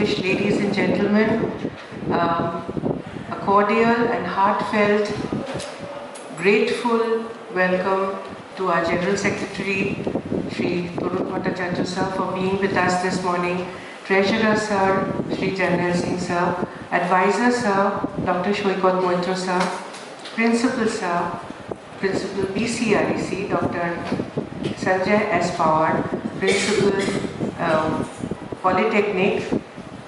distinguished ladies and gentlemen, a cordial and heartfelt, grateful welcome to our General Secretary, Shri Durgapur sir, for being with us this morning, Treasurer Sir, Shri Janal Singh sir, Advisor Sir, Dr. Shoikot Moitra sir, Principal Sir, Principal BCREC, Dr. Sanjay S. Pawar, Principal Polytechnic,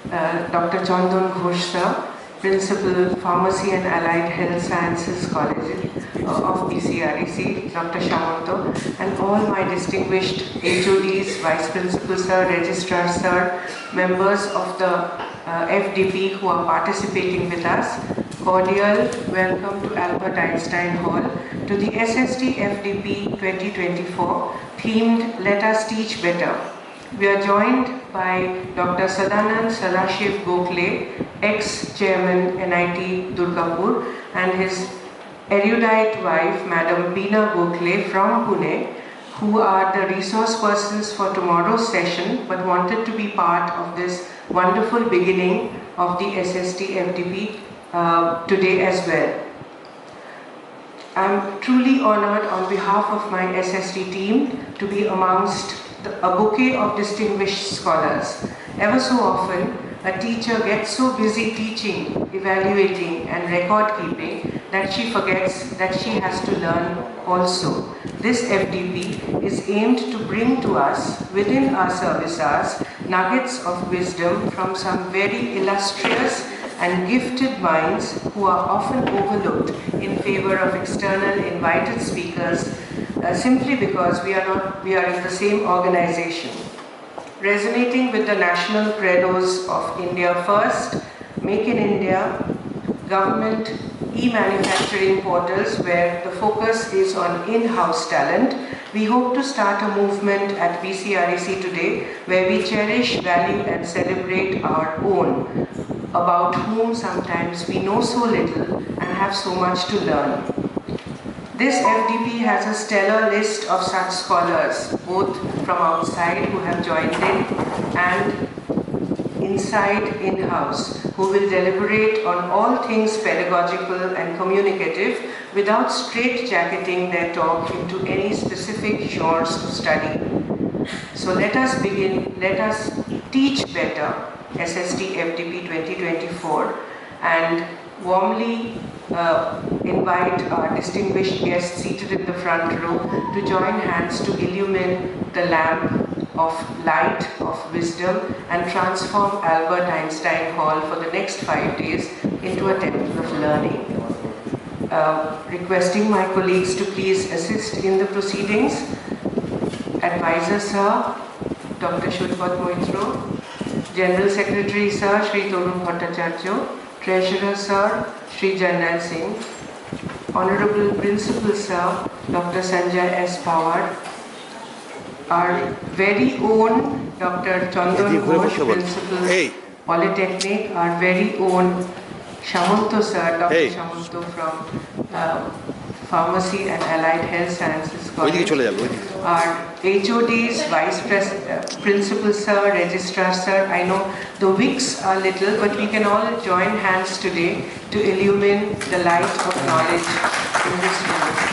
Dr. Chandan Ghosh sir, Principal Pharmacy and Allied Health Sciences College of BCREC, Dr. Shamanto, and all my distinguished HODs, Vice Principal sir, Registrar sir, members of the FDP who are participating with us. Cordial welcome to Albert Einstein Hall to the SST FDP 2024 themed Let Us Teach Better. We are joined by Dr. Sadanand Sadashiv Gokhale, ex-chairman NIT Durgapur, and his erudite wife, Madam Beena Gokhale from Pune, who are the resource persons for tomorrow's session but wanted to be part of this wonderful beginning of the SST FDP today as well. I'm truly honored on behalf of my SST team to be amongst a bouquet of distinguished scholars. Ever so often, a teacher gets so busy teaching, evaluating and record keeping that she forgets that she has to learn also. This FDP is aimed to bring to us, within our service hours, nuggets of wisdom from some very illustrious and gifted minds who are often overlooked in favor of external invited speakers simply because we are in the same organization. Resonating with the national credos of India First, Make in India, government e-manufacturing portals where the focus is on in-house talent, we hope to start a movement at BCREC today where we cherish, value and celebrate our own, about whom sometimes we know so little and have so much to learn. This FDP has a stellar list of such scholars, both from outside who have joined in and inside in-house, who will deliberate on all things pedagogical and communicative without straitjacketing their talk into any specific genres of study. So let us begin, let us teach better, SST FDP 2024, and warmly invite our distinguished guests seated in the front row to join hands to illumine the lamp of light, of wisdom, and transform Albert Einstein Hall for the next 5 days into a temple of learning. Requesting my colleagues to please assist in the proceedings. Advisor Sir, Dr. Shoikot Moitra, General Secretary Sir, Shri Torun Bhattacharya, Treasurer Sir, Shri Janal Singh, Honorable Principal Sir, Dr. Sanjay S. Pawar, our very own Dr. Chandan Ghosh, Principal Polytechnic, our very own Shamanto Sir, Dr. Shamanto from Pharmacy and Allied Health Sciences College, our HODs, Vice Principal Sir, Registrar Sir. I know the wicks are little, but we can all join hands today to illumine the light of knowledge in this room.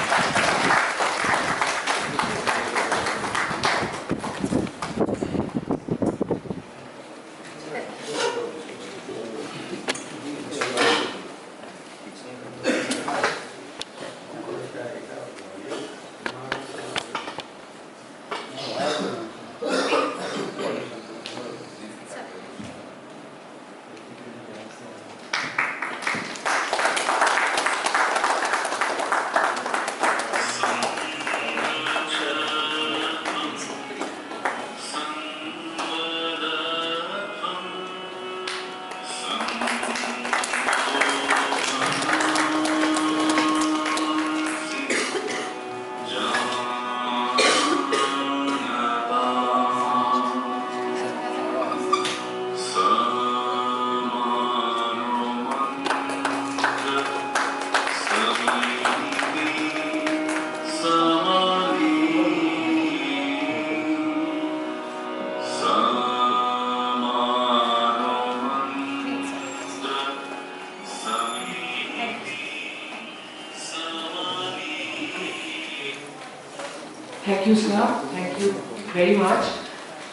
Thank you, sir. Thank you very much.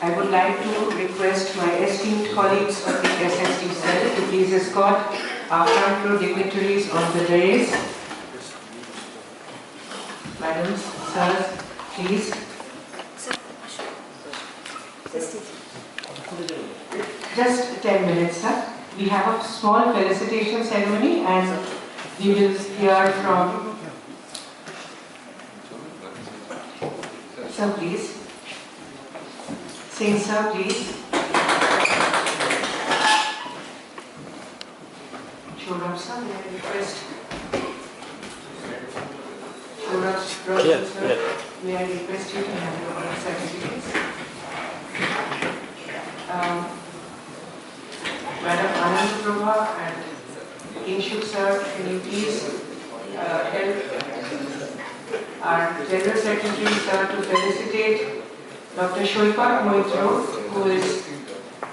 I would like to request my esteemed colleagues of the SST cell to please escort our front row dignitaries on the dais. Madams, sirs, please. Just 10 minutes, sir. We have a small felicitation ceremony and we will hear from... Sir, please. Sing, sir, please. Shurab, sir, may I request? Shurab, Yes, sir, yes. may I request you to hand over the certificates? Madam Anand Prabha and Kinshuk, sir, can you please help our General Secretary, sir, to felicitate Dr. Shoipat Moitro, who is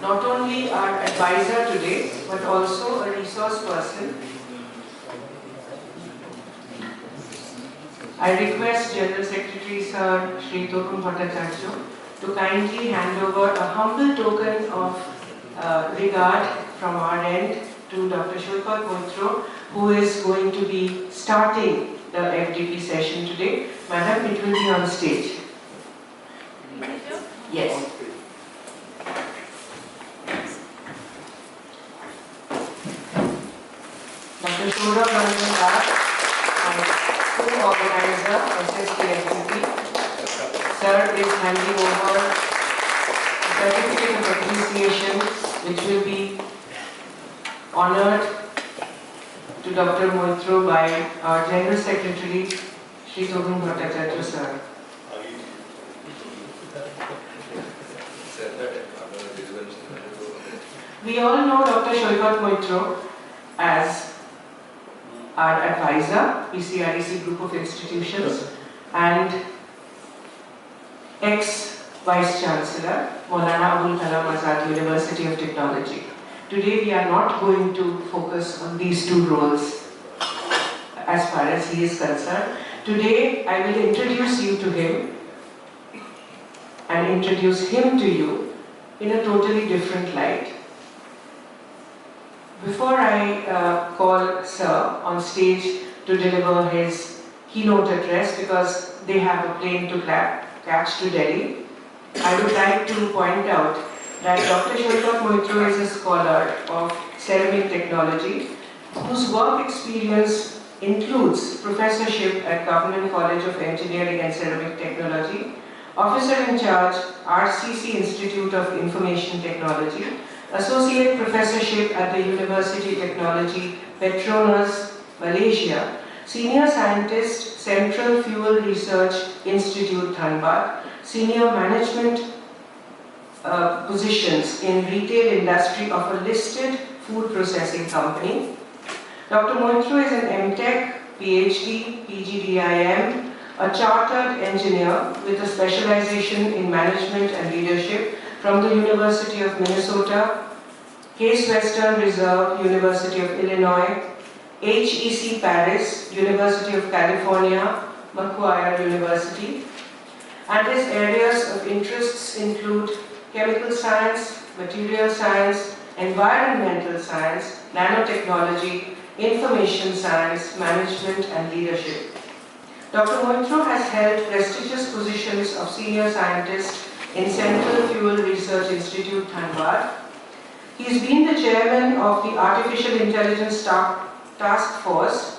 not only our advisor today, but also a resource person. I request General Secretary, sir, Shri Tokun Bhattacharya, to kindly hand over a humble token of regard from our end to Dr. Shoipat Moitro, who is going to be starting the FDP session today. Madam, it will be on stage. Yes. Dr. Shura Bandhan, my co-organizer, SST FDP, sir is handing over a certificate of appreciation which will be honored to Dr. Moitro by our General Secretary, Shri Tokun Bhattacharya, sir. We all know Dr. Shoipat Moitro as our advisor, BCREC Group of Institutions, and ex-Vice Chancellor, Maulana Abul Kalam Azad University of Technology. Today we are not going to focus on these two roles as far as he is concerned. Today I will introduce you to him and introduce him to you in a totally different light. Before I call Sir on stage to deliver his keynote address, because they have a plane to catch to Delhi, I would like to point out that Dr. Shoipat Moitro is a scholar of ceramic technology whose work experience includes professorship at Government College of Engineering and Ceramic Technology, officer in charge, RCC Institute of Information Technology, associate professorship at the University Technology Petronas, Malaysia, senior scientist, Central Fuel Research Institute, Dhanbad, senior management positions in retail industry of a listed food processing company. Dr. Moitro is an M.Tech, PhD, PGDIM, a chartered engineer with a specialization in management and leadership from the University of Minnesota, Case Western Reserve, University of Illinois, HEC Paris, University of California, Macquarie University, and his areas of interests include chemical science, material science, environmental science, nanotechnology, information science, management and leadership. Dr. Moitro has held prestigious positions of senior scientist in Central Fuel Research Institute, Dhanbad. He has been the chairman of the Artificial Intelligence Task Force,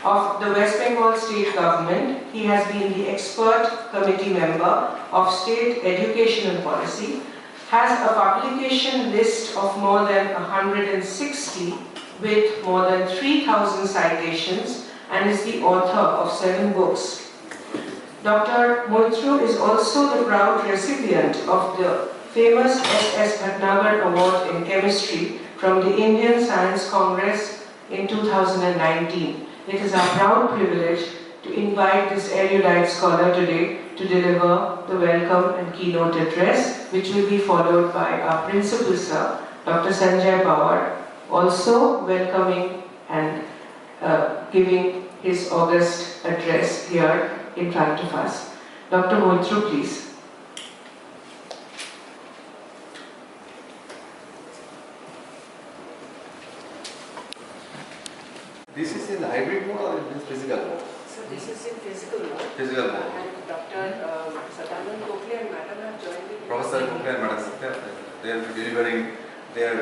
of the West Bengal State Government. He has been the expert committee member of State Educational Policy, has a publication list of more than 160 with more than 3,000 citations, and is the author of 7 books. Dr. Moitro is also the proud recipient of the famous S.S. Bhatnagar Award in Chemistry from the Indian Science Congress in 2019. It is our proud privilege to invite this erudite scholar today to deliver the welcome and keynote address, which will be followed by our principal sir, Dr. Sanjay Pawar, also welcoming and giving his august address here in front of us. Dr. Moitru, please. This is in hybrid mode or in physical mode? So this is in physical mode. Physical mode. And Dr. Sadanand Kokle and Madam have joined in. Professor Kokle and Madam, they are delivering their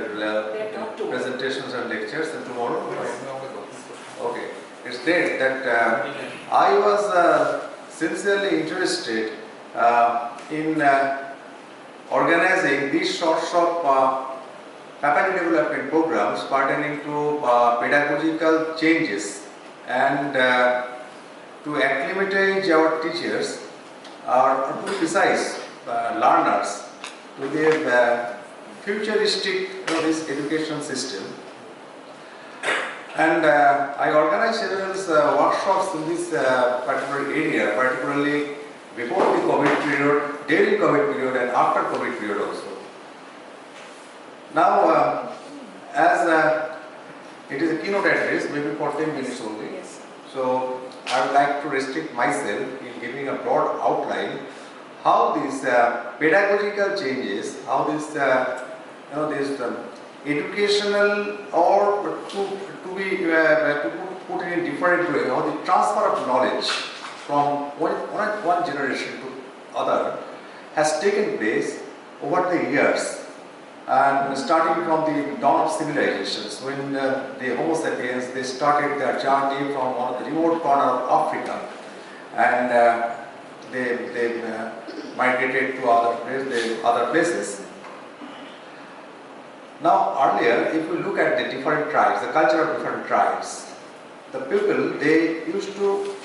presentations and lectures tomorrow. Okay, it's great that I was sincerely interested in organizing these sorts of faculty development programs pertaining to pedagogical changes and to acclimatize our teachers or to be precise learners to their futuristic this education system. And I organized several workshops in this particular area, particularly before the COVID period, during COVID period and after COVID period also. Now, as it is a keynote address, maybe for 10 minutes only. Yes. So, I would like to restrict myself in giving a broad outline how these pedagogical changes, how this educational or to put it in different way, how the transfer of knowledge from one generation to other has taken place over the years, and starting from the dawn of civilizations, when the Homo sapiens, they started their journey from one of the remote corner of Africa, and they migrated to other places. Now earlier, if we look at the different tribes, the culture of different tribes, the people, they used to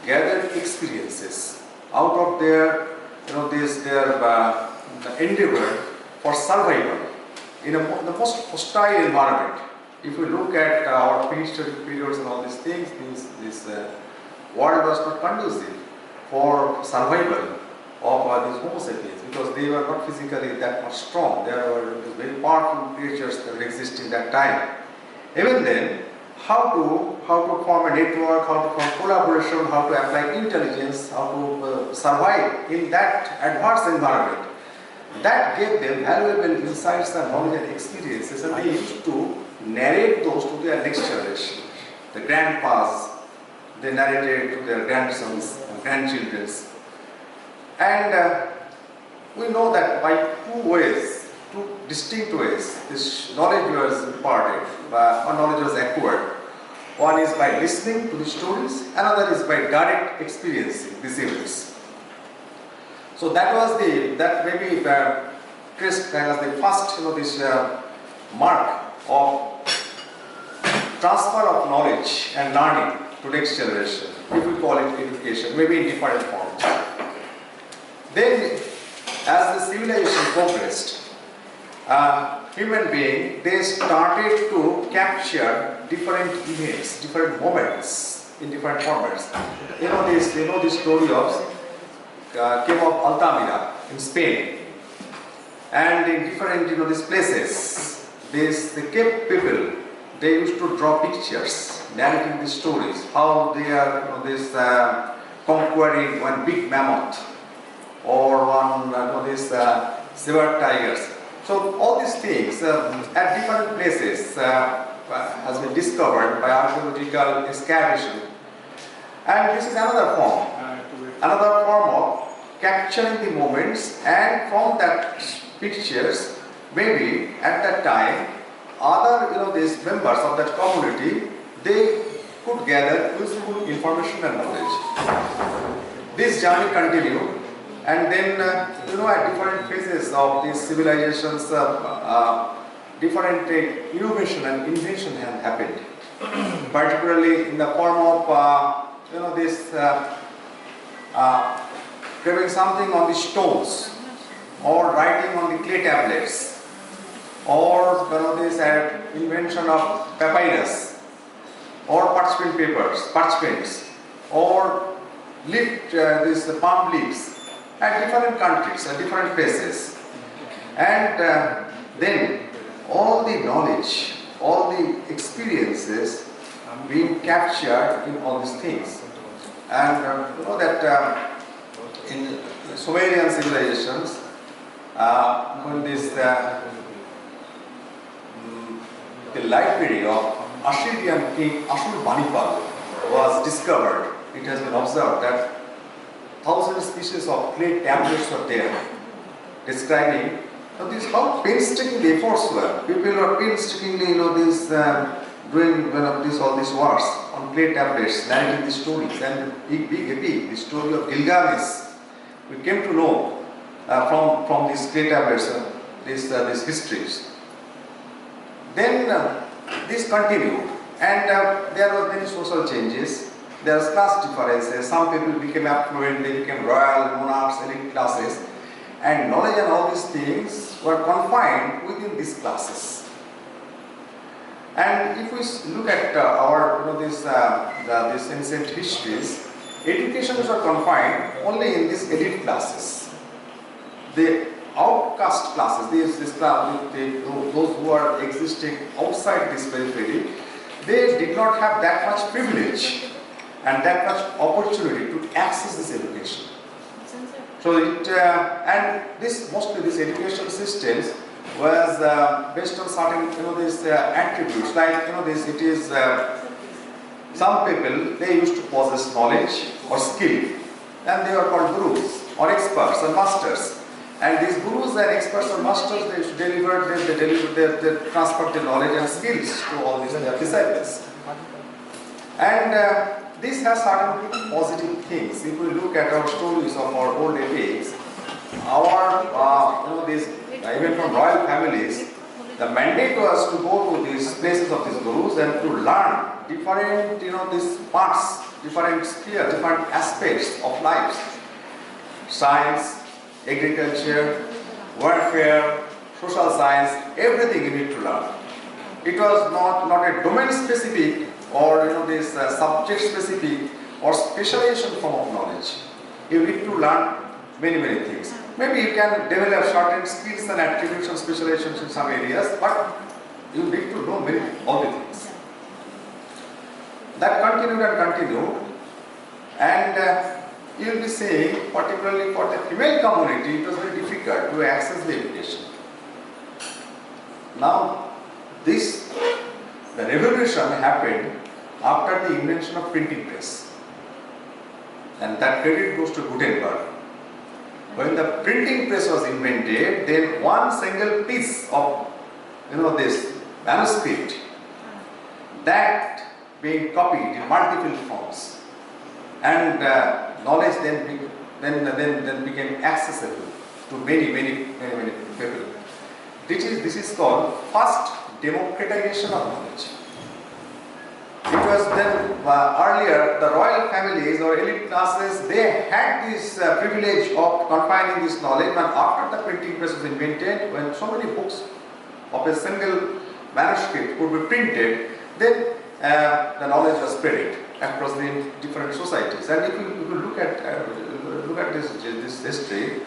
gather experiences out of their, their endeavor for survival in the most hostile environment. If we look at our prehistoric periods and all these things, this world was not conducive for survival of these Homo sapiens, because they were not physically that much strong. There were very powerful creatures that existed in that time. Even then, how to form a network, how to form collaboration, how to apply intelligence, how to survive in that adverse environment, that gave them valuable insights and knowledge and experiences, and they used to narrate those to their next generation. The grandpas, they narrated to their grandsons and grandchildren. And we know that by two distinct ways, this knowledge was imparted, or knowledge was acquired. One is by listening to the stories, another is by direct experiencing these events. So that was that maybe Chris was the first, this mark of transfer of knowledge and learning to next generation, if we call it education, maybe in different forms. Then, as the civilization progressed, human beings, they started to capture different events, different moments in different formats. You know this story of cave of Altamira in Spain, and in different these places, the cave people, they used to draw pictures narrating the stories, how they are conquering one big mammoth or one these silver tigers. So all these things at different places has been discovered by archaeological excavation, and this is another form of capturing the moments, and from that pictures, maybe at that time, other these members of that community, they could gather useful information and knowledge. This journey continued, and then at different phases of these civilizations, different innovation and invention have happened, particularly in the form of this carving something on the stones, or writing on the clay tablets, or this invention of papyrus, or parchments, or these palm leaves at different countries, at different places. And then all the knowledge, all the experiences being captured in all these things. And in Sumerian civilizations, when this the library of Assyrian king Ashurbanipal was discovered, it has been observed that 1,000 species of clay tablets were there, describing how painstaking the efforts were. People were painstakingly, doing all these works on clay tablets, narrating the stories, and the big epic, the story of Gilgamesh. We came to know from these clay tablets these histories. Then this continued, and there were many social changes. There was class differences. Some people became affluent, they became royal, monarchs, elite classes, and knowledge and all these things were confined within these classes. And if we look at these ancient histories, educations are confined only in these elite classes. The outcast classes, those who are existing outside this periphery, they did not have that much privilege and that much opportunity to access this education. So mostly these education systems was based on certain these attributes, like it is some people, they used to possess knowledge or skill, and they are called gurus or experts or masters. And these gurus and experts or masters, they used to they transfer their knowledge and skills to all these disciples. And this has certain positive things. If we look at our stories of our old epics, our even from royal families, the mandate was to go to these places of these gurus and to learn different these parts, different spheres, different aspects of life, science, agriculture, warfare, social science, everything you need to learn. It was not a domain specific or this subject specific or specialization form of knowledge. You need to learn many things. Maybe you can develop certain skills and attributes and specializations in some areas, but you need to know all the things. That continued, and you will be saying, particularly for the female community, it was very difficult to access the education. Now, the revolution happened after the invention of printing press, and that credit goes to Gutenberg. When the printing press was invented, then one single piece of this manuscript, that being copied in multiple forms, and knowledge then became accessible to many people. This is called first democratization of knowledge. It was then earlier the royal families or elite classes, they had this privilege of confining this knowledge, and after the printing press was invented, when so many books of a single manuscript could be printed, then the knowledge was spread across the different societies. And if you look at this history,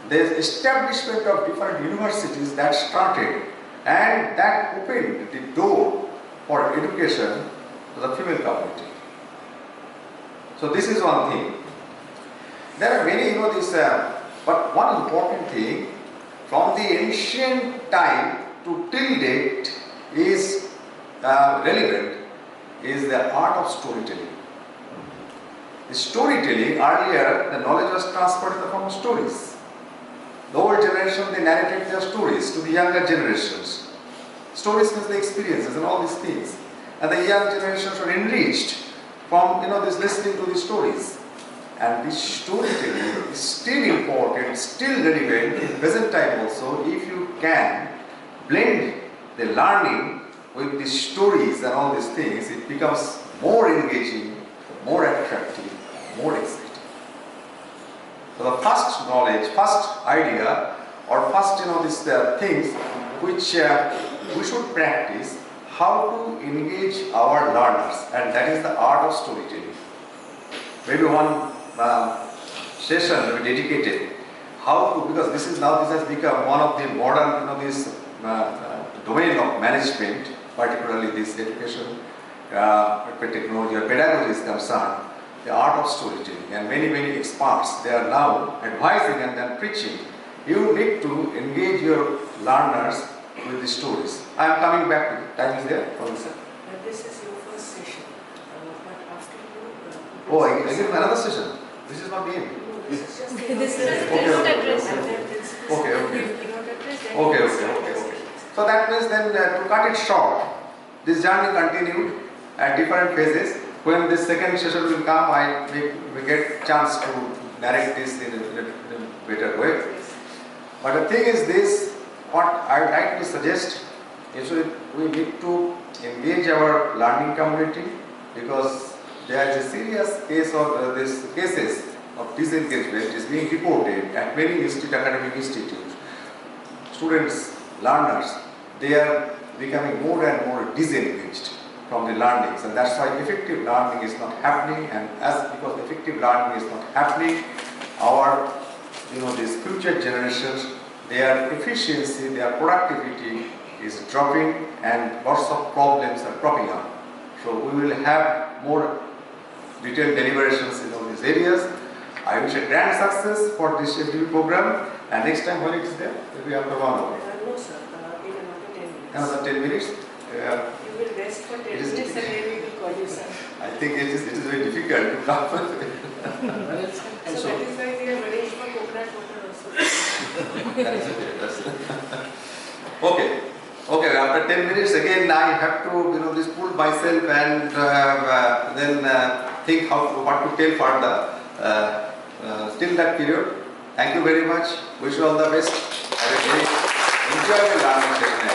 there is establishment of different universities that started, and that opened the door for education to the female community. So this is one thing. There are many, but one important thing from the ancient time to till date is relevant is the art of storytelling. The storytelling, earlier the knowledge was transferred in the form of stories. The old generation, they narrated their stories to the younger generations. Stories means the experiences and all these things. And the young generations were enriched from this listening to the stories. And this storytelling is still important, still relevant in present time also, if you can blend the learning with the stories and all these things. It becomes more engaging, more attractive, more exciting. So the first knowledge, first idea, or first these things which we should practice, how to engage our learners, and that is the art of storytelling. Maybe one session will be dedicated how to, because this has become one of the modern this domain of management, particularly this education, technology or pedagogy is concerned. the art of storytelling, and many experts, they are now advising and then preaching. You need to engage your learners with the stories. I am coming back to it. Time is there for this. This is your first session, but after you... Oh, again another session. This is not the end. This is just the This is Okay. So that means then to cut it short, this journey continued at different phases. When this second session will come, we get chance to narrate this in a better way. But the thing is this, what I would like to suggest is we need to engage our learning community, because there is a serious case of these cases of disengagement is being reported at many academic institutes. Students, learners, they are becoming more and more disengaged from the learnings, and that's why effective learning is not happening. And because effective learning is not happening, our these future generations, their efficiency, their productivity is dropping, and lots of problems are cropping up. So we will have more detailed deliberations in all these areas. I wish a grand success for this FDP program, and next time when it is there, maybe after 1 hour. No sir, in another 10 minutes. Another 10 minutes? You will rest for 10 minutes and then we will call you, sir. I think it is very difficult to come. So that is why we have arranged for coconut water also. That's okay. Okay, after 10 minutes again I have to this pull myself and then think what to tell further. Till that period, thank you very much. Wish you all the best. Have a very enjoyable learning session.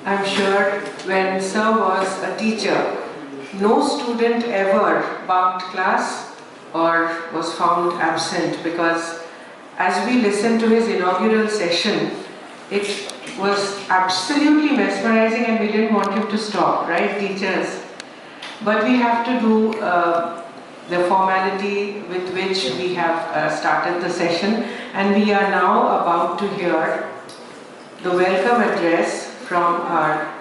I'm sure when Sir was a teacher, no student ever bunked class or was found absent, because as we listened to his inaugural session, it was absolutely mesmerizing and we didn't want him to stop, right, teachers? But we have to do the formality with which we have started the session, and we are now about to hear the welcome address from our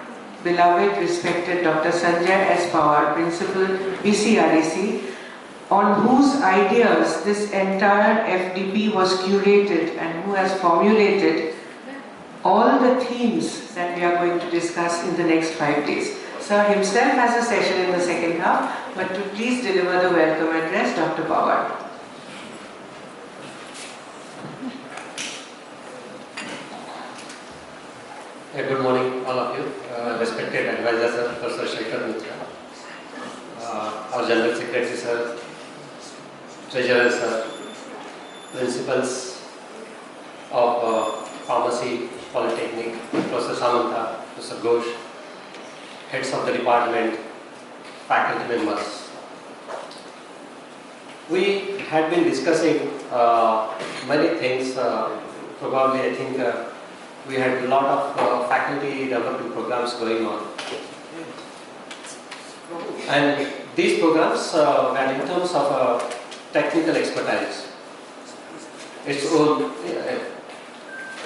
beloved, respected Dr. Sanjay S. Pawar, Principal, BCREC, on whose ideas this entire FDP was curated and who has formulated all the themes that we are going to discuss in the next 5 days. Sir himself has a session in the second half, but to please deliver the welcome address, Dr. Pawar. Good morning, all of you. Respected advisor, sir, Professor Shekhar Mitra, our General Secretary, sir, Treasurer, sir, Principals of Pharmacy, Polytechnic, Professor Samanta, Professor Ghosh, Heads of the Department, faculty members. We had been discussing many things. Probably, I think, we had a lot of faculty development programs going on. And these programs were in terms of technical expertise. Its own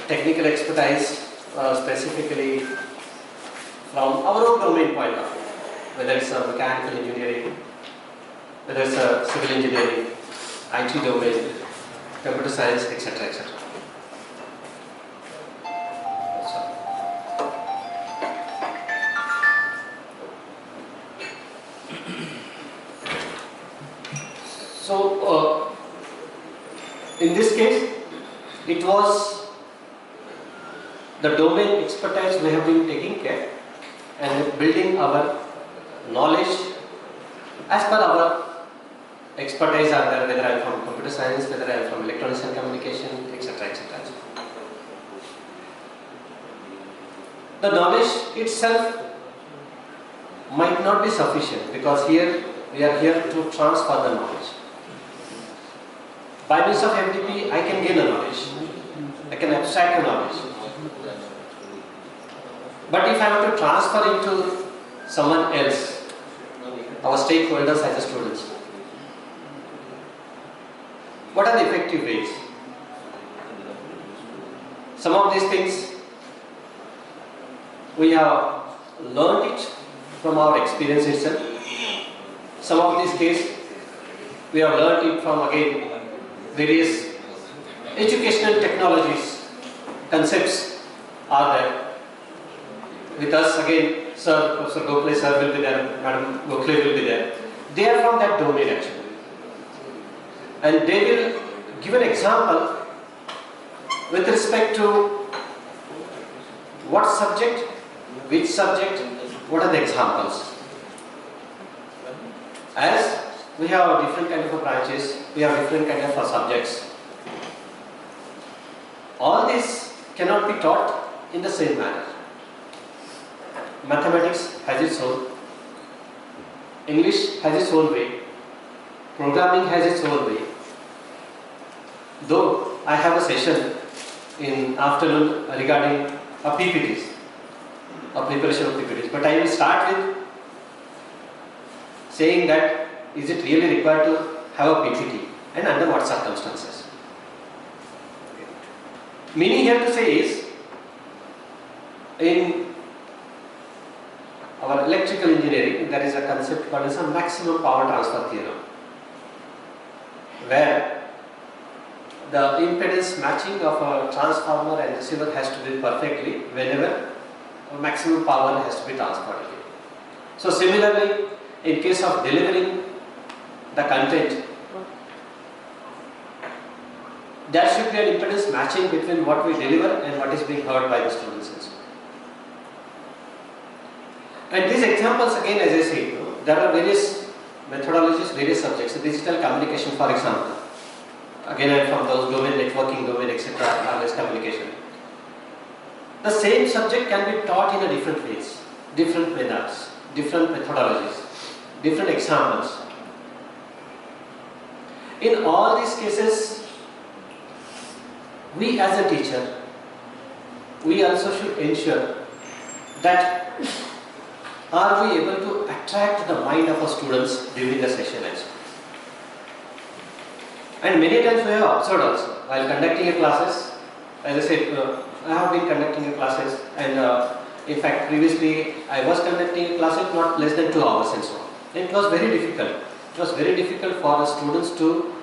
technical expertise specifically from our own domain point of view, whether it's mechanical engineering, whether it's civil engineering, IT domain, computer science, etc., etc. So, in this case, it was the domain expertise we have been taking care and building our knowledge as per our expertise are there, whether I am from computer science, whether I am from electronics and communication, etc., etc. The knowledge itself might not be sufficient, because here we are here to transfer the knowledge. By means of FDP, I can gain a knowledge, I can abstract a knowledge. But if I have to transfer it to someone else, our stakeholders as the students, what are the effective ways? Some of these things we have learned it from our experience itself. Some of these cases we have learned it from again various educational technologies, concepts are there. With us again, Sir, Professor Gokhale sir will be there, Madam Gokhale will be there. They are from that domain actually. And they will give an example with respect to what subject, which subject, what are the examples. As we have different kind of branches, we have different kind of subjects. All this cannot be taught in the same manner. Mathematics has its own, English has its own way, programming has its own way. Though I have a session in afternoon regarding PPTs, a preparation of PPTs, but I will start with saying that is it really required to have a PPT and under what circumstances. Meaning here to say is, in our electrical engineering, there is a concept called as a maximum power transfer theorem, where the impedance matching of a transformer and receiver has to be perfectly whenever a maximum power has to be transferred. So similarly, in case of delivering the content, there should be an impedance matching between what we deliver and what is being heard by the students also. And these examples again, as I said, there are various methodologies, various subjects. Digital communication, for example. Again, I am from those domain, networking domain, etc., wireless communication. The same subject can be taught in a different ways, different methods, different methodologies, different examples. In all these cases, we as a teacher, we also should ensure that are we able to attract the mind of our students during the session also. And many times we have observed also, while conducting a classes, as I said, I have been conducting a classes, and in fact previously I was conducting a classes not less than 2 hours and so on. It was very difficult. It was very difficult for the students to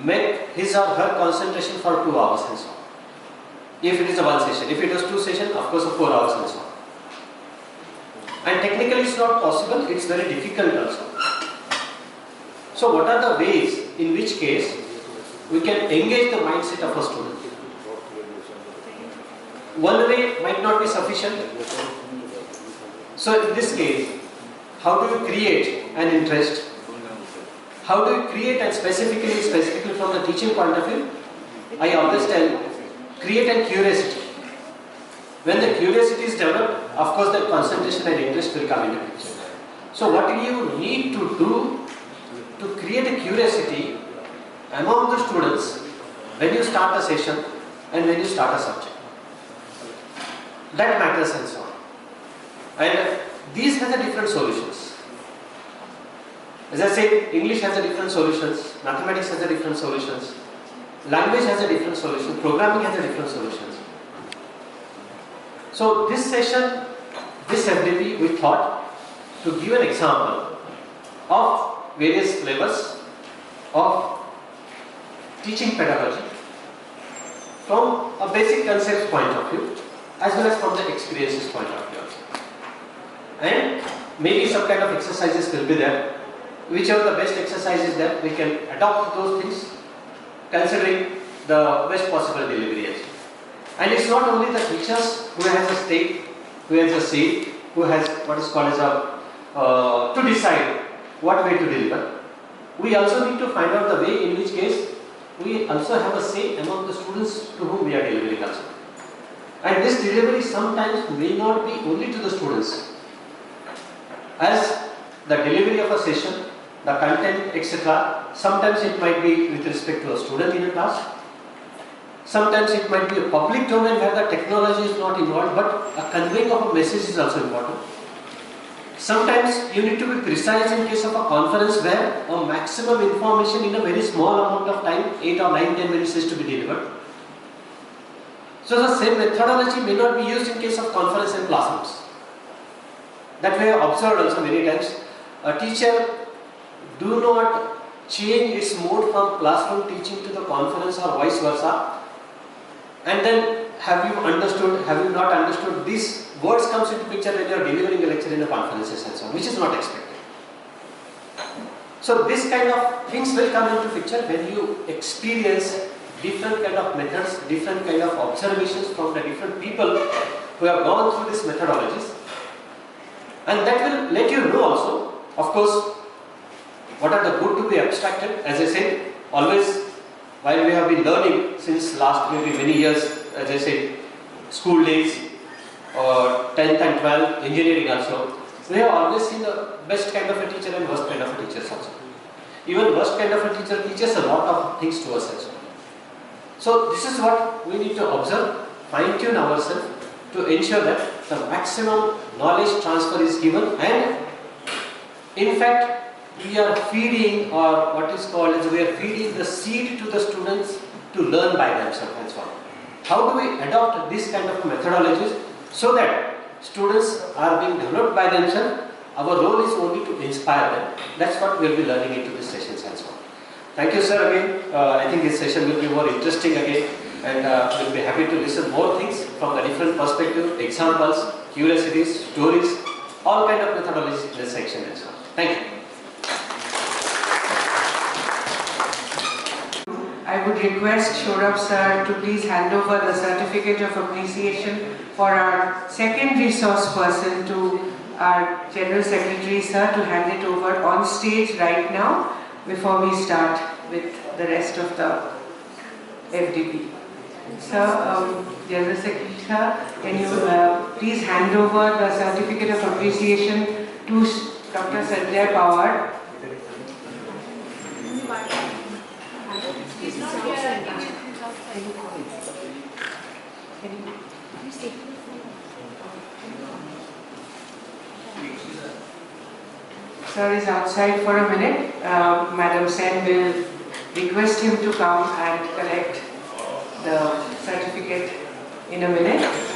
make his or her concentration for 2 hours and so on. If it is a one session, if it was 2 sessions, of course 4 hours and so on. And technically it's not possible, it's very difficult also. So what are the ways in which case we can engage the mindset of a student? One way might not be sufficient. So in this case, how do you create an interest? How do you create, and specifically from the teaching point of view, I always tell, create a curiosity. When the curiosity is developed, of course the concentration and interest will come into picture. So what do you need to do to create a curiosity among the students when you start a session and when you start a subject? That matters and so on. And these have a different solutions. As I said, English has a different solutions, mathematics has a different solutions, language has a different solution, programming has a different solutions. So this session, this FDP, we thought to give an example of various levels of teaching pedagogy from a basic concepts point of view as well as from the experiences point of view also. And maybe some kind of exercises will be there. Whichever the best exercise is there, we can adopt those things considering the best possible delivery also. And it's not only the teachers who has a stake, who has a say, who has what is called as a to decide what way to deliver. We also need to find out the way in which case we also have a say among the students to whom we are delivering also. And this delivery sometimes may not be only to the students. As the delivery of a session, the content, etc., sometimes it might be with respect to a student in a class. Sometimes it might be a public domain where the technology is not involved, but a conveying of a message is also important. Sometimes you need to be precise in case of a conference where a maximum information in a very small amount of time, 8 or 9, 10 minutes is to be delivered. So the same methodology may not be used in case of conference and classrooms. That we have observed also many times. A teacher do not change its mode from classroom teaching to the conference or vice versa. And then have you understood, have you not understood, these words comes into picture when you are delivering a lecture in a conferences and so on, which is not expected. So this kind of things will come into picture when you experience different kind of methods, different kind of observations from the different people who have gone through these methodologies. And that will let you know also, of course, what are the good to be abstracted. As I said, always while we have been learning since last maybe many years, as I said, school days or 10th and 12th, engineering also, we have always seen the best kind of a teacher and worst kind of a teacher also. Even worst kind of a teacher teaches a lot of things to us also. So this is what we need to observe, fine-tune ourselves to ensure that the maximum knowledge transfer is given, and in fact we are feeding, or what is called as we are feeding the seed to the students to learn by themselves and so on. How do we adopt this kind of methodologies so that students are being developed by themselves? Our role is only to inspire them. That's what we will be learning into these sessions and so on. Thank you, sir, again. I think this session will be more interesting again, and we'll be happy to listen more things from the different perspectives, examples, curiosities, stories, all kind of methodologies in this section and so on. Thank you. I would request Shorab sir to please hand over the certificate of appreciation for our second resource person to our General Secretary sir to hand it over on stage right now before we start with the rest of the FDP. Sir, General Secretary sir, can you please hand over the certificate of appreciation to Dr. Sanjay Pawar. Sir is outside for a minute. Madam Sen will request him to come and collect the certificate in a minute.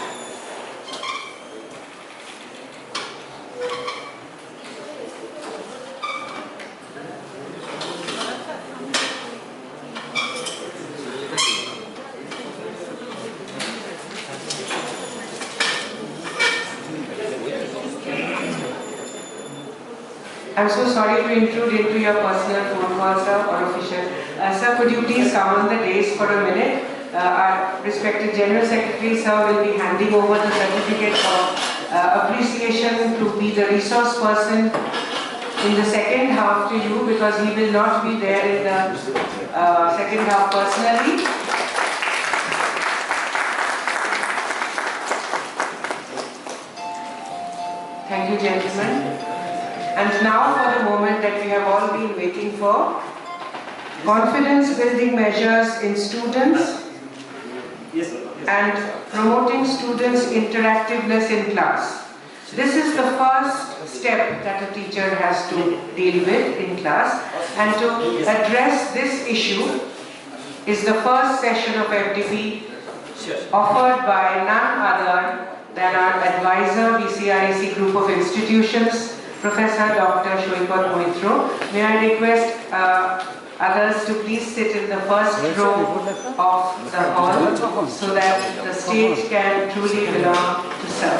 I'm so sorry to intrude into your personal phone call, sir, or official. Sir, could you please come on the dais for a minute? Our respected General Secretary, sir, will be handing over the certificate of appreciation to be the resource person in the second half to you, because he will not be there in the second half personally. Thank you, gentlemen. And now for the moment that we have all been waiting for, confidence building measures in students and promoting students' interactiveness in class. This is the first step that a teacher has to deal with in class, and to address this issue is the first session of FDP offered by none other than our advisor BCREC group of institutions, Professor Dr. Shoipat Moitro. May I request others to please sit in the first row of the hall so that the stage can truly belong to sir.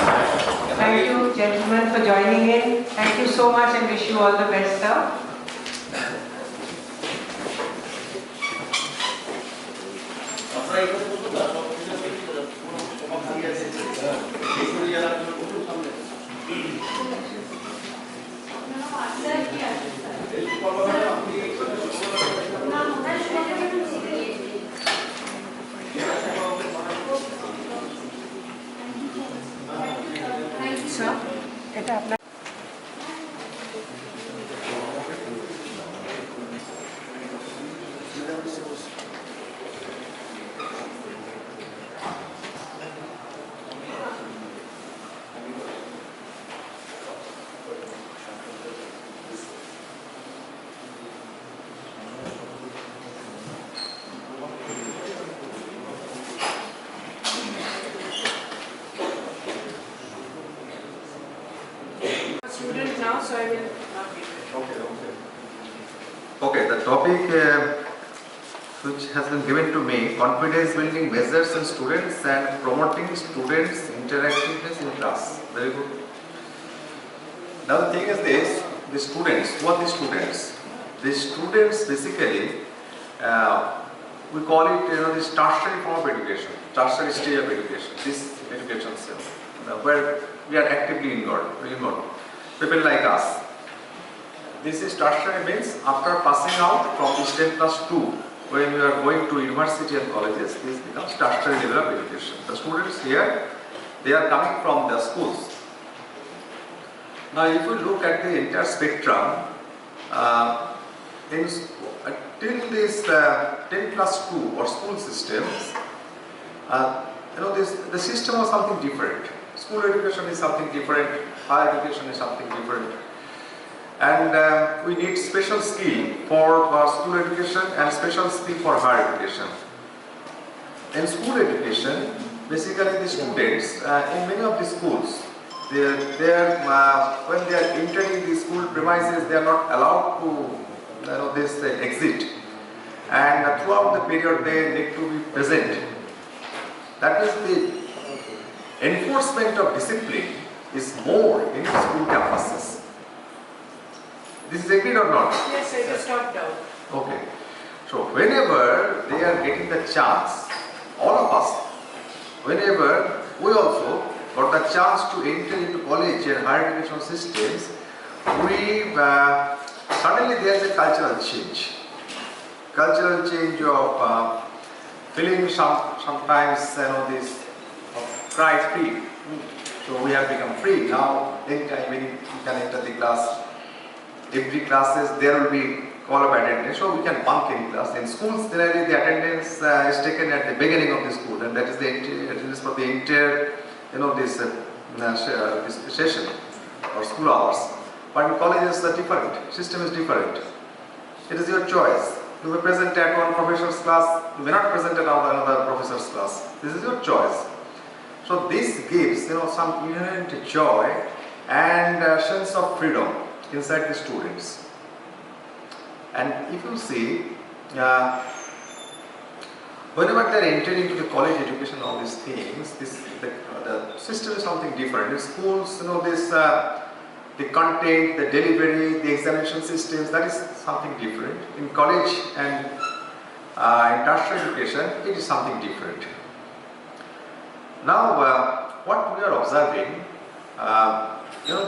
Thank you, gentlemen, for joining in. Thank you so much and wish you all the best, sir. topic which has been given to me, confidence building measures in students and promoting students' interactiveness in class. Very good. Now the thing is this, the students, who are the students? The students basically, we call it this tertiary form of education, tertiary stage of education, this education system, where we are actively involved. People like us. This is tertiary means after passing out from STEM plus 2, when you are going to university and colleges, this becomes tertiary level of education. The students here, they are coming from the schools. Now if you look at the entire spectrum, till this 10 plus 2 or school systems, the system was something different. School education is something different, higher education is something different. And we need special skill for school education and special skill for higher education. In school education, basically the students, in many of the schools, when they are entering the school premises, they are not allowed to exit. And throughout the period they need to be present. That is, the enforcement of discipline is more in school campuses. This is agreed or not? Yes, I just stopped down. Okay. So whenever they are getting the chance, all of us, whenever we also got the chance to enter into college and higher education systems, we suddenly there is a cultural change. Cultural change of feeling sometimes this cry free. So we have become free now. Anytime when you can enter the class, every classes there will be call of attendance, so we can bunk any class. In schools, generally the attendance is taken at the beginning of the school, and that is the attendance for the entire this session or school hours. But in colleges, the different system is different. It is your choice. You may present at one professor's class, you may not present at another professor's class. This is your choice. So this gives some inherent joy and sense of freedom inside the students. And if you see, whenever they are entering into the college education, all these things, the system is something different. In schools, the content, the delivery, the examination systems, that is something different. In college and in tertiary education, it is something different. Now, what we are observing,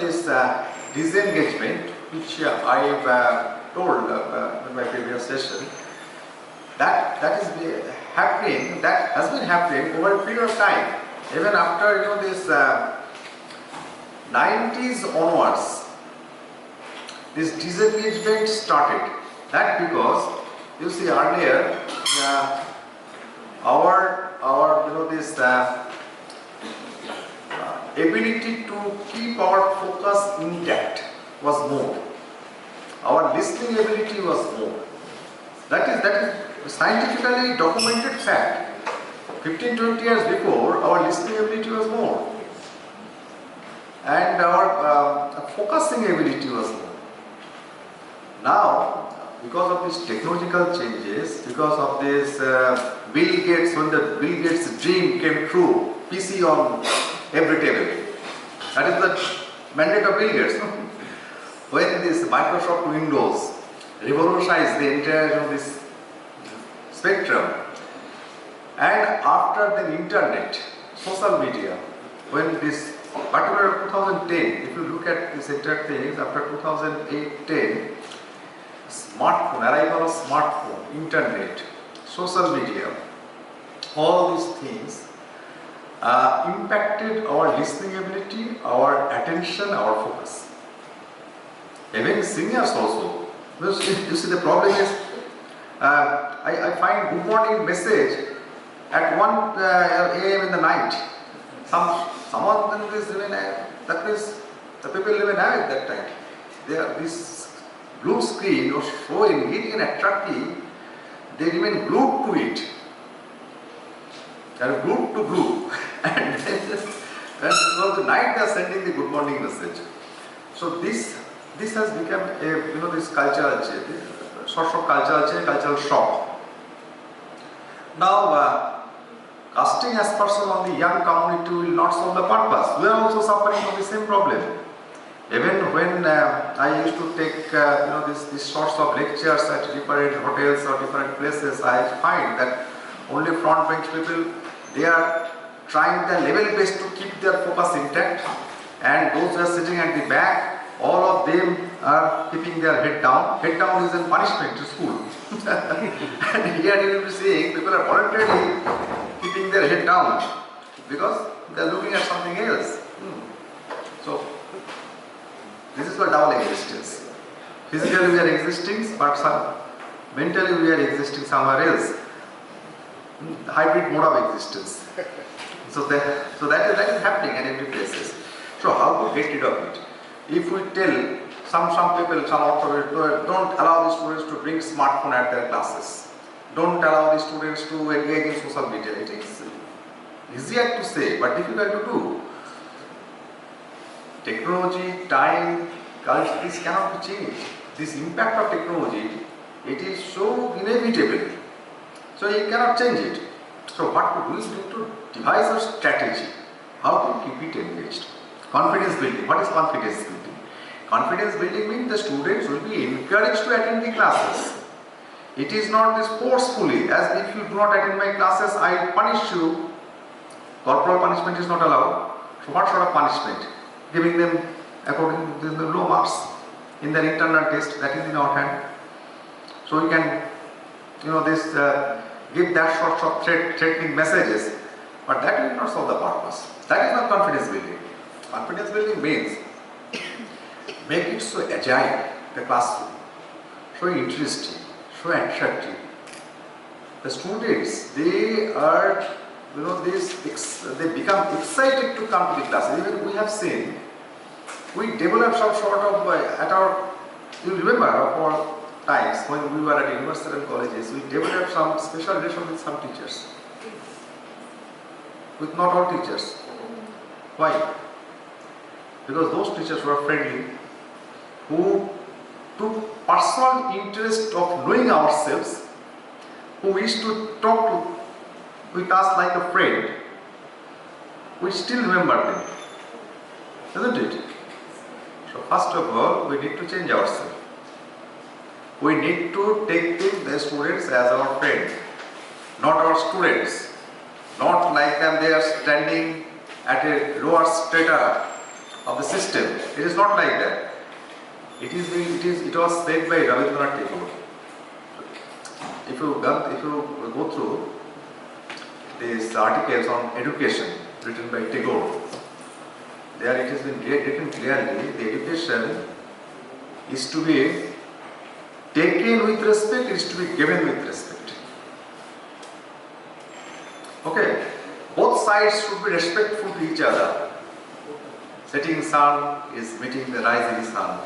this disengagement, which I have told in my previous session, that is happening, that has been happening over a period of time. Even after this 90s onwards, this disengagement started. That because you see earlier our this ability to keep our focus intact was more. Our listening ability was more. That is scientifically documented fact. 15-20 years before, our listening ability was more, and our focusing ability was more. Now, because of these technological changes, because of this Bill Gates, when the Bill Gates' dream came true, PC on every table. That is the mandate of Bill Gates. When this Microsoft Windows revolutionized the entire this spectrum, and after the internet, social media, when this particular 2010, if you look at this entire things, after 2008-10, smartphone, arrival of smartphone, internet, social media, all these things impacted our listening ability, our attention, our focus. Even seniors also. You see, the problem is, I find good morning message at 1 a.m. in the night. Someone is even, that means the people live in at that time. This blue screen was so engaging and attractive, they remain glued to it. They are glued to glue. And throughout the night they are sending the good morning message. So this has become a this cultural change. sorts of cultural shock. Now, casting aspersion on the young community will not solve the purpose. We are also suffering from the same problem. Even when I used to take these sorts of lectures at different hotels or different places, I find that only front bench people, they are trying their level best to keep their focus intact, and those who are sitting at the back, all of them are keeping their head down. Head down is a punishment to school. And here you will be seeing people are voluntarily keeping their head down because they are looking at something else. So this is what double existence. Physically we are existing, but mentally we are existing somewhere else. Hybrid mode of existence. So that is happening at every places. So how to get rid of it? If we tell some people, some authorities, don't allow the students to bring smartphone at their classes. Don't allow the students to engage in social media. It is easier to say, but difficult to do. Technology, time, culture, this cannot be changed. This impact of technology, it is so inevitable. So you cannot change it. So what to do is to devise a strategy. How to keep it engaged. Confidence building. What is confidence building? Confidence building means the students will be encouraged to attend the classes. It is not this forcefully, as if you do not attend my classes, I punish you. Corporal punishment is not allowed. So what sort of punishment? Giving them according to the low marks in their internal test, that is in our hand. So we can, give that sort of threatening messages, but that will not solve the purpose. That is not confidence building. Confidence building means make it so agile, the classroom, so interesting, so attractive. The students, they are, they become excited to come to the class. Even we have seen, we developed some sort of, you remember our times when we were at university and colleges, we developed some special relation with some teachers. With not all teachers. Why? Because those teachers were friendly, who took personal interest of knowing ourselves, who wished to talk with us like a friend. We still remember them, isn't it? So first of all, we need to change ourselves. We need to take the students as our friend, not our students. Not like them, they are standing at a lower strata of the system. It is not like that. It was said by Rabindranath Tagore. If you go through these articles on education written by Tagore, there it has been written clearly, the education is to be taken with respect, is to be given with respect. Okay, both sides should be respectful to each other. Setting sun is meeting the rising sun.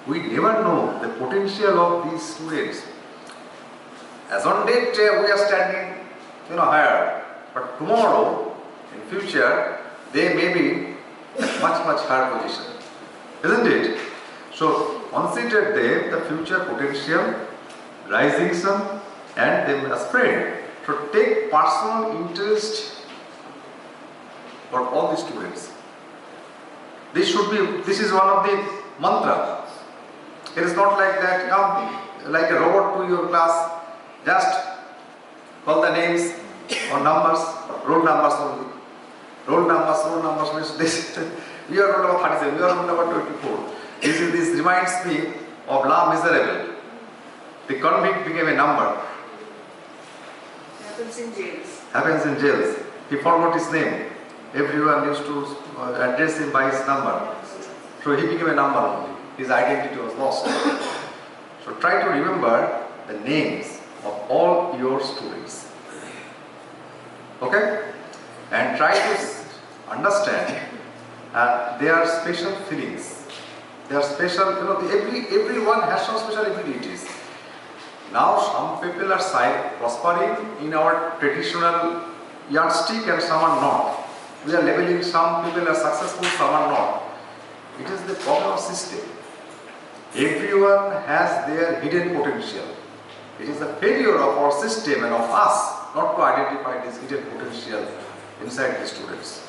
We never know the potential of these students. As on date, we are standing, higher, but tomorrow, in future, they may be at much higher position, isn't it? So consider them the future potential, rising sun, and them as friend. So take personal interest for all the students. This is one of the mantra. It is not like that, come like a robot to your class, just call the names or numbers, roll numbers only. Roll numbers means this. We are roll number 37, we are roll number 24. This reminds me of La Miserable. The convict became a number. Happens in jails. Happens in jails. He forgot his name. Everyone used to address him by his number. So he became a number only. His identity was lost. So try to remember the names of all your students. Okay? And try to understand their special feelings. They are special, everyone has some special abilities. Now some people are prospering in our traditional yardstick and some are not. We are labeling some people as successful, some are not. It is the problem of system. Everyone has their hidden potential. It is the failure of our system and of us not to identify this hidden potential inside the students.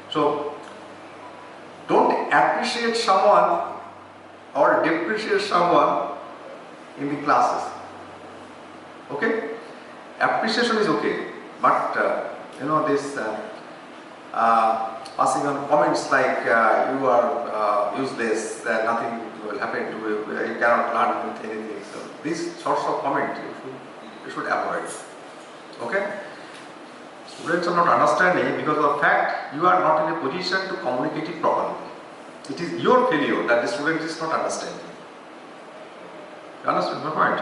So, don't appreciate someone or depreciate someone in the classes. Okay? Appreciation is okay, but this passing on comments like you are useless, nothing will happen to you, you cannot learn with anything. So these sorts of comments you should avoid. Okay? Students are not understanding because of the fact you are not in a position to communicate it properly. It is your failure that the student is not understanding. You understand my point?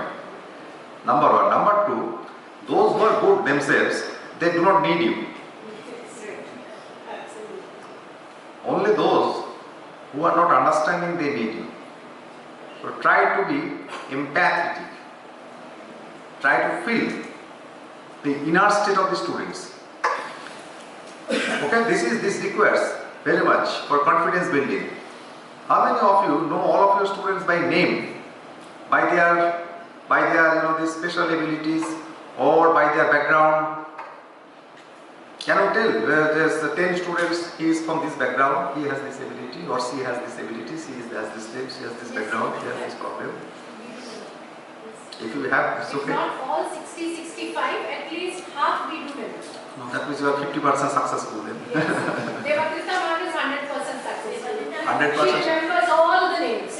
Number one. Number two, those who are good themselves, they do not need you. Only those who are not understanding, they need you. So try to be empathetic. Try to feel the inner state of the students. Okay, this requires very much for confidence building. How many of you know all of your students by name, by their these special abilities or by their background? Can you tell where there's 10 students, he is from this background, he has this ability, or she has this ability, she has this skill, she has this background, she has this problem? If you have, it's okay. If not all 60, 65, at least half we do remember. No, that means you are 50% successful then. Yes. Devakrita ma'am is 100% successful. 100%. She remembers all the names.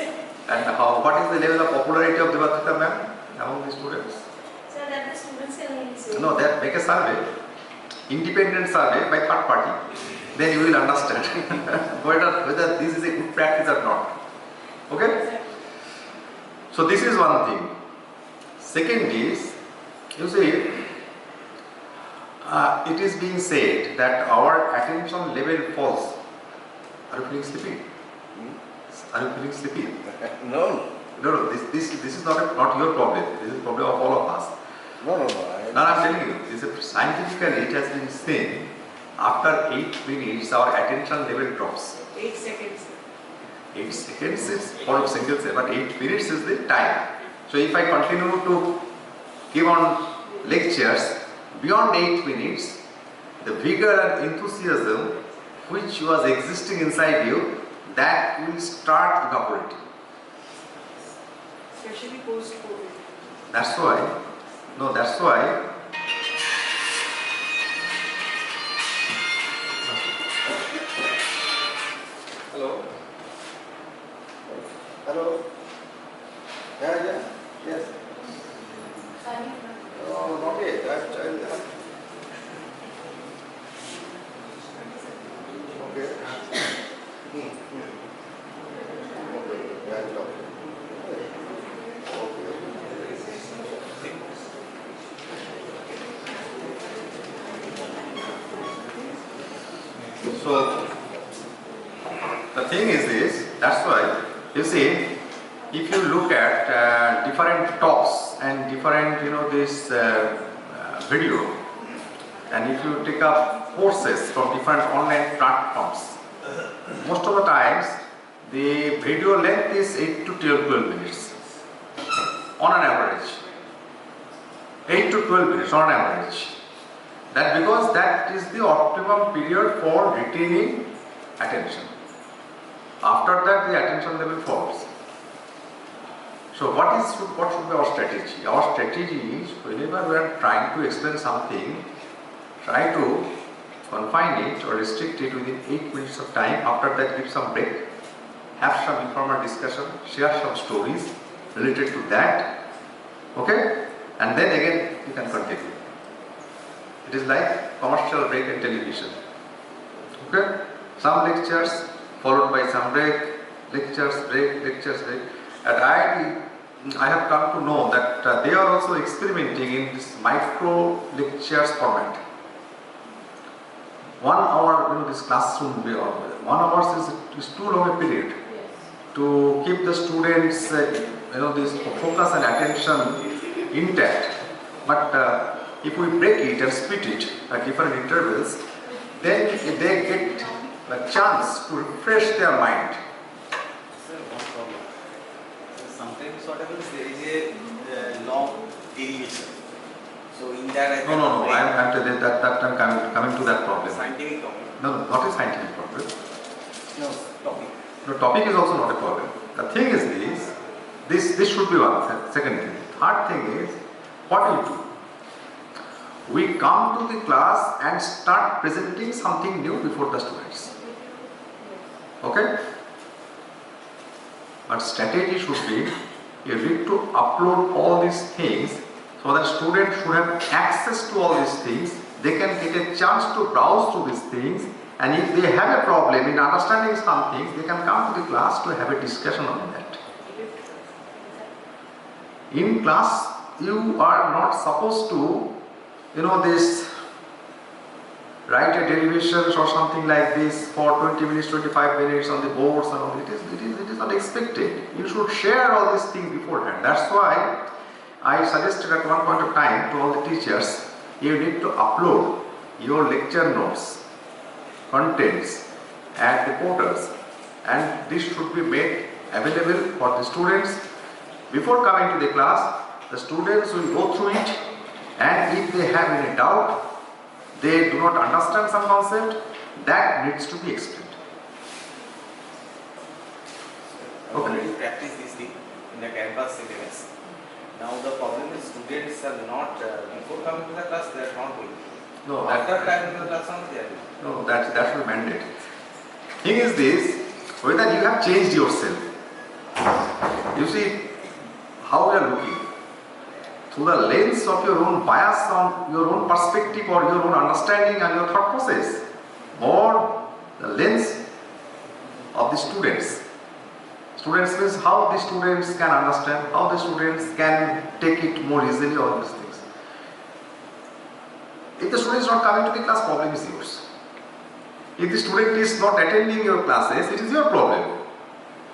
And what is the level of popularity of Devakrita ma'am among the students? So that the students can only say. No, that make a survey, independent survey by third party, then you will understand whether this is a good practice or not. Okay? So this is one thing. Second is, you see, it is being said that our attention level falls. Are you feeling sleepy? Are you feeling sleepy? No. No. This is not your problem. This is a problem of all of us. No. Now I'm telling you, scientifically it has been seen, after 8 minutes our attention level drops. 8 seconds. 8 seconds is for a single second, but 8 minutes is the time. So if I continue to give on lectures beyond 8 minutes, the vigor and enthusiasm which was existing inside you, that will start evaporating. Especially post-COVID. That's why. Hello. Hello. Yeah. Yes. Sorry. No, not yet. I have child. Okay. Okay. Yeah, I'll talk. So the thing is this, that's why you see, if you look at different talks and different this video, and if you take up courses from different online platforms, most of the times the video length is 8 to 12 minutes on an average. 8 to 12 minutes on an average. That because that is the optimum period for retaining attention. After that the attention level falls. So what should be our strategy? Our strategy is, whenever we are trying to explain something, try to confine it or restrict it within 8 minutes of time. After that give some break, have some informal discussion, share some stories related to that. Okay? And then again you can continue. It is like commercial break in television. Okay? Some lectures followed by some break, lectures break. At IIT, I have come to know that they are also experimenting in this micro lectures format. 1 hour, this classroom, 1 hour is too long a period to keep the students, this focus and attention intact. But if we break it and split it at different intervals, then they get a chance to refresh their mind. what happens, there is a long derivation. So in that I No. I'm coming to that problem. scientific problem. No, not a scientific problem. No, topic. The topic is also not a problem. The thing is this should be one. Second thing. Third thing is, what we do? We come to the class and start presenting something new before the students. Okay? But strategy should be, you need to upload all these things so that students should have access to all these things. They can get a chance to browse through these things, and if they have a problem in understanding some things, they can come to the class to have a discussion on that. In class, you are not supposed to, this write a derivations or something like this for 20 minutes, 25 minutes on the boards and all. It is not expected. You should share all these things beforehand. That's why I suggested at one point of time to all the teachers, you need to upload your lecture notes, contents at the portals, and this should be made available for the students. Before coming to the class, the students will go through it, and if they have any doubt, they do not understand some concept, that needs to be explained. Already practice this thing in the campus syllabus. Now the problem is students are not, before coming to the class, they are not going. No, After coming to the class, they are going. No, that should be mandate. Thing is this, whether you have changed yourself. You see how you are looking. Through the lens of your own bias on your own perspective or your own understanding and your thought process, or the lens of the students. Students means how the students can understand, how the students can take it more easily, all these things. If the student is not coming to the class, problem is yours. If the student is not attending your classes, it is your problem.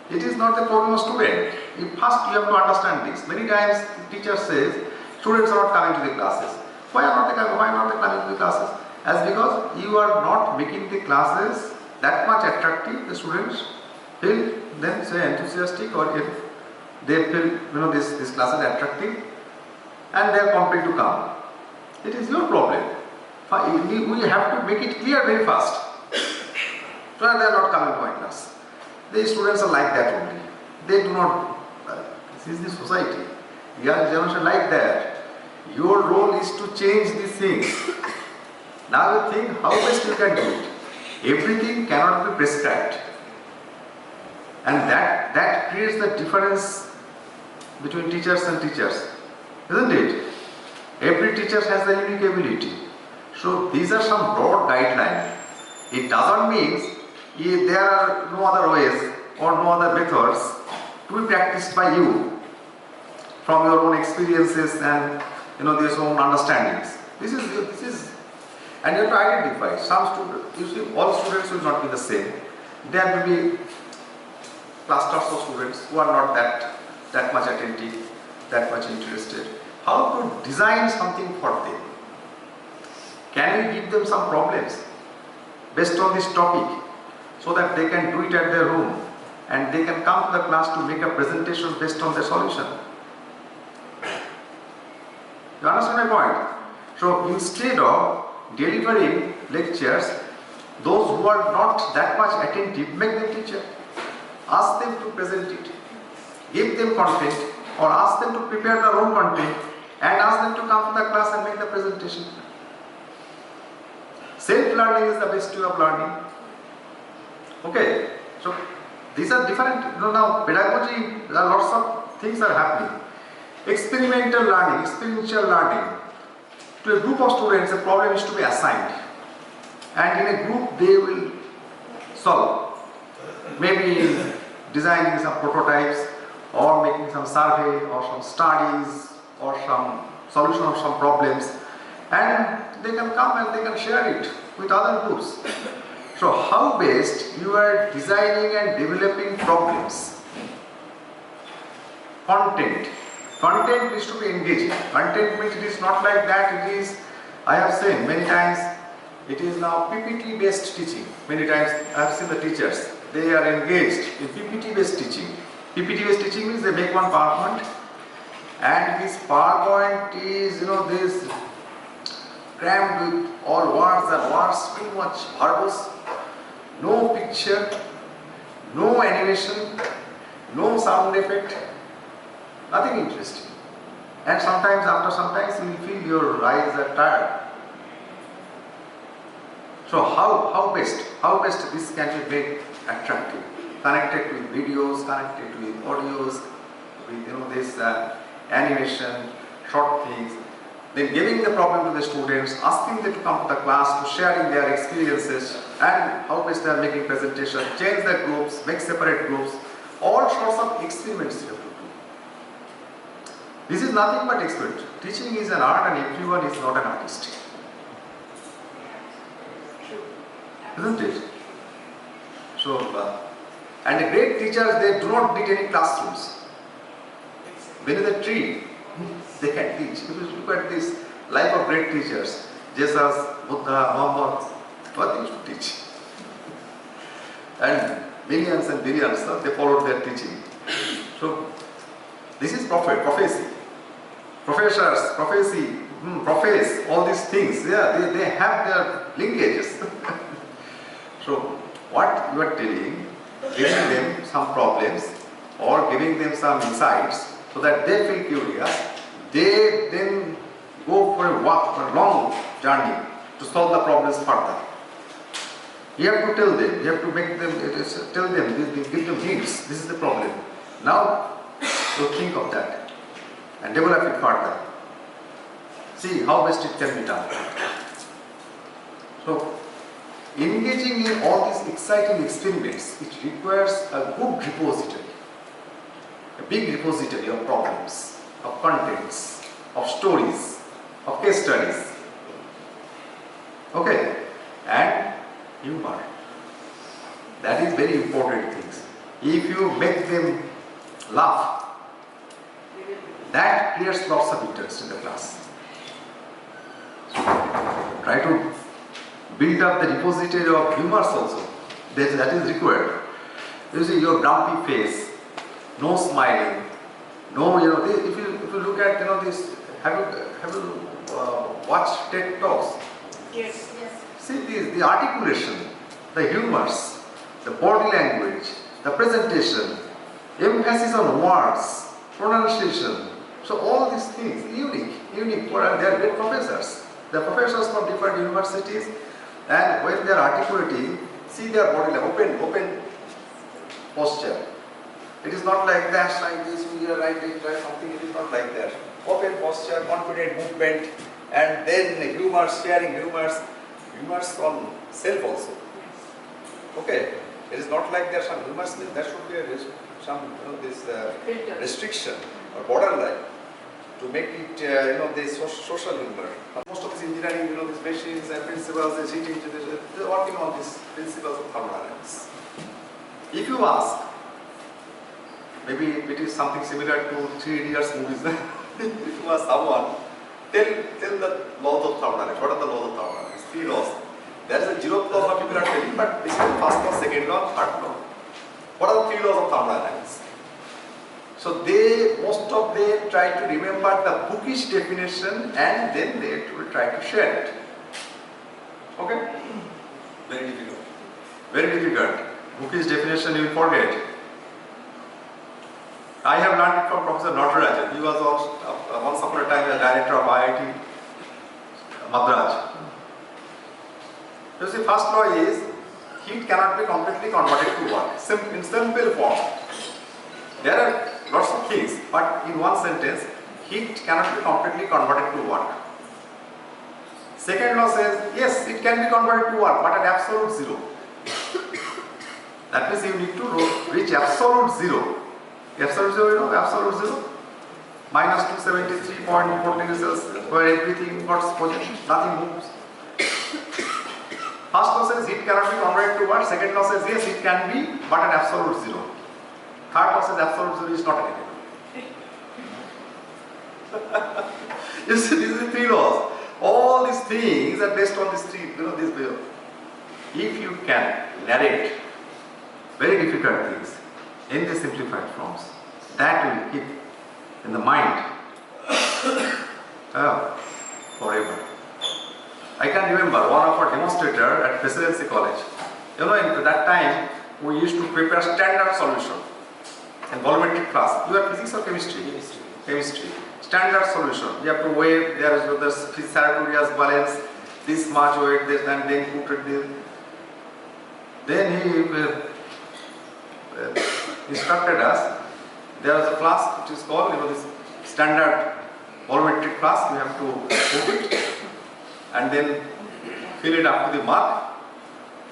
It is not the problem of student. First you have to understand this. Many times the teacher says, students are not coming to the classes. Why are they coming to the classes? As because you are not making the classes that much attractive. The students feel then say enthusiastic, or if they feel this class is attractive and they are compelled to come. It is your problem. We have to make it clear very fast. So they are not coming to my class. The students are like that only. They do not, this is the society. Young generation like that. Your role is to change these things. Now you think how best you can do it. Everything cannot be prescribed. And that creates the difference between teachers and teachers. Isn't it? Every teacher has the unique ability. So these are some broad guidelines. It doesn't mean there are no other ways or no other methods to be practiced by you from your own experiences and their own understandings. This is, and you have to identify. Some students, you see, all students will not be the same. There will be clusters of students who are not that much attentive, that much interested. How to design something for them? Can we give them some problems based on this topic so that they can do it at their home and they can come to the class to make a presentation based on their solution? You understand my point? So instead of delivering lectures, those who are not that much attentive, make them teacher. Ask them to present it. Give them content or ask them to prepare their own content and ask them to come to the class and make the presentation. Self-learning is the best way of learning. Okay, so these are different. Now pedagogy, there are lots of things are happening. Experimental learning, experiential learning. To a group of students, a problem is to be assigned, and in a group they will solve. Maybe designing some prototypes, or making some survey, or some studies, or some solution of some problems, and they can come and they can share it with other groups. So how best you are designing and developing problems? Content. Content is to be engaging. Content means it is not like that, it is, I have seen many times, it is now PPT based teaching. Many times I have seen the teachers, they are engaged in PPT based teaching. PPT-based teaching means they make one PowerPoint, and this PowerPoint is, this crammed with all words and words, too much verbose, no picture, no animation, no sound effect, nothing interesting. And sometimes, after sometimes, you will feel your eyes are tired. So how best this can be made attractive, connected with videos, connected with audios, with this animation, short things. Then giving the problem to the students, asking them to come to the class to sharing their experiences, and how best they are making presentation, change their groups, make separate groups, all sorts of experiments you have to do. This is nothing but experiment. Teaching is an art and everyone is not an artist. Isn't it? So, and the great teachers, they do not need any classrooms. When is a tree, they can teach. If you look at this life of great teachers, Jesus, Buddha, Muhammad, what they used to teach. And millions and billions, they followed their teaching. So, this is prophecy. Professors, prophecy, profess, all these things, yeah, they have their linkages. So, what you are telling, giving them some problems or giving them some insights so that they feel curious, they then go for a walk, for a long journey to solve the problems further. You have to tell them, you have to make them, tell them, give them hints, this is the problem. Now, you think of that and develop it further. See how best it can be done. So, engaging in all these exciting experiments, it requires a good repository, a big repository of problems, of contents, of stories, of case studies. Okay, and humor. That is very important things. If you make them laugh, that creates lots of interest in the class. So, try to build up the repository of humors also. That is required. You see your grumpy face, no smiling, no, if you look at, this, have you watched TED Talks? Yes. Yes. See the articulation, the humors, the body language, the presentation, emphasis on words, pronunciation. So all these things, unique. They are great professors. The professors from different universities, and when they are articulating, see their body language, open posture. It is not like that, like this, we are right, something, it is not like that. Open posture, confident movement, and then humors, sharing humors from self also. Okay, it is not like there are some humors, there should be some restriction or borderline to make it, this social humor. Most of this engineering, these machines and principles, these heat engineers, they are working on these principles of thermodynamics. If you ask, maybe it is something similar to 3 Idiots movies. If you ask someone, tell the laws of thermodynamics. What are the laws of thermodynamics? 3 laws. There is a 0th law people are telling, but this is the first law, second law, third law. What are the 3 laws of thermodynamics? So most of them try to remember the bookish definition and then they will try to share it. Okay? Very difficult. Very difficult. Bookish definition you will forget. I have learned it from Professor Natarajan. He was also, once upon a time the director of IIT Madras. You see, first law is heat cannot be completely converted to work. In simple form. There are lots of things, but in one sentence, heat cannot be completely converted to work. Second law says, yes, it can be converted to work, but at absolute zero. That means you need to reach absolute zero. Absolute zero, absolute zero. Minus 273.4 degrees Celsius, where everything got exposure, nothing moves. First law says heat cannot be converted to work. Second law says, yes, it can be, but at absolute zero. Third law says absolute zero is not available. You see, these are 3 laws. All these things are based on these 3, this way. If you can narrate very difficult things, in the simplified forms. That will keep in the mind forever. I can remember one of our demonstrator at Presidency College. You know, in that time we used to prepare standard solution in volumetric class. You have physics or chemistry? Chemistry. Standard solution. You have to weigh there is the Sartorius balance, this much weight, this, and then put it there. Then he instructed us. There is a class which is called, this standard volumetric class. You have to put it and then fill it up to the mark.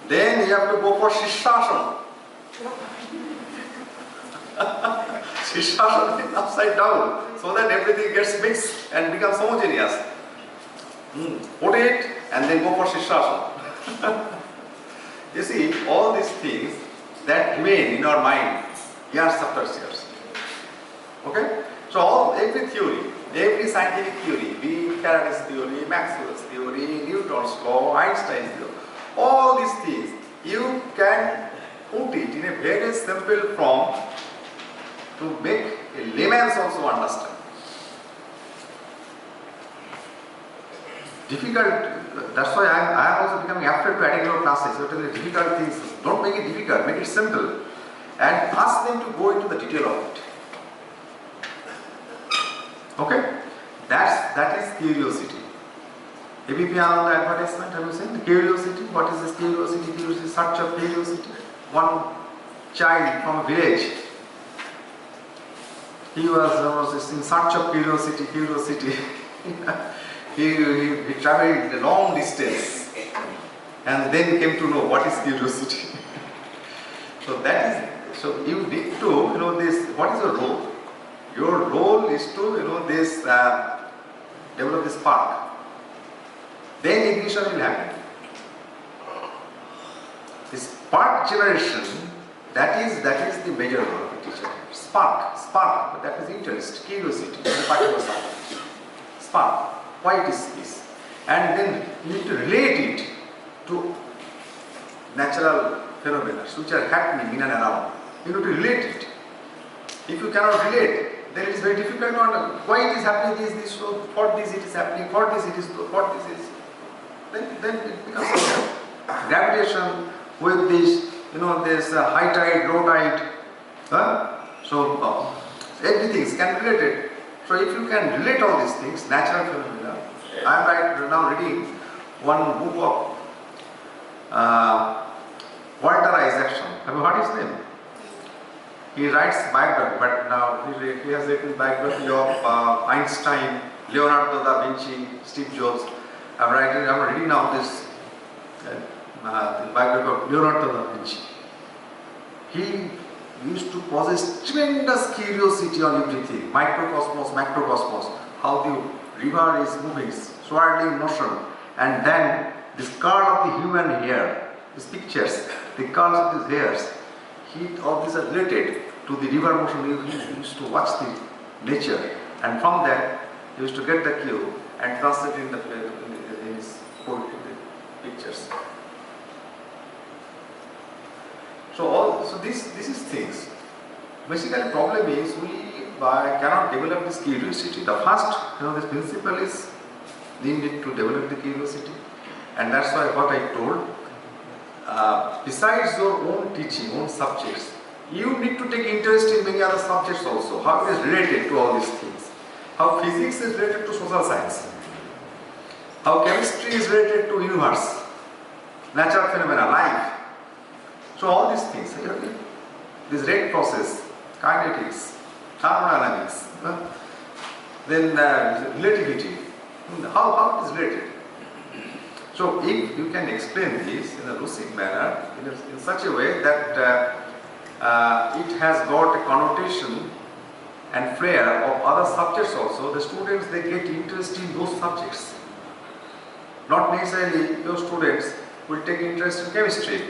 Then you have to go for Shishasana. Shishasana is upside down, so that everything gets mixed and becomes homogeneous. Put it and then go for Shishasana. You see, all these things that remain in our mind years after years. Okay? So every theory, every scientific theory, be it Faraday's theory, Maxwell's theory, Newton's law, Einstein's law, all these things, you can put it in a very simple form to make a layman also understand. Difficult, that's why I am also becoming afraid to attend your classes. So difficult things, don't make it difficult, make it simple and ask them to go into the detail of it. Okay? That is curiosity. ABP Ananda advertisement, have you seen? Curiosity, what is this curiosity? Curiosity, search of curiosity. One child from a village, he was in search of curiosity. He traveled a long distance and then came to know what is curiosity. So you need to this. What is your role? Your role is to develop this spark. Then ignition will happen. This spark generation, that is the major role of a teacher. Spark, but that is interest, curiosity, in a particular subject. Spark. Why it is this? And then you need to relate it to natural phenomena which are happening in and around. You need to relate it. If you cannot relate, then it is very difficult to understand why it is happening this, so for this it is happening, for this it is, for this is. Then it becomes gravitation with this, this high tide, low tide. So everything can relate it. So if you can relate all these things, natural phenomena. I am right now reading one book of Walter Isaacson. Have you heard his name? He writes biography, but now he has written biography of Einstein, Leonardo da Vinci, Steve Jobs. I am reading now this biography of Leonardo da Vinci. He used to possess tremendous curiosity on everything, microcosmos, macrocosmos, how the river is moving, swirling motion, and then this curl of the human hair, these pictures, the curls of these hairs, all these are related to the river motion. He used to watch the nature, and from that he used to get the cue and translate in his poetry, the pictures. So this is things. Basically, problem is we cannot develop this curiosity. The first, this principle is we need to develop the curiosity, and that's why what I told. Besides your own teaching, own subjects, you need to take interest in many other subjects also. How it is related to all these things. How physics is related to social science. How chemistry is related to universe, natural phenomena, life. So all these things, this rate process, kinetics, thermodynamics, then relativity, how it is related. So if you can explain this in a lucid manner, in such a way that it has got a connotation and flair of other subjects also, the students, they get interest in those subjects. Not necessarily your students will take interest in chemistry.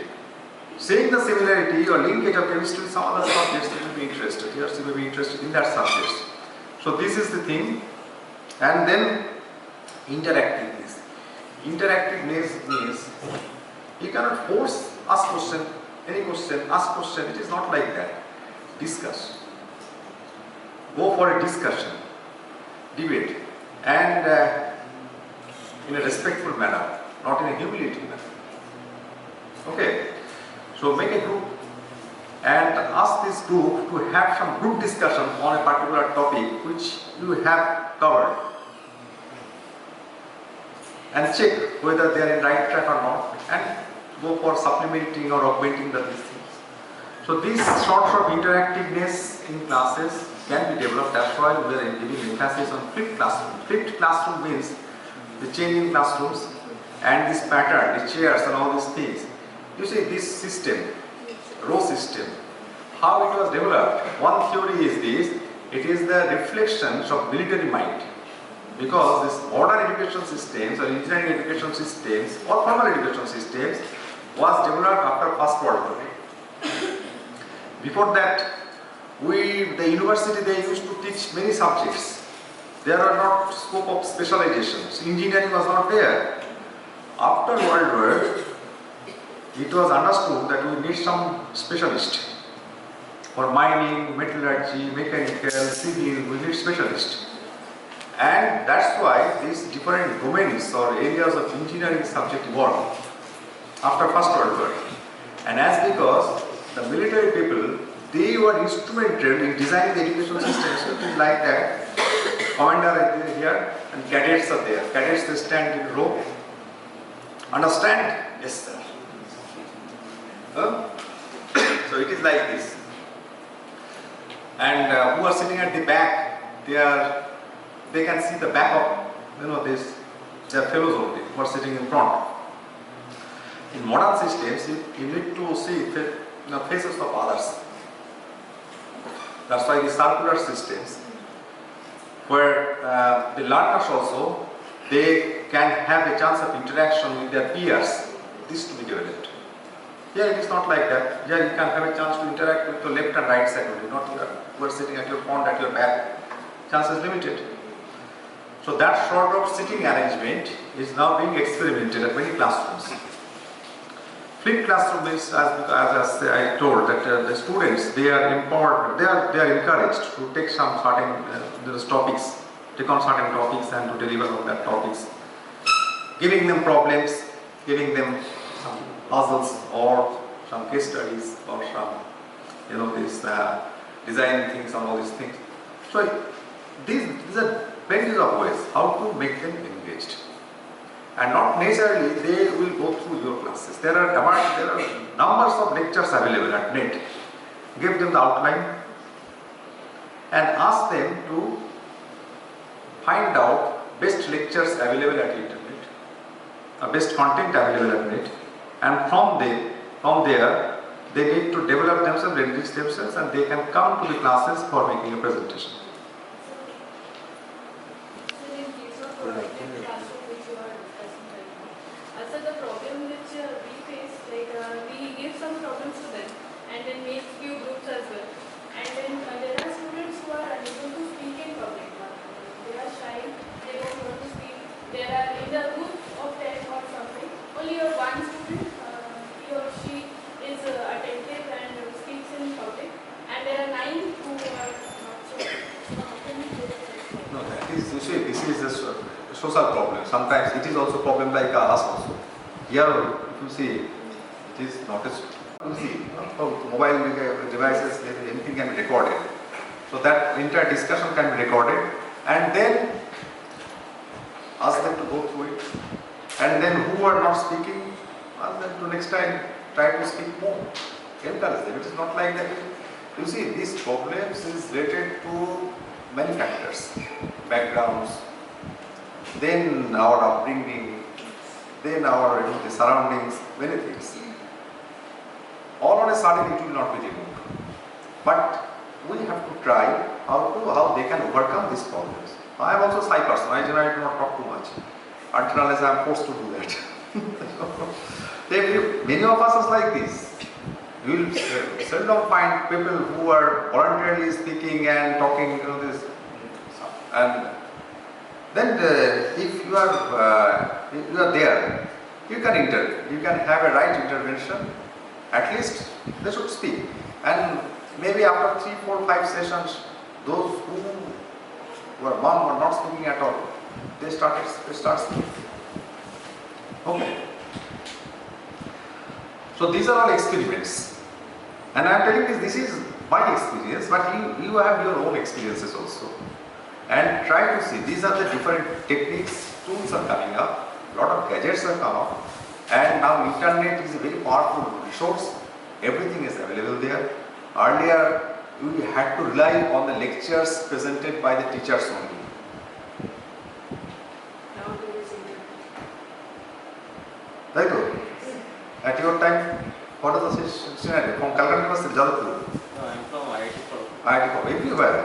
Seeing the similarity or linkage of chemistry with some other subjects, they will be interested. Yes, they will be interested in that subject. So this is the thing. And then interactiveness. Interactiveness means you cannot force, ask question, any question, ask question. It is not like that. discuss. Go for a discussion, debate, and in a respectful manner, not in a humiliating manner. Okay, so make a group and ask this group to have some group discussion on a particular topic which you have covered, and check whether they are in right track or not, and go for supplementing or augmenting these things. So this sort of interactiveness in classes can be developed. That's why we are giving emphasis on flipped classroom. Flipped classroom means the change in classrooms and this pattern, the chairs and all these things. You see this system, row system, how it was developed. One theory is this: it is the reflections of military mind. Because this modern education systems or engineering education systems or formal education systems was developed after First World War. Before that, the university, they used to teach many subjects. There are not scope of specializations. Engineering was not there. After World War, it was understood that we need some specialist. For mining, metallurgy, mechanical, civil, we need specialists. And that's why these different domains or areas of engineering subject evolved after First World War. And as because the military people, they were instrumental in designing the education system, something like that. Commander is here and cadets are there. Cadets, they stand in a row. Understand? Yes, sir. So it is like this. And who are sitting at the back, they can see the back of, this, they are fellows only who are sitting in front. In modern systems, you need to see the faces of others. That's why the circular systems, where the learners also, they can have a chance of interaction with their peers, this to be developed. Here it is not like that. Here you can have a chance to interact with the left and right side only, not here. You are sitting at your front, at your back. Chance is limited. So that sort of sitting arrangement is now being experimented at many classrooms. Flipped classroom is, as I told, that the students, they are empowered, they are encouraged to take some certain topics, take on certain topics and to deliver on that topics, giving them problems, giving them some puzzles or some case studies or some, design things and all these things. So these are plenty of ways how to make them engaged. And not necessarily they will go through your classes. There are numbers of lectures available at net. Give them the outline and ask them to find out best lectures available at internet, best content available at net, and from there they need to develop themselves, enrich themselves, and they can come to the classes for making a presentation. So the problem which we face, we give some problems to them and then make few groups as well. And then there are students who are unable to speak in public. They are shy, they don't want to speak. There are in the group of 10 or something, only one student, he or she is attentive and speaks in public. And there are 9 who are not so. No, this is a social problem. Sometimes it is also a problem like us also. Here, if you see, it is not as you see, mobile devices, anything can be recorded. So that entire discussion can be recorded, and then ask them to go through it. And then who are not speaking, ask them to next time try to speak more. Encourage them. It is not like that. You see, these problems is related to many factors, backgrounds, then our upbringing, then our the surroundings, many things. All on a sudden it will not be removed. But we have to try how they can overcome these problems. I am also a shy person. I generally do not talk too much until unless I am forced to do that. Many of us are like this. You will seldom find people who are voluntarily speaking and talking, this. And then if you are there, you can have a right intervention. At least they should speak. And Maybe after 3, 4, 5 sessions, those who were not speaking at all, they start speaking. Okay. So these are all experiments. And I am telling this is my experience, but you have your own experiences also. And try to see, these are the different techniques, tools are coming up, a lot of gadgets have come up, and now internet is a very powerful resource, everything is available there. Earlier, we had to rely on the lectures presented by the teachers only. Now there is internet. Right? At your time, what is the scenario? From Calcutta University, Durgapur? No, I am from IIT. IIT, everywhere.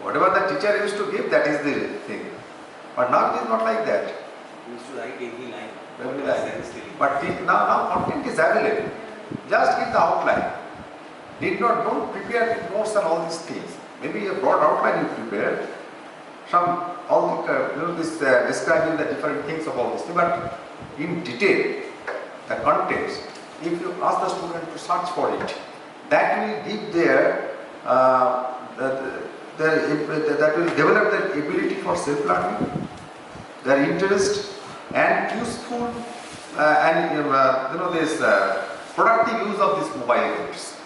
Whatever the teacher used to give, that is the thing. But now it is not like that. We used to write every line. Every What line. was telling. But now content is available. Just give the outline. Don't prepare notes and all these things. Maybe a broad outline you prepare. Describing the different things of all this thing, but in detail, the contents. If you ask the student to search for it, that will give that will develop their ability for self-learning, their interest, and useful this productive use of these mobile phones.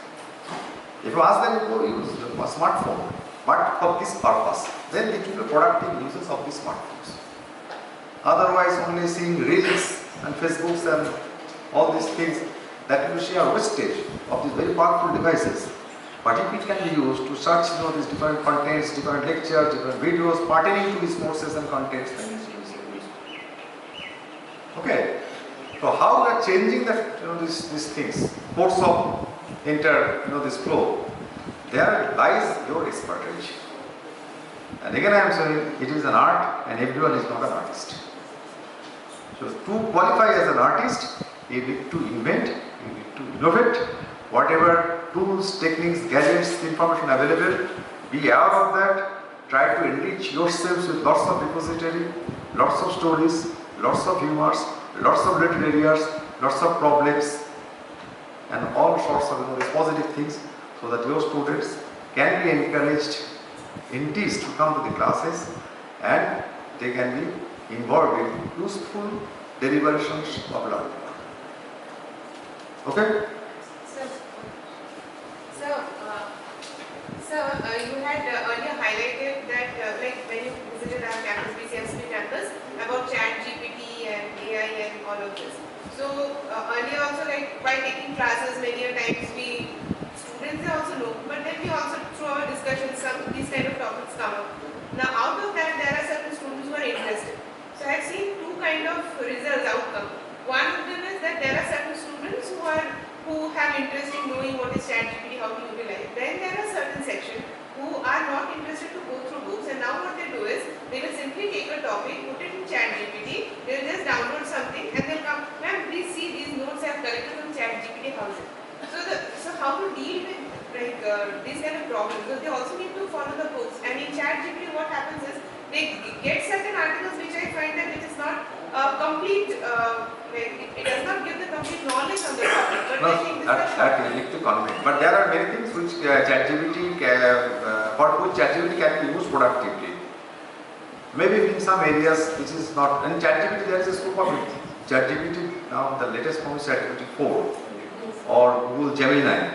If you ask them to use a smartphone, but for this purpose, then it will be productive uses of these smartphones. Otherwise, only seeing reels and Facebooks and all these things, that will share wastage of these very powerful devices. But if it can be used to search these different contents, different lectures, different videos pertaining to these courses and contents, then it's useful. Okay. So how we are changing that these things, course of this flow, there lies your expertise. And again I am saying it is an art and everyone is not an artist. So to qualify as an artist, you need to invent, you need to innovate, whatever tools, techniques, gadgets, information available, be aware of that, try to enrich yourselves with lots of repository, lots of stories, lots of humors, lots of little areas, lots of problems, and all sorts of these positive things, so that your students can be encouraged, enticed to come to the classes, and they can be involved in useful deliberations of learning. Okay? So you had earlier highlighted that when you visited our campus, BCREC campus, about ChatGPT and AI and all of this. So earlier also, while taking classes, many a times students they also know, but then we also through our discussions, these kind of topics come up. Now out of that, there are certain students who are interested. So I have seen two kind of results outcome. One of them is that there are certain students who have interest in knowing what is ChatGPT, how to utilize. Then there are certain sections who are not interested to go through books, and now what they do is they will simply take a topic, put it in ChatGPT, they will just download something and they'll come, ma'am, please see these notes I have collected from ChatGPT, how is it? So how to deal with these kind of problems, because they also need to follow the books, and in ChatGPT what happens is they get certain articles which I find that it is not complete, it does not give the complete knowledge on the topic. But No, I think that you need to convey. But there are many things which ChatGPT can be used productively. Maybe in some areas which is not, and ChatGPT there is a scope of it. ChatGPT, now the latest form is ChatGPT 4 or Google Gemini.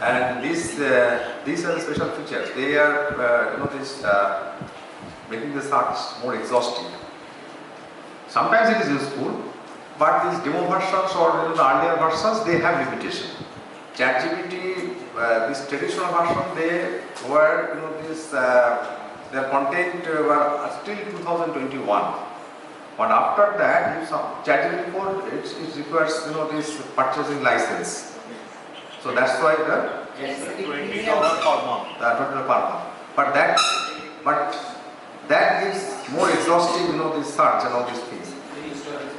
And these are the special features. They are making the search more exhaustive. Sometimes it is useful, but these demo versions or the earlier versions, they have limitation. ChatGPT, this traditional version, they were their content were still 2021. But after that, ChatGPT 4, it requires this purchasing license. So that's why the $20 per month. $20 per month. But that is more exhaustive, this search and all these things.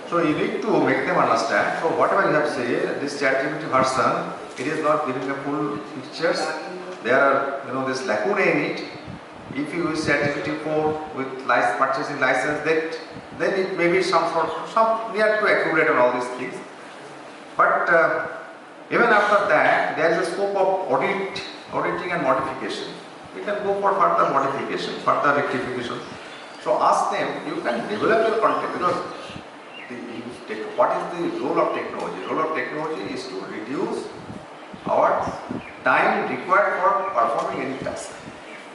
So you need to make them understand. So whatever you have said, this ChatGPT version, it is not giving a full pictures. There are this lacuna in it. If you use ChatGPT 4 with purchasing license, then it may be some near to accurate and all these things. But Even after that, there is a scope of auditing and modification. We can go for further modification, further rectification. So ask them, you can develop your content because what is the role of technology? The role of technology is to reduce our time required for performing any task,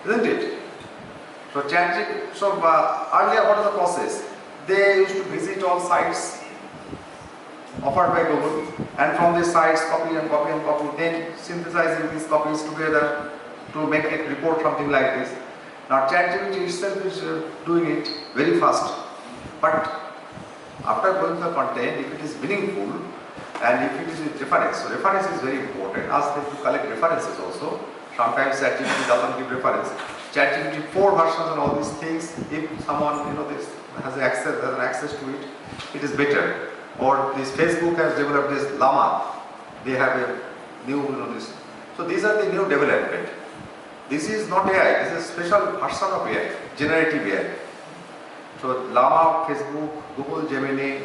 isn't it? So earlier what was the process? They used to visit all sites offered by Google, and from these sites copy and copy and copy, then synthesizing these copies together to make a report something like this. Now ChatGPT itself is doing it very fast, but after going to the content, if it is meaningful and if it is with reference, so reference is very important. Ask them to collect references also. Sometimes ChatGPT doesn't give reference. ChatGPT 4 versions and all these things, if someone this has access to it, it is better. Or this Facebook has developed this Llama. They have a new this. So these are the new development. This is not AI. This is a special version of AI, generative AI. So Llama, Facebook, Google, Gemini,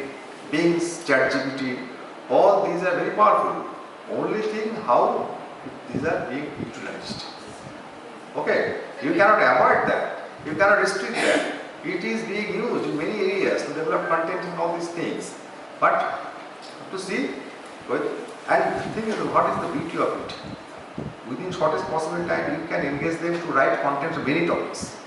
Bing's, ChatGPT, all these are very powerful. Only thing how these are being utilized. Okay, you cannot avoid that. You cannot restrict that. It is being used in many areas to develop content and all these things. But to see, and the thing is, what is the beauty of it? Within shortest possible time, you can engage them to write content on many topics.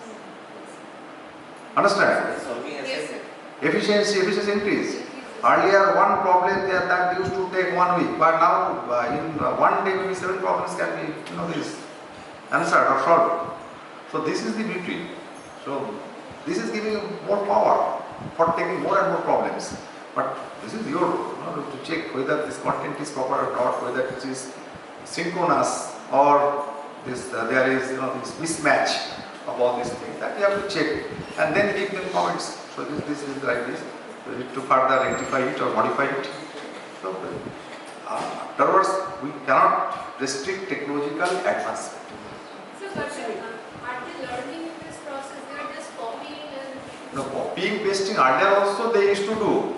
Understand? Yes, sir. Efficiency increase. Earlier, one problem that used to take 1 week, but now in 1 day, maybe 7 problems can be this answered or solved. So this is the beauty. So this is giving you more power for taking more and more problems. But this is your role to check whether this content is proper or not, whether it is synchronous or there is this mismatch of all these things. That you have to check and then give them comments. So this is like this. We need to further rectify it or modify it. So afterwards, we cannot restrict technological advancement. So, but are they learning in this process? They are just copying and... No, copying, pasting, earlier also they used to do.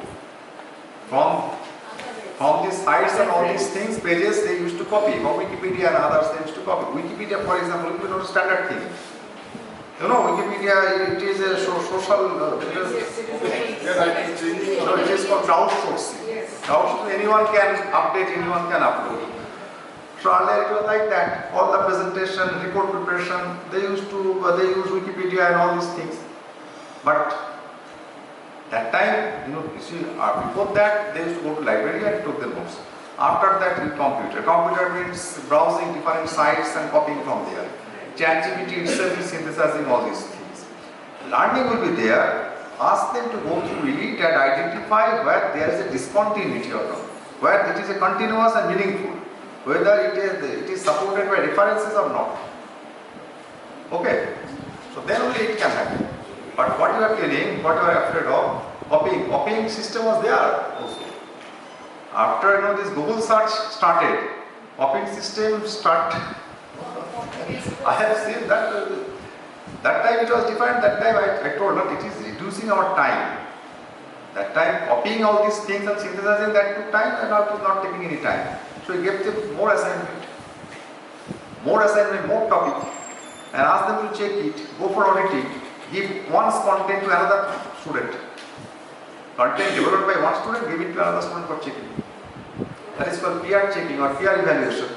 From these sites and all these things, pages, they used to copy. From Wikipedia and others, they used to copy. Wikipedia, for example, is not a standard thing. Wikipedia, it is a social, it is for crowdsourcing. Crowdsourcing, anyone can update, anyone can upload. So earlier it was like that. All the presentation, report preparation, they use Wikipedia and all these things. But that time, you see, before that, they used to go to library and took the notes. After that, computer. Computer means browsing different sites and copying from there. ChatGPT itself is synthesizing all these things. Learning will be there. Ask them to go through it and identify where there is a discontinuity or not, where it is a continuous and meaningful, whether it is supported by references or not. Okay, so then only it can happen. But what you are telling, what you are afraid of, copying system was there also. After this Google search started, copying system start. I have seen that. That time it was different. That time I told that it is reducing our time. That time copying all these things and synthesizing that took time, and now it is not taking any time. So we gave them more assignment, more topic, and ask them to check it, go for auditing, give one's content to another student. Content developed by one student, give it to another student for checking. That is called peer checking or peer evaluation.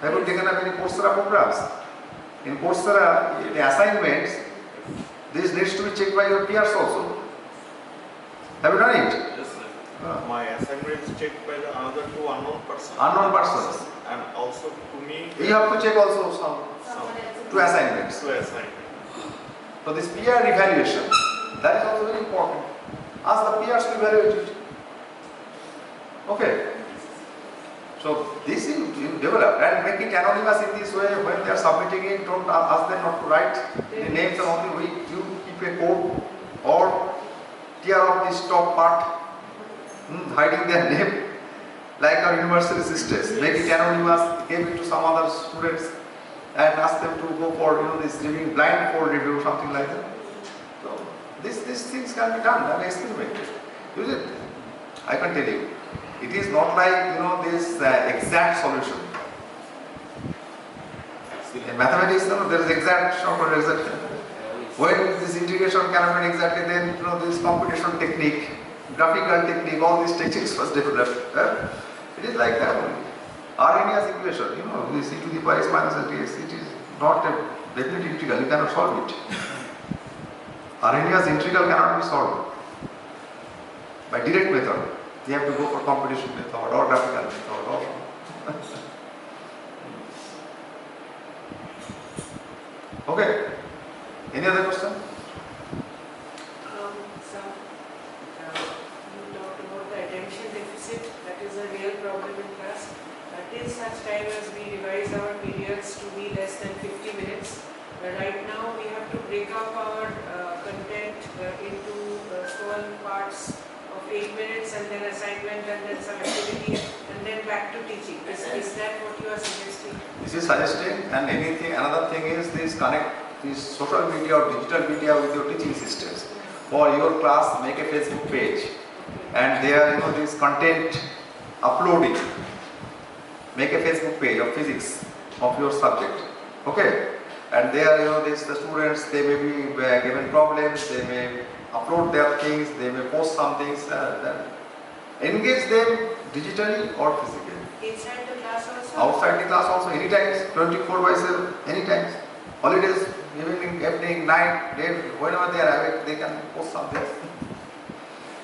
Have you taken up any Coursera programs? In Coursera, the assignments, this needs to be checked by your peers also. Have you done it? Yes, sir. My assignment is checked by the another 2 unknown persons. Unknown persons. And also to me. You have to check also some 2 assignments. 2 assignments. So this peer evaluation, that is also very important. Ask the peers to evaluate it. Okay. So this you develop and make it anonymous in this way. When they are submitting it, don't ask them not to write the names and only you keep a code or tear off this top part, hiding their name, like our university sisters. Make it anonymous, give it to some other students and ask them to go for this reviewing blindfold review, something like that. So these things can be done and experimented. Use it. I can tell you. It is not like, this exact solution. In mathematics, there is exact short or exact. When this integration cannot be exactly, then this computation technique, graphical technique, all these techniques was developed. It is like that only. Arrhenius equation, this e to the power s minus ds, it is not a definite integral, you cannot solve it. Arrhenius integral cannot be solved by direct method. You have to go for computation method or graphical method or okay. Any other question? You talked about the attention deficit, that is a real problem in class. Till such time as we revise our periods to be less than 50 minutes. Right now we have to break up our content into small parts of 8 minutes and then assignment and then some activity and then back to teaching. Is that what you are suggesting? This is suggesting, and another thing is this connect this social media or digital media with your teaching systems. For your class, make a Facebook page and there this content uploading. Make a Facebook page of physics of your subject. Okay? And there the students, they may be given problems, they may upload their things, they may post some things. Engage them digitally or physically. Inside the class also? Outside the class also, anytime, 24/7, anytime. Holidays, evening, night, day, whenever they are awake, they can post something.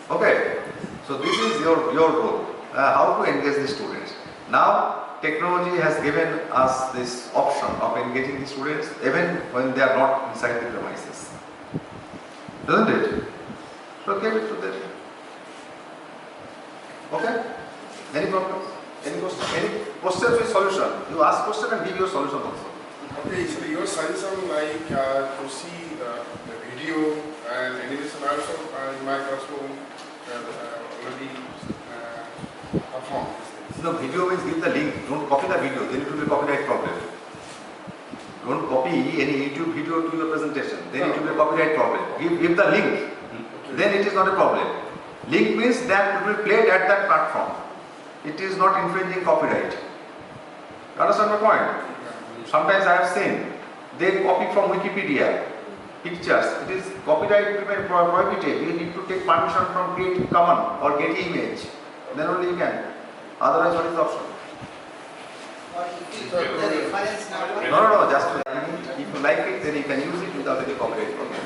Okay, so this is your role, how to engage the students. Now, technology has given us this option of engaging the students even when they are not inside the premises. Doesn't it? So give it to them. Okay? Any problems? Any question? Any questions with solution? You ask question and give your solution also. Okay, so your suggestion like to see the video and animation also in my classroom already performed. No, video means give the link. Don't copy the video, then it will be a copyright problem. Don't copy any YouTube video to your presentation, then it will be a copyright problem. Give the link, then it is not a problem. Link means that it will be played at that platform. It is not infringing copyright. You understand my point? Sometimes I have seen, they copy from Wikipedia pictures. It is copyright prohibited. You need to take permission from Creative Commons or Getty Image. Then only you can. Otherwise, what is the option? No, just if you like it, then you can use it without any copyright problem.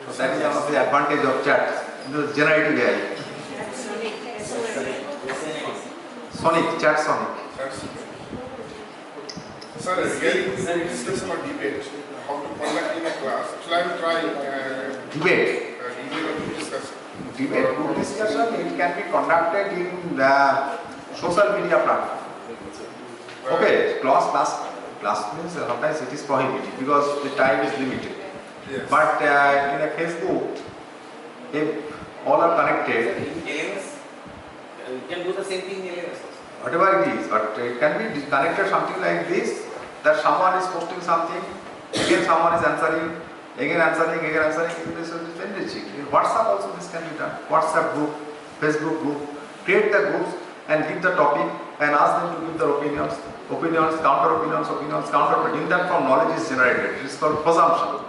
So that is one of the advantage of chat. The generative AI. Sonic, chat Sonic. Sir, regarding this discussion or debate, how to conduct in a class, shall I try Debate. debate or discussion? Debate, group discussion, it can be conducted in the social media platform. Okay, class means sometimes it is prohibited because the time is limited. Yes. But in a Facebook, if all are connected, In LMS, you can do the same thing in LMS also. whatever it is, but it can be connected something like this, that someone is posting something, again someone is answering, again answering, this is enriching. In WhatsApp also this can be done. WhatsApp group, Facebook group, create the groups and give the topic and ask them to give their opinions, counter opinions. In that form knowledge is generated. It is called consumption.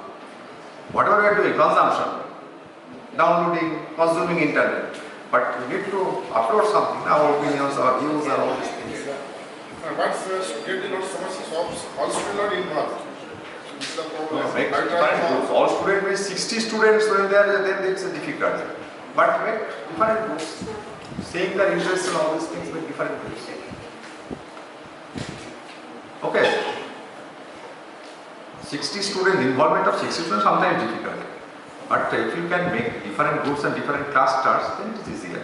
Whatever we are doing, consumption, downloading, consuming internet. But you need to upload something, our opinions, our views and all these things. But student is not so much, all students are involved. This is the problem. No, make different groups. All students means 60 students when they are there, then it's difficult. But make different groups. Seeing their interests and all these things, make different groups. Okay. 60 student involvement of 60 students sometimes difficult. But if you can make different groups and different clusters, then it is easier.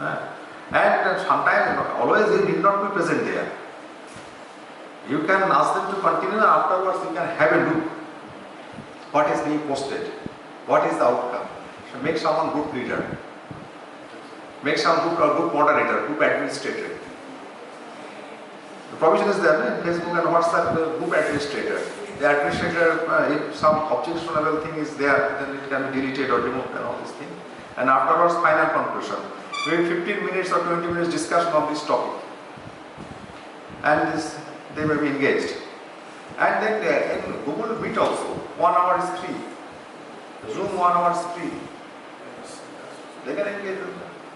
And sometimes, always you need not be present there. You can ask them to continue and afterwards you can have a look. What is being posted? What is the outcome? So make someone group leader. Make some group moderator, group administrator. The provision is there in Facebook and WhatsApp, the group administrator. The administrator, if some objectionable thing is there, then it can be deleted or removed and all these things. And afterwards, final conclusion. maybe 15 minutes or 20 minutes discussion of this topic. And they may be engaged. And then in Google Meet also, 1 hour is free. Zoom 1 hour is free. They can engage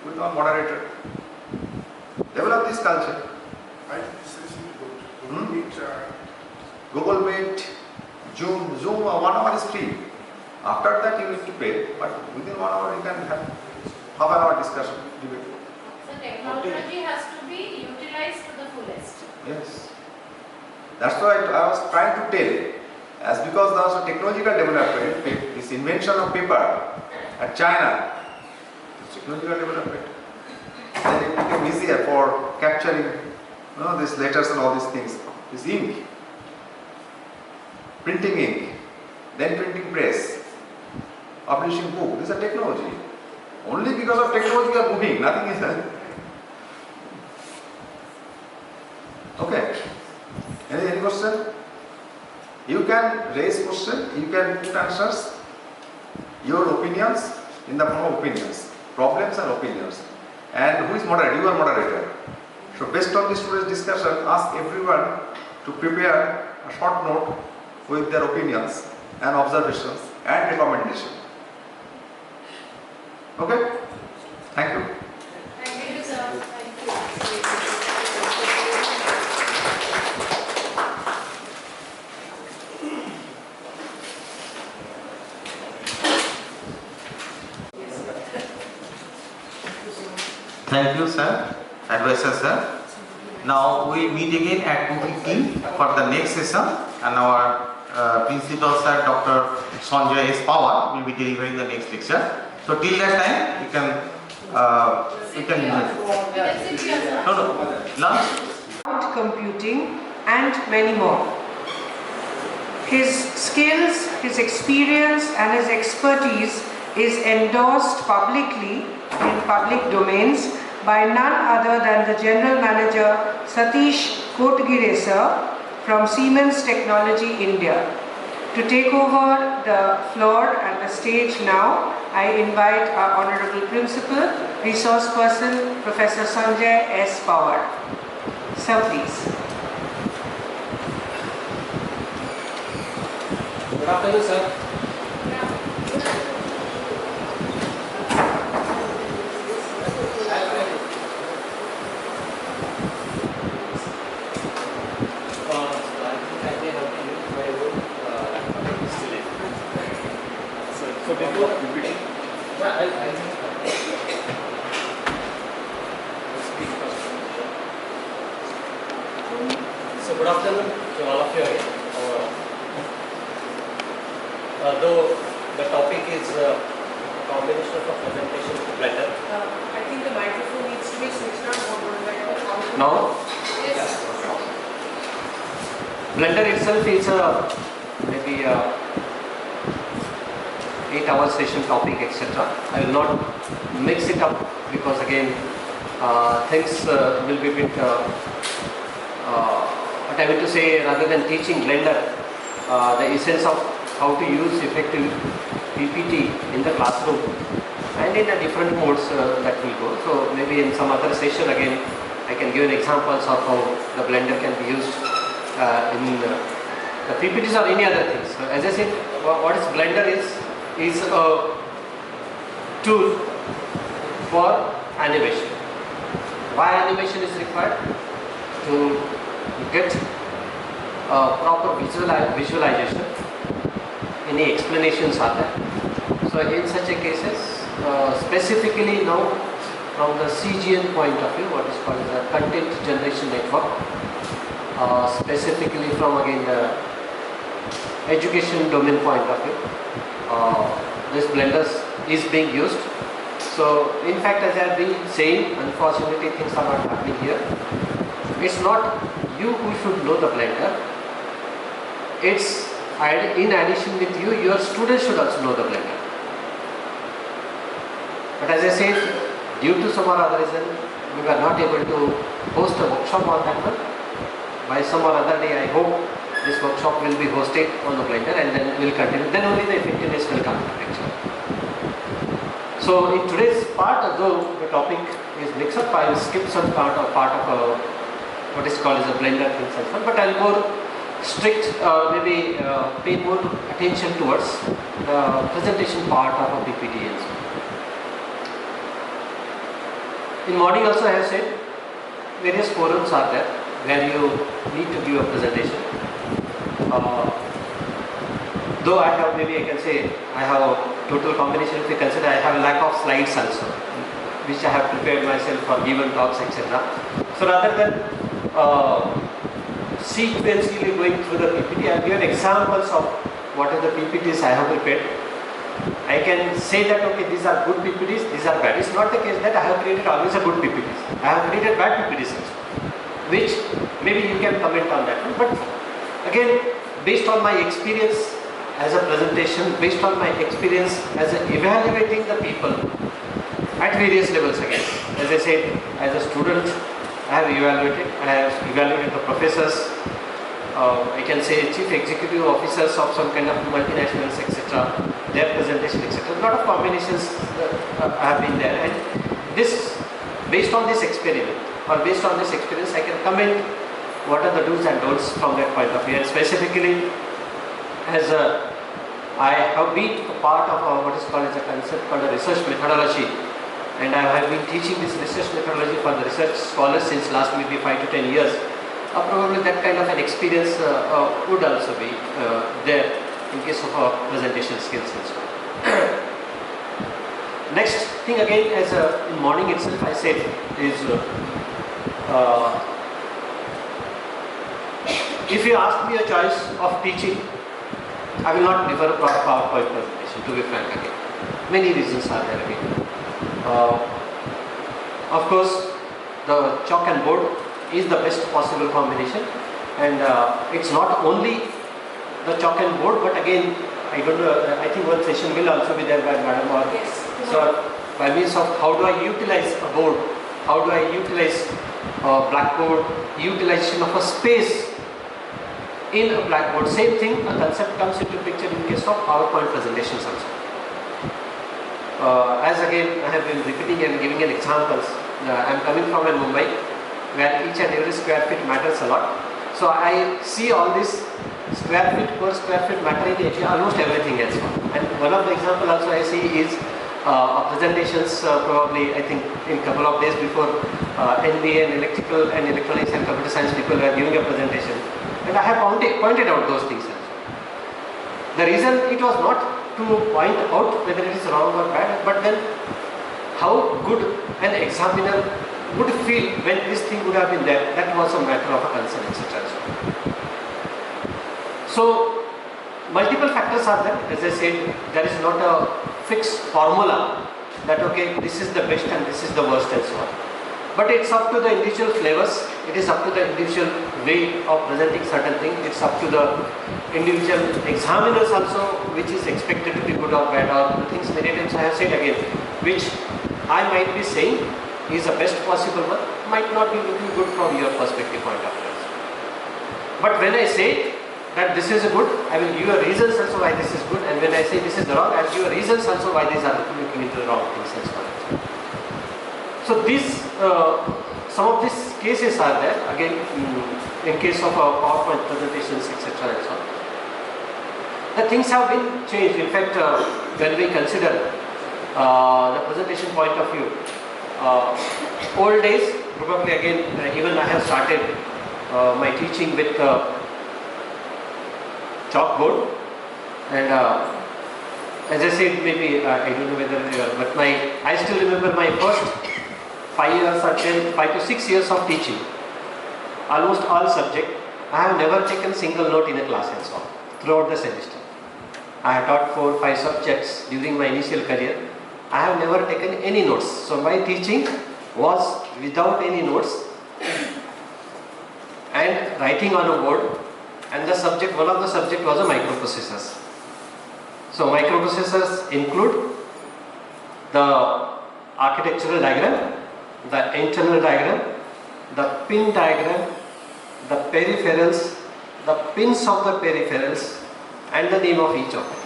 with one moderator. Develop this culture. I think this is good. Google Meet, Google Meet, Zoom 1 hour is free. After that you need to pay, but within 1 hour you can have half an hour discussion, debate. So technology has to be utilized to the fullest. Yes. That's why I was trying to tell, as because there was a technological development, this invention of paper at China, technological development, then it became easier for capturing these letters and all these things. This ink, printing ink, then printing press, publishing book. These are technology. Only because of technology we are moving, nothing is done. Okay. Any question? You can raise question, you can put answers, your opinions in the form of opinions, problems and opinions. And who is moderator? You are moderator. So based on this today's discussion, ask everyone to prepare a short note with their opinions and observations and recommendation. Okay? Thank you. Thank you, sir. Thank you. Thank you, sir. Advisor, sir. Now we meet again at 2:15 for the next session, and our principal, sir, Dr. Sanjay S. Pawar, will be delivering the next lecture. So till that time, you can lunch. Cloud computing and many more. His skills, his experience and his expertise is endorsed publicly in public domains by none other than the General Manager Satish Kotgire sir from Siemens Technology India. To take over the floor and the stage now, I invite our Honorable Principal, Resource Person, Professor Sanjay S. Pawar. Sir, please. Good afternoon, sir. So before repeating, So good afternoon to all of you again. Though the topic is a combination of a presentation with Blender. I think the microphone needs to be switched on. Now, Yes. Blender itself is maybe a 8-hour session topic, etc. I will not mix it up because again things will be a bit what I mean to say, rather than teaching Blender, the essence of how to use effective PPT in the classroom and in a different modes that will go. So maybe in some other session again I can give examples of how the Blender can be used in the PPTs or any other things. So as I said, what is Blender is a tool for animation. Why animation is required? To get proper visualization. Any explanations are there? So in such a cases, specifically now from the CGN point of view, what is called the content generation network, specifically from again the education domain point of view, this Blender is being used. So in fact, as I have been saying, unfortunately things are not happening here. It's not you who should know the Blender. It's in addition with you, your students should also know the Blender. But as I said, due to some or other reason, we were not able to host a workshop on that one. By some or other day, I hope this workshop will be hosted on the Blender and then we'll continue. Then only the effectiveness will come into picture. So in today's part, though the topic is mix-up, I will skip some part of what is called as a blender things and fun, but I'll more strict, maybe pay more attention towards the presentation part of a PPT and so. In morning also I have said various forums are there where you need to give a presentation. Though I have, maybe I can say I have a total combination, if you consider I have a lack of slides also, which I have prepared myself for given talks, etc. So rather than sequentially going through the PPT, I have given examples of what are the PPTs I have prepared. I can say that okay, these are good PPTs, these are bad. It's not the case that I have created always a good PPTs. I have created bad PPTs also, which maybe you can comment on that one. But again, based on my experience as a presentation, based on my experience as evaluating the people at various levels again. As I said, as a student, I have evaluated and I have evaluated the professors, I can say chief executive officers of some kind of multinationals, etc., their presentation, etc. A lot of combinations have been there, and this, based on this experiment or based on this experience, I can comment what are the do's and don'ts from that point of view. And specifically, as I have been a part of what is called as a concept called a research methodology, and I have been teaching this research methodology for the research scholars since last maybe 5 to 10 years. Probably that kind of an experience would also be there in case of presentation skills and so on. Next thing again, as in morning itself I said is if you ask me a choice of teaching, I will not prefer a PowerPoint presentation, to be frank again. Many reasons are there again. Of course, the chalk and board is the best possible combination, and it's not only the chalk and board, but again, I don't know, I think one session will also be there by Madam or Yes. so by means of how do I utilize a board, how do I utilize a blackboard, utilization of a space in a blackboard. Same thing, a concept comes into picture in case of PowerPoint presentations also. As again I have been repeating and giving an examples, I am coming from Mumbai, where each and every square feet matters a lot. So I see all this square feet per square feet matter in almost everything else. And one of the example also I see is presentations probably I think in couple of days before NBA and electrical and electronics and computer science people were giving a presentation, and I have pointed out those things also. The reason it was not to point out whether it is wrong or bad, but then how good an examiner would feel when this thing would have been there. That was a matter of a concern, etc. So multiple factors are there. As I said, there is not a fixed formula that okay, this is the best and this is the worst and so on. But it's up to the individual flavors, it is up to the individual way of presenting certain things, it's up to the individual examiners also, which is expected to be good or bad, or the things many times I have said again, which I might be saying is the best possible one, might not be looking good from your perspective point of view. But when I say that this is good, I will give you reasons also why this is good, and when I say this is wrong, I will give you reasons also why these are looking into the wrong things and so on. So these, some of these cases are there, again in case of PowerPoint presentations, etc. and so on. The things have been changed. In fact, when we consider the presentation point of view, old days, probably again, even I have started my teaching with chalkboard, and as I said, maybe I don't know whether, but I still remember my first 5 years or 5 to 6 years of teaching, almost all subject. I have never taken single note in a class and so on throughout the semester. I have taught 4 or 5 subjects during my initial career. I have never taken any notes. So my teaching was without any notes and writing on a board, and the subject, one of the subject was a microprocessors. So microprocessors include the architectural diagram, the internal diagram, the pin diagram, the peripherals, the pins of the peripherals, and the name of each of them.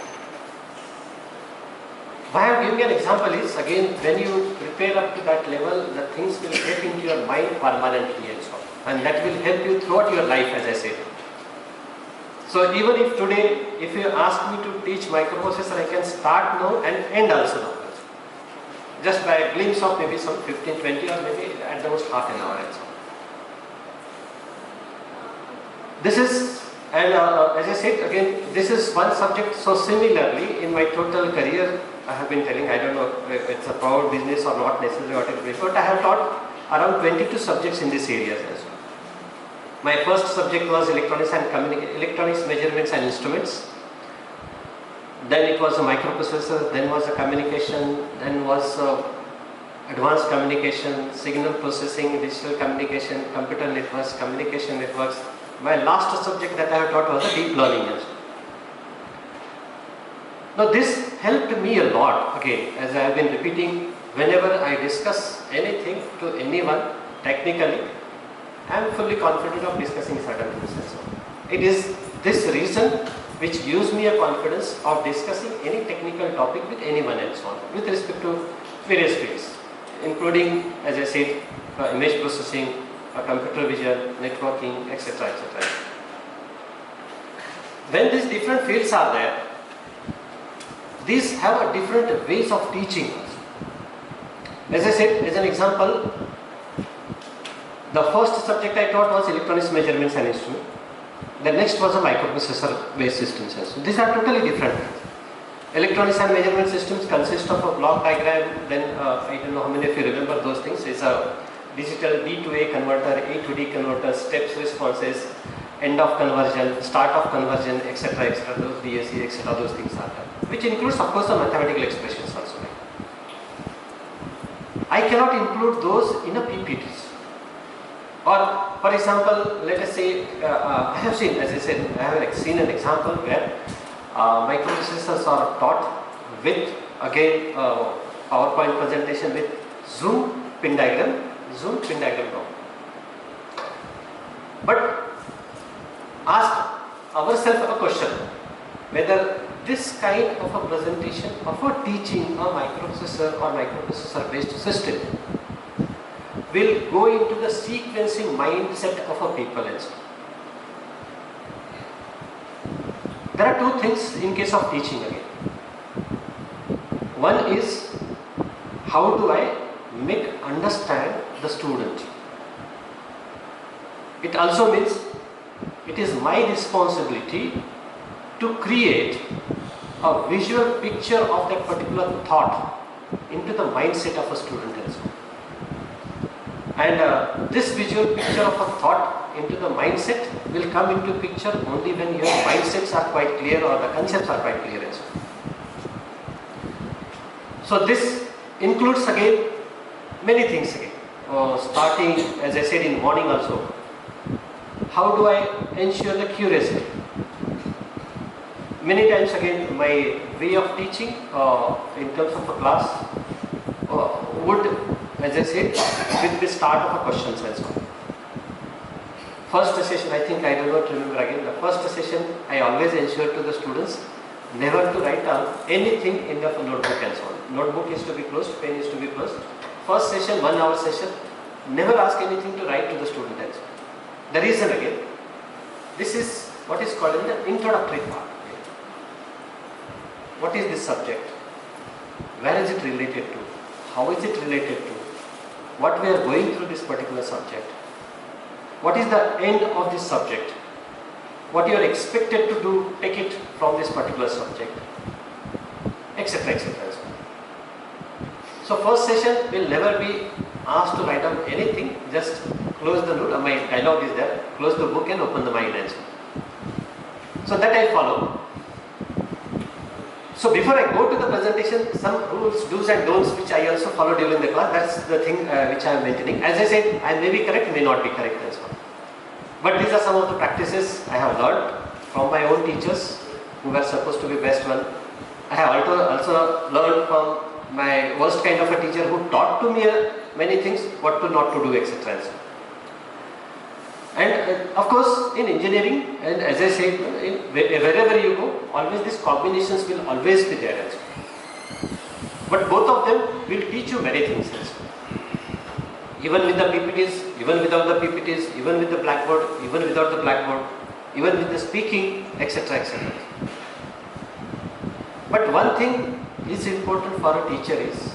Why I am giving an example is, again, when you prepare up to that level, the things will get into your mind permanently and so on. And that will help you throughout your life, as I said. So even if today, if you ask me to teach microprocessor, I can start now and end also now. Just by a glimpse of maybe some 15, 20 or maybe at the most half an hour and so on. This is, and as I said again, this is one subject. So similarly, in my total career, I have been telling, I don't know if it's a proud business or not necessarily what it is, but I have taught around 22 subjects in this area as well. My first subject was electronics measurements and instruments. Then it was a microprocessor, then was a communication, then was advanced communication, signal processing, digital communication, computer networks, communication networks. My last subject that I have taught was deep learning. Now this helped me a lot, again, as I have been repeating, whenever I discuss anything to anyone technically, I am fully confident of discussing certain things. It is this reason which gives me a confidence of discussing any technical topic with anyone and so on, with respect to various fields, including, as I said, image processing, computer vision, networking, etc., etc. When these different fields are there, these have a different ways of teaching. As I said, as an example, the first subject I taught was electronics measurements and instruments. The next was a microprocessor based systems. So these are totally different. Electronics and measurement systems consist of a block diagram, then I don't know how many of you remember those things. It's a digital D to A converter, A to D converter, steps responses, end of conversion, start of conversion, etc., etc., those DAC, etc., those things are there. Which includes, of course, the mathematical expressions also. I cannot include those in a PPTs. Or, for example, let us say, I have seen, as I said, I have seen an example where microprocessors are taught with, again, PowerPoint presentation with zoom pin diagram now. But ask ourselves a question, whether this kind of a presentation of a teaching a microprocessor or microprocessor based system will go into the sequencing mindset of a people and so on. There are two things in case of teaching again. One is, how do I make understand the student? It also means it is my responsibility to create a visual picture of that particular thought into the mindset of a student and so on. And this visual picture of a thought into the mindset will come into picture only when your mindsets are quite clear or the concepts are quite clear and so on. So this includes again many things again. Starting, as I said, in morning also. How do I ensure the curiosity? Many times again, my way of teaching in terms of a class would, as I said, with the start of a questions and so on. First session, I think I do not remember again, the first session I always ensure to the students never to write down anything in the notebook and so on. Notebook is to be closed, pen is to be closed. First session, 1 hour session, never ask anything to write to the student and so on. The reason again, this is what is called in the introductory part. What is this subject? Where is it related to? How is it related to? What we are going through this particular subject? What is the end of this subject? What you are expected to do, take it from this particular subject, etc., etc. So first session will never be asked to write down anything, just close the note, my dialogue is there, close the book and open the mind and so on. So that I follow. So before I go to the presentation, some rules, do's and don'ts which I also follow during the class, that's the thing which I am mentioning. As I said, I may be correct, may not be correct and so on. But these are some of the practices I have learned from my own teachers who were supposed to be best one. I have also learned from my worst kind of a teacher who taught to me many things, what to not to do, etc. And of course, in engineering, and as I said, wherever you go, always these combinations will always be there. But both of them will teach you many things also. Even with the PPTs, even without the PPTs, even with the blackboard, even without the blackboard, even with the speaking, etc., etc. But one thing is important for a teacher is,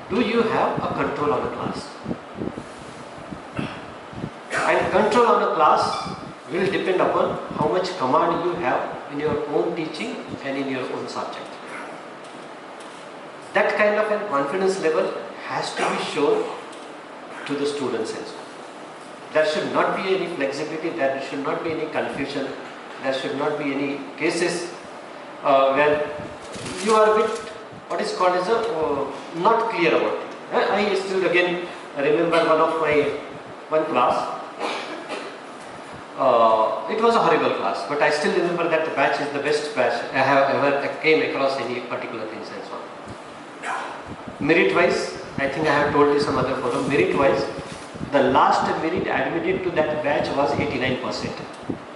do you have a control on a class? And control on a class will depend upon how much command you have in your own teaching and in your own subject. That kind of a confidence level has to be shown to the students also. There should not be any flexibility, there should not be any confusion, there should not be any cases where you are a bit, what is called as not clear about it. I still again remember one class. It was a horrible class, but I still remember that the batch is the best batch I have ever came across any particular things and so on. Merit wise, I think I have told you some other forum, merit wise, the last merit admitted to that batch was 89%.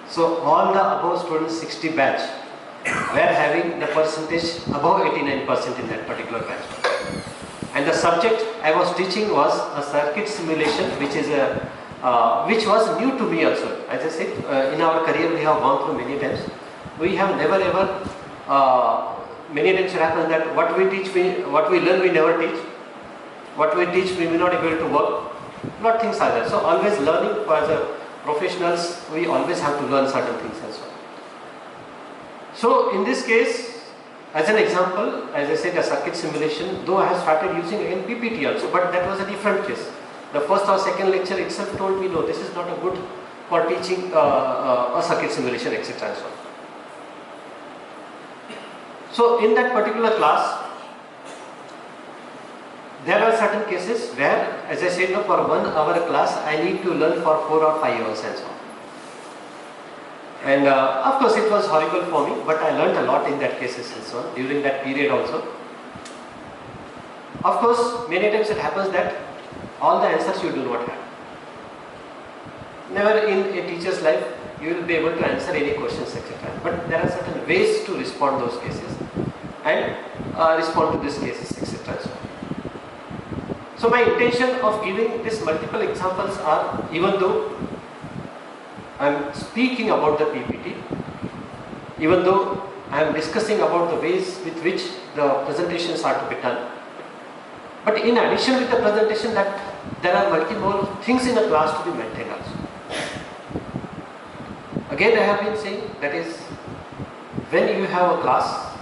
So all the above students 60 batch were having the percentage above 89% in that particular batch. And the subject I was teaching was a circuit simulation, which was new to me also. As I said, in our career we have gone through many times. We have never ever, many times it happens that what we learn we never teach. What we teach we may not able to work. Not things like that. So always learning as a professionals, we always have to learn certain things as well. So in this case, as an example, as I said, a circuit simulation, though I have started using again PPT also, but that was a different case. The first or second lecture itself told me, no, this is not a good for teaching a circuit simulation, etc. and so on. So in that particular class, there are certain cases where, as I said, no, for 1 hour class, I need to learn for 4 or 5 hours and so on. And of course, it was horrible for me, but I learned a lot in that cases and so on, during that period also. Of course, many times it happens that all the answers you do not have. Never in a teacher's life you will be able to answer any questions, etc. But there are certain ways to respond those cases and respond to these cases, etc. So my intention of giving these multiple examples are, even though I am speaking about the PPT, even though I am discussing about the ways with which the presentations are to be done, but in addition with the presentation, that there are multiple things in a class to be maintained also. Again, I have been saying, that is, when you have a class,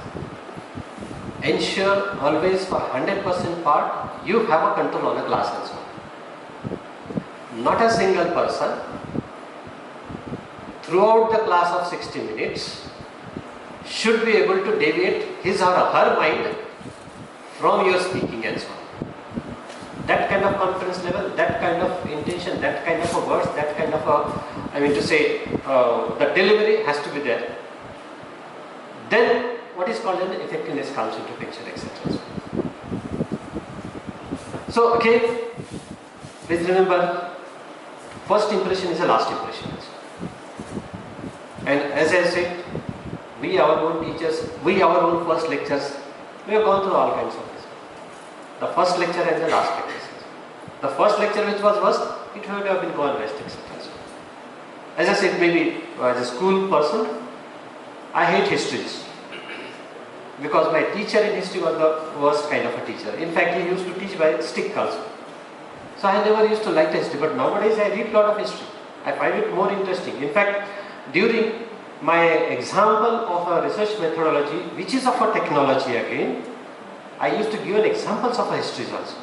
ensure always for 100% part you have a control on a class also. Not a single person throughout the class of 60 minutes should be able to deviate his or her mind from your speaking and so on. That kind of confidence level, that kind of intention, that kind of a words, that kind of a, the delivery has to be there. Then what is called an effectiveness comes into picture, etc. So again, please remember, first impression is the last impression. And as I said, we our own teachers, we our own first lectures, we have gone through all kinds of this. The first lecture and the last lecture. The first lecture which was worst, it would have been gone best, etc. As I said, maybe as a school person, I hate histories. Because my teacher in history was the worst kind of a teacher. In fact, he used to teach by stick also. So I never used to like history, but nowadays I read a lot of history. I find it more interesting. In fact, during my example of a research methodology, which is of a technology again, I used to give examples of histories also.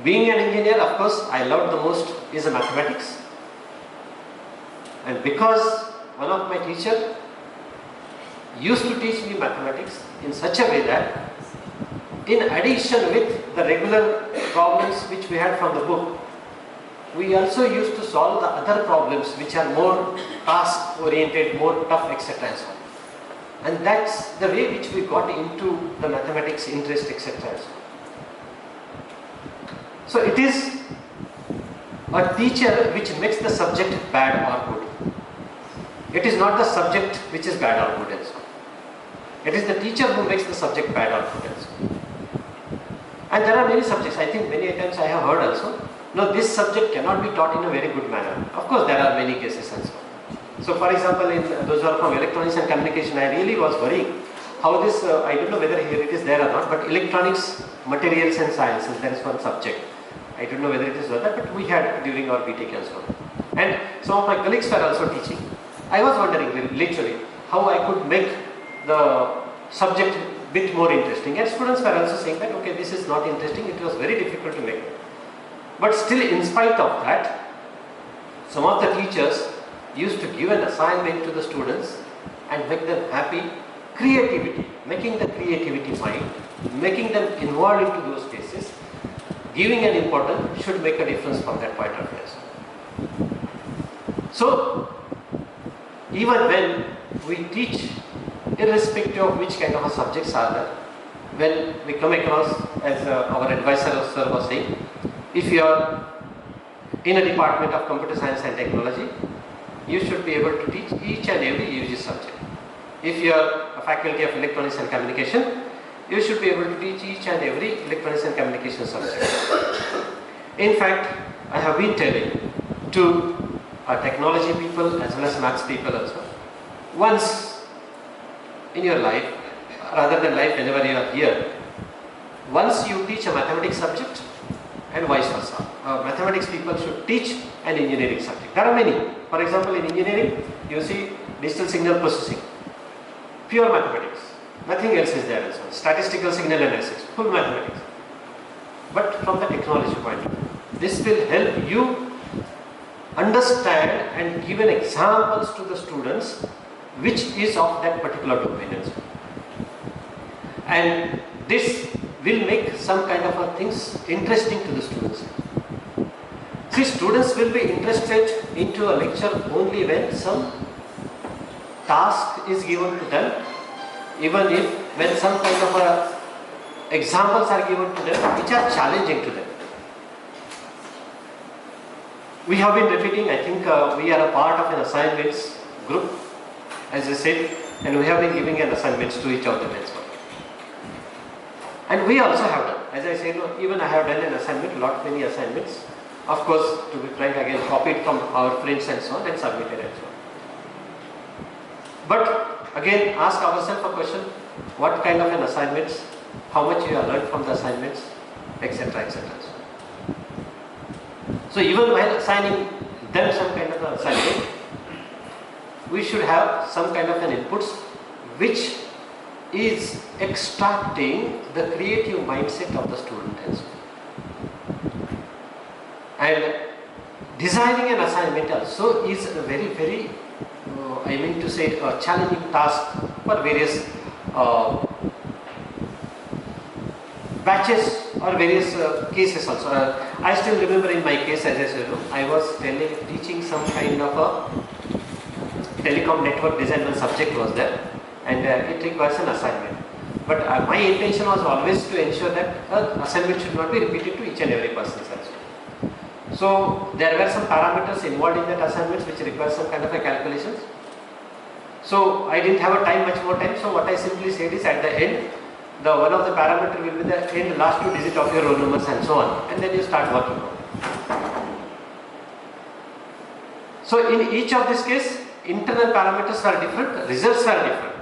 Being an engineer, of course, I loved the most is mathematics. And because one of my teachers used to teach me mathematics in such a way that, in addition with the regular problems which we had from the book, we also used to solve the other problems which are more task oriented, more tough, etc. and so on. And that's the way which we got into the mathematics interest, etc. So it is a teacher which makes the subject bad or good. It is not the subject which is bad or good and so on. It is the teacher who makes the subject bad or good also. And there are many subjects, I think many times I have heard also, no, this subject cannot be taught in a very good manner. Of course, there are many cases and so on. So for example, in those who are from electronics and communication, I really was worrying how this, I don't know whether here it is there or not, but electronics, materials and sciences, there is one subject. I don't know whether it is that, but we had during our B.Tech and so on. And some of my colleagues were also teaching. I was wondering literally how I could make the subject a bit more interesting. And students were also saying that, okay, this is not interesting, it was very difficult to make. But still, in spite of that, some of the teachers used to give an assignment to the students and make them happy. Creativity, making the creativity mind, making them involved into those cases, giving an importance should make a difference from that point of view. So, even when we teach, irrespective of which kind of a subjects are there, when we come across, as our advisor sir was saying, if you are in a department of computer science and technology, you should be able to teach each and every UG subject. If you are a faculty of electronics and communication, you should be able to teach each and every electronics and communication subject. In fact, I have been telling to technology people as well as maths people also, once in your life, rather than life whenever you are here, once you teach a mathematics subject and vice versa. Mathematics people should teach an engineering subject. There are many. For example, in engineering, you see digital signal processing, pure mathematics. Nothing else is there also. Statistical signal analysis, full mathematics. But from the technology point of view, this will help you understand and give an examples to the students which is of that particular domain also. And this will make some kind of things interesting to the students. See, students will be interested into a lecture only when some task is given to them, even if when some kind of examples are given to them which are challenging to them. We have been repeating, I think we are a part of an assignments group, as I said, and we have been giving an assignments to each of them as well. And we also have done, as I said, even I have done an assignment, many assignments. Of course, to be frank, again copied from our friends and so on and submitted and so on. But again, ask ourselves a question, what kind of an assignments, how much you have learned from the assignments, etc. etc. So even while assigning them some kind of an assignment, we should have some kind of an inputs which is extracting the creative mindset of the student as well. And designing an assignment also is a very, very, I mean to say, a challenging task for various batches or various cases also. I still remember in my case, as I said, I was teaching some kind of a telecom network design, one subject was there, and it requires an assignment. But my intention was always to ensure that assignment should not be repeated to each and every person also. So there were some parameters involved in that assignments which require some kind of a calculations. So I didn't have much more time. So what I simply said is, at the end, one of the parameter will be the end last 2 digits of your roll numbers and so on, and then you start working on it. So in each of this case, internal parameters are different, results are different,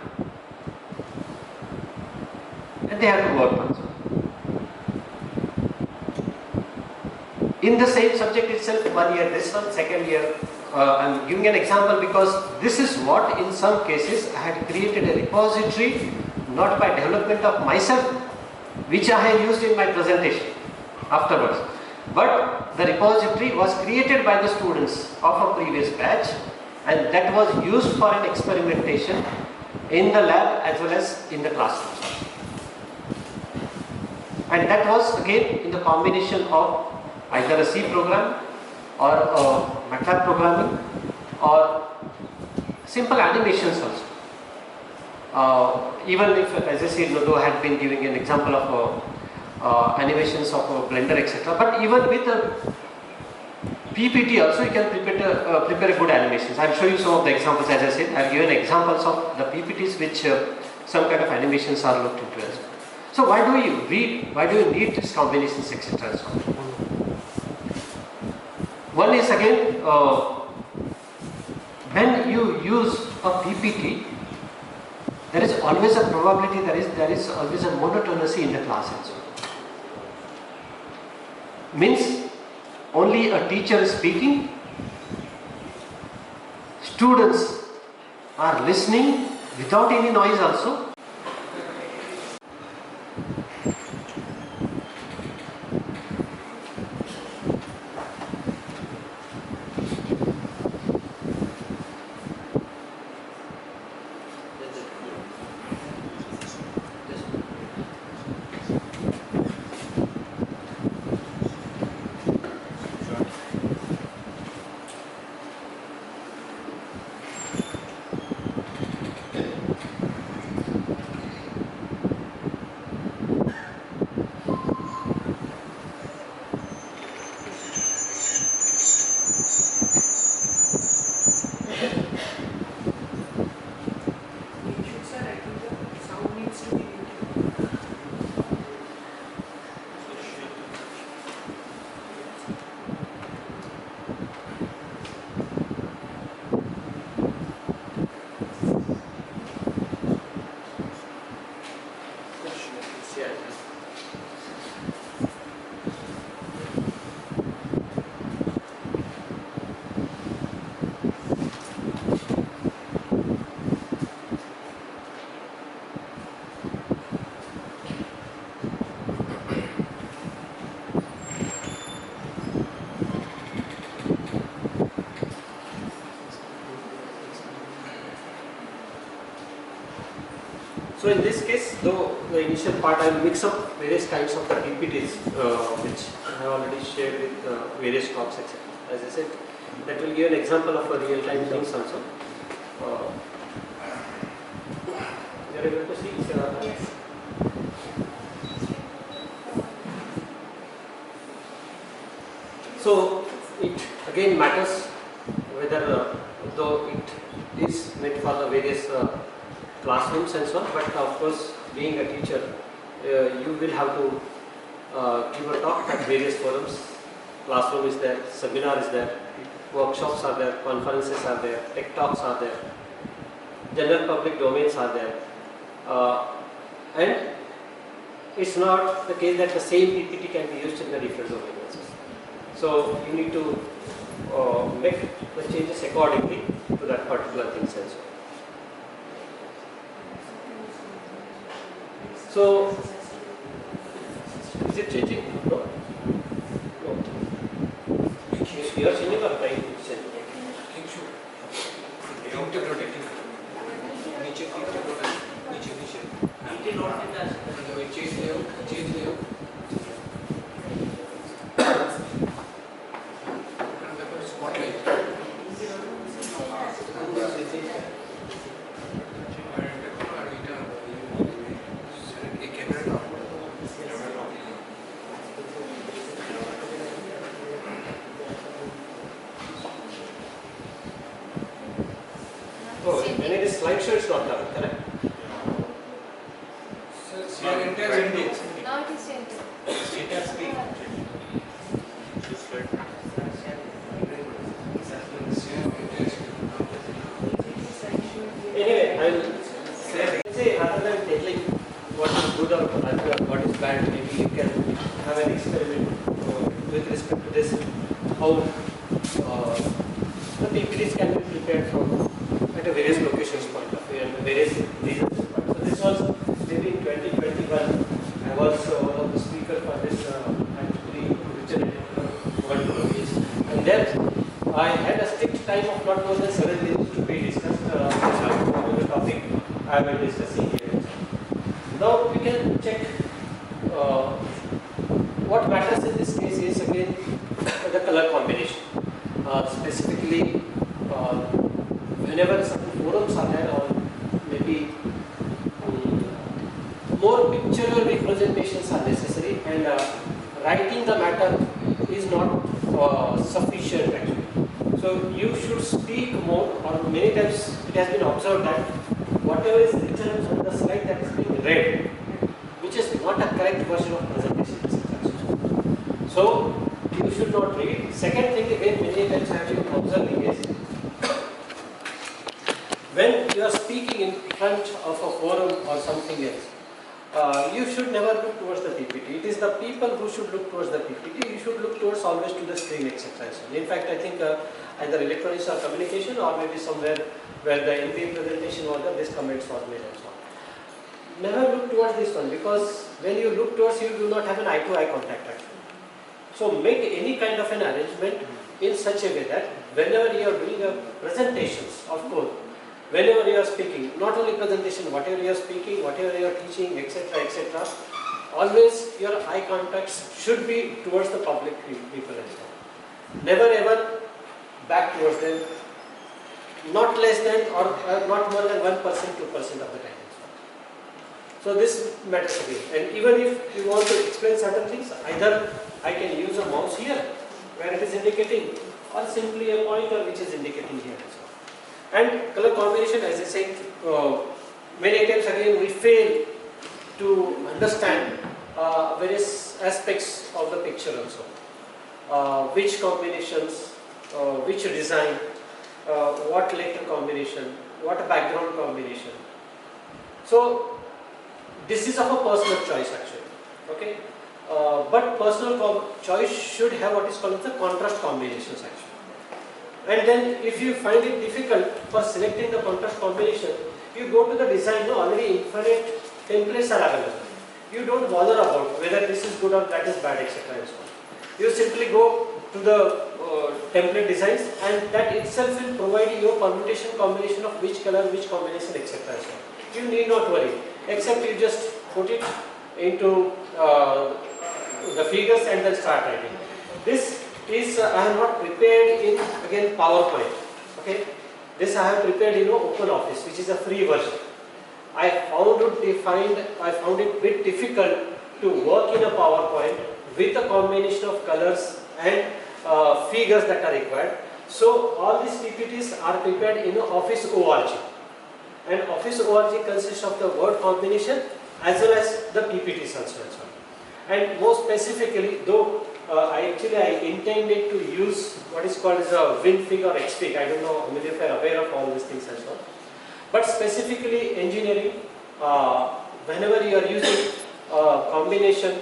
and they have to work on. In the same subject itself, 1 year this one, 2nd year, I am giving an example because this is what in some cases I had created a repository, not by development of myself, which I have used in my presentation afterwards, but the repository was created by the students of a previous batch, and that was used for an experimentation in the lab as well as in the classrooms. And that was again in the combination of either a C program or a MATLAB programming or simple animations also. Even if, as I said, though I had been giving an example of animations of Blender, etc. But even with a PPT also, you can prepare a good animations. I'll show you some of the examples. As I said, I've given examples of the PPTs which some kind of animations are looked into as well. So why do you read? Why do you need these combinations, etc. and so on? One is again, when you use a PPT, there is always a probability, there is always a monotonicity in the class and so on. Means only a teacher is speaking, students are listening without any noise also. So in this case, though the initial part I will mix up various kinds of the PPTs which I have already shared with various talks, etc. As I said, that will give an example of a real-time things also. You are able to see? Yes. So it again matters whether though it is meant for the various classrooms and so on, but of course being a teacher you will have to give a talk at various forums. Classroom is there, seminar is there, workshops are there, conferences are there, tech talks are there, general public domains are there, and it's not the case that the same PPT can be used in the different domains. So you need to make the changes accordingly to that particular thing and so on. So, is it changing? No? No. You are changing or trying to change? Slideshow is not done, correct? Now it is Anyway, I will say rather than telling what is good or what is bad, maybe you can have an experiment with respect to this, how the PPTs can be prepared from at a various locations point of view and various reasons. So this was maybe in 2021. I was one of the speakers for this actually World Movies, and then I had a strict time of not more than 7 days to be discussed on the topic I will be discussing here. Now we can check what matters in this case is again the color combination. Specifically, whenever certain forums are there or maybe more pictorial representations are necessary, and writing the matter is not sufficient actually. So you should speak more, or many times it has been observed that whatever is written on the slide read, which is not a correct version of presentation. So you should not read. Second thing again, many times I have been observing is when you are speaking in front of a forum or something else, you should never look towards the PPT. It is the people who should look towards the PPT. You should look towards always to the screen, etc. In fact, I think either electronics or communication, or maybe somewhere where the MBA presentation was there, this comments was made and so on. Never look towards this one, because when you look towards, you do not have an eye-to-eye contact actually. So make any kind of an arrangement in such a way that whenever you are doing a presentations, of course, whenever you are speaking, not only presentation, whatever you are speaking, whatever you are teaching, etc., etc., always your eye contacts should be towards the public people and so on. Never ever back towards them, not less than or not more than 1%, 2% of the time. So this matters again. And even if you want to explain certain things, either I can use a mouse here where it is indicating, or simply a pointer which is indicating here as well. And color combination, as I said, many times again we fail to understand various aspects of the picture also. Which combinations, which design, what letter combination, what background combination. So this is of a personal choice actually, okay? But personal choice should have what is called as the contrast combinations actually. And then if you find it difficult for selecting the contrast combination, you go to the design, already infinite templates are available. You don't bother about whether this is good or that is bad, etc. and so on. You simply go to the template designs, and that itself will provide you a permutation combination of which color, which combination, etc. and so on. You need not worry, except you just put it into the figures and then start writing. This is I have not prepared in again PowerPoint. Okay, this I have prepared in OpenOffice, which is a free version. I found it bit difficult to work in a PowerPoint with a combination of colors and figures that are required. So all these PPTs are prepared in Office ORG. And Office ORG consists of the word combination as well as the PPTs also. And more specifically, though I intended to use what is called as a WinFig or Xfig. I don't know how many of you are aware of all these things and so on. But specifically engineering, whenever you are using combination,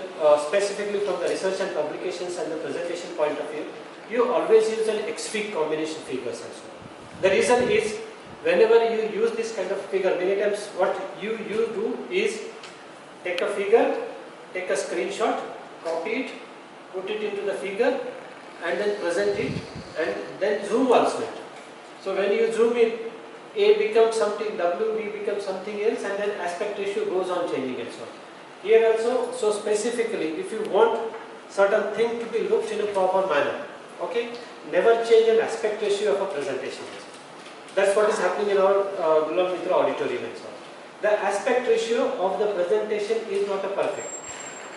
specifically from the research and publications and the presentation point of view, you always use an Xfig combination figures and so on. The reason is, whenever you use this kind of figure, many times what you do is take a figure, take a screenshot, copy it, put it into the figure, and then present it, and then zoom also it. So when you zoom in, A becomes something, W, B becomes something else, and then aspect ratio goes on changing and so on. Here also, so specifically, if you want certain thing to be looked in a proper manner, okay, never change an aspect ratio of a presentation. That's what is happening in our Durgapur Mitra auditorium and so on. The aspect ratio of the presentation is not a perfect.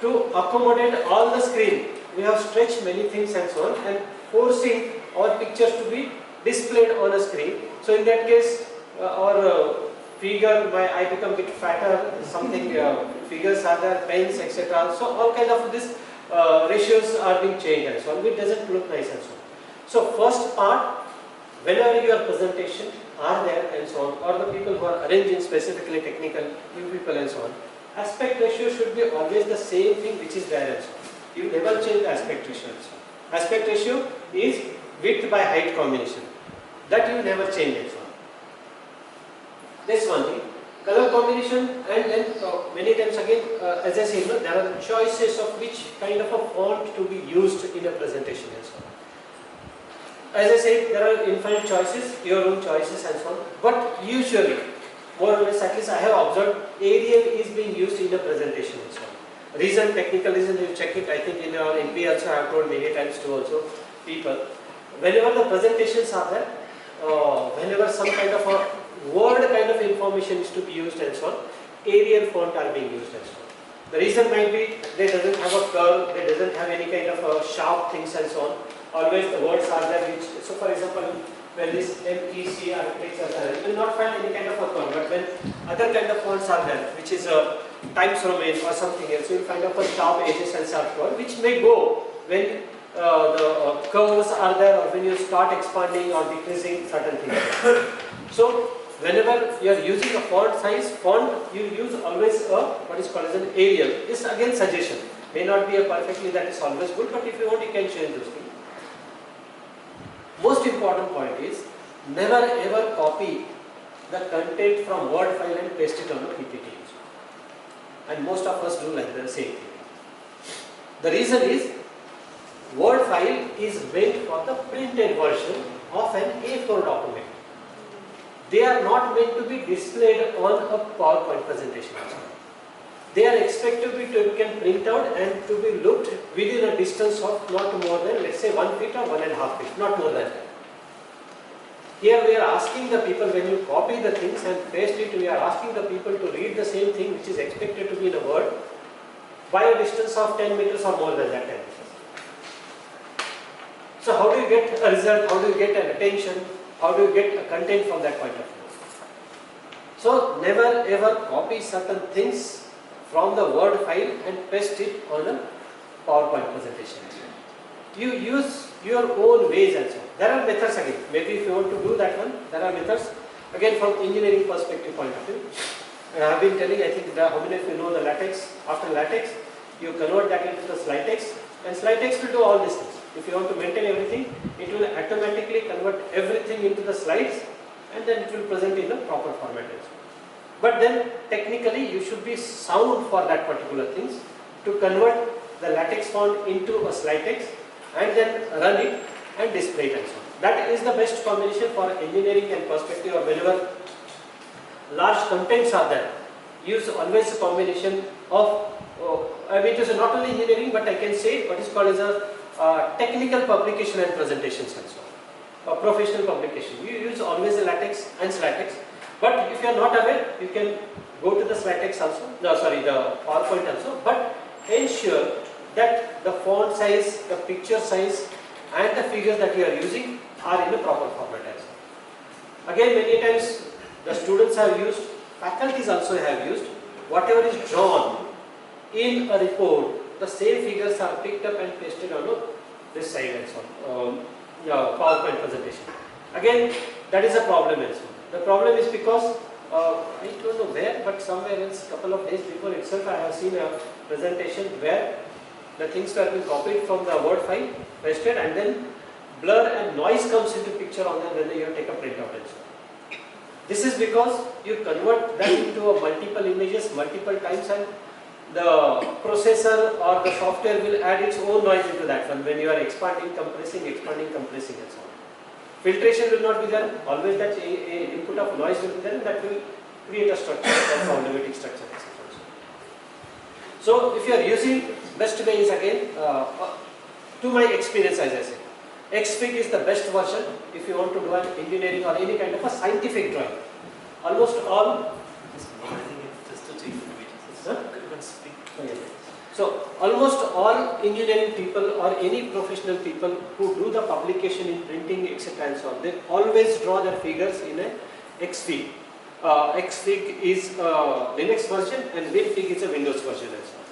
To accommodate all the screen, we have stretched many things and so on, and forcing our pictures to be displayed on a screen. So in that case, our figure, I become a bit fatter, something figures are there, pens, etc. So all kind of this ratios are being changed and so on. It doesn't look nice and so on. So first part, whenever your presentation are there and so on, or the people who are arranging specifically technical, you people and so on, aspect ratio should be always the same thing which is there and so on. You never change the aspect ratio and so on. Aspect ratio is width by height combination. That you never change and so on. That's one thing. Color combination, and then many times again, as I said, there are choices of which kind of a font to be used in a presentation and so on. As I said, there are infinite choices, your own choices and so on. But usually, more or less, at least I have observed, Arial is being used in a presentation and so on. Reason, technical reason, you check it. I think in our MP also I have told many times to also people. Whenever the presentations are there, whenever some kind of a word kind of information is to be used and so on, Arial font are being used and so on. The reason might be they doesn't have a curve, they doesn't have any kind of sharp things and so on. Always the words are there which, so for example, when this MEC architects are there, you will not find any kind of a font. But when other kind of fonts are there, which is a Times Roman or something else, you will find up a sharp edges and sharp font, which may go when the curves are there, or when you start expanding or decreasing certain things. So whenever you are using a font size, you use always a what is called as an Arial. This again suggestion. May not be a perfectly that is always good, but if you want, you can change those things. Most important point is never ever copy the content from Word file and paste it on a PPT. And most of us do like the same thing. The reason is Word file is meant for the printed version of an A4 document. They are not meant to be displayed on a PowerPoint presentation. They are expected to be can print out and to be looked within a distance of not more than, let's say, 1 feet or 1.5 feet, not more than that. Here we are asking the people, when you copy the things and paste it, we are asking the people to read the same thing which is expected to be in a Word by a distance of 10 meters or more than that 10 meters. So how do you get a result? How do you get an attention? How do you get a content from that point of view? So never ever copy certain things from the Word file and paste it on a PowerPoint presentation. You use your own ways and so on. There are methods again. Maybe if you want to do that one, there are methods. Again, from engineering perspective point of view. I have been telling, I think, how many of you know the latex? After latex, you convert that into the slide text, and slide text will do all these things. If you want to maintain everything, it will automatically convert everything into the slides, and then it will present in a proper format. But then technically you should be sound for that particular things to convert the latex font into a slide text and then run it and display it and so on. That is the best combination for engineering and perspective, or whenever large contents are there. Use always a combination of, it is not only engineering, but I can say what is called as a technical publication and presentations and so on. A professional publication. You use always the latex and slide text. But if you are not aware, you can go to the slide text also, the PowerPoint also, but ensure that the font size, the picture size and the figures that you are using are in a proper format as well. Again, many times the students have used, faculties also have used, whatever is drawn in a report, the same figures are picked up and pasted on this side and so on, PowerPoint presentation. Again, that is a problem as well. The problem is because, I don't know where, but somewhere else, couple of days before itself, I have seen a presentation where the things were being copied from the Word file, pasted, and then blur and noise comes into picture on them when you take a printout and so on. This is because you convert that into a multiple images multiple times, and the processor or the software will add its own noise into that one when you are expanding, compressing, and so on. Filtration will not be there, always that input of noise will be there, and that will create a structure, a problematic structure, etc. So if you are using, best way is again, to my experience as I say, Xfig is the best version if you want to do an engineering or any kind of a scientific drawing. Almost all, so almost all engineering people or any professional people who do the publication in printing, etc. and so on, they always draw their figures in a Xfig. Xfig is a Linux version and WinFig is a Windows version as well.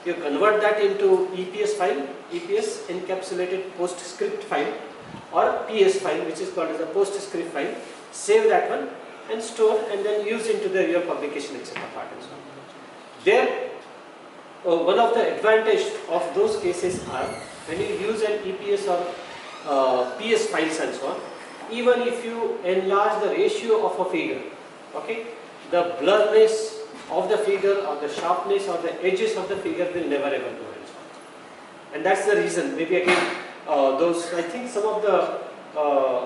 You convert that into EPS file, EPS encapsulated PostScript file, or PS file, which is called as a PostScript file. Save that one and store, and then use into your publication, etc. part and so on. There, one of the advantage of those cases are when you use an EPS or PS files and so on, even if you enlarge the ratio of a figure, okay, the blurriness of the figure or the sharpness or the edges of the figure will never ever go and so on. And that's the reason. Maybe again, I think some of the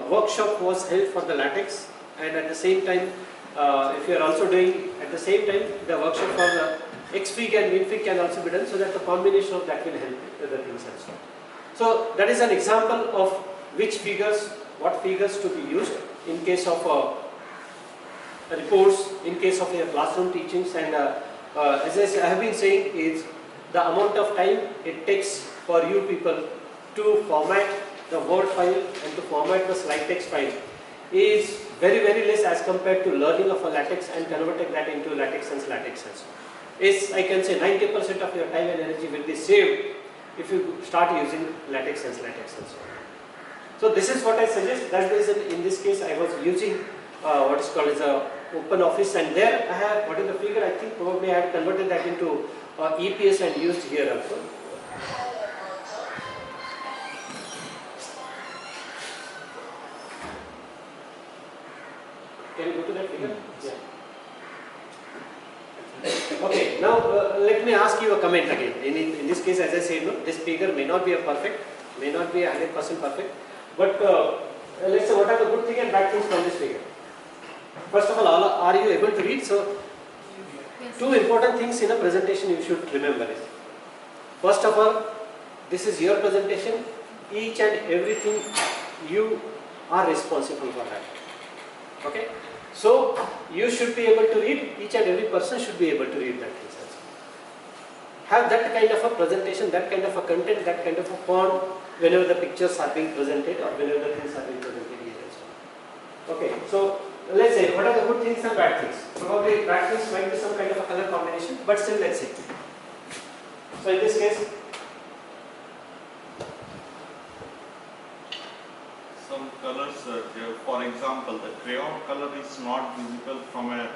workshop was held for the latex, and at the same time, if you are also doing at the same time the workshop for the Xfig and WinFig can also be done, so that the combination of that will help with the things and so on. So that is an example of which figures, what figures to be used in case of reports, in case of your classroom teachings, and as I have been saying, is the amount of time it takes for you people to format the Word file and to format the slide text file is very less as compared to learning of a latex and converting that into latex sense. Is, I can say, 90% of your time and energy will be saved if you start using latex sense. So this is what I suggest. That's the reason in this case I was using what is called as a open office, and there I have, what is the figure, I think probably I have converted that into EPS and used here also. Can you go to that figure? Yeah. Okay, now let me ask you a comment again. In this case, as I said, no, this figure may not be a perfect, may not be 100% perfect, but let's say what are the good things and bad things from this figure. First of all, are you able to read? So, two important things in a presentation you should remember is, first of all, this is your presentation, each and everything you are responsible for that. Okay? So, you should be able to read, each and every person should be able to read that thing. Have that kind of a presentation, that kind of a content, that kind of a font whenever the pictures are being presented or whenever the things are being presented here as well. Okay, so let's say what are the good things and bad things? Probably bad things might be some kind of a color combination, but still let's see. So in this case, some colors, for example, the crayon color is not visible from a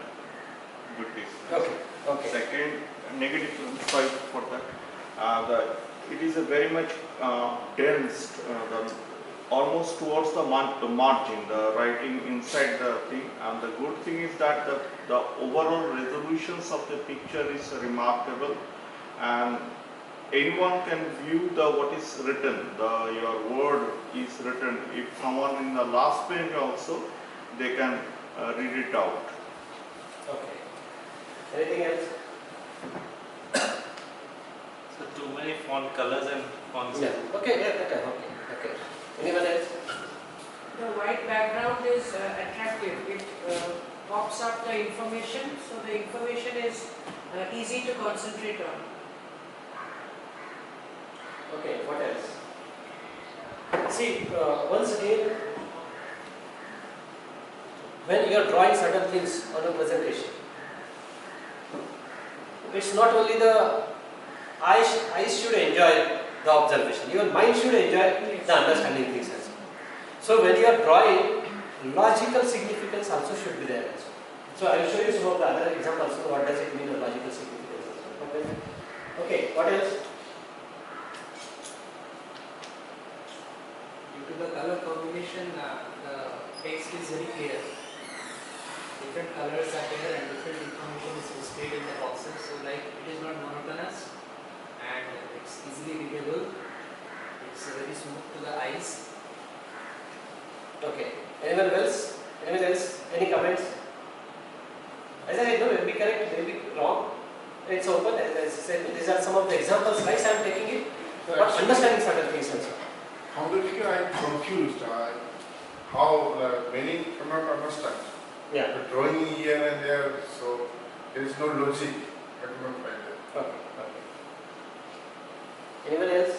good distance. Okay. Second, negative side for that. It is a very much dense, almost towards the margin, the writing inside the thing. And the good thing is that the overall resolutions of the picture is remarkable, and anyone can view what is written. Your word is written. If someone in the last page also, they can read it out. Okay. Anything else? So too many font colors and fonts. Yeah. Okay. Anyone else? The white background is attractive. It pops up the information, so the information is easy to concentrate on. Okay, what else? See, once again, when you are drawing certain things on a presentation, it's not only the eyes should enjoy the observation, your mind should enjoy the understanding things as well. So when you are drawing, logical significance also should be there as well. So I will show you some of the other examples. So what does it mean, the logical significance as well. Okay, what else? Due to the color combination, the text is very clear. Different colors are there and different information is displayed in the boxes. So like it is not monotonous and it's easily readable. It's very smooth to the eyes. Okay. Anyone else? Any comments? As I said, no, maybe correct, maybe wrong. It's open. As I said, these are some of the example slides I am taking it. But understanding certain things also. How the figure I am confused. How many cannot understand. Yeah. The drawing here and there, so there is no logic. I cannot find it. Okay. Anyone else?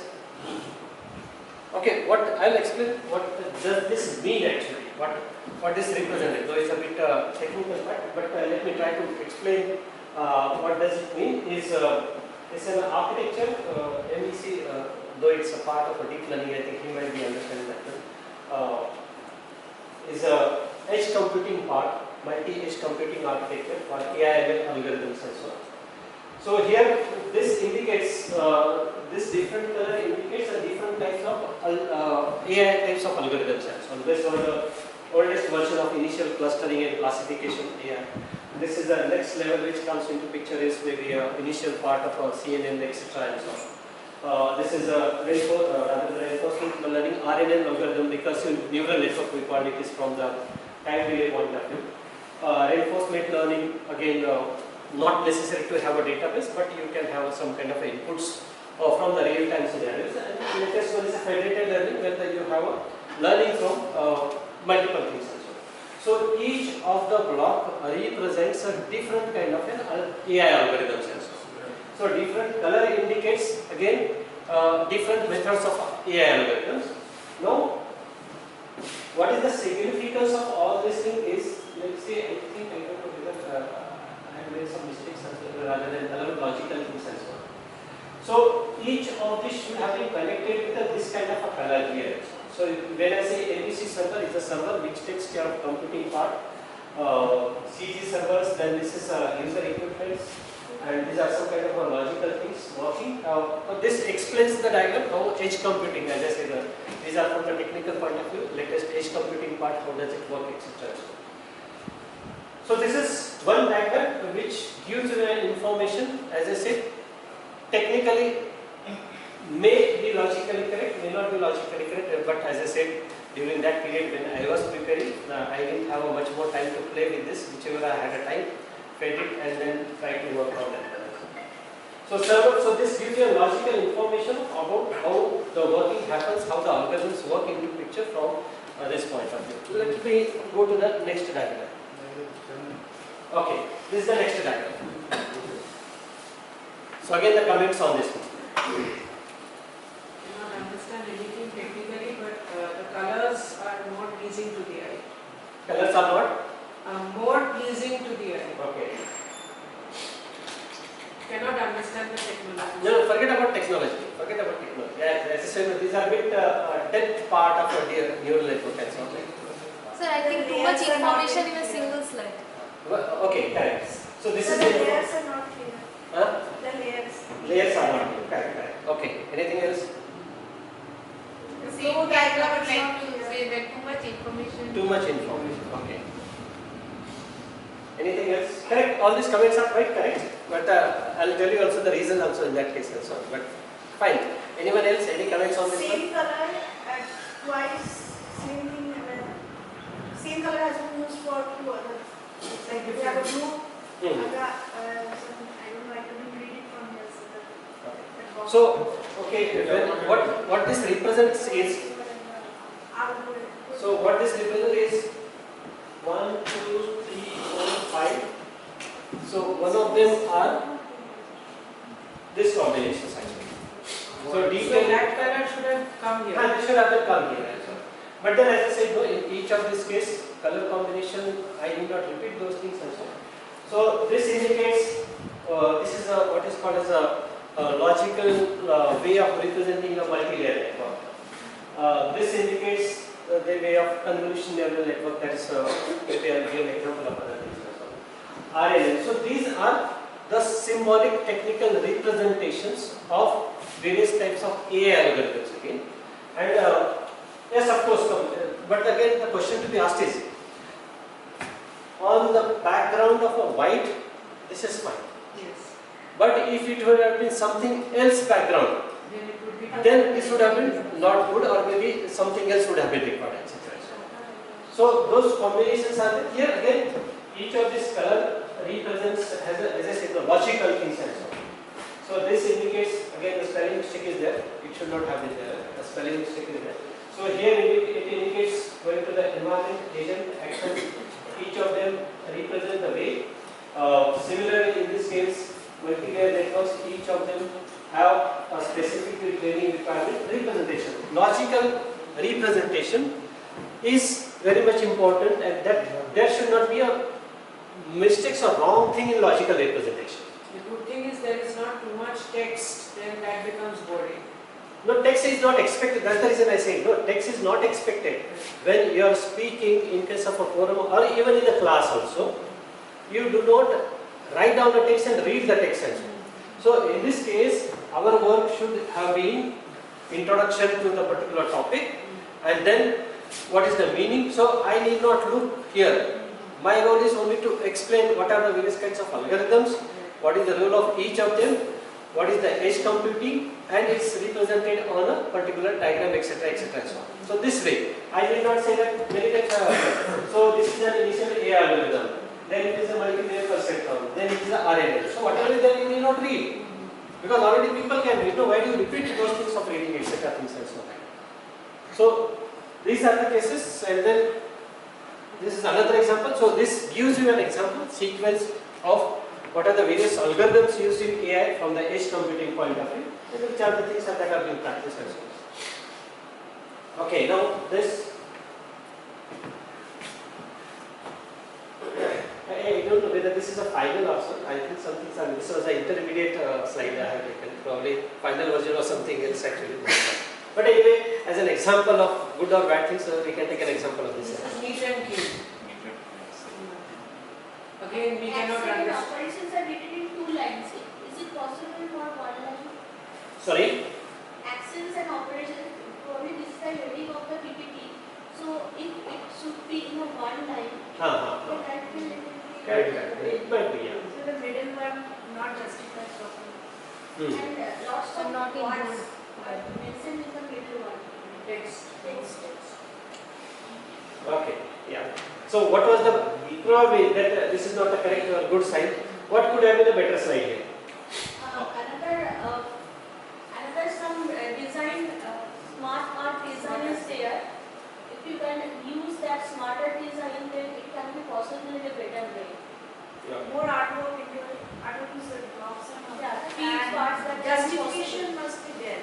Okay, I'll explain what does this mean actually. What this represented. Though it's a bit technical part, but let me try to explain what does it mean. It's an architecture. MEC, though it's a part of a deep learning, I think you might be understanding that. Is a edge computing part, multi-edge computing architecture for AI/ML algorithms and so on. So here, this indicates, this different color indicates a different types of AI types of algorithms and so on, based on the oldest version of initial clustering and classification AI. This is the next level which comes into picture is maybe an initial part of a CNN, etc. and so on. This is a reinforcement learning RNN algorithm, recursive neural network we call it, is from the time delay point of view. Reinforcement learning, again, not necessary to have a database, but you can have some kind of inputs from the real-time scenarios. And latest one is a federated learning, where you have a learning from multiple things also. So each of the block represents a different kind of an AI algorithms also. So different color indicates again different methods of AI algorithms. Now, what is the significance of all this thing is, let's say, I think I don't know whether I have made some mistakes rather than logical things and so on. So each of these should have been connected with this kind of a parallel here. So when I say ABC server is a server which takes care of computing part, CG servers, then this is user equipment, and these are some kind of logical things working. This explains the diagram how edge computing, as I said, these are from the technical point of view, latest edge computing part, how does it work, etc. So this is one diagram which gives you an information, as I said, technically may be logically correct, may not be logically correct, but as I said, during that period when I was preparing, I didn't have much more time to play with this, whichever I had a time, fed it and then try to work on that. So this gives you a logical information about how the working happens, how the algorithms work into picture from this point of view. Let me go to the next diagram. Okay, this is the next diagram. So again the comments on this one. Understand anything technically, but the colors are more pleasing to the eye. Colors are not? More pleasing to the eye. Okay. Cannot understand the technology. No, forget about technology. Forget about technology. Yeah, as I said, these are a bit depth part of a neural network and so on. Sir, I think too much information in a single slide. Okay, correct. So this is the layers are not clear. Huh? The layers. Layers are not clear. Correct. Okay. Anything else? The same diagram would like to say that too much information. Too much information. Okay. Anything else? Correct. All these comments are quite correct. But I'll tell you also the reason also in that case also. But fine. Anyone else? Any comments on this one? Same color at twice. Same thing. Same color has been used for two others. Like if you have a blue, I don't know, I couldn't read it from here. So, okay, what this represents is, so what this represents is 1, 2, 3, 4, 5. So one of them are this combinations actually. So that color should have come here. And it should have come here also. But then as I said, no, in each of this case, color combination, I need not repeat those things also. So this indicates, this is what is called as a logical way of representing a multi-layer network. This indicates the way of convolution neural network, that is maybe I'll give an example of other things also. RNN. So these are the symbolic technical representations of various types of AI algorithms again. And yes, of course, but again the question to be asked is, on the background of a white, this is fine. Yes. But if it would have been something else background, then this would have been not good, or maybe something else would have been required, etc. So those combinations are there. Here again, each of this color represents, has a, as I said, the logical things and so on. So this indicates, again the spelling mistake is there, it should not have been there, the spelling mistake is there. So here it indicates going to the environment, agent, action, each of them represent the way. Similarly in this case, multi-layer networks, each of them have a specific training requirement representation. Logical representation is very much important, and that there should not be a mistakes or wrong thing in logical representation. The good thing is there is not too much text, then that becomes boring. No, text is not expected. That's the reason I say no, text is not expected. When you are speaking in case of a forum or even in a class also, you do not write down the text and read the text also. So in this case, our work should have been introduction to the particular topic and then what is the meaning. So I need not look here. My role is only to explain what are the various kinds of algorithms, what is the role of each of them, what is the edge computing, and it's represented on a particular diagram, etc., etc. So, so this way, I will not say that many times. So this is an initial AI algorithm, then it is a multi-layer perceptron, then it is a RNN. So whatever is there, you need not read, because already people can read. No, why do you repeat those things of reading, etc. things and so on. So these are the cases, and then this is another example. So this gives you an example sequence of what are the various algorithms used in AI from the edge computing point of view, and which are the things that are being practiced as well. Okay, now this I don't know whether this is a final or not. I think something. This was an intermediate slide I have taken. Probably final version or something else actually. But anyway, as an example of good or bad things, we can take an example of this. This is neat and clean. Again, we cannot understand. Operations are written in 2 lines. Is it possible for 1 line? Sorry? Actions and operations, probably this is the heading of the PPT. So if it should be in a 1 line, then that will It might be, yeah. So the middle one not justified properly. Hmm. And lots of not in words bold. are mentioned in the middle one. Text. Okay, yeah. So what was the, probably that this is not the correct or good sign. What could have been a better slide here? Another some design, smart art design is there. If you can use that smarter design, then it can be possible in a better way. Yeah. More artwork in your artwork is the blocks and each parts that Justification must be there.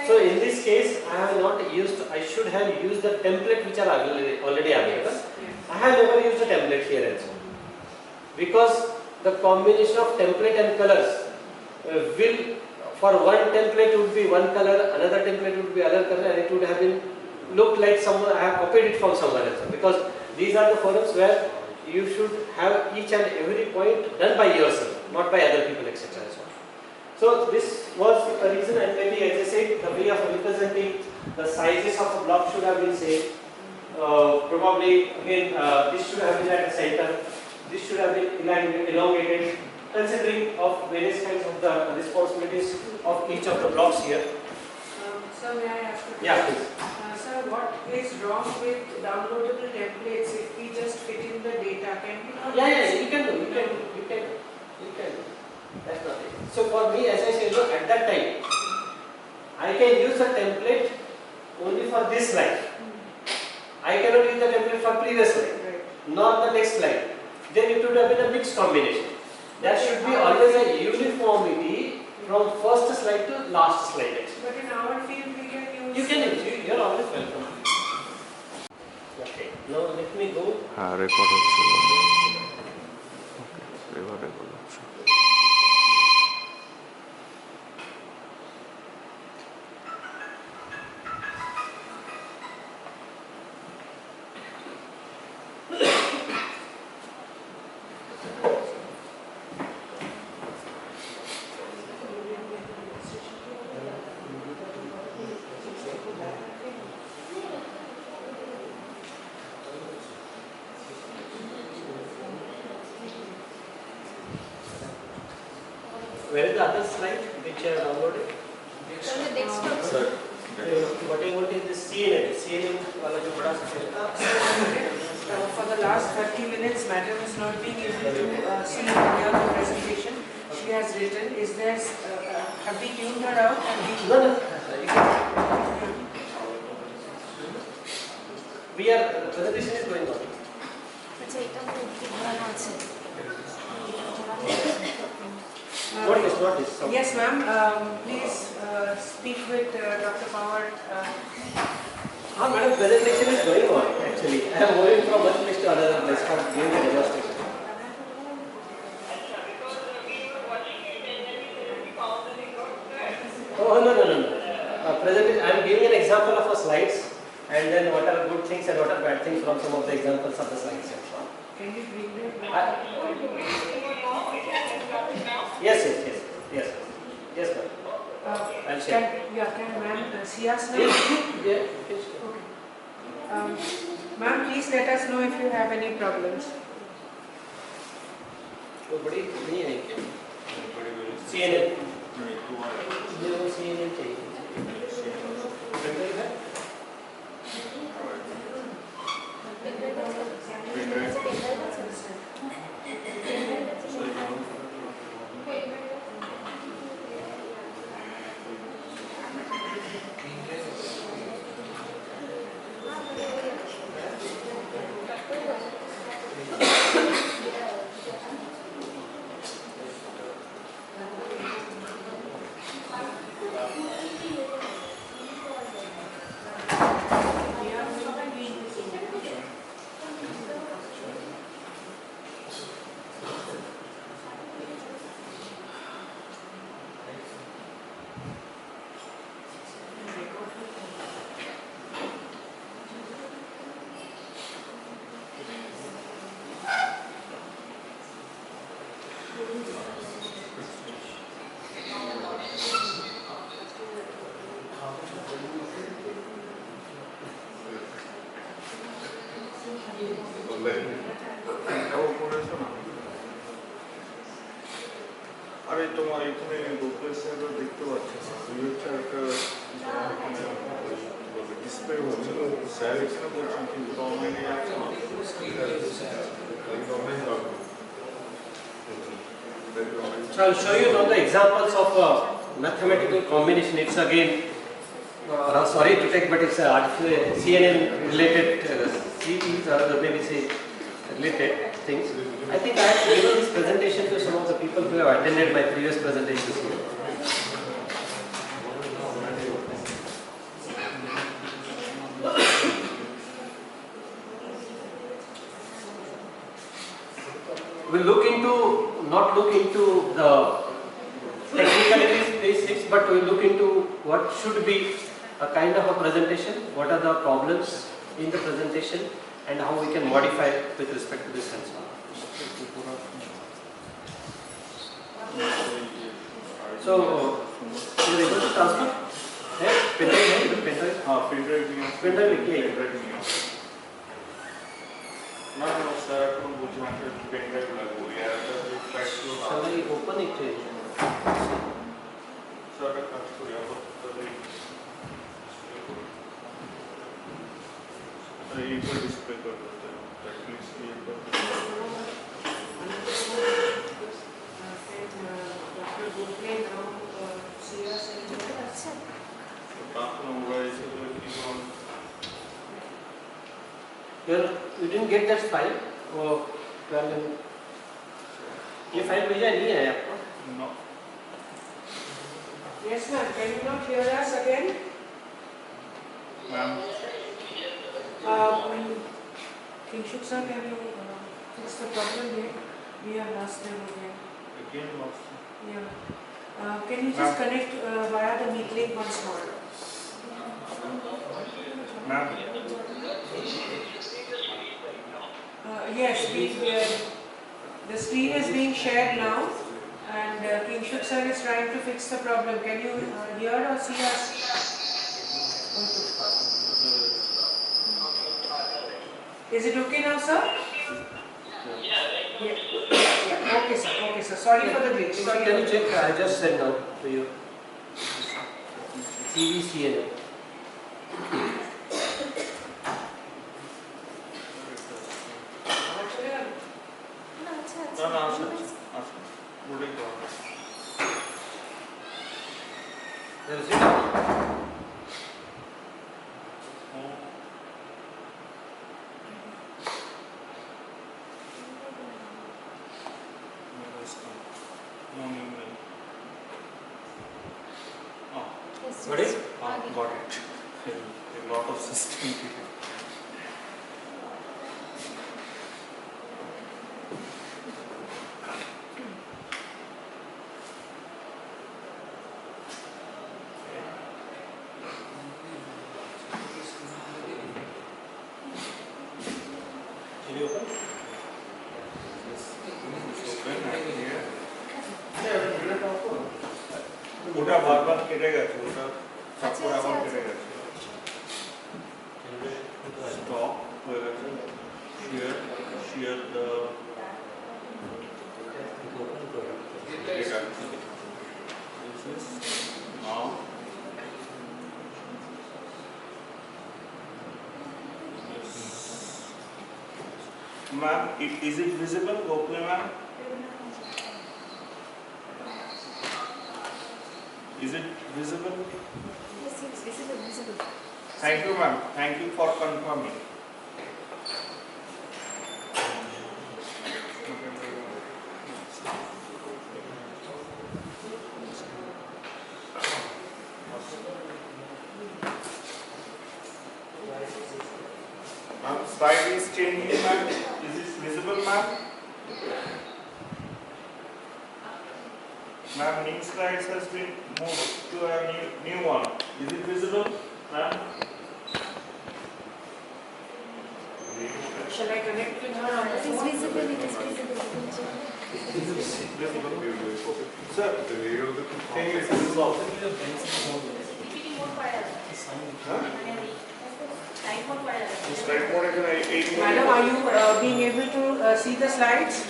So in this case, I have not used, I should have used the template which are already available. Yes. I have never used a template here also. Because the combination of template and colors will, for one template would be one color, another template would be other color, and it would have been looked like someone, I have copied it from somewhere else. Because these are the forums where you should have each and every point done by yourself, not by other people, etc. So this was a reason, and maybe as I said, the way of representing the sizes of a block should have been same. Probably again, this should have been at the center. This should have been elongated, considering of various kinds of the responsibilities of each of the blocks here. Sir, may I ask a question? Yeah, please. Sir, what is wrong with downloadable templates if we just fit in the data? Can we not? Yeah, you can do. That's not it. So for me, as I said, at that time, I can use the template only for this slide. I cannot use the template for previous slide, nor the next slide. Then it would have been a mixed combination. There should be always a uniformity from first slide to last slide. But in our field, we can use. You can use. You are always welcome. Okay. Now let me go. Record option. Okay. Record option. Where is the other slide which you have downloaded? From the desktop. Sir. What do you want is this CNN? CNN वाला जो बड़ा सा For the last 30 minutes, Madam is not being able to see the presentation. She has written. Is there? Have we tuned her out? No. We are, the presentation is going on. What is? Yes, ma'am. Please speak with Dr. Power. Madam, presentation is going on actually. I am moving from one place to another place for giving the demonstration. Oh, no. Presentation, I am giving an example of a slides and then what are good things and what are bad things from some of the examples of the slides. Can you bring them? Yes, ma'am. I'll share. Can ma'am see us now? Yeah. Okay. Ma'am, please let us know if you have any problems. तो बड़ी नहीं है क्या? CNN. जो CNN चाहिए. আরে তোমার এখানে গোকুল স্যারও দেখতে পাচ্ছি তুই হচ্ছে একটা ডিসপ্লে হচ্ছে স্যার এখানে বলছেন কিন্তু অনলাইনে যাচ্ছে না So I'll show you now the examples of mathematical combination. It's again, sorry to take, but it's CNN related, CEs or maybe say related things. I think I have given this presentation to some of the people who have attended my previous presentations here. We'll not look into the technicalities basics, but we'll look into what should be a kind of a presentation, what are the problems in the presentation, and how we can modify with respect to this and so on. So, you're able to transfer? Pendrive. No, sir, I don't want to pendrive. Shall I open it? Sir, display You didn't get that file? Oh, well, ये file भेजा नहीं है आपको? No. Yes, ma'am. Can you not hear us again? Ma'am. Kinshuk sir, can you fix the problem here? We are lost them again. Again lost. Yeah. Can you just connect via the meet link once more? Ma'am. Yes, the screen is being shared now, and Kinshuk sir is trying to fix the problem. Can you hear or see us? Is it okay now, sir? Yeah. Okay, sir. Sorry for the glitch. Sir, can you check? I just said now to you. CVCN. There is it. Got it? Got it. A lot of system. ওটা বারবার কেটে গেছে ওটা তারপর আবার কেটে গেছে stop হয়ে গেছে share the data this is now ma'am is it visible okay ma'am Is it visible? Yes, visible. Thank you, ma'am. Thank you for confirming. Ma'am, slide is changing, ma'am. Is this visible, ma'am? Ma'am, new slides has been moved to a new one. Is it visible, ma'am? Shall I connect with her on the It is phone? visible, it is visible. Sir, thing is resolved. Slide mode is 8 Madam, are you being able to see the slides?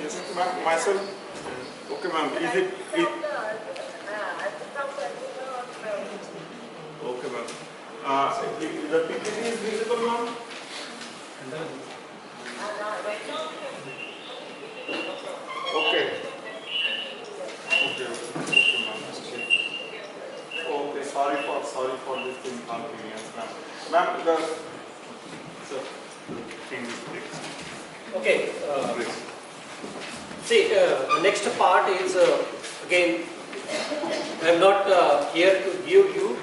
Yes, myself. Okay, ma'am. Is it? Okay, ma'am. The PPT is visible, ma'am? Okay. Okay, sorry for this inconvenience, ma'am. Ma'am, the thing is fixed. Okay. See, the next part is again, I am not here to give you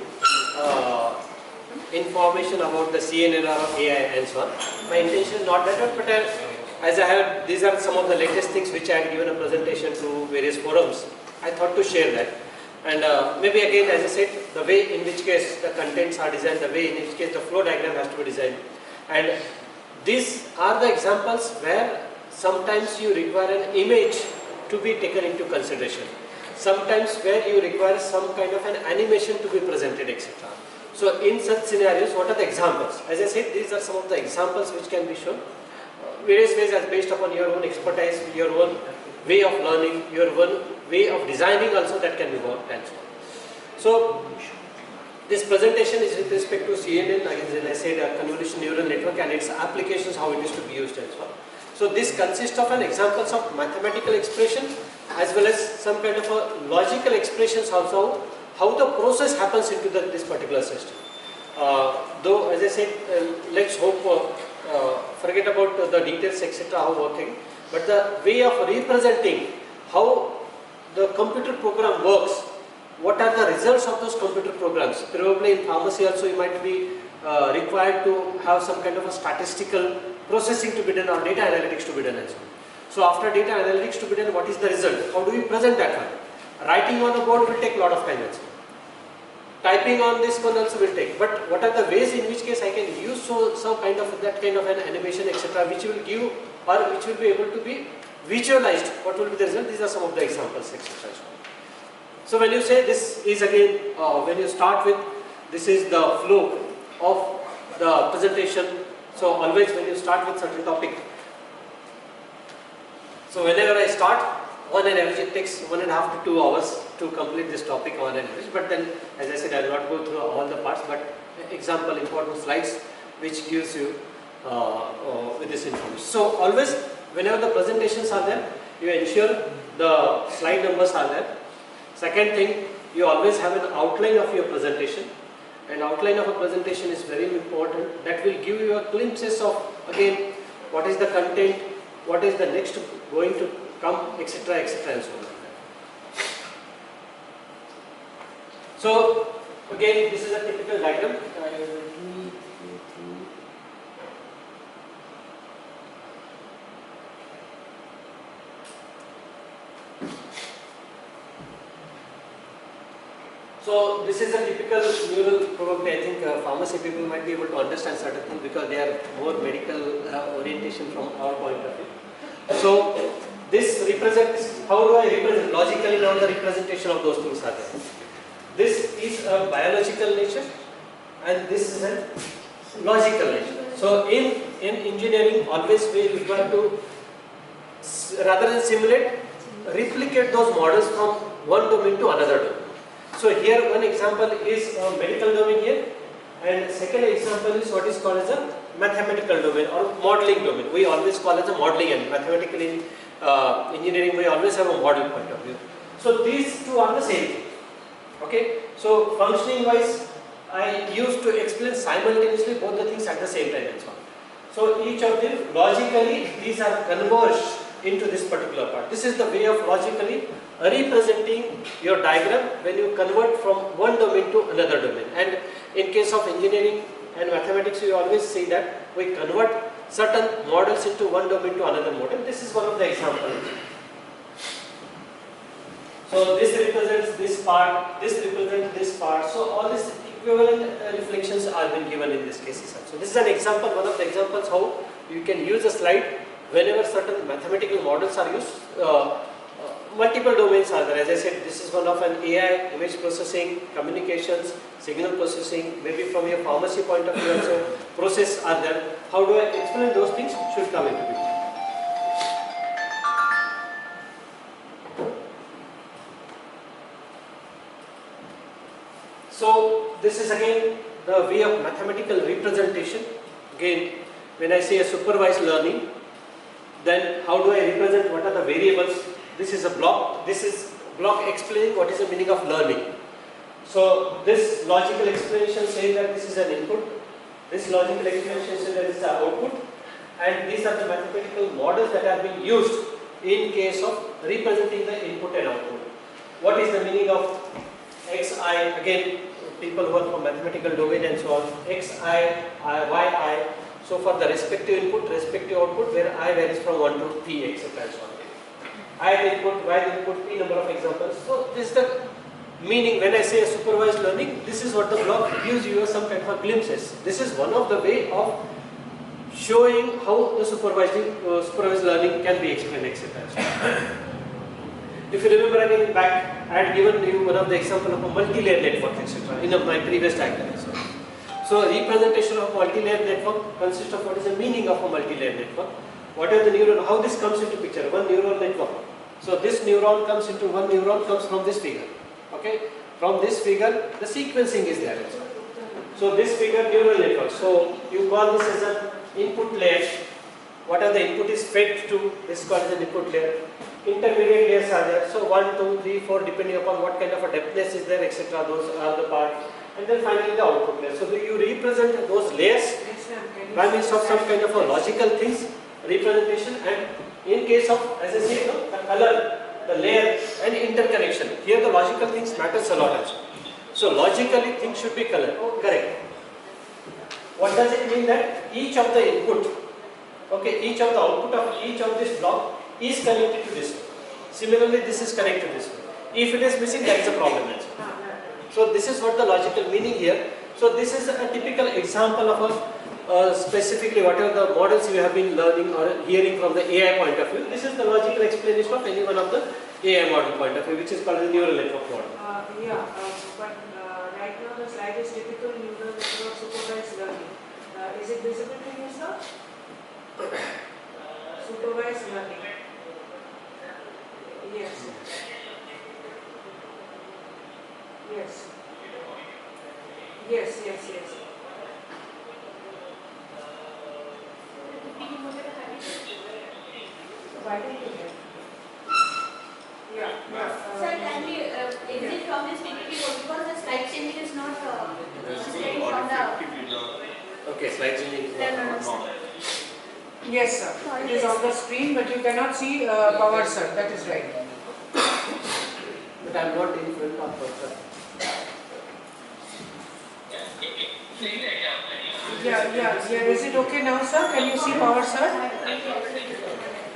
information about the CNNR of AI and so on. My intention is not that, but as I have, these are some of the latest things which I had given a presentation to various forums. I thought to share that. And maybe again, as I said, the way in which case the contents are designed, the way in which case the flow diagram has to be designed. And these are the examples where sometimes you require an image to be taken into consideration. Sometimes where you require some kind of an animation to be presented, etc. So in such scenarios, what are the examples? As I said, these are some of the examples which can be shown. Various ways as based upon your own expertise, your own way of learning, your own way of designing also that can be worked and so on. So this presentation is with respect to CNN, again as I said, a convolution neural network and its applications, how it is to be used and so on. So this consists of an examples of mathematical expression as well as some kind of a logical expressions also, how the process happens into this particular system. Though as I said, let's hope, forget about the details etc. how working, but the way of representing how the computer program works, what are the results of those computer programs. Probably in pharmacy also you might be required to have some kind of a statistical processing to be done or data analytics to be done and so on. So after data analytics to be done, what is the result? How do we present that one? Writing on the board will take a lot of time and so on. Typing on this one also will take. But what are the ways in which case I can use some kind of that kind of an animation etc. which will give or which will be able to be visualized. What will be the result? These are some of the examples etc. So when you say this is again, when you start with, this is the flow of the presentation. So always when you start with certain topic. So whenever I start, on an average it takes 1.5 to 2 hours to complete this topic on an average. But then, as I said, I will not go through all the parts, but example important slides which gives you with this information. So always whenever the presentations are there, you ensure the slide numbers are there. Second thing, you always have an outline of your presentation. An outline of a presentation is very important. That will give you a glimpses of, again, what is the content, what is the next going to come, etc., etc., and so on. So, again, this is a typical diagram. So this is a typical neural, probably I think pharmacy people might be able to understand certain things because they are more medical orientation from our point of view. So this represents, how do I represent? Logically now the representation of those things are there. This is a biological nature and this is a logical nature. So in engineering always we require to, rather than simulate, replicate those models from one domain to another domain. So here one example is a medical domain here, and second example is what is called as a mathematical domain or modeling domain. We always call it a modeling, and mathematically engineering we always have a model point of view. So these two are the same thing. Okay. So functioning wise, I used to explain simultaneously both the things at the same time and so on. So each of them logically these are converged into this particular part. This is the way of logically representing your diagram when you convert from one domain to another domain. And in case of engineering and mathematics, we always say that we convert certain models into one domain to another model. This is one of the examples. So this represents this part, this represents this part. So all these equivalent reflections are been given in this case. So this is an example, one of the examples how you can use a slide whenever certain mathematical models are used. Multiple domains are there. As I said, this is one of an AI, image processing, communications, signal processing, maybe from your pharmacy point of view also, process are there. How do I explain those things should come into picture. So this is again the way of mathematical representation. Again, when I say a supervised learning, then how do I represent what are the variables? This is a block. This is block explaining what is the meaning of learning. So this logical explanation says that this is an input. This logical explanation says that this is the output. And these are the mathematical models that are being used in case of representing the input and output. What is the meaning of xi? Again, people who are from mathematical domain and so on. xi, yi. So for the respective input, respective output, where I varies from 1 to p, etc. and so on. I input, y input, p number of examples. So this is the meaning. When I say a supervised learning, this is what the block gives you some kind of glimpses. This is one of the way of showing how the supervised learning can be explained, etc. If you remember again back, I had given you one of the example of a multi-layer network, etc. in my previous diagram. So representation of multi-layer network consists of what is the meaning of a multi-layer network. What are the neuron? How this comes into picture? One neural network. So this neuron comes into one neuron comes from this figure. Okay. From this figure, the sequencing is there. So this figure neural network. So you call this as an input layer. What are the input is fed to? This is called as an input layer. Intermediate layers are there. So 1, 2, 3, 4, depending upon what kind of a depthness is there, etc. Those are the parts. And then finally the output layer. So you represent those layers by means of some kind of a logical things, representation, and in case of, as I said, the color, the layer and interconnection. Here the logical things matters a lot also. So logically things should be colored. Correct. What does it mean? That each of the input, okay, each of the output of each of this block is connected to this one. Similarly, this is connected to this one. If it is missing, there is a problem also. So this is what the logical meaning here. So this is a typical example of a specifically whatever the models you have been learning or hearing from the AI point of view. This is the logical explanation of any one of the AI model point of view, which is called the neural network model. But right now the slide is typical neural network supervised learning. Is it visible to you, sir? Supervised learning. Yes. Yes. Yes, yes, yes. Why did you get? Yeah. Sir, can we exit from this PPT because the slide changing is not staying from the. Okay, slide changing is not. Yes, sir. It is on the screen, but you cannot see power, sir. That is right. But I am not in front of her. Yeah. Is it okay now, sir? Can you see power, sir?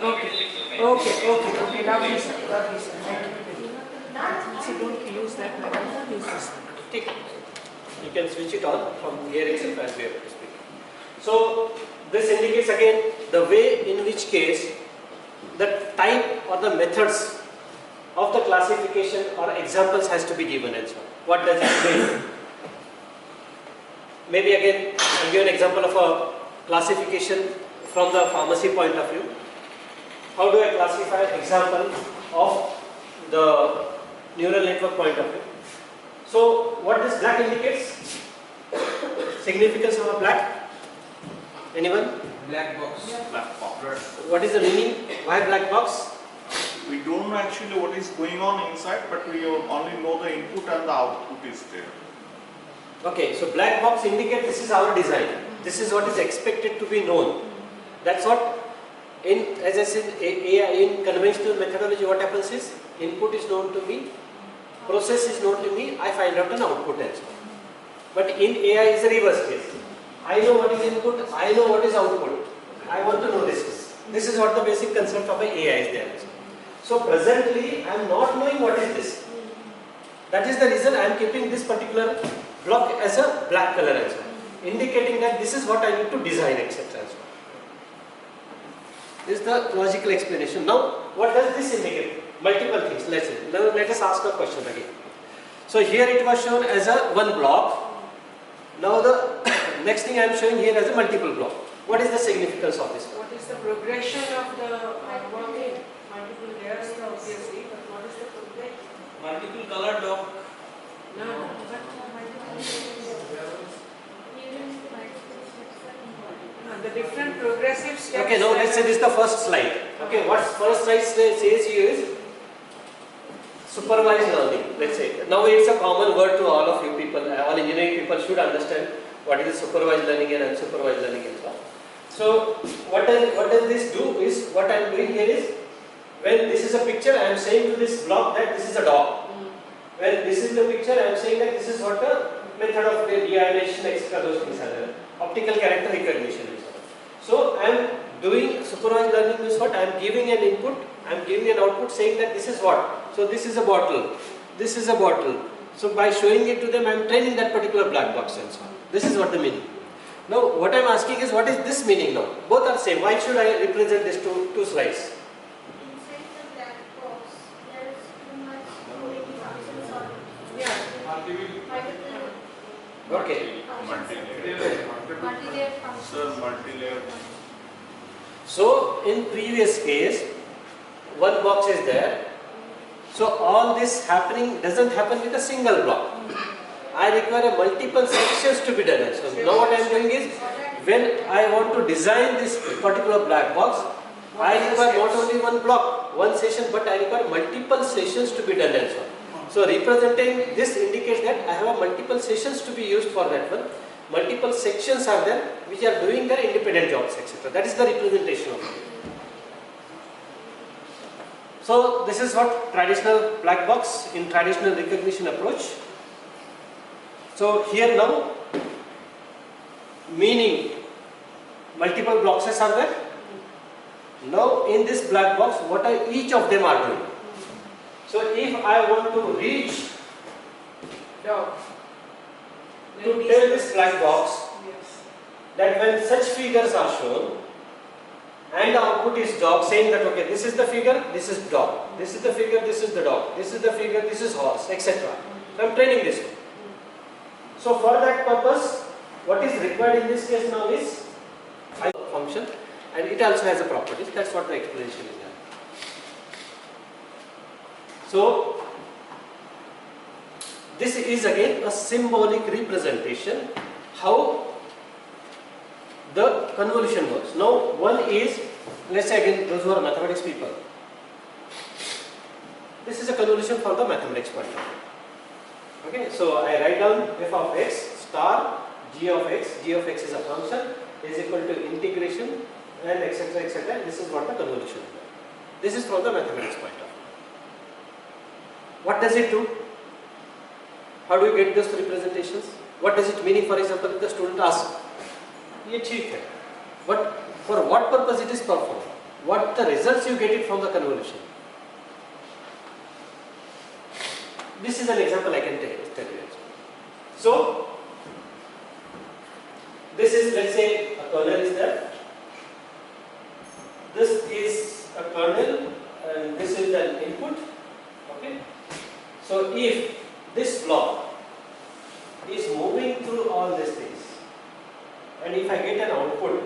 Okay. Lovely, sir. Thank you. So don't use that microphone. Use this one. You can switch it on from here itself as we have to speak. So this indicates again the way in which case the type or the methods of the classification or examples has to be given and so on. What does it mean? Maybe again I'll give an example of a classification from the pharmacy point of view. How do I classify an example of the neural network point of view? So what this black indicates? Significance of a black? Anyone? Black box. Black box. What is the meaning? Why black box? We don't know actually what is going on inside, but we only know the input and the output is there. Okay, so black box indicates this is our design. This is what is expected to be known. That's what, as I said, in conventional methodology, what happens is input is known to me, process is known to me, I find out an output as well. But in AI is a reverse case. I know what is input, I know what is output. I want to know this. This is what the basic concept of an AI is there. So presently I am not knowing what is this. That is the reason I am keeping this particular block as a black color as well, indicating that this is what I need to design, etc. as well. This is the logical explanation. Now what does this indicate? Multiple things. Let's say. Now let us ask a question again. So here it was shown as a one block. Now the next thing I am showing here as a multiple block. What is the significance of this? What is the progression of the working? Multiple layers, obviously, but what is the progression? Multiple colored block. No, but the different progressive steps. Okay, now let's say this is the first slide. Okay, what first slide says here is supervised learning. Let's say now it's a common word to all of you people. All engineering people should understand what is supervised learning and unsupervised learning and so on. So what does this do is, what I am doing here is, when this is a picture, I am saying to this block that this is a dog. When this is the picture, I am saying that this is what the method of de-iodination, etc. Those things are there. Optical character recognition is all. So I am doing supervised learning means what? I am giving an input, I am giving an output saying that this is what. So this is a bottle, this is a bottle. So by showing it to them, I am training that particular black box and so on. This is what the meaning. Now what I am asking is, what is this meaning now? Both are same. Why should I represent these two slides? Inside the black box, there is too much functions or Okay. multi-layer functions. Sir, multi-layer. So in previous case, one box is there. So all this happening doesn't happen with a single block. I require multiple sections to be done. So now what I am doing is, when I want to design this particular black box, I require not only one block, one session, but I require multiple sessions to be done and so on. So representing this indicates that I have multiple sessions to be used for that one. Multiple sections are there which are doing their independent jobs, etc. That is the representation of it. So this is what traditional black box in traditional recognition approach. So here now, meaning multiple boxes are there. Now in this black box, what are each of them are doing? So if I want to reach Dog. to tell this black box that when such figures are shown and the output is dog, saying that okay, this is the figure, this is dog, this is the figure, this is the dog, this is the figure, this is horse, etc. So I am training this one. So for that purpose, what is required in this case now is a function, and it also has a properties. That's what the explanation is there. So this is again a symbolic representation how the convolution works. Now one is, let's say again those who are mathematics people, this is a convolution from the mathematics point of view. Okay, so I write down f of x star g of x is a function, is equal to integration and etc. etc. This is what the convolution is. This is from the mathematics point of view. What does it do? How do you get those representations? What does it mean? For example, if the student asks, ये ठीक है, but for what purpose it is performed? What the results you get it from the convolution? This is an example I can tell you. So this is, let's say, a kernel is there. This is a kernel and this is the input. Okay. So if this block is moving through all these things, and if I get an output,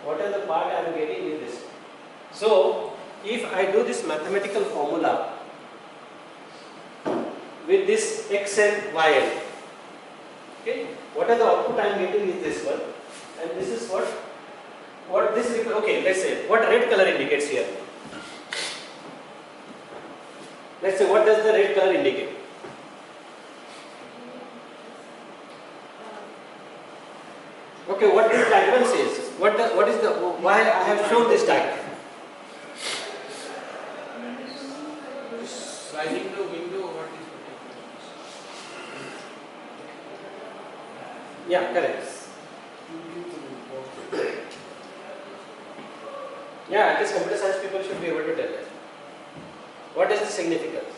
what are the part I am getting is this. So if I do this mathematical formula with this x and y, okay, what are the output I am getting is this one, and this is what this, okay, let's say what red color indicates here. Let's say what does the red color indicate? Okay, what this diagram says? What is the, why I have shown this diagram? Rising to window, what is Yeah, correct. Yeah, at least computer science people should be able to tell that. What is the significance?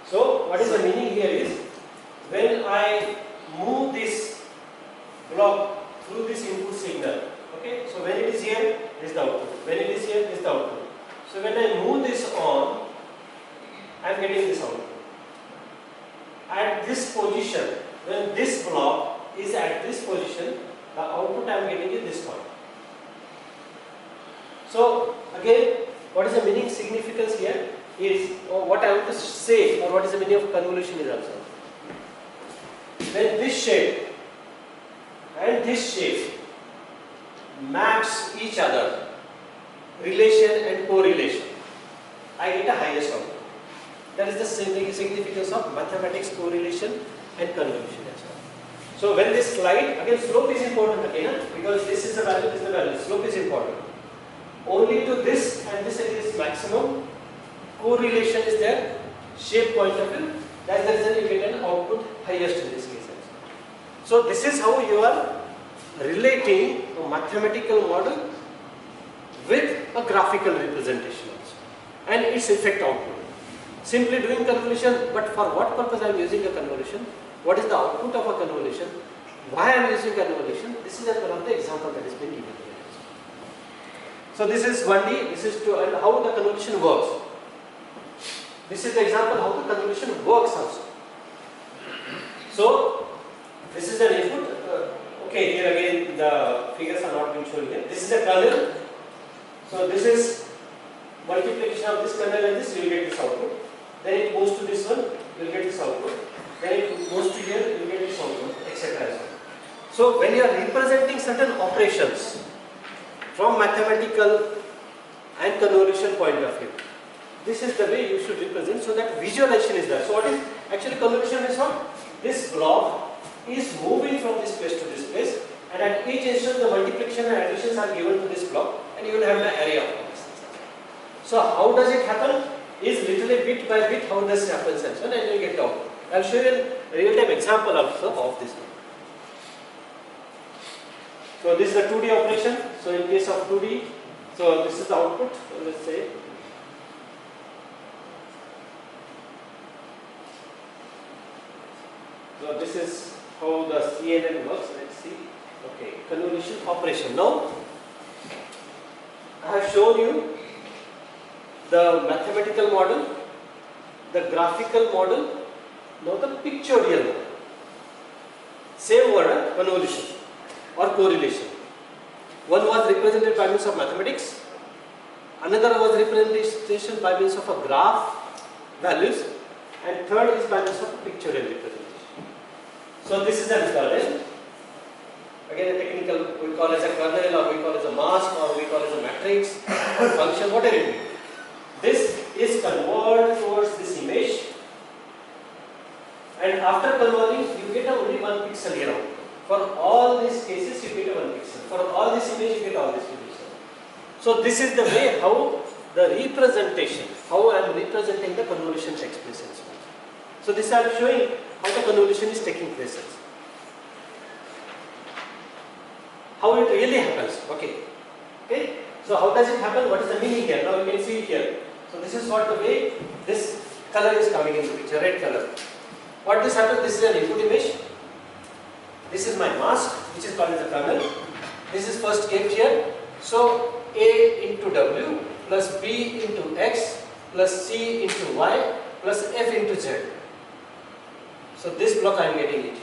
So what is the meaning here is, when I move this block through this input signal, okay, so when it is here, this is the output. When it is here, this is the output. So when I move this on, I am getting this output. At this position, when this block is at this position, the output I am getting is this point. So again, what is the meaning significance here is, or what I want to say, or what is the meaning of convolution is also. When this shape and this shape maps each other, relation and correlation, I get a highest output. That is the significance of mathematics, correlation and convolution as well. So when this slide, again slope is important again, because this is the value, this is the value, slope is important. Only to this and this is maximum, correlation is there, shape point of view, that's the reason you get an output highest in this case. So this is how you are relating a mathematical model with a graphical representation also, and its effect output. Simply doing convolution, but for what purpose I am using a convolution? What is the output of a convolution? Why I am using convolution? This is one of the example that has been given here. So this is 1D, this is 2, and how the convolution works. This is the example how the convolution works also. So this is an input. Okay, here again the figures are not being shown here. This is a kernel. So this is multiplication of this kernel and this, you will get this output. Then it goes to this one, you will get this output. Then it goes to here, you will get this output, etc. So when you are representing certain operations from mathematical and convolution point of view, this is the way you should represent, so that visualization is there. So what is actually convolution is what? This block is moving from this place to this place, and at each instant the multiplication and additions are given to this block, and you will have the array of points. So how does it happen? Is literally bit by bit how this happens, and so on, and you will get the output. I will show you a real-time example also of this one. So this is the 2D operation. So in case of 2D, so this is the output. So let's say. So this is how the CNN works. Let's see. Okay, convolution operation. Now I have shown you the mathematical model, the graphical model, now the pictorial model. Same word, convolution or correlation. One was represented by means of mathematics, another was representation by means of a graph values, and third is by means of a pictorial representation. So this is a kernel. Again a technical, we call it as a kernel, or we call it as a mask, or we call it as a matrix or function, whatever it is. This is converted towards this image, and after converting you get only one pixel here out. For all these cases you get one pixel. For all this image you get all this pixel. So this is the way how the representation, how I am representing the convolution takes place. So this I am showing how the convolution is taking place. How it really happens. Okay. So how does it happen? What is the meaning here? Now you can see here. So this is what the way this color is coming into picture, red color. What this happens? This is an input image. This is my mask, which is called as the kernel. This is first kept here. So A into W plus B into X plus C into Y plus F into Z. So this block I am getting it.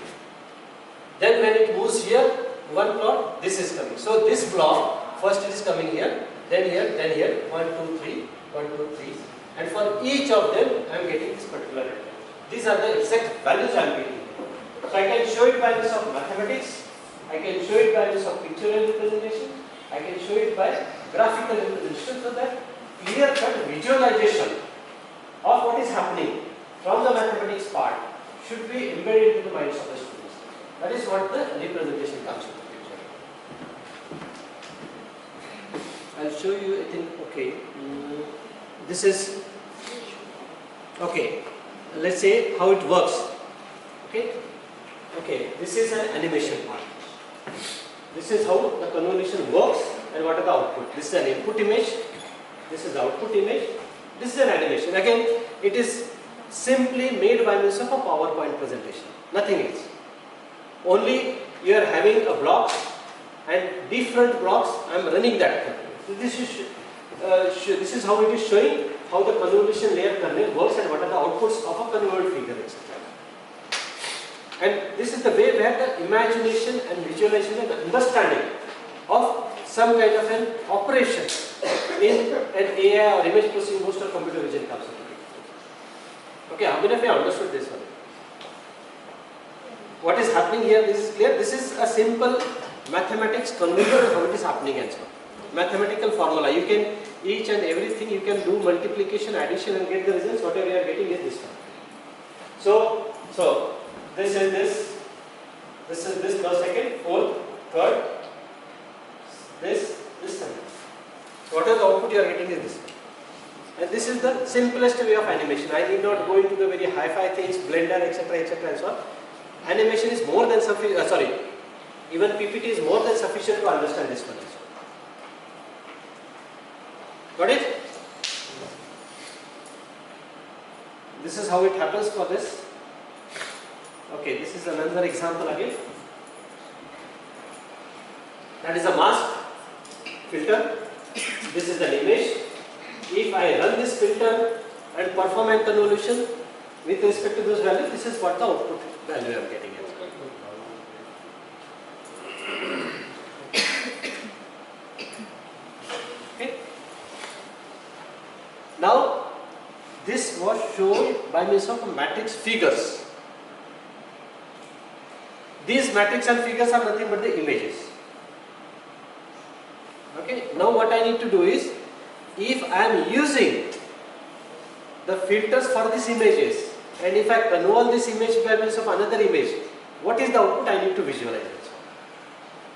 Then when it moves here, one plot, this is coming. So this block, first it is coming here, then here, then here, 1, 2, 3, 1, 2, 3. And for each of them, I am getting this particular rectangle. These are the exact values I am getting. So I can show it by means of mathematics, I can show it by means of pictorial representation, I can show it by graphical representation, so that clear-cut visualization of what is happening from the mathematics part should be embedded into the minds of the students. That is what the representation comes into the picture. I will show you, I think, okay, this is, okay, let's say how it works. Okay, this is an animation part. This is how the convolution works and what are the output. This is an input image, this is the output image, This is an animation. Again, it is simply made by means of a PowerPoint presentation, nothing else. Only you are having a block and different blocks. I am running that. So this is how it is showing how the convolution layer kernel works and what are the outputs of a convolved figure, etc. And this is the way where the imagination and visualization and understanding of some kind of an operation in an AI or image processing based or computer vision comes into it. Okay, how many of you understood this one? What is happening here? This is clear. This is a simple mathematics convolution how it is happening and so on. Mathematical formula. You can each and everything you can do multiplication, addition, and get the results. Whatever you are getting is this one. So this is this. This is this plus second, fourth, third. This time. So what is the output you are getting is this one. And this is the simplest way of animation. I need not go into the very hi-fi things, Blender, etc., and so on. Animation is more than sufficient. Even PPT is more than sufficient to understand this one. Got it? This is how it happens for this. Okay, this is another example again. That is a mask filter. This is an image. If I run this filter and perform a convolution with respect to those values, this is what the output value I am getting. Okay. Now, this was shown by means of matrix figures. These matrix and figures are nothing but the images. Okay. Now, what I need to do is, if I am using the filters for these images, and if I convert this image by means of another image, what is the output I need to visualize it?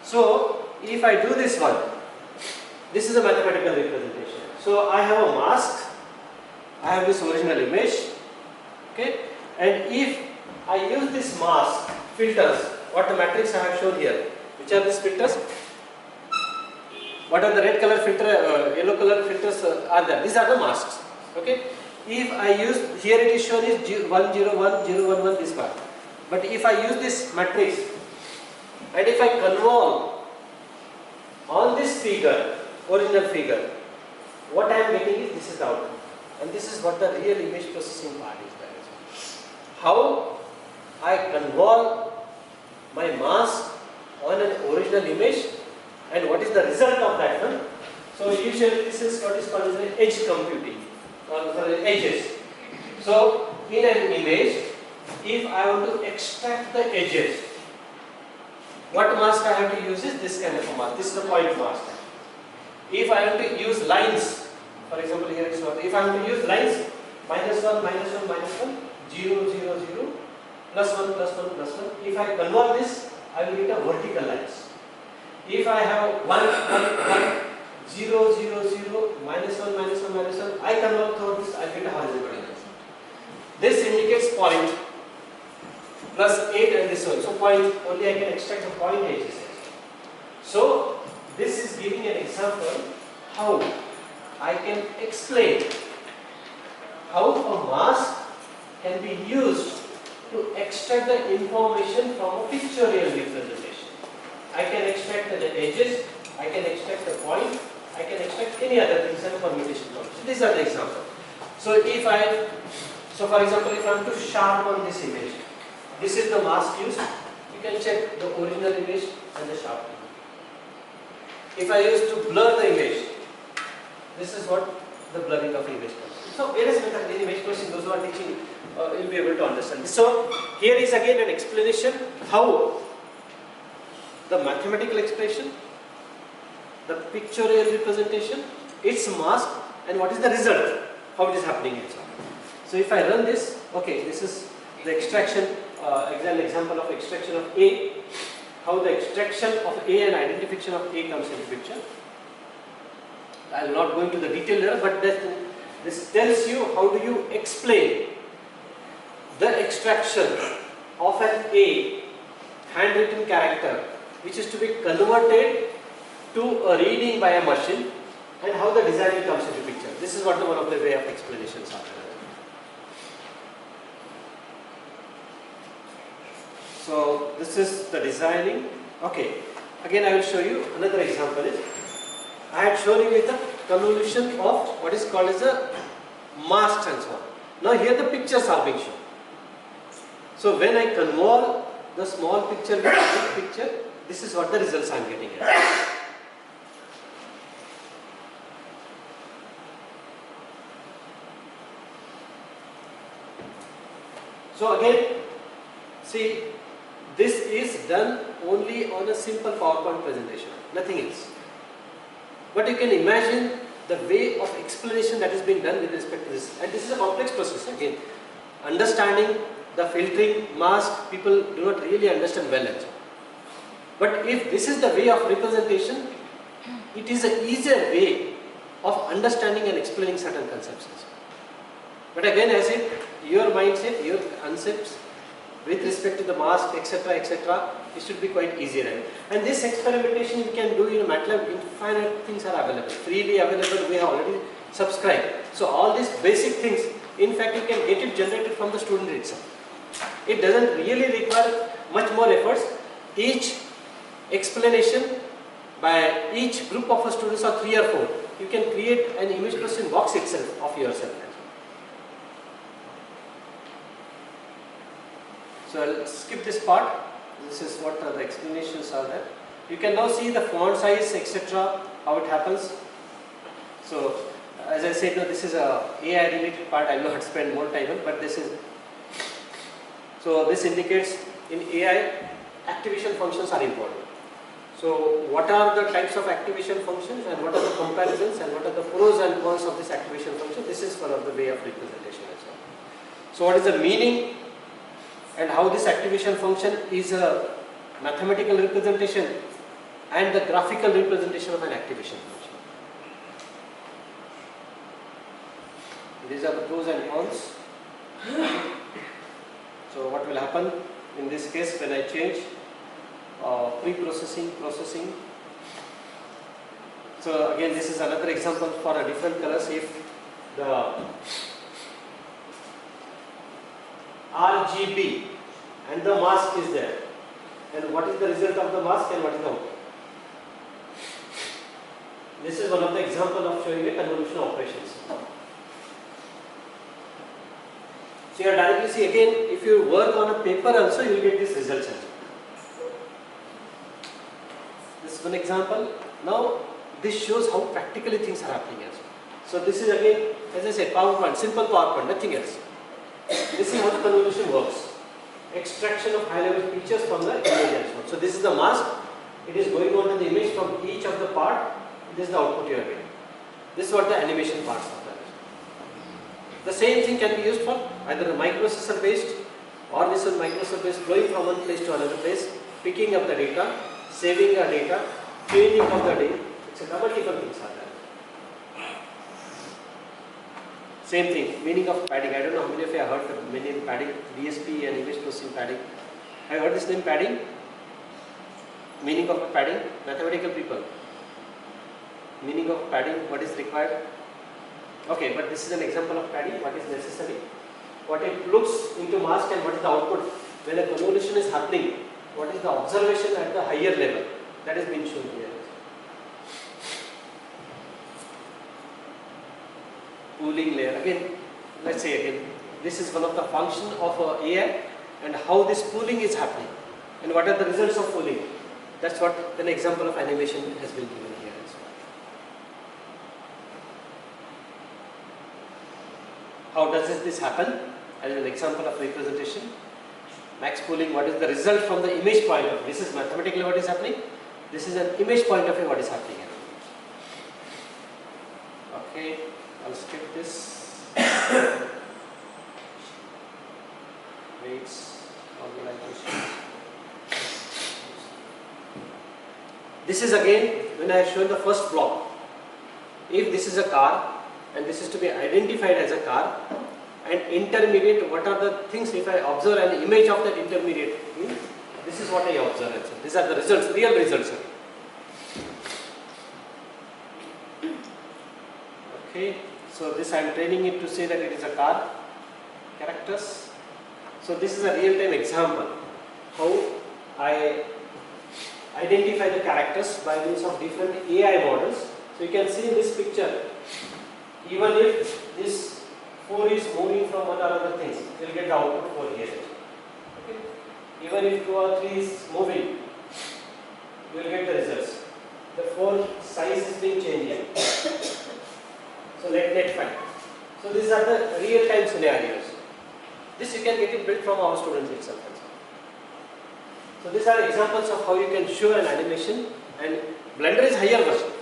So, if I do this one, this is a mathematical representation. So, I have a mask, I have this original image, okay, and if I use this mask filters, what the matrix I have shown here, which are these filters? What are the red color filter, yellow color filters are there? These are the masks. Okay. If I use, here it is shown is 1, 0, 1, 0, 1, 1, this part. But if I use this matrix and if I convolve on this figure, original figure, what I am getting is this is the output. And this is what the real image processing part is there. How I convolve my mask on an original image and what is the result of that one. So usually this is what is called as edge computing, or sorry, edges. So in an image, if I want to extract the edges, what mask I have to use is this kind of a mask. This is the point mask. If I want to use lines, for example here is what, if I want to use lines, minus 1, minus 1, minus 1, 0, 0, 0, plus 1, plus 1, plus 1. If I convert this, I will get a vertical lines. If I have 1, 1, 1, 0, 0, 0, minus 1, minus 1, minus 1, I convert through this, I get a horizontal line. This indicates point, plus 8 and this one. So point, only I can extract the point edges. So this is giving an example how I can explain how a mask can be used to extract the information from a pictorial representation. I can extract the edges, I can extract the point, I can extract any other things and permutation. So these are the examples. So for example, if I am to sharpen this image, this is the mask used. You can check the original image and the sharpening. If I use to blur the image, this is what the blurring of image comes. So various methods in image processing, those who are teaching will be able to understand this. So here is again an explanation how the mathematical expression, the pictorial representation, its mask, and what is the result, how it is happening and so on. So if I run this, okay, this is the extraction, an example of extraction of A, how the extraction of A and identification of A comes into picture. I will not go into the detail there, but this tells you how do you explain the extraction of an A handwritten character which is to be converted to a reading by a machine and how the designing comes into picture. This is what one of the way of explanations are. So this is the designing. Okay, again I will show you another example. I had shown you with the convolution of what is called as a mask and so on. Now here the pictures are being shown. So when I convolve the small picture with the big picture, this is what the results I am getting at. So again, see, this is done only on a simple PowerPoint presentation, nothing else. But you can imagine the way of explanation that is being done with respect to this. And this is a complex process again. Understanding the filtering, mask, people do not really understand well also. But if this is the way of representation, it is an easier way of understanding and explaining certain concepts. But again, as if your mindset, your concepts with respect to the mask, etc., etc., it should be quite easier. And this experimentation you can do in MATLAB. Infinite things are available, freely available. We have already subscribed. So all these basic things, in fact, you can get it generated from the student itself. It doesn't really require much more efforts. Each explanation by each group of students or 3 or 4, you can create an image processing box itself of yourself. So I'll skip this part. This is what the explanations are there. You can now see the font size, etc., how it happens. So as I said, no, this is a AI related part. I will not spend more time on, but this is. So this indicates in AI activation functions are important. So what are the types of activation functions and what are the comparisons and what are the pros and cons of this activation function? This is one of the way of representation as well. So what is the meaning and how this activation function is a mathematical representation and the graphical representation of an activation function. These are the pros and cons. So what will happen in this case when I change pre-processing, processing. So again, this is another example for a different colors. If the RGB and the mask is there, and what is the result of the mask and what is the output? This is one of the example of showing a convolution operations. So you directly see again, if you work on a paper also, you will get these results also. This is one example. Now this shows how practically things are happening as well. So this is again, as I said, PowerPoint, simple PowerPoint, nothing else. This is how the convolution works. Extraction of high level features from the image as well. So this is the mask. It is going on to the image from each of the part. This is the output you are getting. This is what the animation parts are. The same thing can be used for either a microprocessor based or this is microprocessor flowing from one place to another place, picking up the data, saving the data, changing of the data, etc. Multiple things are there. Same thing, meaning of padding. I don't know how many of you have heard the meaning padding, DSP and image processing padding. Have you heard this name padding? Meaning of padding, mathematical people. Meaning of padding, what is required? Okay, but this is an example of padding, what is necessary. What it looks into mask and what is the output. When a convolution is happening, what is the observation at the higher level? That is being shown here. Pooling layer. Again, let's say again, this is one of the functions of AI and how this pooling is happening. And what are the results of pooling? That's what an example of animation has been given here as well. How does this happen? As an example of representation. Max pooling, what is the result from the image point of view? This is mathematically what is happening. This is an image point of view what is happening here. Okay, I'll skip this. Weights, organization. This is again when I have shown the first block. If this is a car and this is to be identified as a car, and intermediate, what are the things if I observe an image of that intermediate? This is what I observe. These are the results, real results. Okay, so this I am training it to say that it is a car. Characters. So this is a real-time example how I identify the characters by means of different AI models. So you can see in this picture, even if this 4 is moving from one or other things, you will get the output 4 here. Okay. Even if 2 or 3 is moving, you will get the results. The 4 size is being changed here. So let 5. So these are the real-time scenarios. This you can get it built from our students itself. So these are examples of how you can show an animation, and Blender is higher version.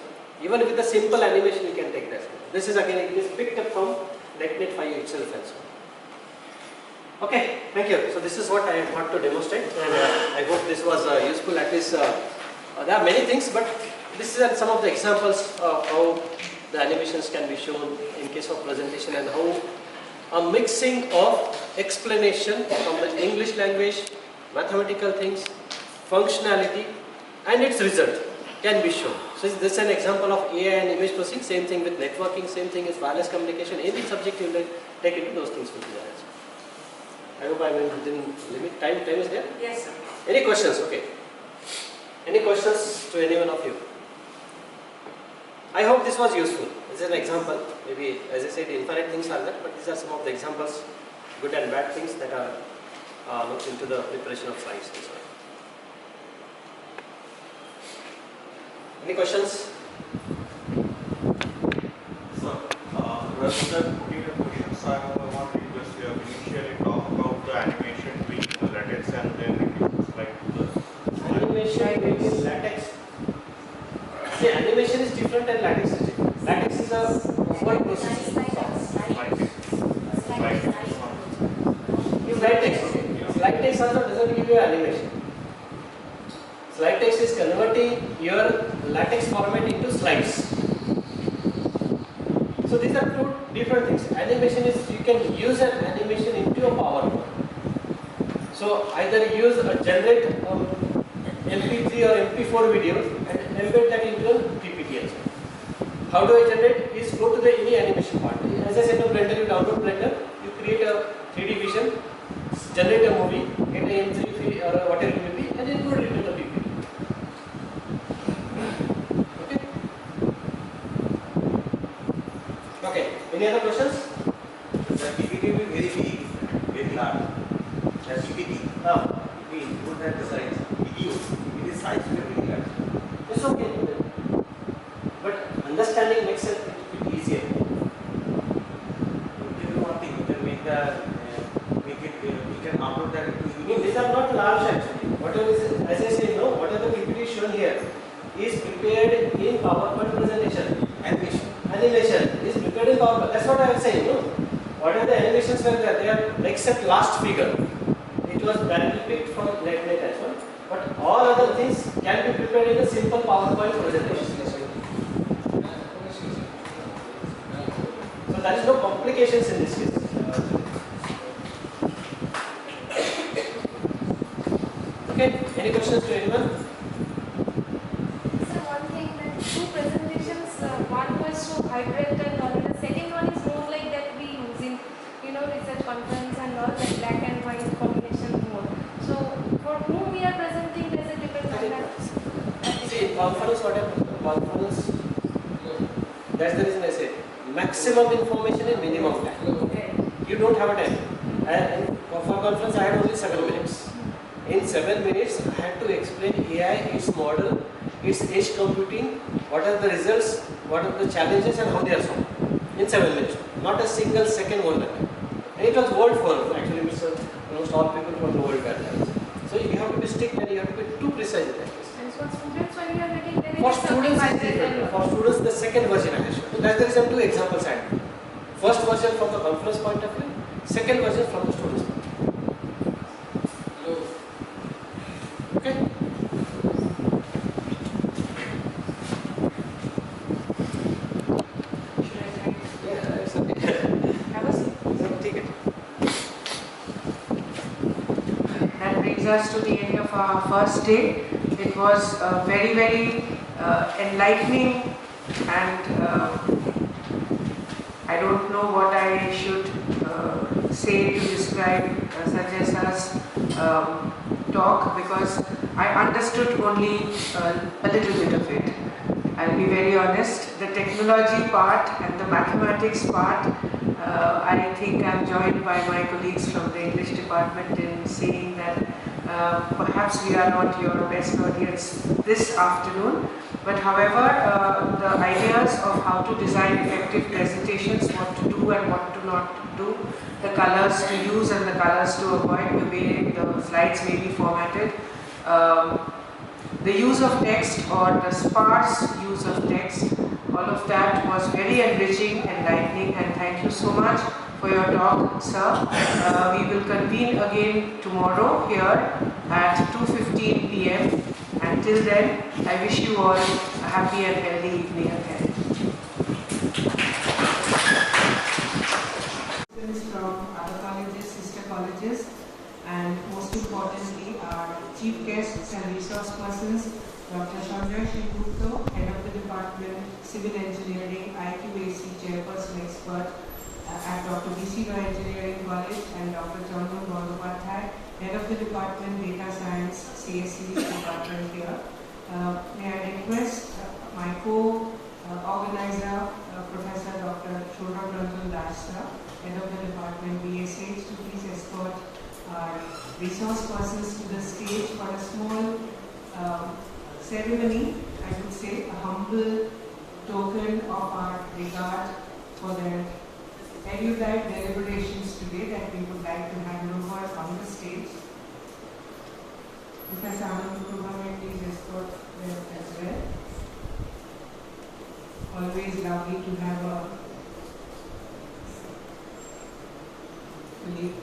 Even with the simple animation you can take that. This is again, it is picked up from .NET 5 itself and so on. Okay, thank you. So this is what I want to demonstrate, and I hope this was useful. At least there are many things, but this is some of the examples of how the animations can be shown in case of presentation, and how a mixing of explanation from the English language, mathematical things, functionality, and its result can be shown. So this is an example of AI and image processing. Same thing with networking, same thing is wireless communication. Any subject you will take into, those things will be there. I hope I am within limit. Time is there? Yes, sir. Any questions? Okay. Any questions to any one of you? I hope this was useful. This is an example. Maybe, as I said, infinite things are there, but these are some of the examples, good and bad things that are looked into the preparation of slides. Any questions? So, rather than putting the questions, I want to just initially talk about the animation with latex and then it's like the animation with latex. See, animation is different and latex is different. Latex is a word process. Slide text. Slide text also doesn't give you animation. Slide text is converting your latex format into slides. So these are two different things. Animation is, you can use an animation into a PowerPoint. So either use a generate MP3 or MP4 video and embed that into a PPT also. How do I generate? Is go to the any animation part. As I said, to Blender, you download Blender, you create a 3D vision, generate a movie, get an M3 or whatever it may be, and then put it into the PPT. Okay? Okay. Any other questions? The PPT will be very big, very large. The PPT, we put at the size. Video, it is size very large. It's okay. But understanding makes it a bit easier. You can do one thing, you can make you can upload that into These are not large actually. Whatever is, as I say, no, whatever the PPT shown here is prepared in PowerPoint presentation. Animation is prepared in PowerPoint. That's what I was saying, no? Whatever the animations were there, they are except last figure. It was directly picked from .NET as well. But all other things can be prepared in a simple PowerPoint presentation. So there is no complications in this case. Okay, any questions to anyone? So one thing that two presentations, one was so hybrid and the second one is more like that we use in, research conference and all that black and white combination mode. So for whom we are presenting, there's a different context. See, in conference, what happens? Conference, that's the reason I said maximum information in minimum time. You don't have a time. And for conference, I had only 7 minutes. In 7 minutes, I had to explain AI, its model, its edge computing, what are the results, what are the challenges, and how they are solved. In 7 minutes, not a single second won't happen. And it was world forum, actually, almost all people from the world were there. So you have to be strict and you have to be too precise in that case. And for students, when you are getting there, For students, it's different. For students, the second version I have shown. So that's the reason 2 examples I had. First version from the conference point of view, second version from the students' point of view. Okay? Yeah, it's okay. That brings us to the end of our first day. It was very, very enlightening and I don't know what I should say to describe Sanjay's talk, because I understood only a little bit of it. I'll be very honest. The technology part and the mathematics part, I think I'm joined by my colleagues from the English department in saying that perhaps we are not your best audience this afternoon. But however, the ideas of how to design effective presentations, what to do and what to not do, the colors to use and the colors to avoid, the way the slides may be formatted, the use of text or the sparse use of text, all of that was very enriching, enlightening, and thank you so much for your talk, sir. We will convene again tomorrow here at 2:15 p.m. Until then, I wish you all a happy and healthy evening ahead. Students from other colleges, sister colleges, and most importantly, our chief guests and resource persons, Dr. Sanjay Gupta, Head of the Department, Civil Engineering, IQAC Chairperson Expert at Dr. BCREC Engineering College, and Dr. Durgapur, Head of the Department, Data Science, CSCD Department here. May I request my co-organizer, Professor Dr. Durgapur, Head of the Department, BSH, to please escort our resource persons to the stage for a small ceremony, I would say, a humble token of our regard for their erudite deliberations today that we would like to hand over on the stage. Professor Anand, may please escort them as well. Always lovely to have a colleague.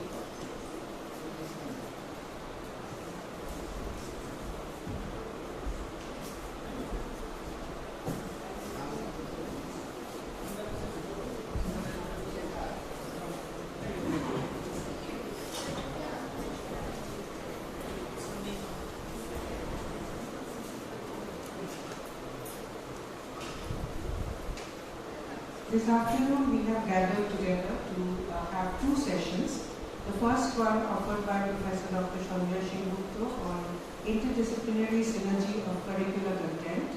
This afternoon we have gathered together to have two sessions. The first one offered by Professor Dr. Sanjay Gupta on interdisciplinary synergy of curricular content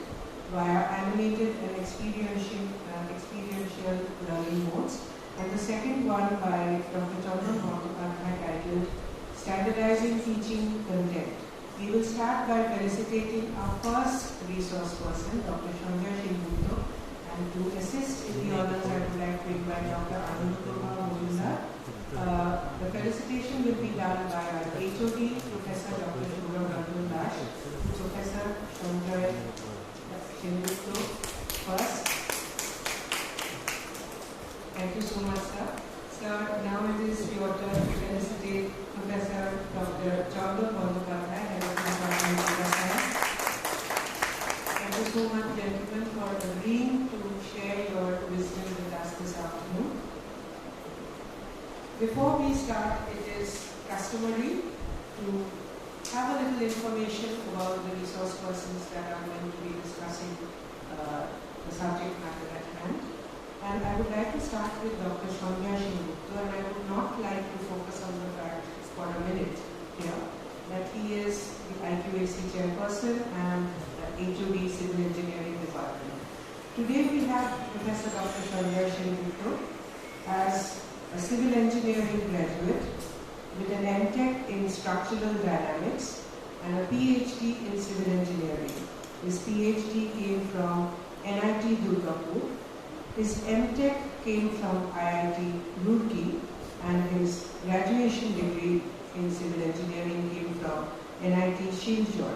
via animated and experiential learning modes, and the second one by Dr. Durgapur titled Standardizing Teaching Content. We will start by felicitating our first resource person, Dr. Sanjay Gupta. And to assist in the honors, I would like to invite Dr. Anand. The felicitation will be done by our HOD, Professor Dr. Durgapur, Professor Sanjay Gupta first. Thank you so much, sir. Sir, now it is your turn to felicitate Professor Dr. Durgapur, Head of the Department of Data Science. Thank you so much, gentlemen, for agreeing to share your wisdom with us this afternoon. Before we start, it is customary to have a little information about the resource persons that are going to be discussing the subject matter at hand. And I would like to start with Dr. Sanjay Gupta, and I would not like to focus on the fact for a minute here that he is the IQAC chairperson and HOD Civil Engineering Department. Today we have Professor Dr. Sanjay Gupta as a civil engineering graduate with an M.Tech in structural dynamics and a PhD in civil engineering. His PhD came from NIT Durgapur. His M.Tech came from IIT Roorkee, and his graduation degree in civil engineering came from NIT Shilchar.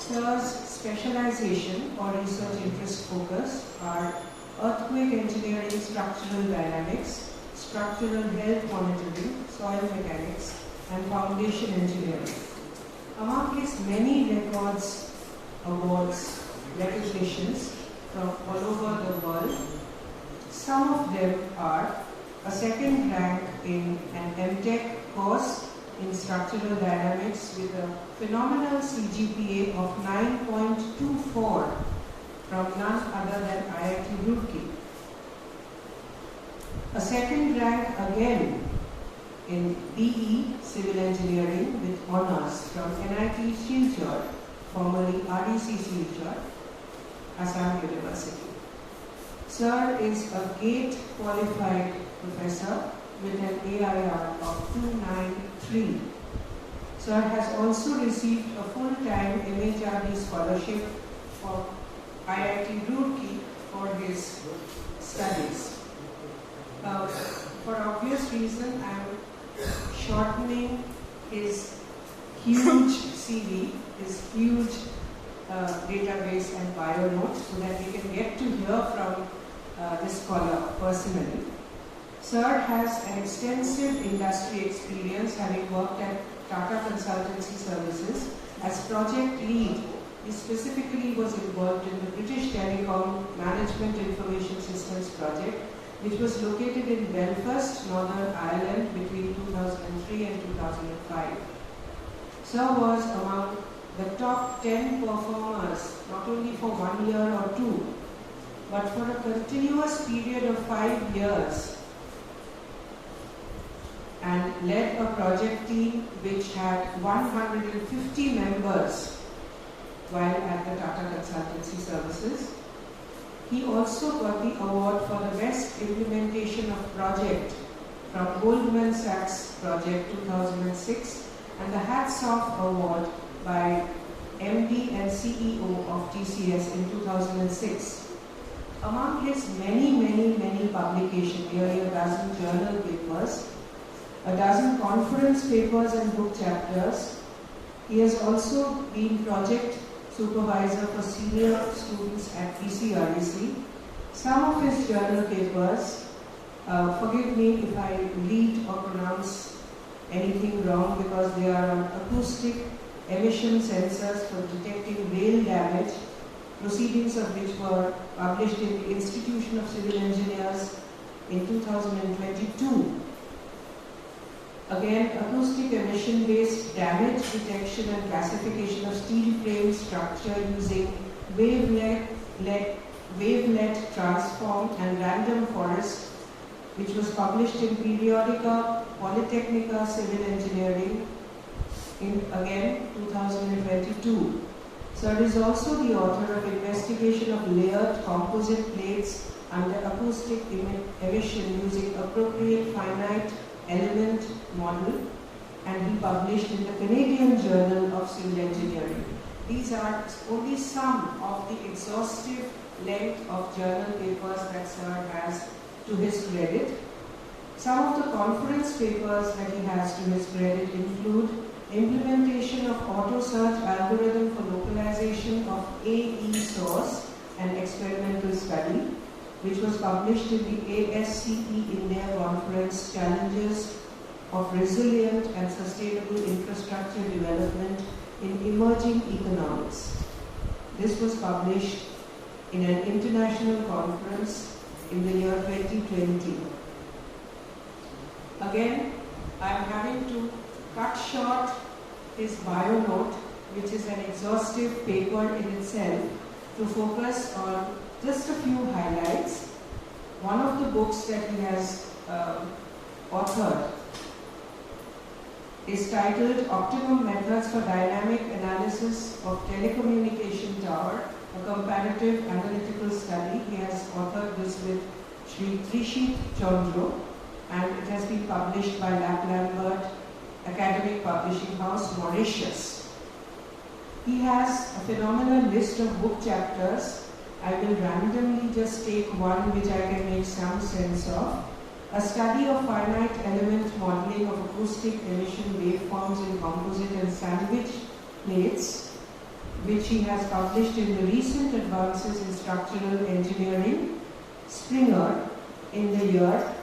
Sir's specialization or research interest focus are earthquake engineering, structural dynamics, structural health monitoring, soil mechanics, and foundation engineering. Among his many records, awards, recognitions from all over the world, some of them are a second rank in an M.Tech course in structural dynamics with a phenomenal CGPA of 9.24 from none other than IIT Roorkee. A second rank again in BE Civil Engineering with honours from NIT Silchar, formerly RDC Silchar, Assam University. Sir is a GATE qualified professor with an AIR of 293. Sir has also received a full-time MHRD scholarship for IIT Roorkee for his studies. For obvious reason, I am shortening his huge CV, his huge database and bio notes so that we can get to hear from this scholar personally. Sir has an extensive industry experience, having worked at Tata Consultancy Services as project lead. He specifically was involved in the British Telecom Management Information Systems project, which was located in Belfast, Northern Ireland between 2003 and 2005. Sir was among the top 10 performers, not only for 1 year or 2, but for a continuous period of 5 years, and led a project team which had 150 members while at the Tata Consultancy Services. He also got the award for the best implementation of project from Goldman Sachs Project 2006 and the Hats Off Award by MD and CEO of TCS in 2006. Among his many publications, nearly a dozen journal papers, a dozen conference papers and book chapters, he has also been project supervisor for senior students at BCREC. Some of his journal papers, forgive me if I read or pronounce anything wrong, because they are on acoustic emission sensors for detecting rail damage, proceedings of which were published in the Institution of Civil Engineers in 2022. Again, acoustic emission-based damage detection and classification of steel frame structure using wavelet transform and random forest, which was published in Periodica Polytechnica Civil Engineering in, again, 2022. Sir is also the author of Investigation of Layered Composite Plates under Acoustic Emission using Appropriate Finite Element Model, and he published in the Canadian Journal of Civil Engineering. These are only some of the exhaustive length of journal papers that Sir has to his credit. Some of the conference papers that he has to his credit include implementation of auto search algorithm for localization of AE source, an experimental study, which was published in the ASCE India Conference Challenges of Resilient and Sustainable Infrastructure Development in Emerging Economics. This was published in an international conference in the year 2020. Again, I am having to cut short his bio note, which is an exhaustive paper in itself, to focus on just a few highlights. One of the books that he has authored is titled Optimum Methods for Dynamic Analysis of Telecommunication Tower, a Comparative Analytical Study. He has authored this with Sri Trishit Chandra, and it has been published by Lambert Academic Publishing House, Mauritius. He has a phenomenal list of book chapters. I will randomly just take one which I can make some sense of. A study of finite element modeling of acoustic emission waveforms in composite and sandwich plates, which he has published in the Recent Advances in Structural Engineering, Springer, in the year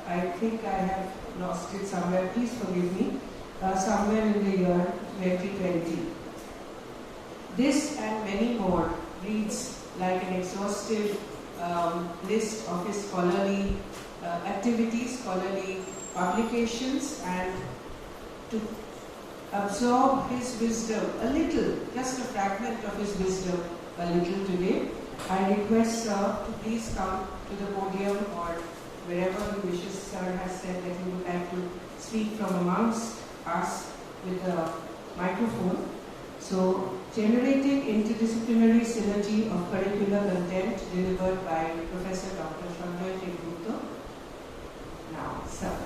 I think I have lost it somewhere, please forgive me, somewhere in the year 2020. This and many more reads like an exhaustive list of his scholarly activities, scholarly publications, and to absorb his wisdom, a little, just a fragment of his wisdom, a little today. I request Sir to please come to the podium or wherever he wishes. Sir has said that he would like to speak from amongst us with a microphone. So, generating interdisciplinary synergy of curricular content delivered by Professor Dr. Sanjay Gupta. Now, Sir.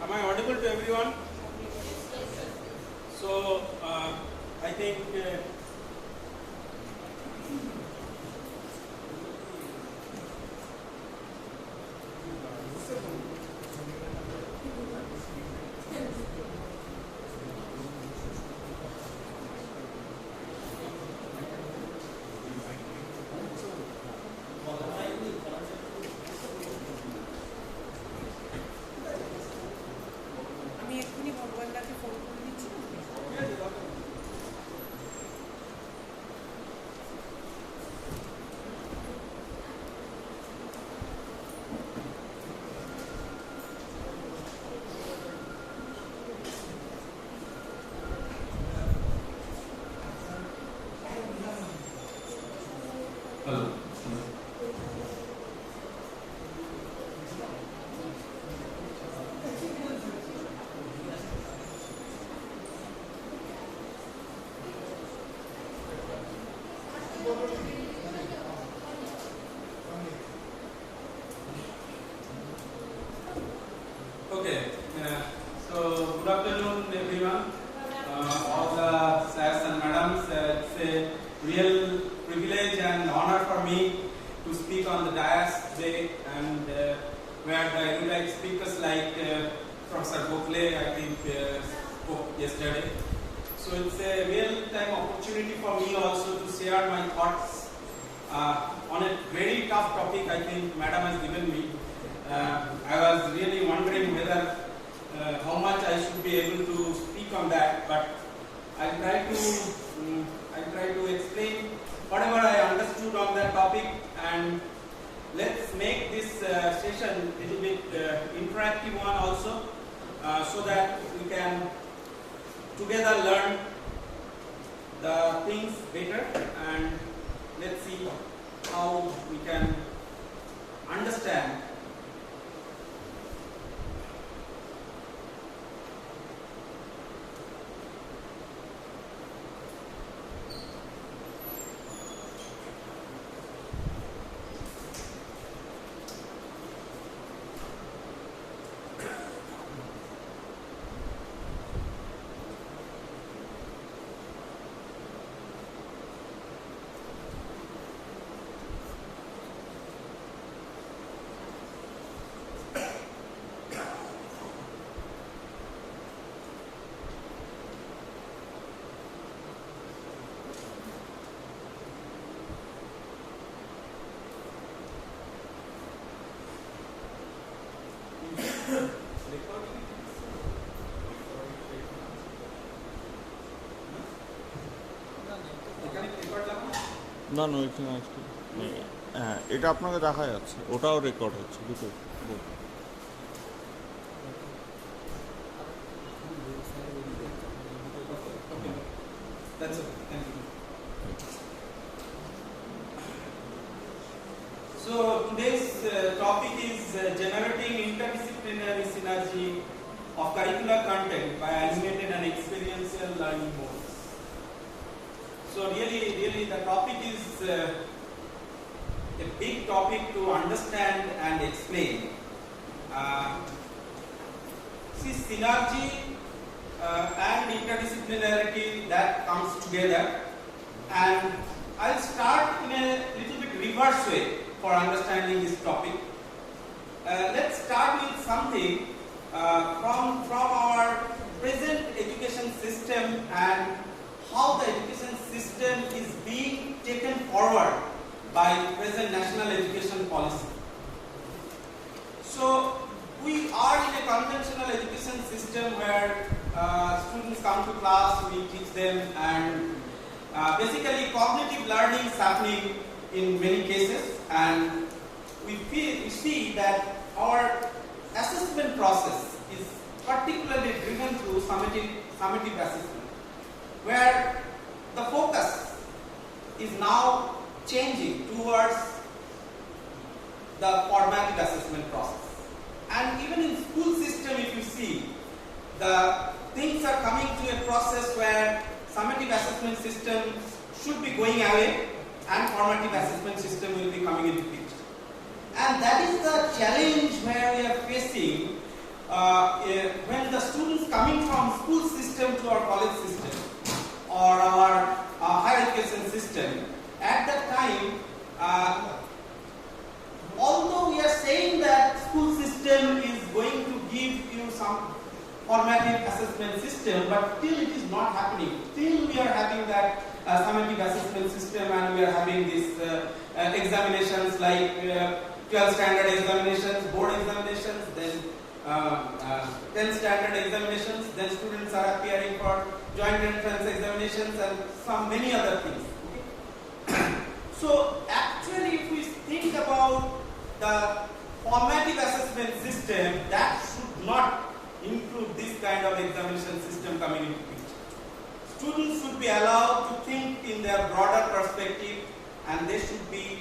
Am I audible to everyone? So, I think okay. So good afternoon, everyone. All the sirs and madams. It's a real privilege and honor for me to speak on the dais today, and where the erudite speakers like Professor Gokhale, I think, spoke yesterday. So it's a real-time opportunity for me also to share my thoughts on a very tough topic I think Madam has given me. I was really wondering whether how much I should be able to speak on that, but I'll try to explain whatever I understood on that topic, and let's make this session a little bit interactive one also, so that we can together learn the things better, and let's see how we can understand না না এখানে আজকে হ্যাঁ এটা আপনাকে দেখা যাচ্ছে, ওটাও রেকর্ড হচ্ছে দুটো। That's okay. Thank you. So today's topic is generating interdisciplinary synergy of curricular content by animated and experiential learning modes. So really the topic is a big topic to understand and explain. See, synergy and interdisciplinarity that comes together, and I'll start in a little bit reverse way for understanding this topic. Let's start with something from our present education system and how the education system is being taken forward by present national education policy. So we are in a conventional education system where students come to class, we teach them, and basically cognitive learning is happening in many cases, and we see that our assessment process is particularly driven through summative assessment, where the focus is now changing towards the formative assessment process. And even in school system, if you see, the things are coming to a process where summative assessment system should be going away and formative assessment system will be coming into picture. And that is the challenge where we are facing when the students coming from school system to our college system or our higher education system. At that time, although we are saying that school system is going to give you some formative assessment system, but still it is not happening. Still we are having that summative assessment system, and we are having these examinations like 12 standard examinations, board examinations, then 10 standard examinations, then students are appearing for joint entrance examinations and many other things. Okay? So actually if we think about the formative assessment system, that should not include this kind of examination system coming into picture. Students should be allowed to think in their broader perspective, and they should be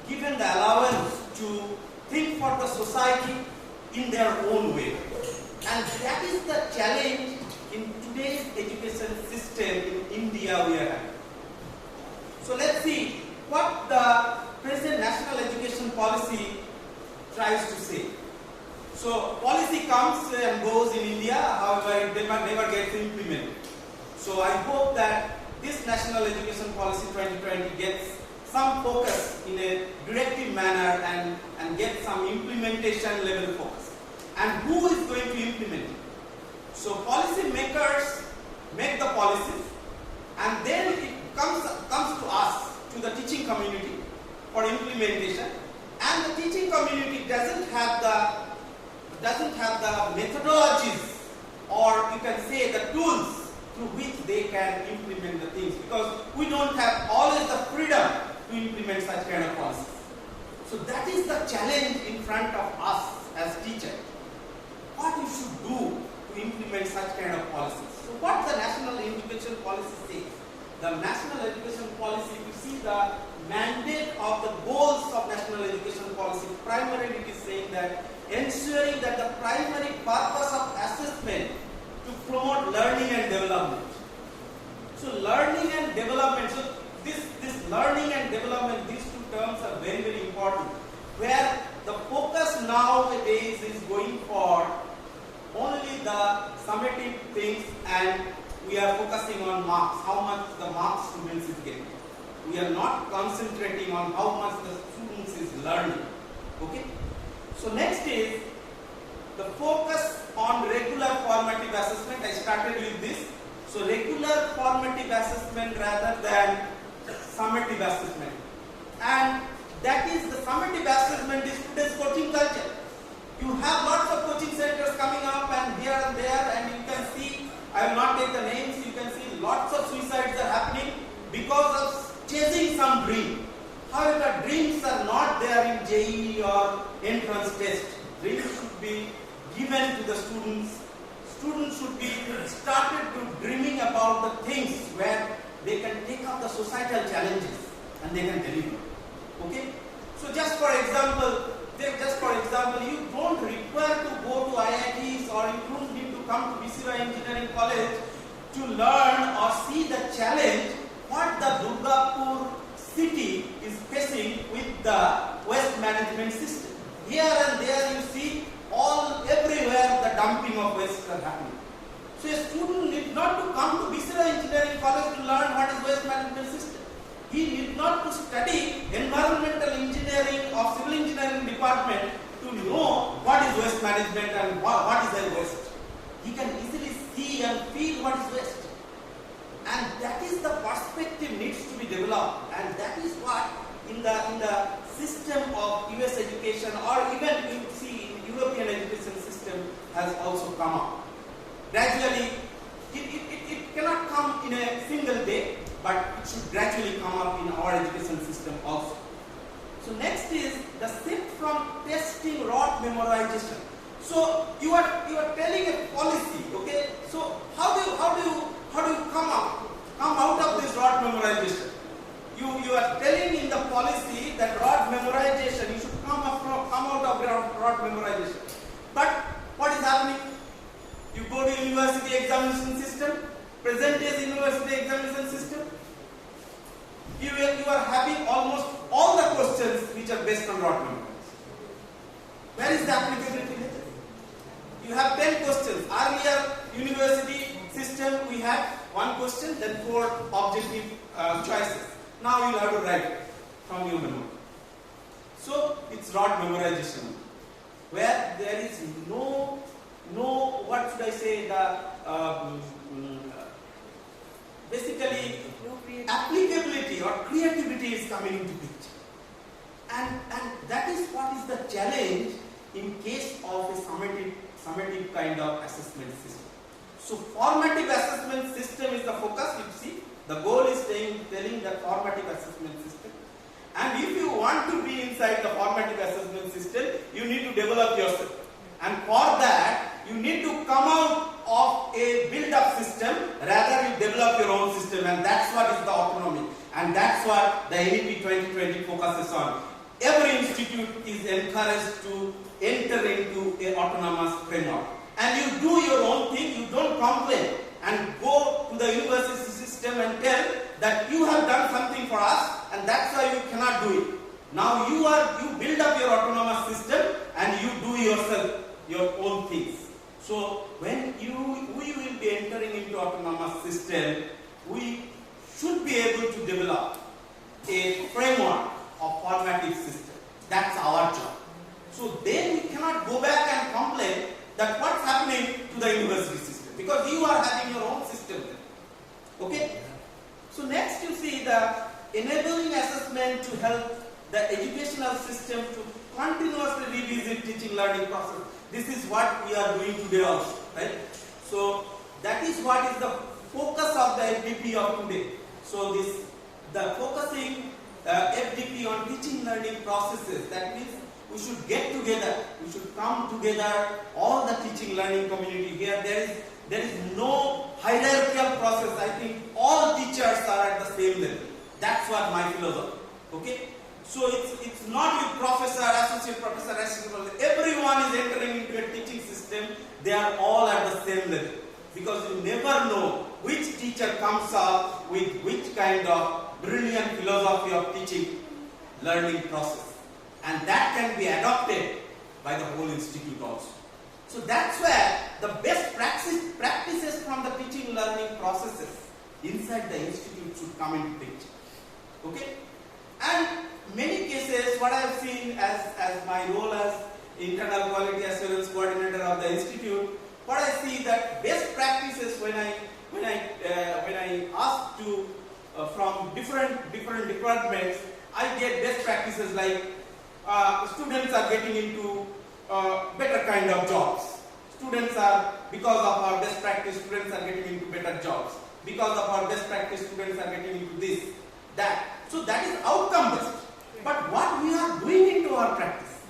given the allowance to think for the society in their own way. And that is the challenge in today's education system in India we are having. So let's see what the present national education policy tries to say. So policy comes and goes in India, however it never gets implemented. So I hope that this national education policy 2020 gets some focus in a directive manner and get some implementation level focus. And who is going to implement it? So policy makers make the policies, and then it comes to us, to the teaching community for implementation, and the teaching community doesn't have the methodologies, or you can say the tools through which they can implement the things, because we don't have always the freedom to implement such kind of policies. So that is the challenge in front of us as teachers. What you should do to implement such kind of policies. So what the national education policy says? The national education policy, you see the mandate of the goals of national education policy, primarily it is saying that ensuring that the primary purpose of assessment to promote learning and development. So learning and development, so this learning and development, these two terms are very, very important, where the focus nowadays is going for only the summative things, and we are focusing on marks, how much the marks students is getting. We are not concentrating on how much the students is learning. Okay? So next is the focus on regular formative assessment. I started with this. So regular formative assessment rather than summative assessment. And that is the summative assessment is today's coaching culture. You have lots of coaching centers coming up and here and there, and you can see, I will not take the names, you can see lots of suicides are happening because of chasing some dream. However, dreams are not there in JEE or entrance test. Dreams should be given to the students. Students should be started to dreaming about the things where they can take up the societal challenges and they can deliver. Okay? So just for example, you don't require to go to IITs, or you don't need to come to BCREC Engineering College to learn or see the challenge what the Durgapur city is facing with the waste management system. Here and there you see everywhere the dumping of waste are happening. So a student need not to come to BCREC Engineering College to learn what is waste management system. He need not to study environmental engineering or civil engineering department to know what is waste management and what is a waste. He can easily see and feel what is waste. And that is the perspective needs to be developed, and that is what in the has also come up. Gradually, it cannot come in a single day, but it should gradually come up in our education system also. So next is the shift from testing rote memorization. So you are telling a policy, okay? So how do you come out of this rote memorization? You are telling in the policy that rote memorization, you should come out of rote memorization. But what is happening? You go to university examination system, present day university examination system. You are having almost all the questions which are based on rote memorization. Where is the applicability? You have 10 questions. Earlier university system we had one question, then 4 objective choices. Now you have to write from your memory. So it's rote memorization, where there is no what should I say, basically applicability or creativity is coming into picture. And that is what is the challenge in case of a summative kind of assessment system. So formative assessment system is the focus. You see, the goal is telling the formative assessment system. And if you want to be inside the formative assessment system, you need to develop yourself. And for that, you need to come out of a build-up system, rather you develop your own system, and that's what is the autonomy. And that's what the NEP 2020 focuses on. Every institute is encouraged to enter into an autonomous framework. And you do your own thing, you don't complain and go to the university system and tell that you have done something for us and that's why you cannot do it. Now you build up your autonomous system and you do yourself your own things. So when we will be entering into autonomous system, we should be able to develop a framework of formative system. That's our job. So then we cannot go back and complain that what's happening to the university system, because you are having your own system there. Okay? So next you see the enabling assessment to help the educational system to continuously revisit teaching learning process. This is what we are doing today also, right? So that is what is the focus of the FDP of today. So the focusing FDP on teaching learning processes, that means we should get together, we should come together, all the teaching learning community here. There is no hierarchical process. I think all teachers are at the same level. That's what my philosophy. Okay? So it's not with professor, associate professor, assistant professor. Everyone is entering into a teaching system. They are all at the same level. Because you never know which teacher comes up with which kind of brilliant philosophy of teaching learning process. And that can be adopted by the whole institute also. So that's where the best practices from the teaching learning processes inside the institute should come into picture. Okay? And many cases, what I have seen as my role as internal quality assurance coordinator of the institute, what I see that best practices when I ask to from different departments, I get best practices like students are getting into better kind of jobs. Students are, because of our best practice, students are getting into better jobs. Because of our best practice, students are getting into this, that. So that is outcome based. But what we are doing into our practice,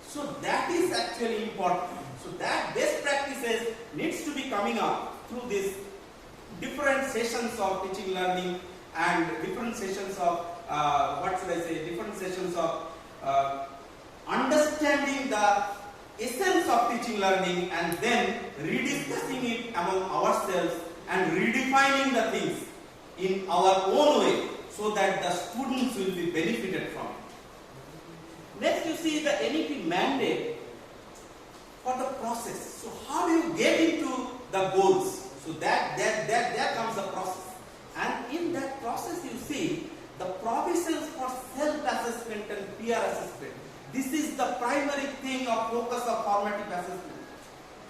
so that is actually important. So that best practices needs to be coming up through these different sessions of teaching learning and different sessions of different sessions of understanding the essence of teaching learning and then rediscussing it among ourselves and redefining the things in our own way so that the students will be benefited from it. Next you see the NEP mandate for the process. So how do you get into the goals? So there comes the process. And in that process you see the provisions for self-assessment and peer assessment. This is the primary thing of focus of formative assessment.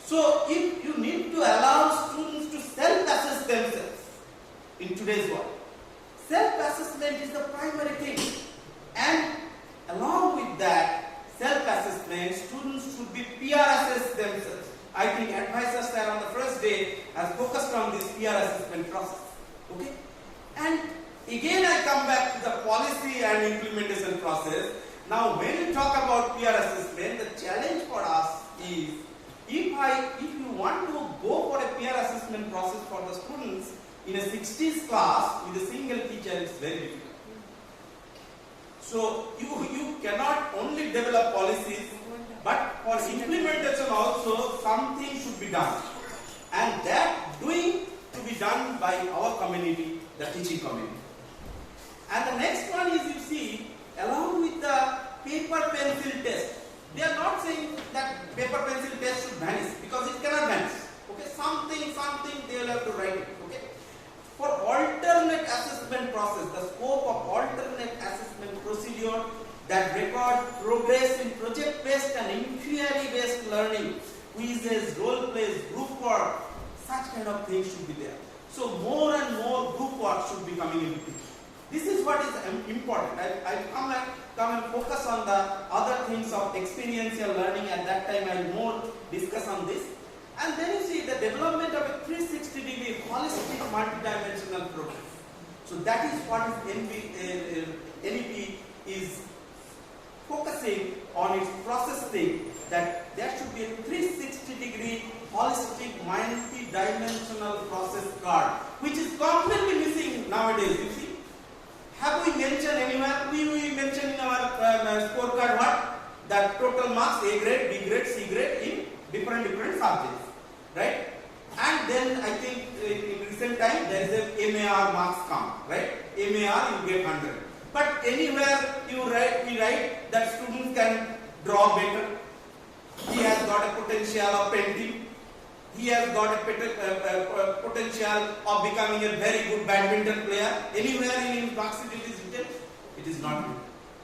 So if you need to allow students to self-assess themselves in today's world, self-assessment is the primary thing. And along with that self-assessment, students should be peer assess themselves. I think advisor sir on the first day has focused on this peer assessment process. Okay? And again I come back to the policy and implementation process. Now when you talk about peer assessment, the challenge for us is if you want to go for a peer assessment process for the students in a 60s class with a single teacher, it's very difficult. So you cannot only develop policies, but for implementation also something should be done, and that doing to be done by our community, the teaching community. And the next one is, you see, along with the paper pencil test, they are not saying that paper pencil test should vanish, because it cannot vanish. Okay, something they will have to write it. Okay, for alternate assessment process, the scope of alternate assessment procedure that record progress in project-based and inquiry-based learning, quizzes, role plays, group work, such kind of things should be there. So more and more group work should be coming into picture. This is what is important. I come and focus on the other things of experiential learning. At that time I will more discuss on this. And then you see the development of a 360-degree holistic multidimensional program. So that is what NEP is focusing on, its process thing, that there should be a 360-degree holistic multi-dimensional process card, which is completely missing nowadays. You see, have we mentioned anywhere? We mentioned in our scorecard what? That total marks, A grade, B grade, C grade in different subjects, right? And then I think in recent time there is a MAR marks come, right? MAR you get 100. But anywhere we write that students can draw better. He has got a potential of painting. He has got a potential of becoming a very good badminton player. Anywhere in his marks it is written, it is not written.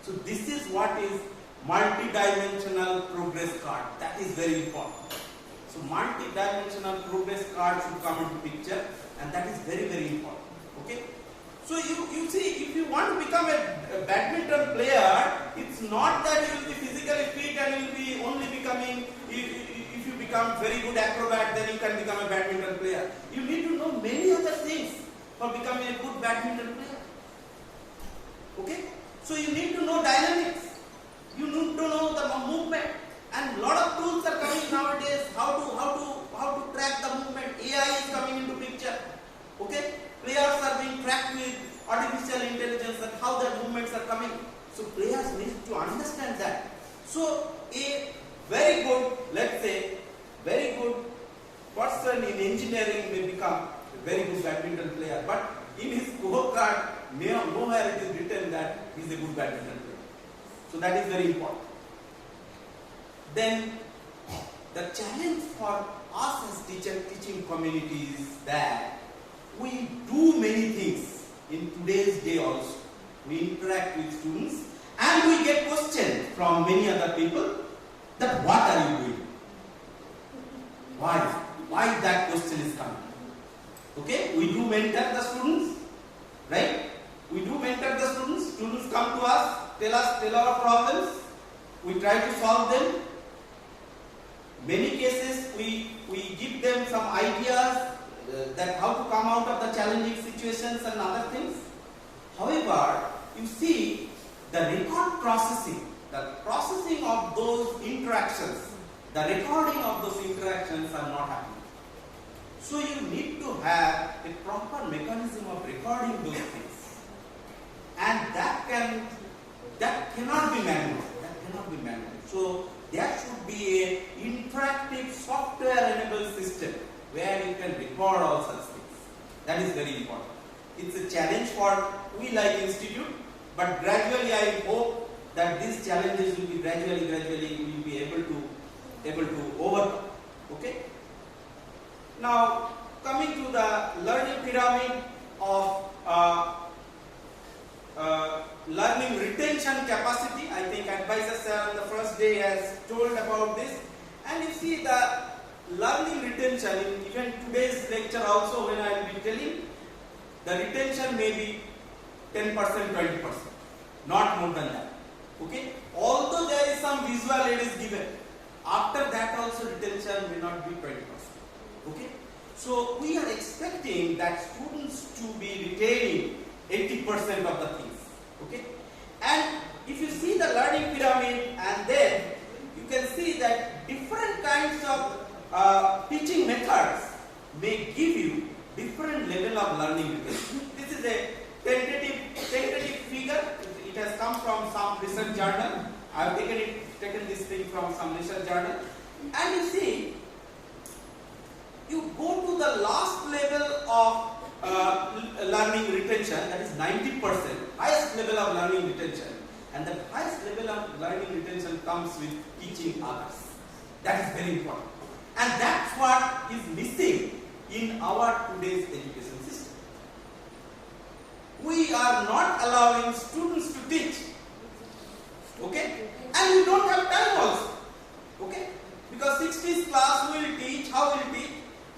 So this is what is multi-dimensional progress card. That is very important. So multi-dimensional progress card should come into picture, and that is very, very important. Okay. So you see, if you want to become a badminton player, it's not that you will be physically fit and you will be only becoming, if you become very good acrobat, then you can become a badminton player. You need to know many other things for becoming a good badminton player. Okay? So you need to know dynamics. You need to know the movement. And a lot of tools are coming nowadays, how to track the movement. AI is coming into picture. Okay? Players are being tracked with artificial intelligence and how their movements are coming. So players need to understand that. So a very good, let's say, very good person in engineering may become a very good badminton player, but in his scorecard, nowhere it is written that he is a good badminton player. So that is very important. Then the challenge for us as teaching community is that we do many things in today's day also. We interact with students and we get questions from many other people that what are you doing? Why that question is coming? Okay, we do mentor the students, right? We do mentor the students. Students come to us, tell our problems. We try to solve them. Many cases we give them some ideas that how to come out of the challenging situations and other things. However, you see the record processing, the processing of those interactions, the recording of those interactions are not happening. So you need to have a proper mechanism of recording those things, and that cannot be manual. So there should be an interactive software-enabled system where you can record all such things. That is very important. It's a challenge for we like institute, but gradually I hope that these challenges will be gradually we will be able to overcome. Okay. Now coming to the learning pyramid of learning retention capacity, I think advisor sir on the first day has told about this, and you see the learning retention, even today's lecture also when I will be telling, the retention may be 10%, 20%, not more than that. Okay? Although there is some visual aid is given, after that also retention retention may not be 20%. Okay? So we are expecting that students to be retaining 80% of the things. Okay? And if you see the learning pyramid, and then you can see that different kinds of teaching methods may give you different level of learning retention. This is a tentative figure. It has come from some research journal. I have taken this thing from some research journal. And you see, you go to the last level of learning retention, that is 90%, highest level of learning retention. And the highest level of learning retention comes with teaching others. That is very important. And that's what is missing in our today's education system. We are not allowing students to teach. Okay? And we don't have time also. Okay? Because 60s class will teach, how will teach?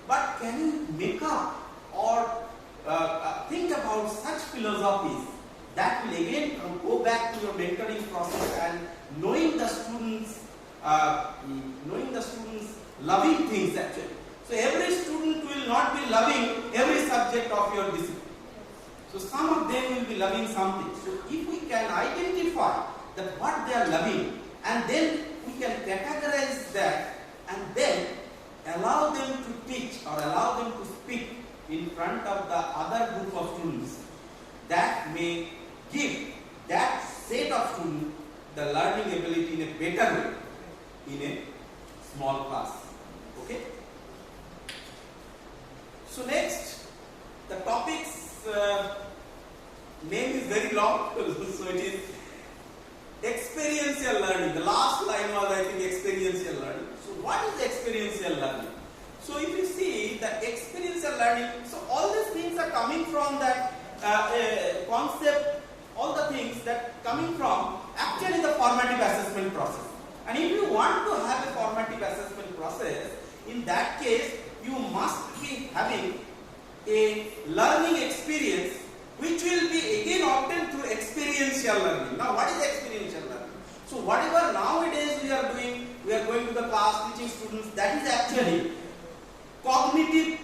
But can you make up or think about such philosophies that will again go back to your mentoring process and knowing the students loving things actually. So every student will not be loving every subject of your discipline. So some of them will be loving something. So if we can identify that what they are loving, and then we can categorize that and then allow them to teach or allow them to speak in front of the other group of students, that may give that set of students the learning ability in a better way in a small class. Okay? So next, the topic's name is very long, so it is experiential learning. The last line was, I think, experiential learning. So what is experiential learning? So if you see the experiential learning, so all these things are coming from that concept, all the things that coming from actually the formative assessment process. And if you want to have a formative assessment process, in that case, you must be having a learning experience which will be again obtained through experiential learning. Now, what is experiential learning? So, whatever nowadays we are doing, we are going to the class, teaching students, that is actually cognitive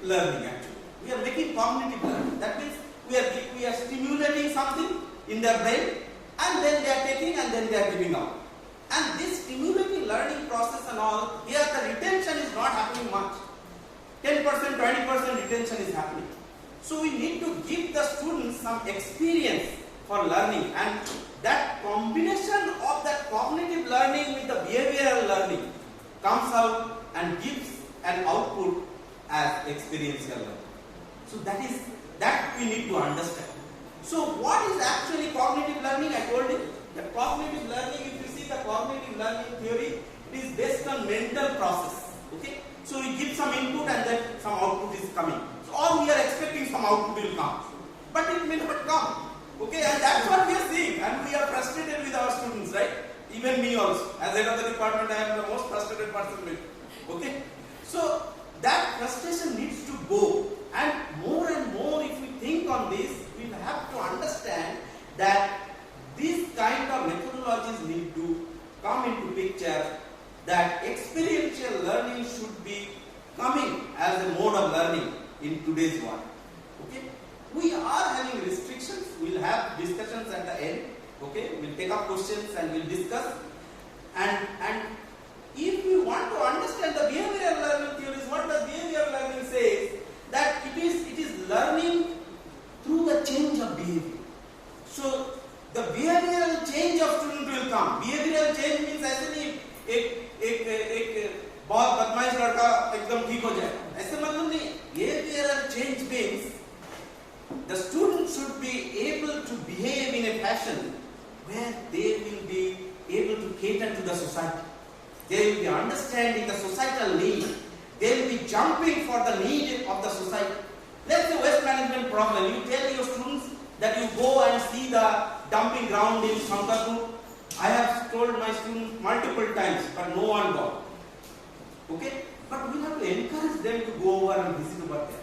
learning actually. We are making cognitive learning. That means we are stimulating something in their brain, and then they are taking and then they are giving out. And this stimulating learning process and all, here the retention is not happening much. 10%, 20% retention is happening. So we need to give the students some experience for learning, and that combination of that cognitive learning with the behavioral learning comes out and gives an output as experiential learning. So that we need to understand. So what is actually cognitive learning? I told you that cognitive learning, if you see the cognitive learning theory, it is based on mental process. Okay? So we give some input and then some output is coming. So all we are expecting some output will come. But it may not come. Okay? And that's what we are seeing. And we are frustrated with our students, right? Even me also. As head of the department, I am the most frustrated person with. Okay? So that frustration needs to go. And more, if we think on this, we will have to understand that these kind of methodologies need to come into picture, that experiential learning should be coming as a mode of learning in today's world. Okay? We are having restrictions. We will have discussions at the end. Okay? We will take up questions and we will discuss. And if we want to understand the behavioral learning theories, what does behavioral learning say? That it is learning through the change of behavior. So the behavioral change of student will come. Behavioral change means ऐसे नहीं बहुत बदमाश लड़का एकदम ठीक हो जाए. ऐसे मतलब नहीं. Behavioral change means the student should be able to behave in a fashion where they will be able to cater to the society. They will be understanding the societal need. They will be jumping for the need of the society. Let's say waste management problem. You tell your students that you go and see the dumping ground in Durgapur. I have told my students multiple times, but no one got. Okay? But we have to encourage them to go over and visit over there.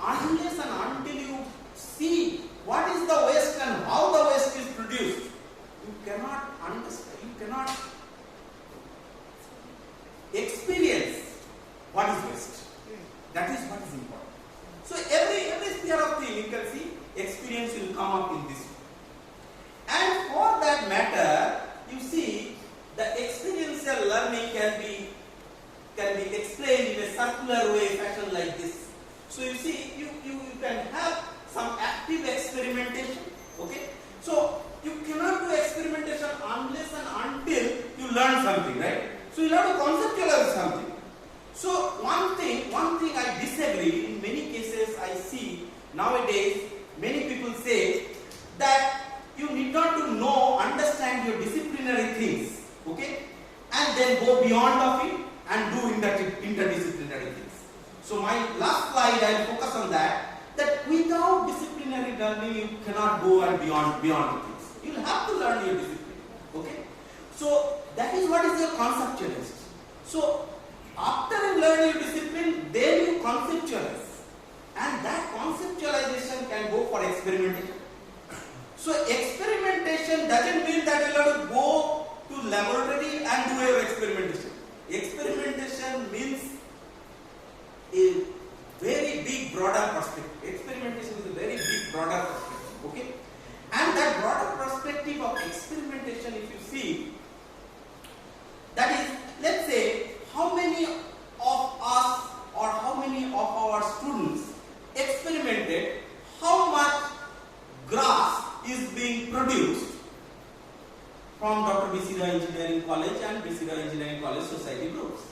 Unless and until you see what is the waste and how the waste is produced, you cannot understand, you cannot experience learning can be explained in a circular way, fashion like this. So you see, you can have some active experimentation. Okay, so you cannot do experimentation unless and until you learn something, right? So you have to conceptualize something. So one thing I disagree. In many cases, I see nowadays many people say that you need not to know, understand your disciplinary things, okay, and then go beyond of it and do interdisciplinary things. So my last slide, I will focus on that without disciplinary learning, you cannot go and beyond the things. You will have to learn your discipline, okay. So that is what is your conceptualist. So after you learn your discipline, then you conceptualize, and that conceptualization can go for experimentation. So experimentation doesn't mean that you have to go to laboratory and do your experimentation. Experimentation means a very big broader perspective. Experimentation is a very big broader perspective, okay? And that broader perspective of experimentation, if you see, that is, let's say, how many of us or how many of our students experimented how much grass is being produced from Dr. B.Tech Engineering College and B.Tech Engineering College Society groups.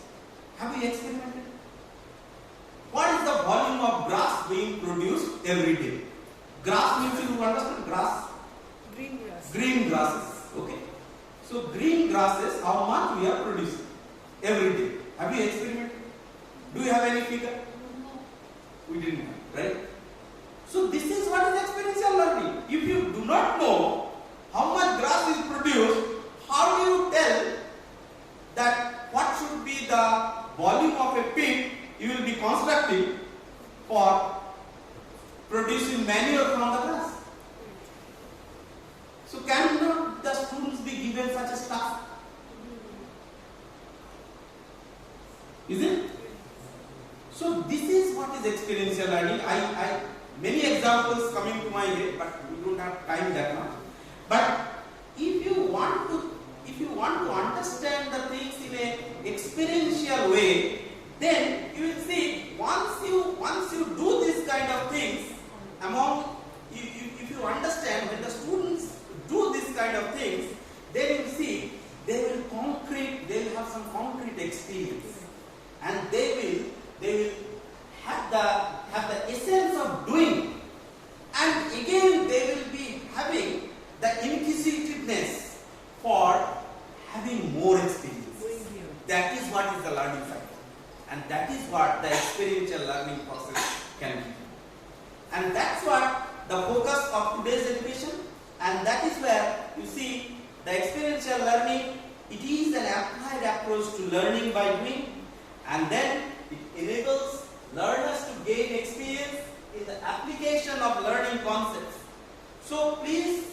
Have we experimented? What is the volume of grass being produced every day? Grass means, you understand grass? Green grass. Green grasses, okay. So green grasses, how much we are producing every day? Have you experimented? Do you have any figure? No. We didn't have, right? So this is what is experiential learning. If you do not know how much grass is produced, how do you tell that what should be the volume of a pit you will be constructing for producing manure from the grass? So can not the students be given such a task? Is it? So this is what is experiential learning. I many examples coming to my head, but we don't have time that much. But if you want to understand the things in a experiential way, then you will see once you do this kind of things if you understand when the students do this kind of things, then you will see they will have some concrete experience, and they will have the essence of doing, and again they will be having the inquisitiveness for having more experience. That is what is the learning cycle, and that is what the experiential learning process can be. And that's what the focus of today's education, and that is where you see the experiential learning, it is an applied approach to learning by doing, and then it enables learners to gain experience in the application of learning concepts. So please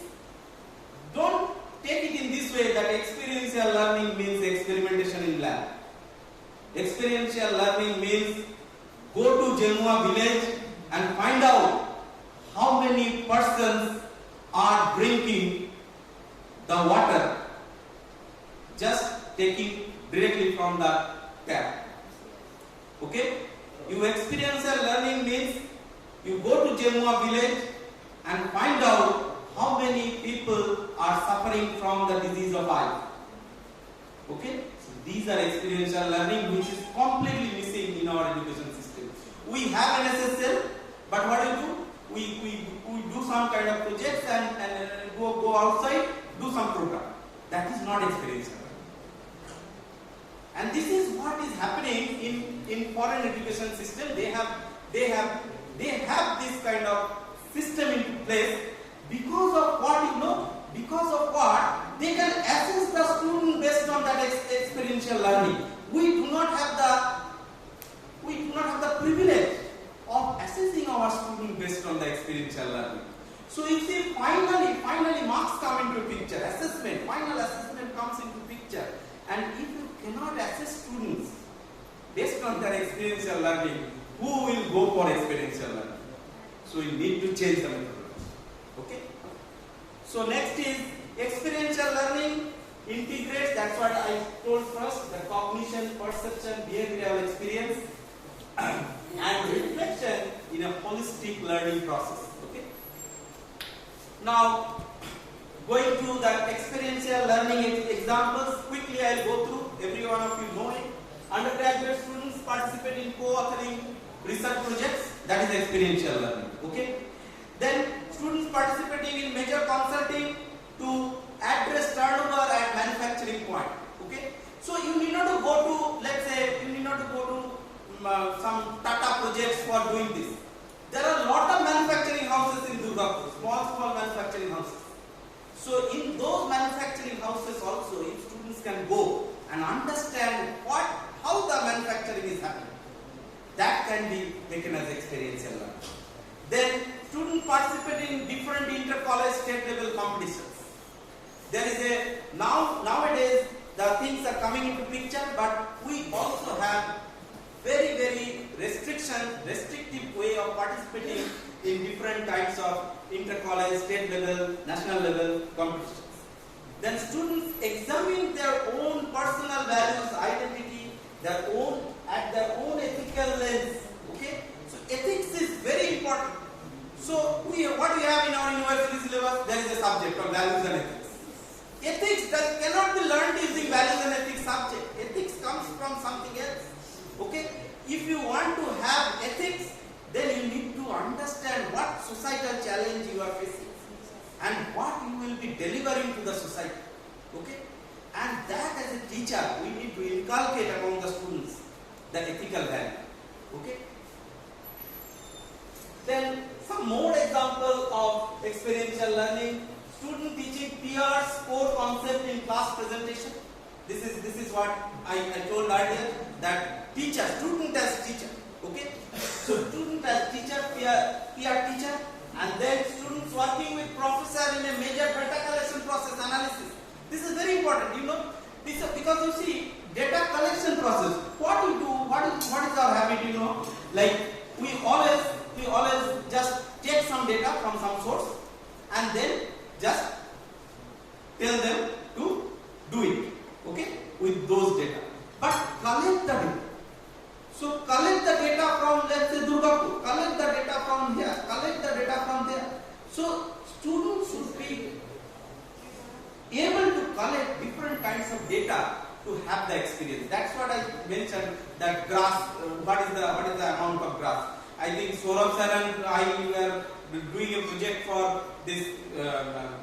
don't take it in this way that experiential learning means experimentation in lab. Experiential learning means go to Jamua village and find out how many persons are drinking the water just taking directly from the tap. Okay? You experiential learning means you go to Jamua village and find out how many people are suffering from the disease of eye. Okay? So these are experiential learning which is completely missing in our education system. We have an SSL, but what do? We do some kind of projects and go outside, do some program. That is not experiential learning. And this is what is happening in foreign education system. They have this kind of system in place because of what because of what they can assess the student based on that experiential learning. We do not have the privilege of assessing our student based on the experiential learning. So you see, finally marks come into picture. Final assessment comes into picture, and if you cannot assess students based on their experiential learning, who will go for experiential learning? So you need to change the methodology. Okay? So next is experiential learning integrates, that's what I told first, the cognition, perception, behavioral experience and reflection in a holistic learning process. Okay. Now, going to the experiential learning examples, quickly I will go through, every one of you know it. Undergraduate students participate in co-authoring research projects, that is experiential learning. Okay. Then students participating in major consulting to address turnover at manufacturing point. Okay. So you need not to go to, let's say, you need not to go to some Tata projects for doing this. There are a lot of manufacturing houses in Durgapur, small manufacturing houses. So in those manufacturing houses also, if students can go and understand how the manufacturing is happening, that can be taken as experiential learning. Then students participate in different inter-college state level competitions. There is a, nowadays the things are coming into picture, but we also have very restrictive way of participating in different kinds of inter-college, state level, national level competitions. Then students examine their own personal values, identity, at their own ethical lens. Okay, so ethics is very important. So what we have in our university syllabus, there is a subject on values and ethics. Ethics cannot be learned using values and ethics subject. Ethics comes from something else. Okay, if you want to have ethics, then you need to understand what societal challenge you are facing and what you will be delivering to the society. Okay, and that as a teacher we need to inculcate among the students the ethical value. Okay. Then some more example of experiential learning. Student teaching peers core concept in class presentation. This is what I told earlier, that student as teacher. Okay. So student as teacher, peer teacher, and then students working with professor in a major data collection process analysis. This is very important, you know. Because you see, data collection process, what we do, what is our habit, you know, like we always just take some data from some source and then just tell them to do it, okay, with those data. But collect the data. So collect the data from, let's say, Durgapur, collect the data from here, collect the data from there. So students should be able to collect different kinds of data to have the experience. That's what I mentioned, that grass, what is the amount of grass. I think Saurabh sir and I were doing a project for this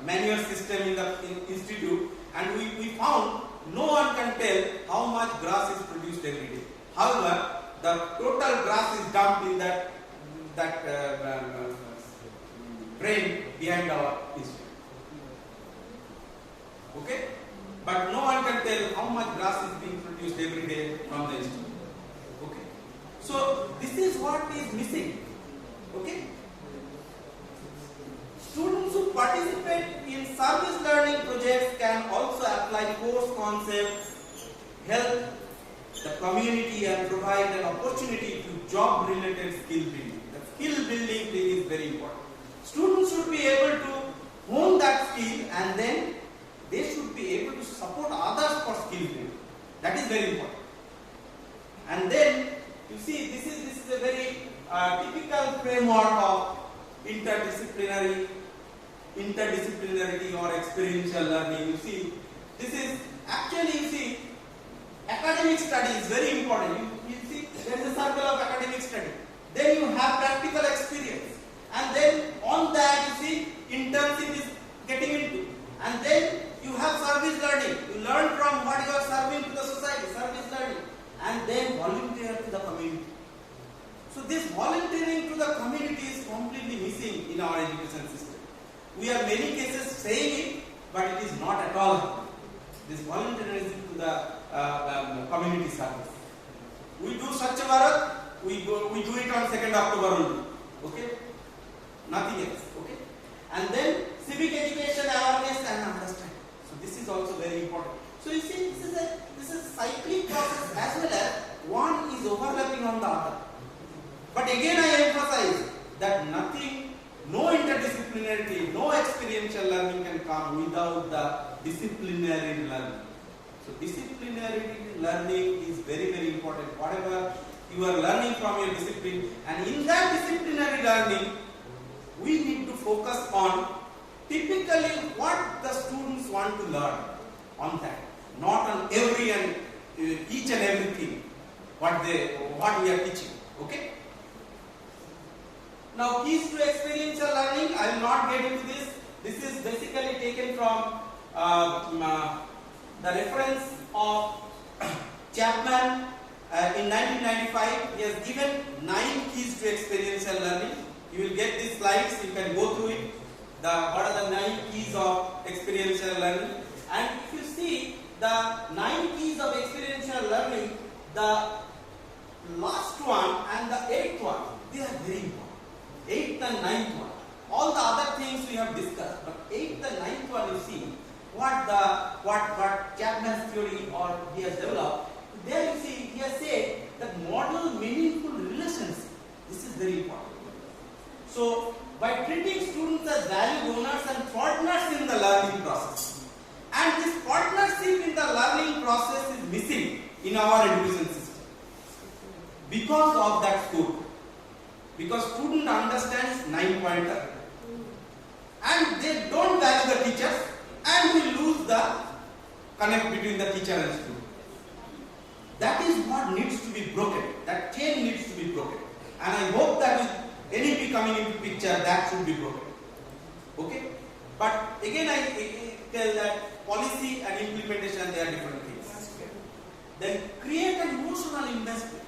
manual system in the institute, and we found no one can tell how much grass is produced every day. However, the total grass is dumped in that drain behind our institute. Okay? But no one can tell how much grass is being produced every day from the institute. Okay? So this is what is missing. Okay? Students who participate in service learning projects can also apply course concepts, help the community and provide an opportunity to job related skill building. The skill building thing is very important. Students should be able to hone that skill, and then they should be able to support others for skill building. That is very important. And then you see, this is a very typical framework of interdisciplinarity or experiential learning. You see, this is actually, you see, academic study is very important. You see, there is a circle of academic study. Then you have practical experience, and then on that you see internship is getting into, and then you have service learning. You learn from what you are serving to the society, service learning, and then volunteer to the community. So this volunteering to the community is completely missing in our education system. We have many cases saying it, but it is not at all happening. This volunteerism to the community service. We do Swachh Bharat, we do it on 2nd October only. Okay? Nothing else. Okay? And then civic education, awareness and understanding. So this is also very important. So you see, this is a cyclic process, as well as one is overlapping on the other. But again I emphasize that nothing no interdisciplinarity, no experiential learning can come without the disciplinary learning. So disciplinary learning is very, very important. Whatever you are learning from your discipline, and in that disciplinary learning, we need to focus on typically what the students want to learn on that, not on every and each and everything what we are teaching. Okay. Now, keys to experiential learning. I will not get into this. This is basically taken from the reference of Chapman in 1995. He has given 9 keys to experiential learning. You will get these slides. You can go through it. What are the 9 keys of experiential learning? And if you see the 9 keys of experiential learning, the last one and the 8th one, they are very important. 8th and 9th one. All the other things we have discussed, but 8th and 9th one, you see what Chapman's theory or he has developed. There you see he has said that model meaningful relations. This is very important. So by treating students as value owners and partners in the learning process, and this partnership in the learning process is missing in our education system because of that scope. Because student understands 9-pointer and they don't value the teachers, and we lose the connect between the teacher and student. That is what needs to be broken. That chain needs to be broken. And I hope that with NEP coming into picture, that should be broken. Okay? But again I tell that policy and implementation, they are different things. Then create an emotional investment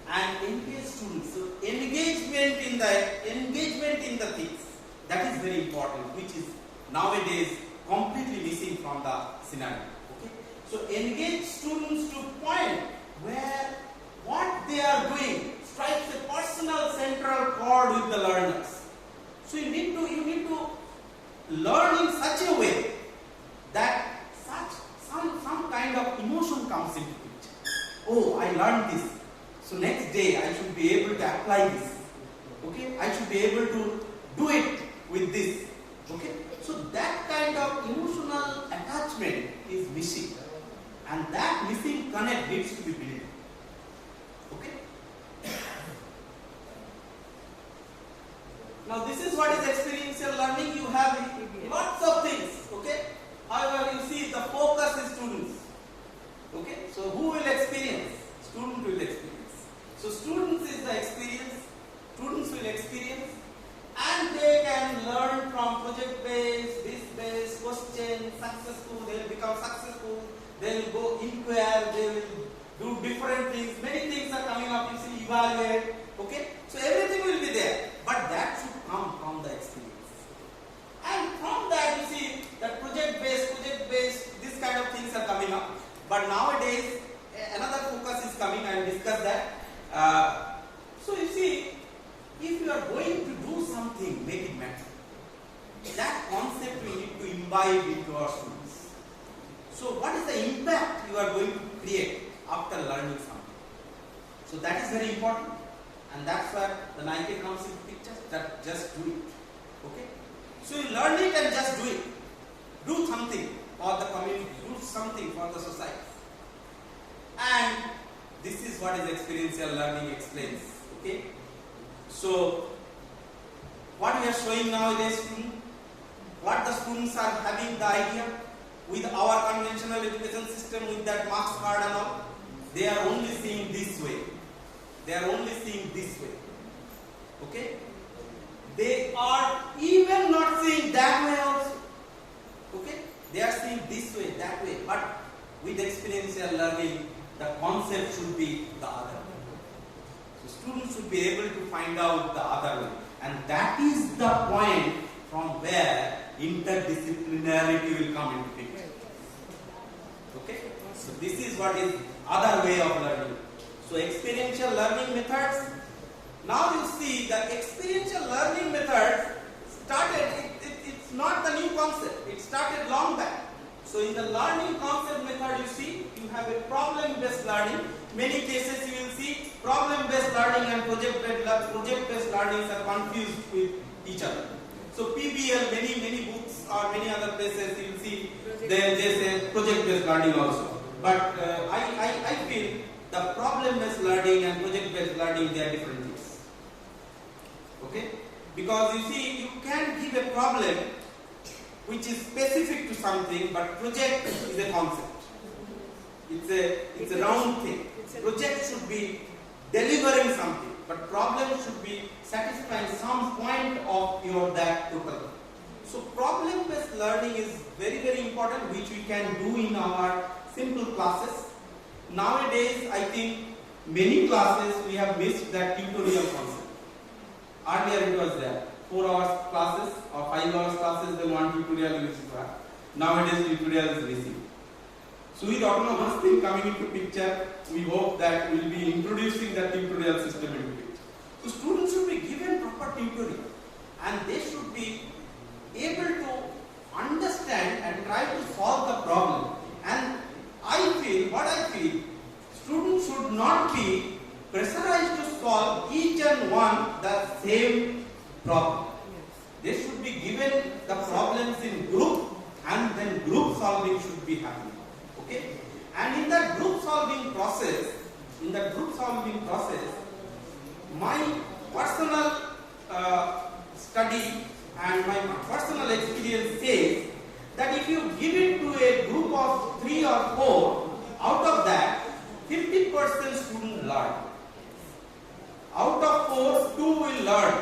and engage students. So engagement in the things, that is very important, which is nowadays completely missing from the scenario. Okay? So engage students to point where what they are doing strikes a personal central chord with the learners. So you need to learn in such a way that some kind of emotion comes into picture. Oh, I learned this. So next day I should be able to apply this. Okay? I should be able to do it with this. Okay? So that kind of emotional attachment is missing. And that missing connect needs to be built. Okay? Now this is what is experiential learning. You have lots of things. Okay? However, you see the focus is students. Okay? So who will experience? Student will experience. So students is the experience. Students will experience. And they can learn from project-based, this-based, question, successful, they will become successful, they will go inquire, they will do different things, many things are coming up, you see, evaluate, okay? So everything will be there, but that should come from the experience. And from that you see that project-based, this kind of things are coming up. But nowadays, another focus is coming, I will discuss that. So you see, if you are going to do something, make it matter. That concept we need to imbibe into our students. So what is the impact you are going to create after learning something? So that is very important, and that's where the Nike comes into picture, that just do it. Okay? So you learn it and just do it. Do something for the community, do something for the society. And this is what is experiential learning explains. Okay? So, what we are showing nowadays, what the students are having the idea with our conventional education system, with that marks card and all, they are only seeing this way. They are only seeing this way. Okay? They are even not seeing that way also. Okay? They are seeing this way, that way. But with experiential learning, the concept should be the other way. Students should be able to find out the other way, and that is the point from where interdisciplinarity will come into picture. Okay? So this is what is other way of learning. So experiential learning methods. Now you see the experiential learning methods started, it's not the new concept, it started long back. So in the learning concept method you see, you have a problem-based learning. Many cases you will see problem-based learning and project-based learning are confused with each other. So PBL, many books or many other places you will see they say project-based learning also. But I feel the problem-based learning and project-based learning, they are different things. Okay? Because you see, you can give a problem which is specific to something, but project is a concept. It's a round thing. Project should be delivering something, but problem should be satisfying some point of that total. So problem-based learning is very important, which we can do in our simple classes. Nowadays, I think many classes we have missed that tutorial concept. Earlier it was there. 4 hours classes or 5 hours classes, they want tutorial is required. Nowadays tutorial is missing. So with autonomous thing coming into picture, we hope that we will be introducing that tutorial system into it. So students should be given proper tutorial and they should be able to understand and try to solve the problem. And what I feel, students should not be pressurized to solve each and one the same problem. They should be given the problems in group and then group solving should be happening. Okay? And in that group solving process, my personal study and my personal experience says that if you give it to a group of 3 or 4, out of that 50% students learn. Out of 4, 2 will learn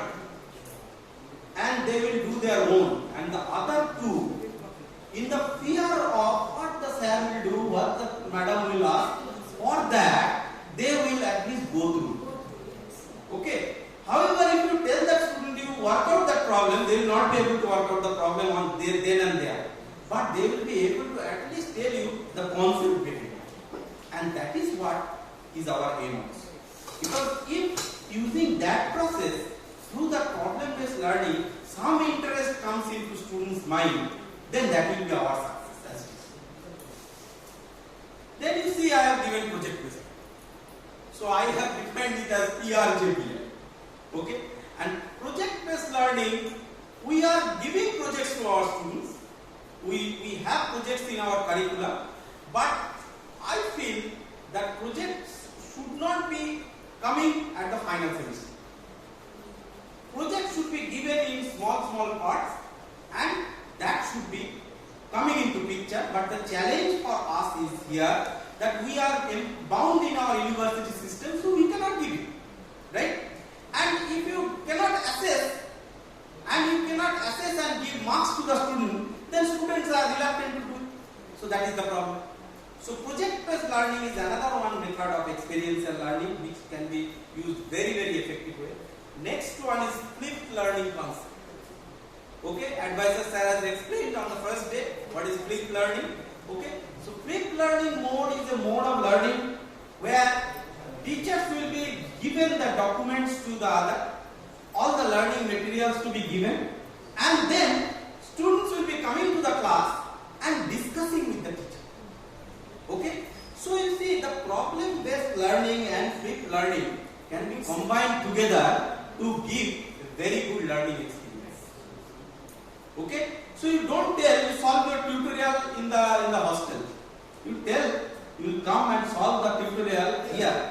and they will do their own, and the other 2, in the fear of what the sir will do, what the madam will ask, or that they will at least go through. Okay. However, if you tell that student you work out that problem, they will not be able to work out the problem on then and there. But they will be able to at least tell you the concept behind it. And that is what is our aim also. Because if using that process through the problem-based learning, some interest comes into students' mind, then that will be our success. Then you see I have given project-based. So I have defined it as PRJBL. Okay? And project-based learning, we are giving projects to our students. We have projects in our curriculum, but I feel that projects should not be coming at the final semester. Projects should be given in small parts and that should be coming into picture, but the challenge for us is here that we are bound in our university system, so we cannot give it, right? And if you cannot assess and give marks to the student, then students are reluctant to do it. So that is the problem. So project-based learning is another one method of experiential learning which can be used very effective way. Next one is flipped learning concept. Okay, advisor sir has explained on the first day what is flipped learning. Okay, so flipped learning mode is a mode of learning where teachers will be given the documents to the other, all the learning materials to be given, and then students will be coming to the class and discussing with the teacher. Okay, so you see the problem-based learning and flipped learning can be combined together to give a very good learning experience. Okay, so you don't tell you solve your tutorial in the hostel. You tell you will come and solve the tutorial here.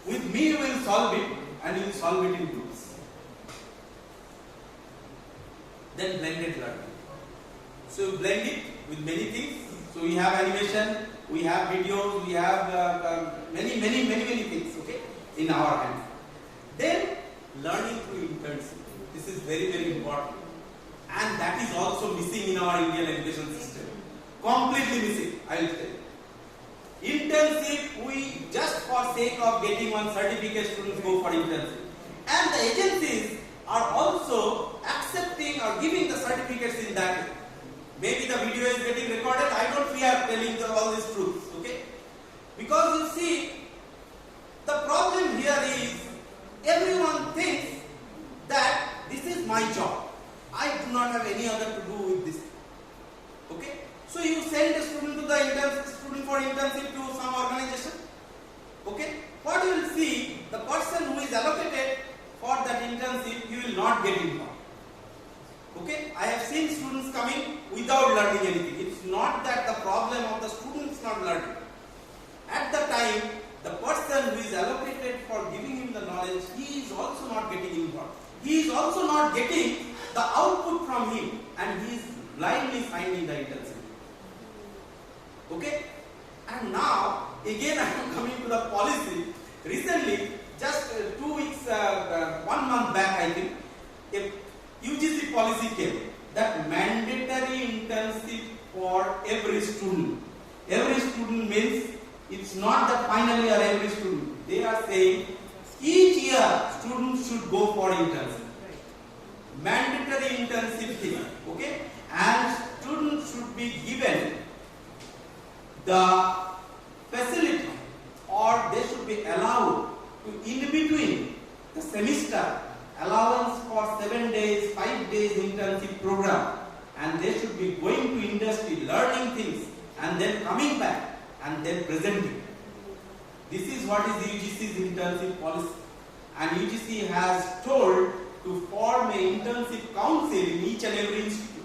With me you will solve it and you will solve it in groups. Then blended learning. So you blend it with many things. So we have animation, we have videos, we have many things, okay, in our hand. Then learning through internship. This is very important. And that is also missing in our Indian education system. Completely missing, I will tell you. Internship, we just for sake of getting one certificate, students go for internship. And the agencies are also accepting or giving the certificates in that way. Maybe the video is getting recorded, I don't fear telling all these truths, okay? Because you see, the problem here is, everyone thinks that this is my job. I do not have any other to do with this. Okay? So you send a student to the student for internship to some organization. Okay? What you will see, the person who is allocated for that internship, he will not get involved. coming without learning anything. It's not that the problem of the students not learning. At the time, the person who is allocated for giving him the knowledge, he is also not getting involved. He is also not getting the output from him, and he is blindly finding the intensity. Okay? And now, again I am coming to the policy. Recently, just 2 weeks, 1 month back I think, a UGC policy came that mandatory intensive for every student. Every student means it's not the final year every student. They are saying each year students should go for intensive. Mandatory intensive thing. Okay? And students should be given the facility, or they should be allowed to, in between the semester, allowance for 7 days, 5 days intensive program, and they should be going to industry, learning things, and then coming back and then presenting. This is what is UGC's intensive policy, and UGC has told to form an intensive council in each and every institute.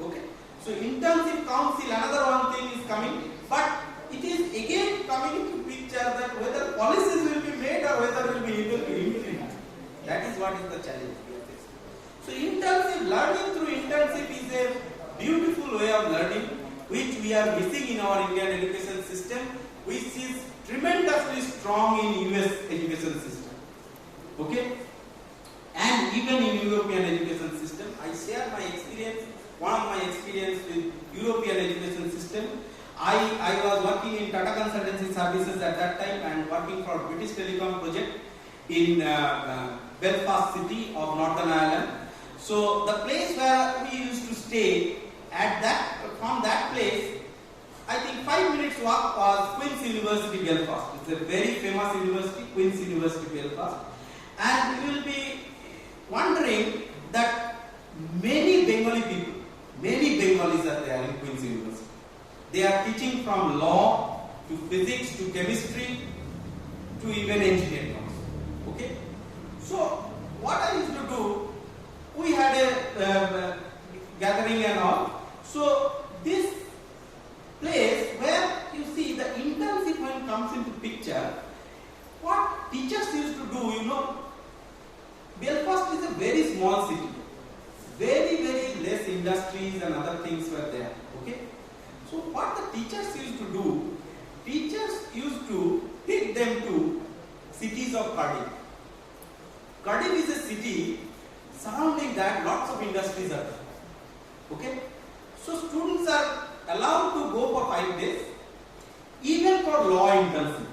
Okay? So intensive council, another one thing is coming, but it is again coming into picture that whether policies will be made or whether will be able to implement. That is what is the challenge we are facing. So intensive learning through intensive is a beautiful way of learning which we are missing in our Indian education system, which is tremendously strong in US education system. Okay? And even in European education system, I share my experience. One of my experience with European education system, I was working in Tata Consultancy Services at that time and working for British Telecom project in Belfast city of Northern Ireland. So the place where we used to stay, from that place, I think 5 minutes walk was Queen's University Belfast. It's a very famous university, Queen's University Belfast. And you will be wondering that many Bengali people, many Bengalis are there in Queen's University. They are teaching from law to physics to chemistry to even engineering also. Okay? So what I used to do, we had a gathering and all. So this place where you see the internship when comes into picture, what teachers used to do, Belfast is a very small city. Very, very less industries and other things were there. Okay? So what the teachers used to do, teachers used to take them to cities of Cardiff. Cardiff is a city, surrounding that lots of industries are there. Okay? So students are allowed to go for 5 days, even for law intensive,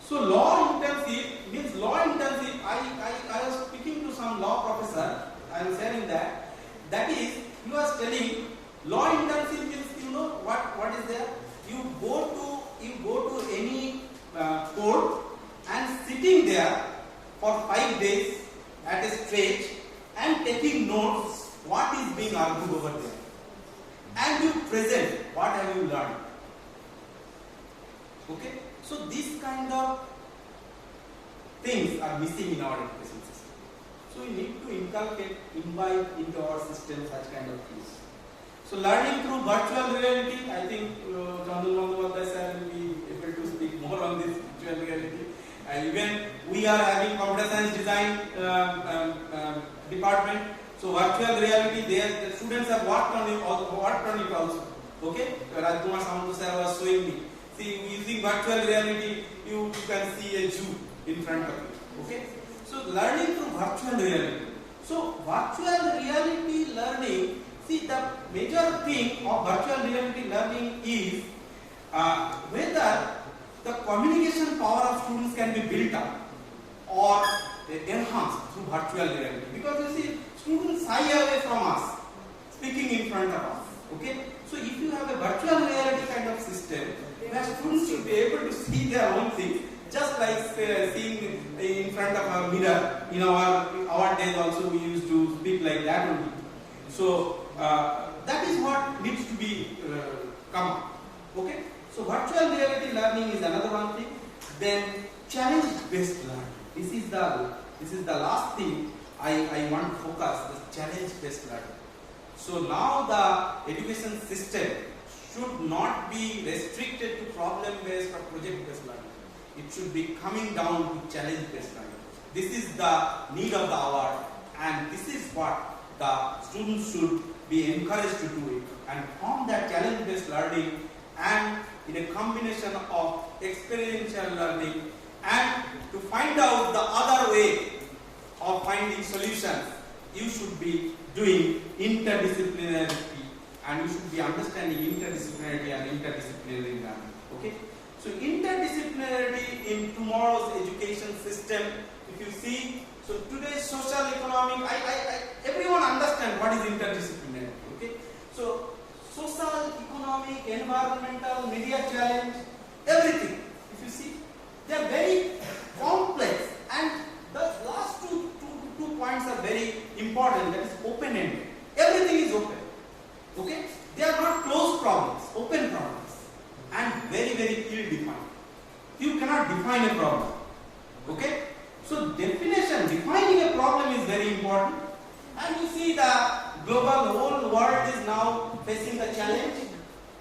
So law intensive means law intensive, I was speaking to some law professor, I am saying that is, he was telling law intensive means, what is there? You go to any court and sitting there for 5 days at a stretch and taking notes what is being argued over there. And you present what have you learned. Okay? So this kind of things are missing in our education system. So we need to invite into our system such kind of things. So learning through virtual reality, I think Chandul Bandyopadhyay sir will be able to speak more on this virtual reality. Even we are having computer science design department. So virtual reality, the students have worked on it also. Okay? Rajkumar Samantu sir was showing me. See, using virtual reality, you can see a zoo in front of you. Okay? So learning through virtual reality. So virtual reality learning, see, the major thing of virtual reality learning is whether the communication power of students can be built up or enhanced through virtual reality. Because you see, students shy away from us, speaking in front of us. Okay? So if you have a virtual reality kind of system, where students should be able to see their own things, just like seeing in front of a mirror. In our days also we used to speak like that only. So that is what needs to be come up. Okay? So virtual reality learning is another one thing. Then challenge-based learning. This is the last thing I want to focus. This challenge-based learning. So now the education system should not be restricted to problem-based or project-based learning. It should be coming down to challenge-based learning. This is the need of the hour, and this is what the students should be encouraged to do it. And from that challenge-based learning and in a combination of experiential learning and to find out the other way of finding solutions, you should be doing interdisciplinarity, and you should be understanding interdisciplinarity and interdisciplinary learning. Okay? So interdisciplinarity in tomorrow's education system, if you see, so today's social economic, everyone understand what is interdisciplinary. Okay? So social, economic, environmental, media challenge, everything. If you see, they are very complex, and the last two points are very important. That is open-ended. Everything is open. Okay? They are not closed problems, open problems, and very, very ill-defined. You cannot define a problem. Okay? So defining a problem is very important. And you see the whole world is now facing the challenge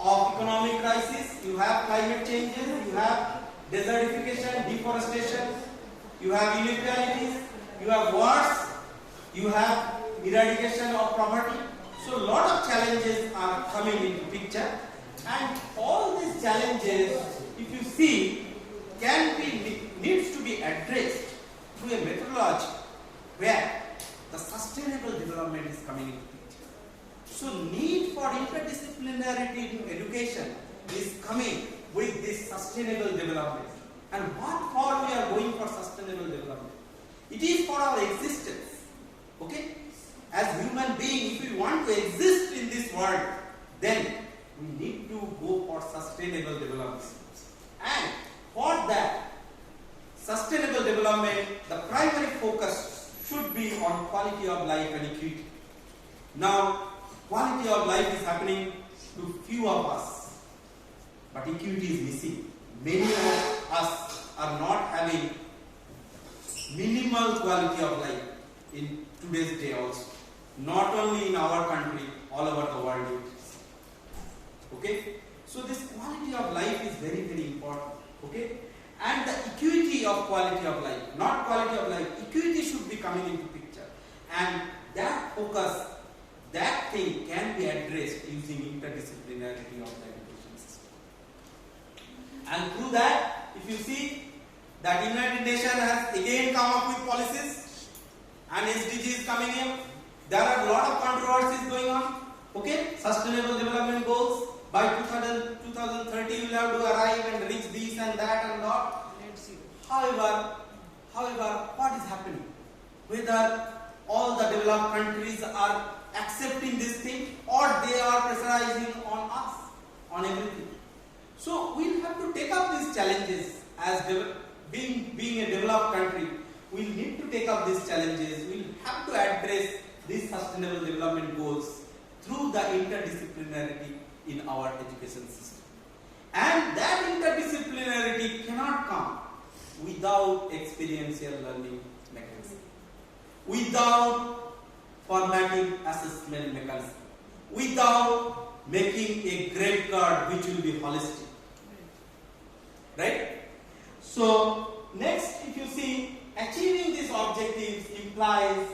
of economic crisis. You have climate changes, you have desertification, deforestation, you have inequalities, you have wars, you have eradication of poverty. So a lot of challenges are coming into picture, and all these challenges, if you see, needs to be addressed through a methodology where the sustainable development is coming into picture. So need for interdisciplinarity in education is coming with this sustainable development. And what for we are going for sustainable development? It is for our existence. Okay? As human beings, if we want to exist in this world, then we need to go for sustainable development. And for that sustainable development, the primary focus should be on quality of life and equity. Now, quality of life is happening to few of us, but equity is missing. Many of us are not having minimal quality of life in today's day also. Not only in our country, all over the world. Okay? So this quality of life is very, very important. Okay? And the equity of quality of life, not quality of life, equity should be coming into picture. And that focus, that thing can be addressed using interdisciplinarity of the education system. And through that, if you see that United Nations has again come up with policies and SDG is coming in, there are a lot of controversies going on. Okay? Sustainable development goals. By 2030 you will have to arrive and reach this and that and that. However, what is happening? Whether all the developed countries are accepting this thing or they are pressurizing on us, on everything. So we have to take up these challenges as being a developed country. We need to take up these challenges. We have to address these sustainable development goals through the interdisciplinarity in our education system. And that interdisciplinarity cannot come without experiential learning mechanism, without formative assessment mechanism, without making a grade card which will be holistic. Right? So, next, if you see, achieving these objectives implies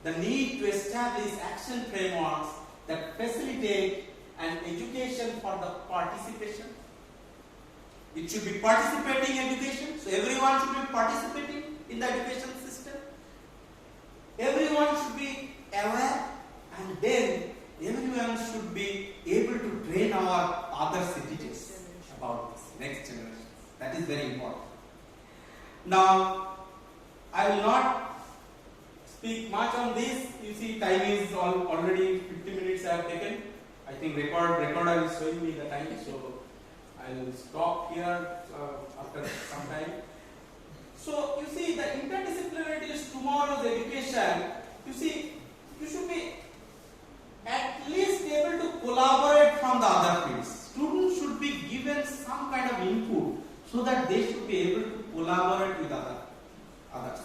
the need to establish action frameworks that facilitate an education for the participation. It should be participating education, so everyone should be participating in the education system. Everyone should be aware, and then everyone should be able to train our other citizens about this, next generation. That is very important. Now, I will not speak much on this. You see, time is already 50 minutes I have taken. I think recorder is showing me the time, so I will stop here after some time. So you see, the interdisciplinarity is tomorrow's education. You see, you should be at least able to collaborate from the other fields. Students should be given some kind of input so that they should be able to collaborate with others.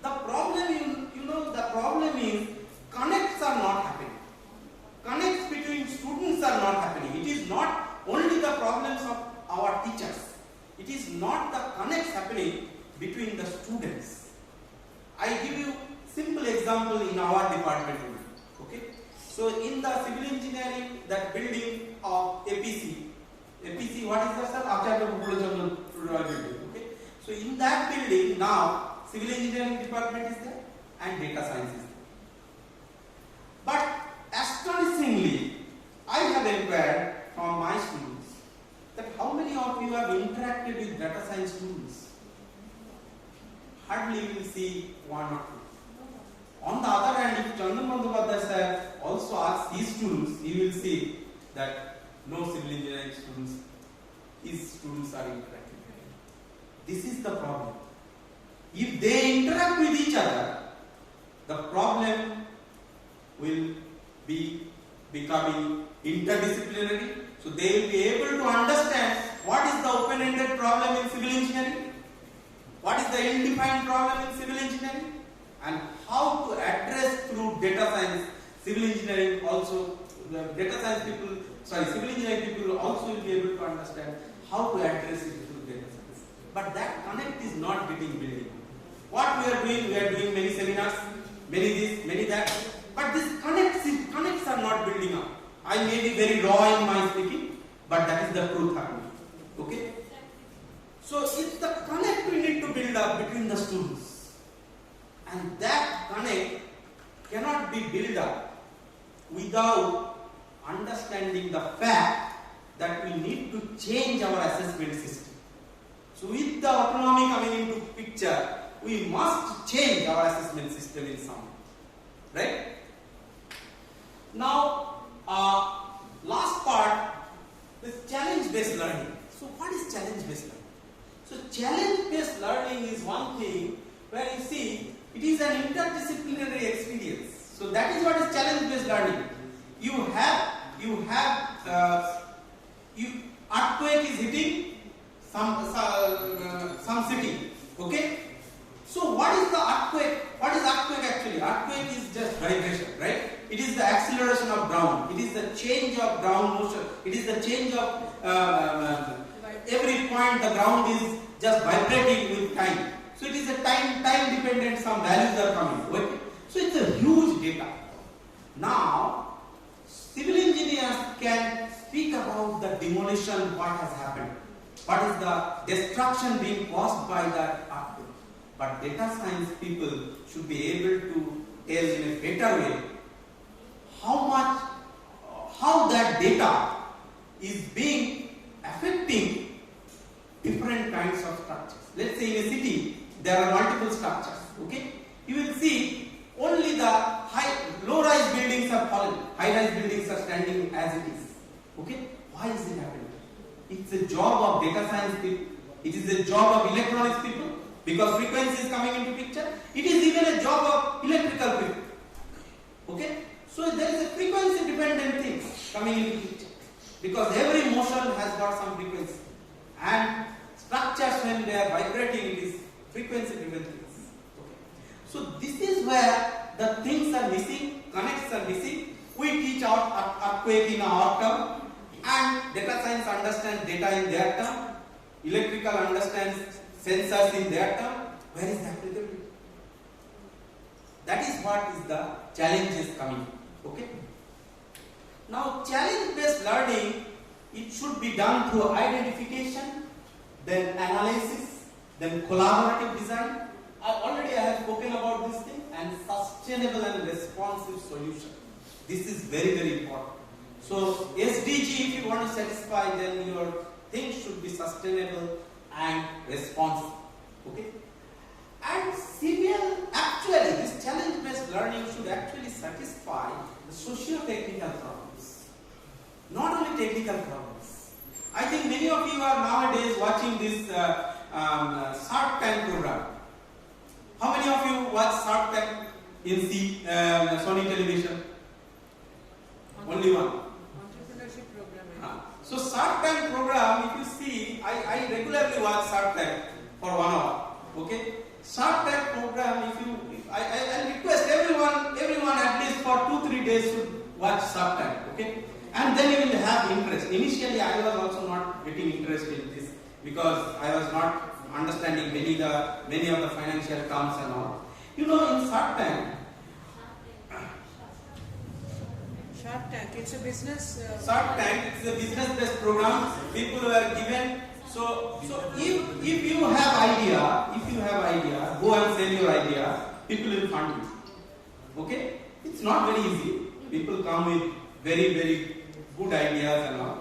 The problem, the problem is connects are not happening. is not the connects happening between the students. I give you simple example in our department only. Okay. So in the civil engineering, that building of APC, what is that, sir? Acharya building. Okay. So in that building now, civil engineering department is there and data science is there. But astonishingly, I have inquired from my students that how many of you have interacted with data science tools? Hardly you will see one or two. On the other hand, if Chandan Bandyopadhyay sir also asks his students, he will see that no civil engineering students, his students are interacting. This is the problem. If they interact with each other, the problem will be becoming interdisciplinary. So they will be able to understand what is the open-ended problem in civil engineering, what is the ill-defined problem in civil engineering, and how to address through data science. Civil engineering also, the data science people, civil engineering people also will be able to understand how to address it through data science. But that connect is not getting built. What we are doing many seminars, many this, many that, but these connects are not building up. I may be very raw in my speaking, but that is the truth happening. Okay? So it's the connect we need to build up between the students. And that connect cannot be built up without understanding the fact that we need to change our assessment system. So with the autonomy coming into picture, we must change our assessment system in some way. Right? Now, last part is challenge-based learning. So what is challenge-based learning? So challenge-based learning is one thing where you see it is an interdisciplinary experience. So that is what is challenge-based learning. Earthquake is hitting some city. Okay. So what is the earthquake? What is earthquake actually? Earthquake is just vibration, right? It is the acceleration of ground. It is the change of ground motion. It is the change of every point the ground is just vibrating with time. So it is a time dependent, some values are coming. Okay? So it's a huge data. Now, civil engineers can speak about the demolition, what has happened. What is the destruction being caused by that earthquake. But data science people should be able to tell in a better way how that data is being affecting different kinds of structures. Let's say in a city there are multiple structures. Okay, you will see only the low-rise buildings are fallen, high-rise buildings are standing as it is. Okay, why is it happening? It's a job of data science people. It is a job of electronics people. Because frequency is coming into picture, it is even a job of electrical people. Okay? So there is a frequency dependent thing coming into picture. Because every motion has got some frequency. And structures when they are vibrating, it is frequency driven things. Okay. So this is where the things are missing, connects are missing. We teach our earthquake in our term, and data science understands data in their term, electrical understands sensors in their term. Where is the applicability? That is what is the challenges coming. Okay. Now, challenge-based learning, it should be done through identification, then analysis, then collaborative design. I have spoken about this thing, and sustainable and responsive solution. This is very, very important. So, SDG, if you want to satisfy, then your things should be sustainable and responsive. Okay? And actually, this challenge-based learning should actually satisfy the socio-technical problems, not only technical problems. I think many of you are nowadays watching this Shark Tank program. How many of you watch Shark Tank in Sony television? Only one. Entrepreneurship program. So Shark Tank program, if you see, I regularly watch Shark Tank for 1 hour. Okay. Shark Tank program, I request everyone at least for 2-3 days should watch Shark Tank. Okay. And then you will have interest. Initially, I was also not getting interest in this because I was not understanding many of the financial terms and all. You know, in Shark Tank, it's a business. Shark Tank is a business-based program. People were given. So if you have idea, go and sell your idea. People will fund you. Okay? It's not very easy. People come with very, very good ideas and all.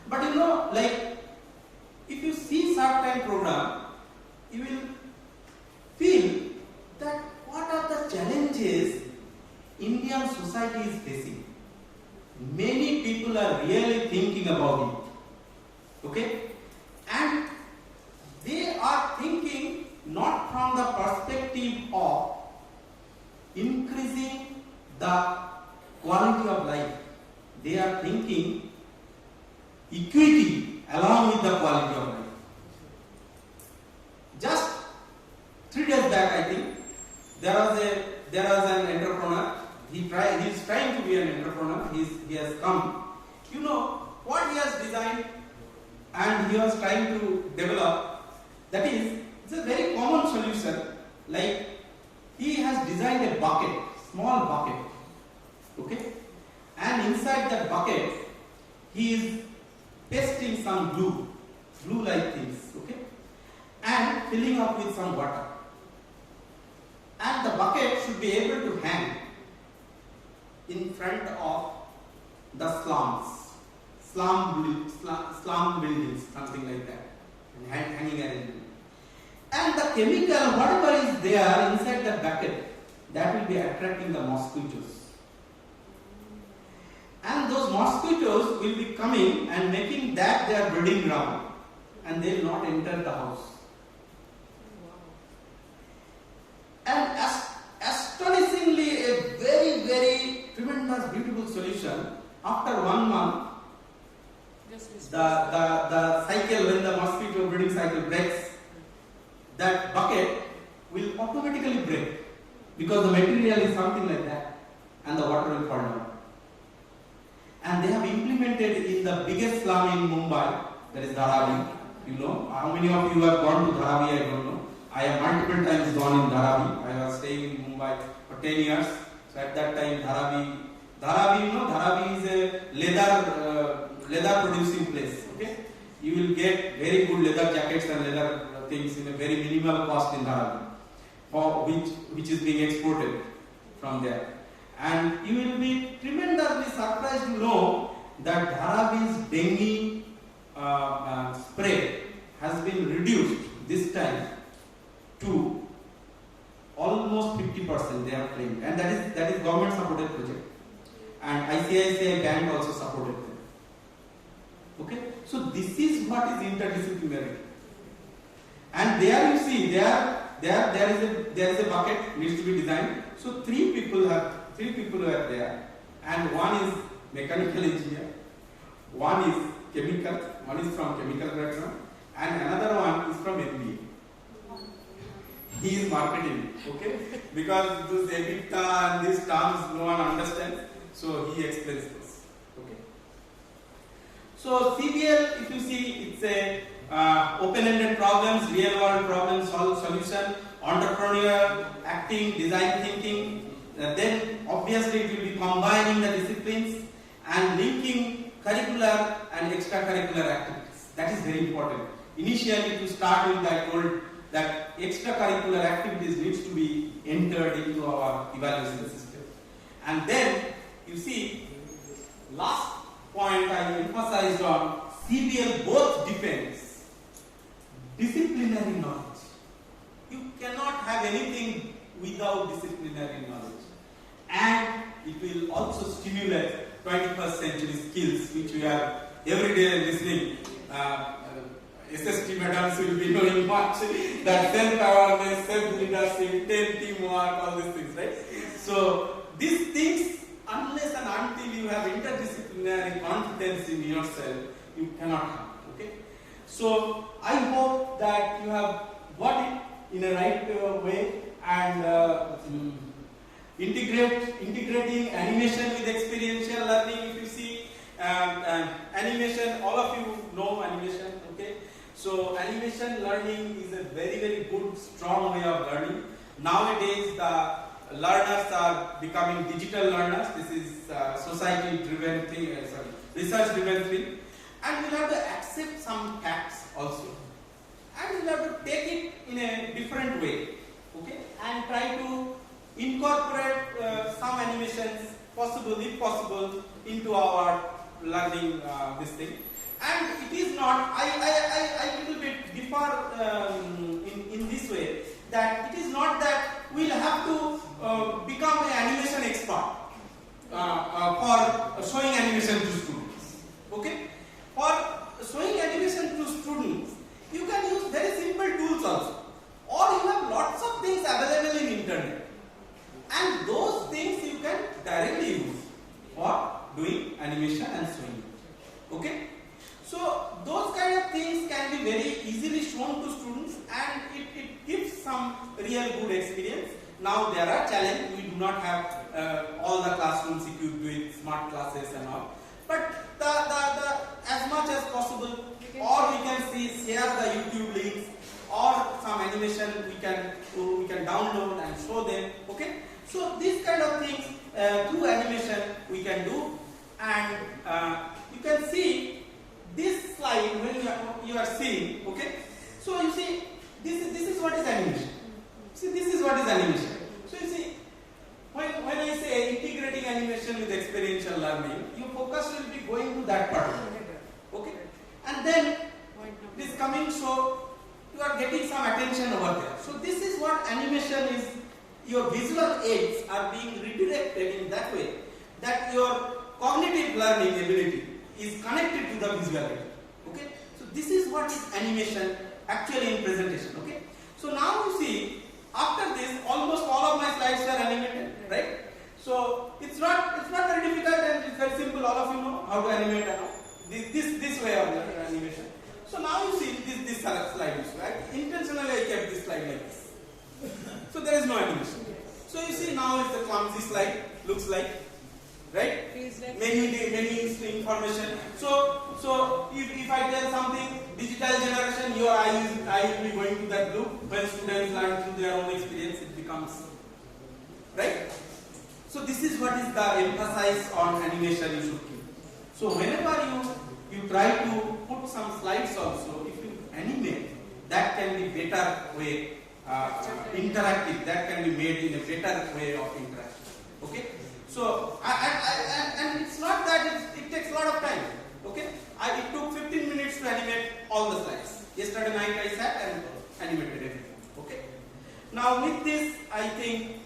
But you know, like, if you see Shark Tank program, you will feel that what are the challenges Indian society is facing. Many people are really thinking about it. Okay? And they are thinking not from the perspective of increasing the quality of life. They are thinking equity along with the quality of life. Just 3 days back, I think, there was an entrepreneur. He is trying to be an entrepreneur. He has come. You know what he has designed and he was trying to develop. That is, it's a very common solution. Like, he has designed a bucket, small bucket. Okay, and inside that bucket, he is pasting some glue-like things. Okay, and filling up with some water. And the bucket should be able to hang in front of the slum buildings, something like that, and hanging arrangement. And the chemical, whatever is there inside the bucket, that will be attracting the mosquitoes. And those mosquitoes will be coming and making that their breeding ground, and they will not enter the house. And astonishingly, a very, very tremendous, beautiful solution. After 1 month, the cycle, when the mosquito breeding cycle breaks, that bucket will automatically break because the material is something like that, and the water will fall down. And they have implemented in the biggest slum in Mumbai, that is Dharavi. You know, how many of you have gone to Dharavi? I don't know. I have multiple times gone in Dharavi. I was staying in Mumbai for 10 years. So at that time, Dharavi, you know, Dharavi is a leather producing place. Okay, you will get very good leather jackets and leather things in a very minimal cost in Dharavi, for which is being exported from there. And you will be tremendously surprised to know that Dharavi's dengue spray has been reduced this time to almost 50%. They have claimed, and that is government supported project, and ICICI Bank also supported them. Okay, so this is what is interdisciplinary. And there you see there is a bucket needs to be designed. So three people are there, and one is mechanical engineer, one is chemical, one is from chemical background, and another one is from MBA. He is marketing, okay? Because those EBITDA and these terms no one understands, so he explains this. Okay. So CBL, if you see, it's a open-ended problems, real-world problem solution, entrepreneur, acting, design thinking. Then obviously it will be combining the disciplines and linking curricular and extracurricular activities. That is very important. Initially, to start with, I told that extracurricular activities needs to be entered into our evaluation system. And then you see, last point I emphasized on, CBL both depends disciplinary knowledge. You cannot have anything without disciplinary knowledge. And it will also stimulate 21st century skills, which we are every day listening. SST madams will be knowing much, that self-awareness, self-leadership, teamwork, all these things, right? So these things, unless and until you have interdisciplinary confidence in yourself, you cannot have. Okay? So I hope that you have got it in a right way, and integrating animation with experiential learning. If you see animation, all of you know animation. Okay, So animation learning is a very, very good, strong way of learning. Nowadays, the learners are becoming digital learners. This is society-driven thing, research-driven thing. And we'll have to accept some facts also. And we'll have to take it in a different way, okay? And try to incorporate some animations, possible, if possible, into our learning this thing. And it is not, I little bit differ in this way, that it is not that we'll have to become an animation expert for showing animation to students. Okay? For showing animation to students, you can use very simple tools also. Or you have lots of things available in internet. And those things you can directly use for doing animation and showing. Okay? So those kind of things can be very easily shown to students, and it gives some real good experience. Now there are challenges. We do not have all the classrooms equipped with smart classes and all. But the as much as possible, or we can share the YouTube links or some animation we can download and show them. Okay. So these kind of things through animation we can do, and you can see this slide when you are seeing. Okay. So you see this is what is animation. See, this is what is animation. So you see, when I say integrating animation with experiential learning, your focus will be going to that part. Okay? And then this coming, so you are getting some attention over there. So this is what animation is. Your visual aids are being redirected in that way that your cognitive learning ability is connected to the visual aid. Okay? So this is what is animation actually in presentation. Okay? So now you see, after this, almost all of my slides are animated, right? So it's not very difficult, and it's very simple. All of you know how to animate this way of animation. So now you see this slide, right? Intentionally I kept this slide like this. So there is no animation. So you see now it's a clumsy slide, looks like, right? Many information. So if I tell something, digital generation, your eye will be going to that loop. When students learn through their own experience, it becomes, right? So this is what is the emphasis on animation you should keep. So whenever you try to put some slides also, if you animate, that can be better way, interactive, that can be made in a better way of interaction. Okay? So, and it's not that it takes a lot of time. Okay? It took 15 minutes to animate all the slides. Yesterday night I sat and animated everything. Okay? Now with this, I think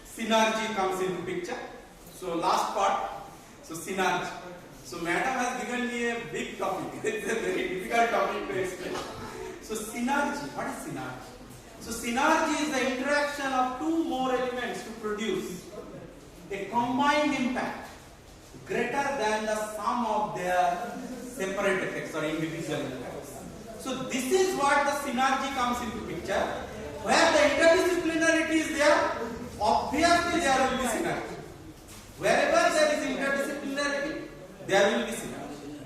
synergy comes into picture. So last part, so synergy. So madam has given me a big topic. It's a very difficult topic to explain. So synergy, what is synergy? So synergy is the interaction of two more elements to produce a combined impact greater than the sum of their separate effects or individual impacts. So this is what the synergy comes into picture. Where the interdisciplinarity is there, obviously there will be synergy. Wherever there is interdisciplinarity, there will be synergy.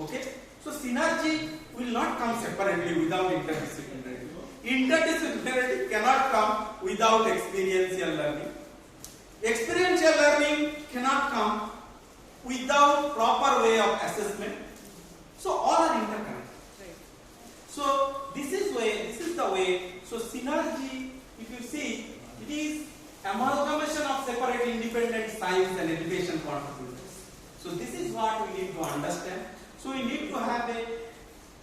Okay? So synergy will not come separately without interdisciplinarity. Interdisciplinarity cannot come without experiential learning. Experiential learning cannot come without proper way of assessment. So all are interconnected. So this is the way. So synergy, if you see, it is amalgamation of separate independent science and education contributors. So this is what we need to understand. So we need to have a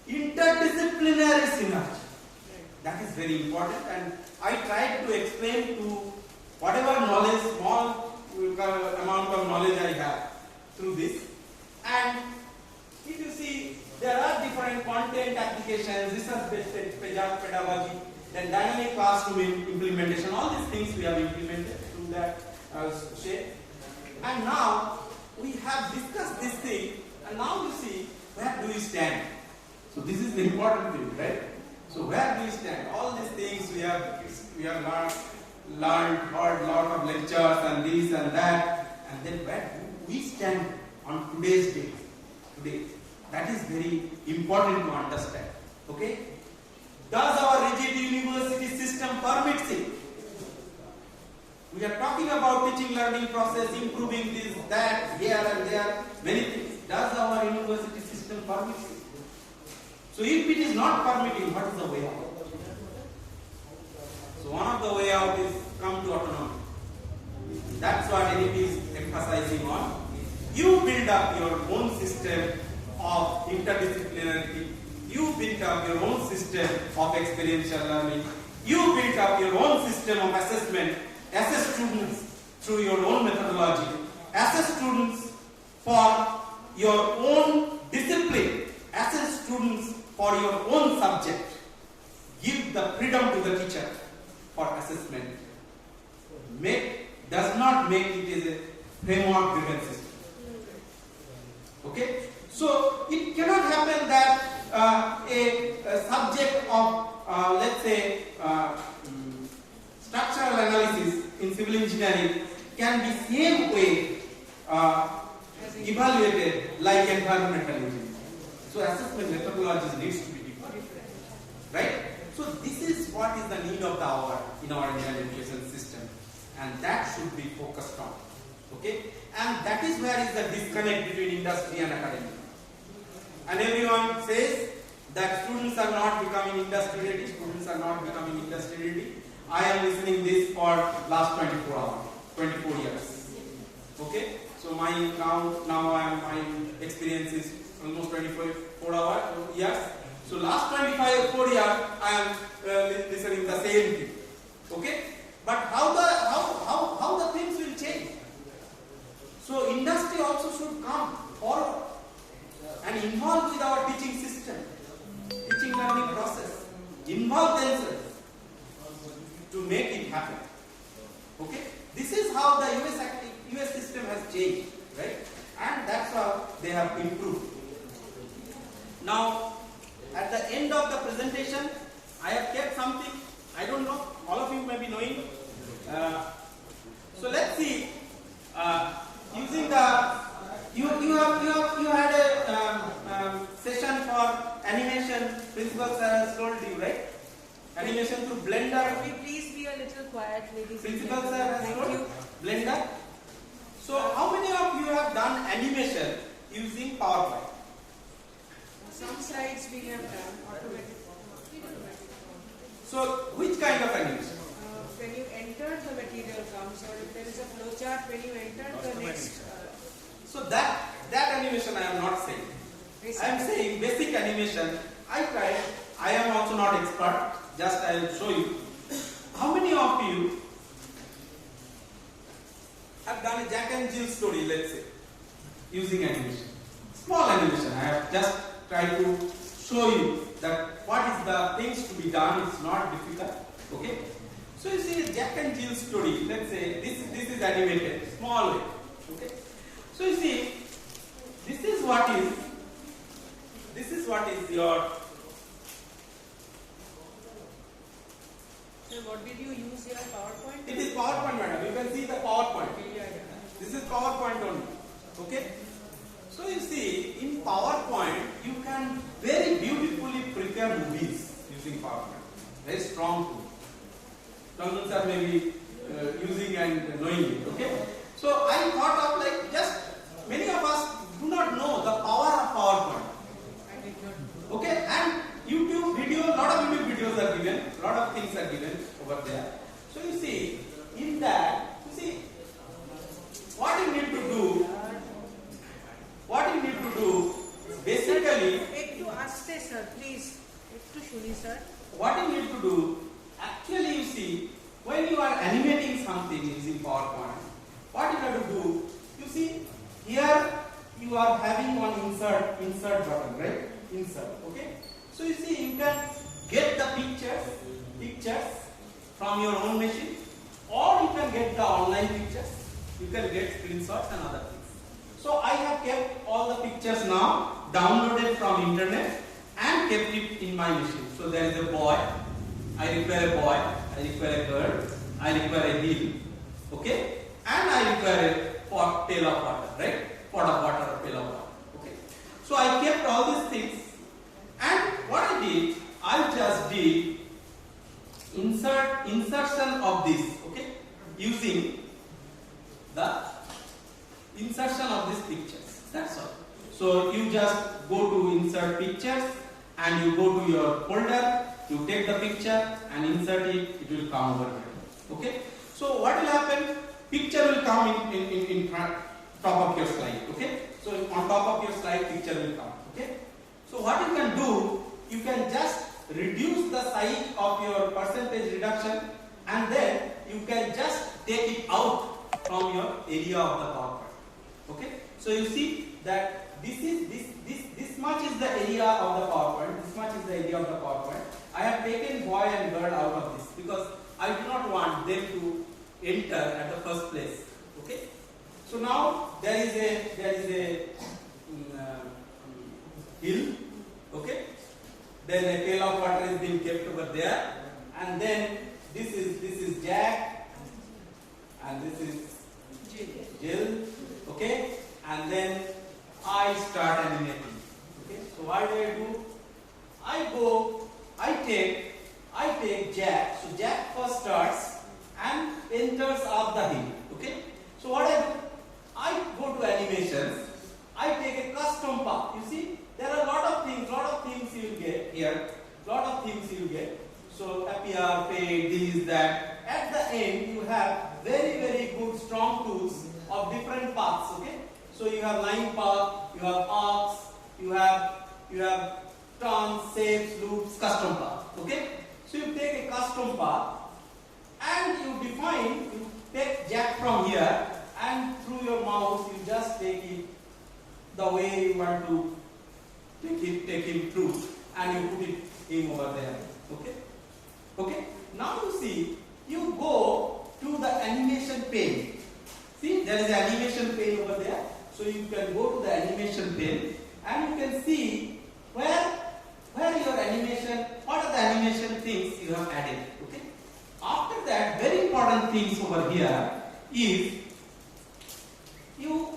interdisciplinary synergy. That is very important, and I tried to explain to whatever knowledge, small amount of knowledge I have through this. And if you see, there are different content applications, research-based pedagogy, then dynamic classroom implementation, all these things we have implemented through that shape. And now we have discussed this thing, and now you see, where do we stand? So this is the important thing, right? So where do we stand? All these things we have learned, heard a lot of lectures and this and that, and then where do we stand on today's day? Today, that is very important to understand. Okay? Does our rigid university system permits it? We are talking about teaching learning process, improving this, that, here and there, many things. Does our university system permit it? So if it is not permitting, what is the way out? So one of the way out is come to autonomy. That's what FDP is emphasizing on. You build up your own system of interdisciplinarity. You build up your own system of experiential learning. You build up your own system of assessment. Assess students through your own methodology. Assess students for your own discipline. Assess students for your own subject. Give the freedom to the teacher for assessment. Does not make it as a framework driven system. Okay? So it cannot happen that a subject of let's say structural analysis in civil engineering can be same way evaluated like environmental engineering. So assessment methodologies needs to be different. Right? So this is what is the need of the hour in our Indian education system, and that should be focused on. Okay? And that is where is the disconnect between industry and academia. And everyone says that students are not becoming industry ready, students are not becoming industry ready. I am listening this for last 24 hours, 24 years. Okay? So my my experience is almost 24 years. So last 24 years I am listening the same thing. Okay? But how the things will change? So industry also should come forward and involve with our teaching system, teaching learning process, involve themselves to make it happen. Okay? This is how the US system has changed, right? And that's how they have improved. Now, at the end of the presentation, I have kept something, I don't know, all of you may be knowing. So let's see, using the, you had a session for animation, principal sir has told you, right? Animation through Blender. Can we please be a little quiet, ladies? Principal sir has told Blender. So how many of you have done animation using PowerPoint? Some slides we have done automatic. So which kind of animation? When you enter, the material comes, or if there is a flowchart, when you enter the next. So that animation I am not saying. I am saying basic animation. I tried. I am also not expert. Just I will show you. How many of you have done a Jack and Jill story, let's say, using animation? Small animation. I have just tried to show you that what is the things to be done. It's not difficult. Okay. So you see a Jack and Jill story. Let's say this is animated, small way. Okay. So you see, this is what is your. So what did you use here? PowerPoint? It is PowerPoint, madam. You can see the PowerPoint. Yeah. This is PowerPoint only. Okay. So you see, in PowerPoint, you can very beautifully prepare movies using PowerPoint. Very strong tool. Some sir may be using and knowing it. Okay. So I thought of like just many of us do not know the power of PowerPoint. Okay, and YouTube video, lot of YouTube videos are given, lot of things are given over there. So you see, in that, you see, what you need to do basically. To Aste sir, please. To Shuni sir. What you need to do, actually you see, when you are animating something using PowerPoint, what you have to do, you see, here you are having one insert button, right? Insert, okay? So you see, you can get the pictures from your own machine, or you can get the online pictures, you can get screenshots and other things. So I have kept all the pictures now downloaded from internet and kept it in my machine. So there is a boy, I require a boy, I require a girl, I require a hill, okay? And I require a pail of water, right? Pot of water or pail of water, okay? So I kept all these things, and what I did, insertion of this, okay, using the insertion of these pictures. That's all. So you just go to insert pictures and you go to your folder, you take the picture and insert it, it will come over here. Okay. So what will happen? Picture will come in top of your slide. Okay. So on top of your slide, picture will come. Okay. So what you can do, you can just reduce the size of your percentage reduction and then you can just take it out from your area of the PowerPoint. Okay. So you see that this much is the area of the PowerPoint. This much is the area of the PowerPoint. I have taken boy and girl out of this because I do not want them to enter at the first place. Okay. So now there is a hill. Okay. Then a pail of water is being kept over there, and then this is Jack, and this is Jill. Okay. And then I start animating. Okay. So what do? I take Jack. So Jack first starts and enters up the hill. Okay. So what I do? I go to animations. I take a custom path. You see, there are a lot of things you will get here. Lot of things you will get. So appear, fade, this, that. At the end, you have very, very good, strong tools of different paths. Okay. So you have line path, you have arcs, you have turns, shapes, loops, custom path. Okay. So you take a custom path and you take Jack from here and through your mouse you just take it the way you want to take him through and you put him over there. Okay. Okay. Now you see, you go to the animation pane. See, there is an animation pane over there. So you can go to the animation pane and you can see where your animation, what are the animation things you have added. Okay. After that, very important things over here is you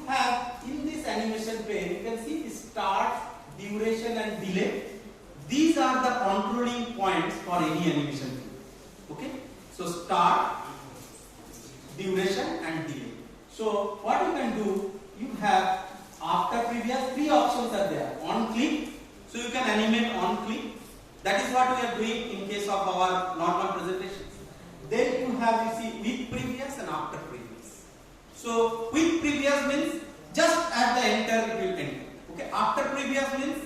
have in this animation pane, you can see the start, duration and delay. These are the controlling points for any animation pane. Okay. So start, duration and delay. So what you can do, you have after previous, three options are there. On click, so you can animate on click. That is what we are doing in case of our normal presentations. Then you have, you see, with previous and after previous. So with previous means just at the enter it will enter. Okay. After previous means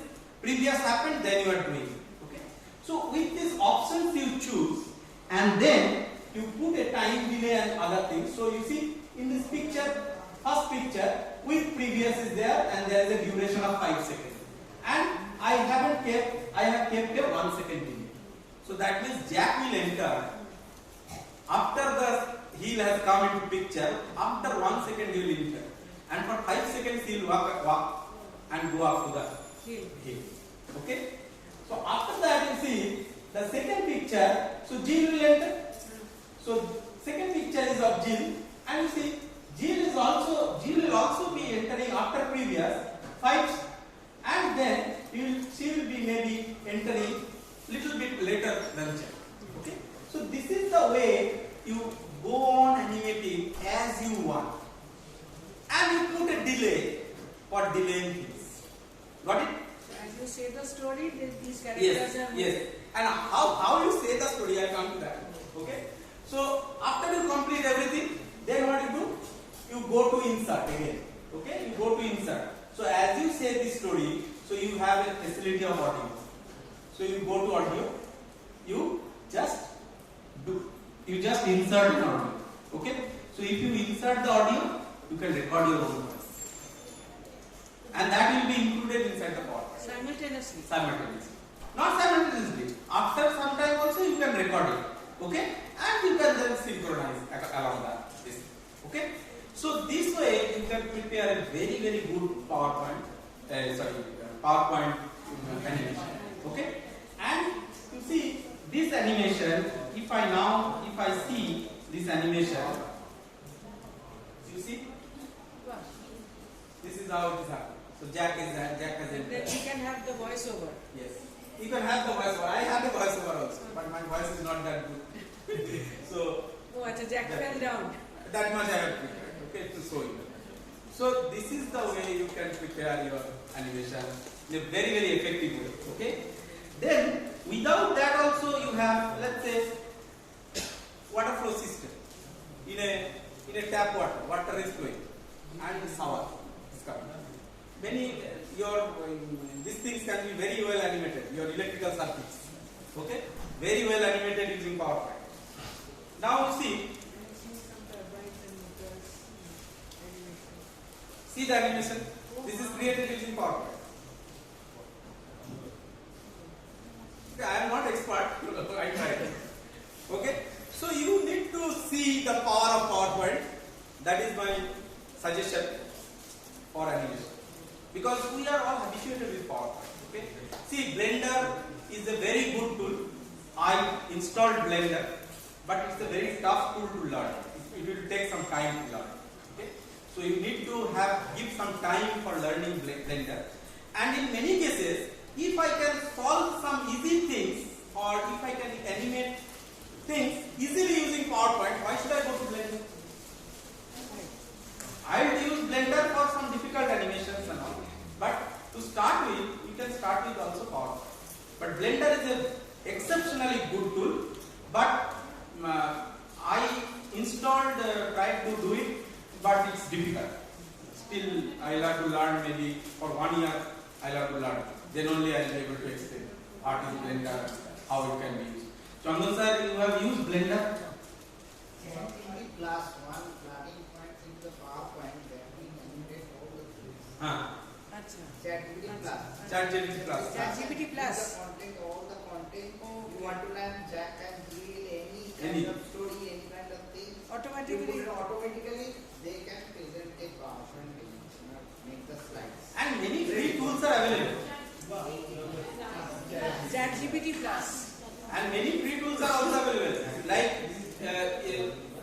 previous happened, then you are doing it. Okay. So with these options you choose and then you put a time delay and other things. So you see in this picture, first picture with previous is there and there is a duration of 5 seconds. And I have kept a 1 second delay. So that means Jack will enter after the heel has come into picture. After 1 second he will enter, and for 5 seconds he will walk and go up to the heel. Okay. So after that you see the second picture. So Jill will enter. So second picture is of Jill, and you see Jill will also be entering after previous 5. And then she will be maybe entering little bit later than Jack. Okay. So this is the way you go on animating as you want, and you put a delay for delaying things. Got it? As you say the story, these characters are. Yes. And how you say the story, I come to that. Okay. So after you complete everything, then what you do? You go to insert again. Okay. You go to insert. So as you say this story, so you have a facility of audio. So you go to audio, you just insert the audio. Okay. So if you insert the audio, you can record your own voice, and that will be included inside the PowerPoint. Simultaneously. Not simultaneously. After some time also you can record it. Okay. And you can then synchronize along that. Okay. So this way you can prepare a very, very good PowerPoint animation. Okay. And you see this animation, if I see this animation, you see, this is how it is happening. So Jack has entered. Then we can have the voiceover. Yes. You can have the voiceover. I have the voiceover also, but my voice is not that good. So. Oh, Jack fell down. That much I have prepared, okay, to show you. So this is the way you can prepare your animation in a very, very effective way, okay. Then without that also you have, let's say, water flow system. In a tap water is flowing and shower is coming. These things can be very well animated, your electrical circuits, okay, very well animated using PowerPoint. Now you see the animation. This is created using PowerPoint. Okay, I am not expert. I tried. Okay, so you need to see the power of PowerPoint. That is my suggestion for animation, because we are all habituated with PowerPoint. Okay, see, Blender is a very good tool. I installed Blender, but it's a very tough tool to learn. It will take some time to learn. Okay, so you need to give some time for learning Blender. And in many cases, if I can solve some easy things, or if I can animate things easily using PowerPoint, why should I go to Blender? I will use Blender for some difficult animations and all. But to start with, you can start with also PowerPoint. But Blender is an exceptionally good tool. But I installed, tried to do it, but it's difficult. Still, I'll have to learn maybe for 1 year. I'll have to learn. Then only I'll be able to explain what is Blender, how it can be used. Chandan sir, you have used Blender? ChatGPT plus one planning point in the PowerPoint that we animate all the things. ChatGPT plus. ChatGPT plus. ChatGPT plus. All the content. You want to learn Jack and Jill, any kind of story, any kind of thing. Automatically, they can present a PowerPoint page, make the slides. And many free tools are available. ChatGPT plus. And many free tools are also available. Like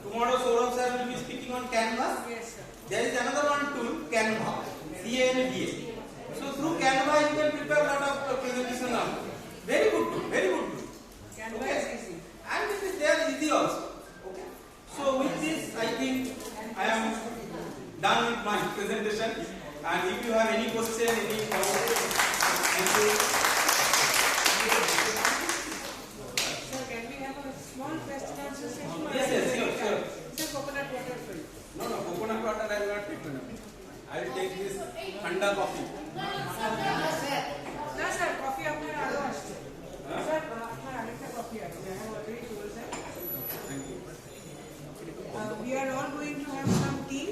tomorrow Saurabh sir will be speaking on Canvas. Yes, sir. There is another one tool, Canva. C-A-N-V-A. So through Canva you can prepare a lot of presentation now. Very good tool, very good tool. Canva is easy. And it is there easy also. Okay. So with this, I think I am done with my presentation. And if you have any question, any doubt, thank you. Sir, can we have a small question answer session? Yes, sure. Sir, coconut water for you. No, coconut water I will not take. I will take this Thanda coffee. No, sir, coffee আপনার আরো আসছে। Sir, আপনার আরেকটা coffee আছে। I have already told sir. We are all going to have some tea.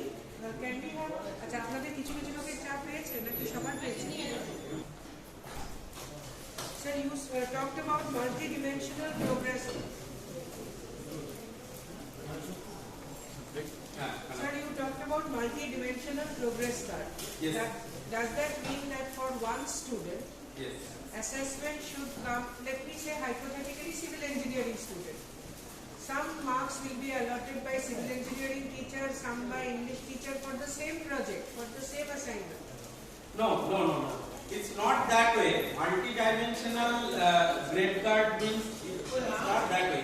Can we have? আচ্ছা আপনাদের কিছু লোকের চা পেয়েছে নাকি সবার পেয়েছে? Sir, you talked about multi-dimensional progress. Sir, you talked about multi-dimensional progress card. Yes. Does that mean that for one student, yes, assessment should come, let me say hypothetically civil engineering student. Some marks will be allotted by civil engineering teacher, some by English teacher for the same project, for the same assignment. No. It's not that way. Multi-dimensional grade card means it's not that way.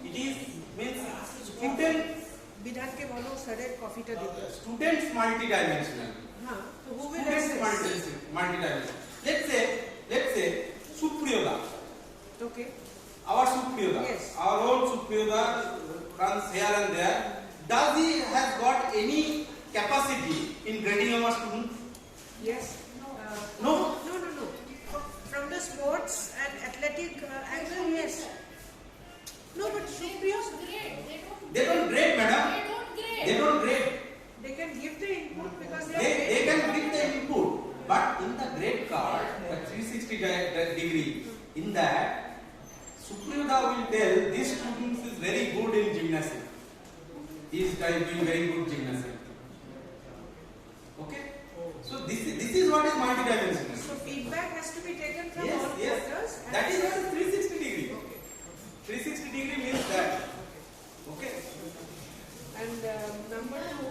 It is means students. বিধান কে বলো স্যারের কফিটা দিতে। Students multi-dimensional. হ্যাঁ, so who will Students multi-dimensional. Let's say Supriyoda. Okay. Our Supriyoda. Yes. Our own Supriyoda runs here and there. Does he have got any capacity in grading our students? Yes. No. From the sports and athletic angle, yes. No, but Supriya, they don't grade, madam. They don't grade. They can give the input because they can give the input. But in the grade card, the 360 degree, in that, Supriyoda will tell this student is very good in gymnasium. He is doing very good gymnasium. Okay? So this is what is multi-dimensional. So feedback has to be taken from all quarters. That is what is 360 degree. Okay. 360 degree means that. Okay. And number two,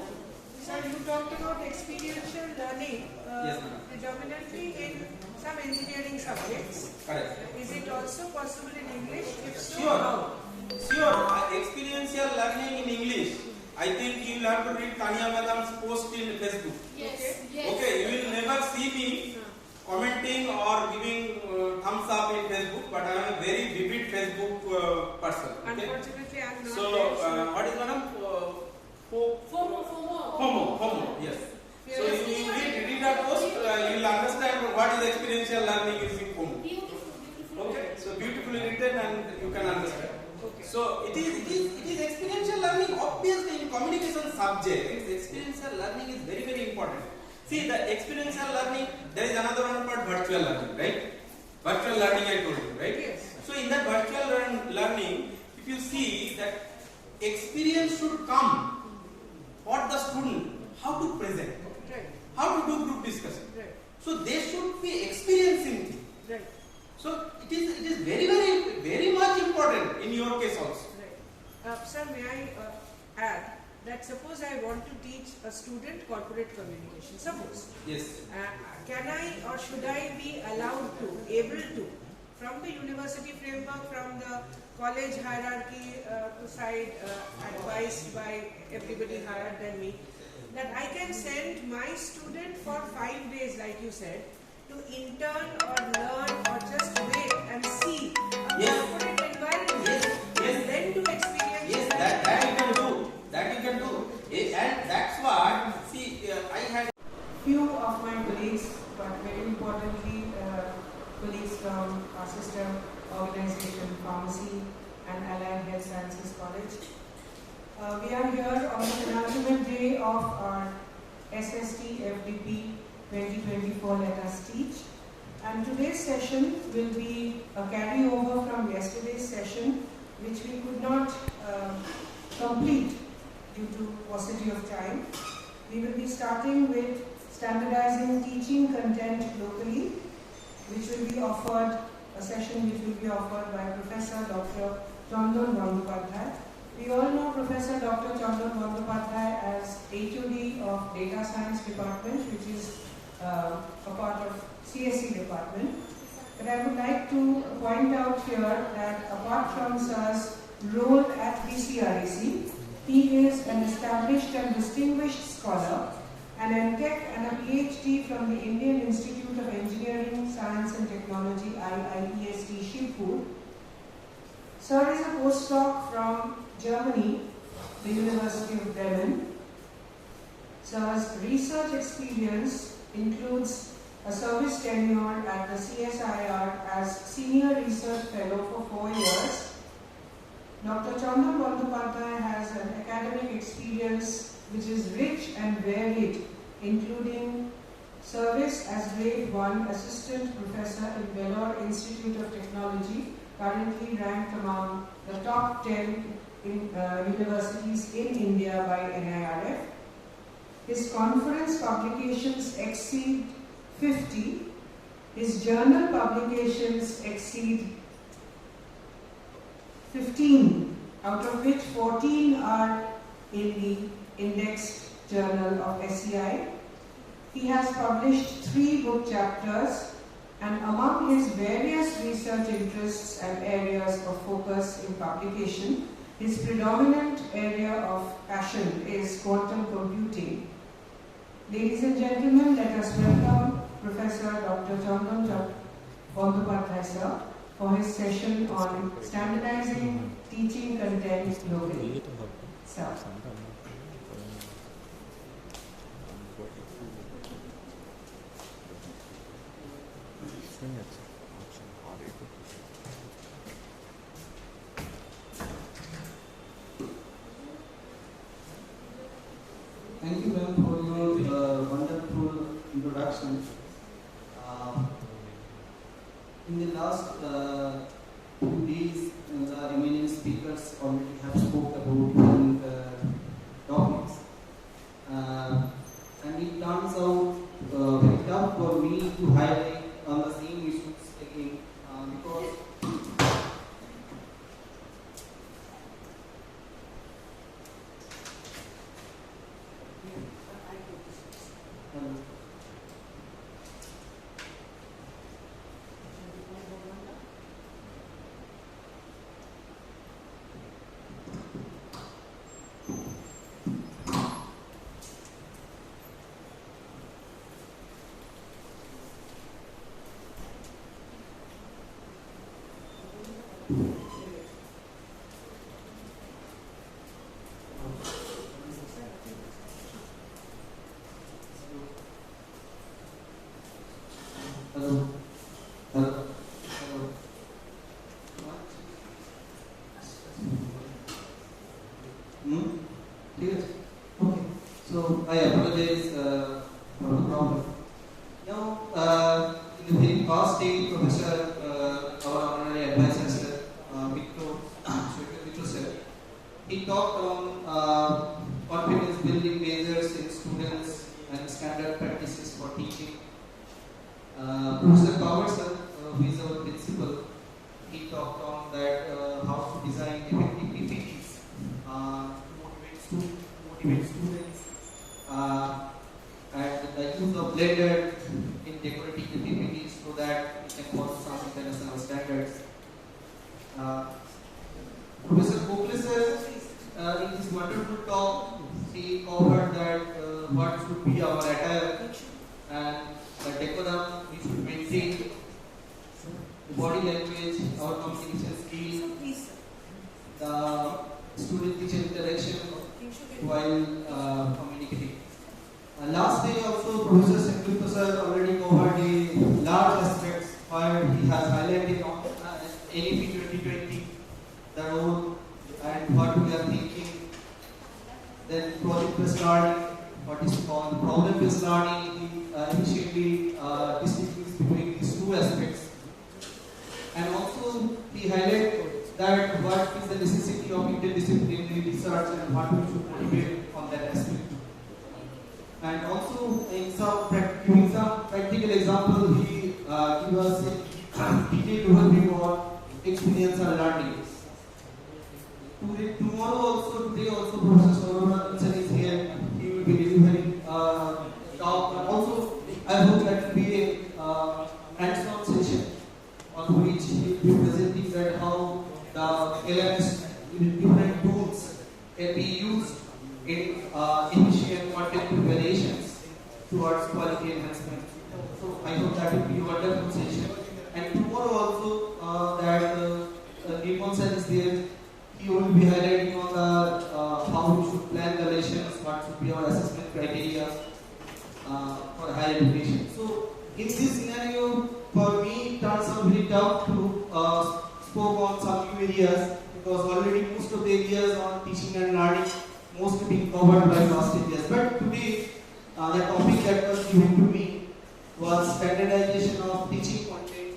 sir, you talked about experiential learning Yes, madam. predominantly in some engineering subjects. Correct. Is it also possible in English? If so, Sure. how? Sure. Experiential learning in English. I think you will have to read Tanya Madam's post in Facebook. Yes. Okay. Yes. Okay, you will never see me commenting or giving thumbs up in Facebook, but I am a very vivid Facebook person. Okay? Unfortunately, I am not So, there. what is madam? FOMO, yes. So, if you read that post, you will understand what is experiential learning using FOMO. Okay, so beautifully written and you can understand. Okay. So, it is experiential learning. Obviously, in communication subjects, experiential learning is very, very important. See, the experiential learning, there is another one part, virtual learning, right? Virtual learning I told you, right? Yes. So, in that virtual learning, if you see that experience should come for the student, how to present, Right. how to do group discussion. Right. So, they should be experiencing things. Right. So, it is very, very, very much important in your case also. Right. Sir, may I add that suppose I want to teach a student corporate communication. Suppose. Yes. Can I or should I be allowed to, able to, from the university framework, from the college hierarchy side, advised by everybody higher than me, that I can send my student for 5 days, like you said, to intern or learn or just wait and see a corporate environment, and then to experience. Yes, that you can do. That you can do. And that's what, see, I had few of my colleagues, but very importantly, colleagues from our sister organization, Pharmacy and Allied Health Sciences College. We are here on the penultimate day of our SST FDP 2024 Let Us Teach. And today's session will be a carryover from yesterday's session, which we could not complete due to paucity of time. We will be starting with standardizing teaching content locally, which will be offered, a session which will be offered by Professor Dr. Chandan Bandyopadhyay. We all know Professor Dr. Chandan Bandyopadhyay as HOD of Data Science Department, which is a part of CSE department. But I would like to point out here that apart from Sir's role at BCREC, he is an established and distinguished scholar, an M.Tech and a PhD from the Indian Institute of Engineering, Science and Technology, IIEST, Shibpur. Sir is a postdoc from Germany, the University of Bremen. Sir's research experience includes a service tenure at the CSIR as Senior Research Fellow for 4 years. Dr. Chandan Bandyopadhyay has an academic experience which is rich and varied, including service as Grade 1 Assistant Professor in Vellore Institute of Technology, currently ranked among the top 10 universities in India by NIRF. His conference publications exceed 50. His journal publications exceed 15, out of which 14 are in the indexed journal of SEI. He has published 3 book chapters, and among his various research interests and areas of focus in publication, his predominant area of passion is quantum computing. Ladies and gentlemen, let us welcome Professor Dr. Chandan Bandyopadhyay sir for his session on standardizing teaching content locally. Sir. Thank you, ma'am, for your wonderful introduction. In the last 2 days, the remaining speakers already have spoke about different topics. And it turns out very tough for me to highlight on the same issues again because Clear? Okay. So I apologize for the problem. Now, in the very past day, Professor, our honorary advisor, sir, Victor sir, he talked on confidence building measures in students and standard practices for teaching. Professor Power sir, who is our principal, he talked on that how to design effective PPTs to motivate students and the use of blended in decorating the PPTs so that we can follow some international standards. Professor Kokle sir, in his wonderful talk, he covered that what should be our attire and the decorum we should maintain, the body language, our communication skills, the student-teacher interaction while communicating. Last day also, Professor Sankripta sir already covered the large aspects where he has highlighted on NEP 2020, the role and what we are thinking. Then project-based learning, what is called problem-based learning, he efficiently distinguishes between these two aspects. And also he highlighted that what is the necessity of interdisciplinary research and what we should motivate on that aspect. And also in giving some practical example, he gave us a detailed overview on experiential learning. Today also Professor Saurabh is here. He will be delivering talk, and also I hope that will be a hands-on session on which he will be presenting that how the LMS different tools can be used in efficient content preparations towards quality enhancement. So I hope that will be a wonderful session. And tomorrow also that Nirmal sir is there. He will be highlighting on the how we should plan the lessons, what should be our assessment criteria for higher education. So in this scenario, for me, it turns out very tough to spoke on some new areas because already most of the areas on teaching and learning mostly being covered by last areas. But today, the topic that was given to me was standardization of teaching content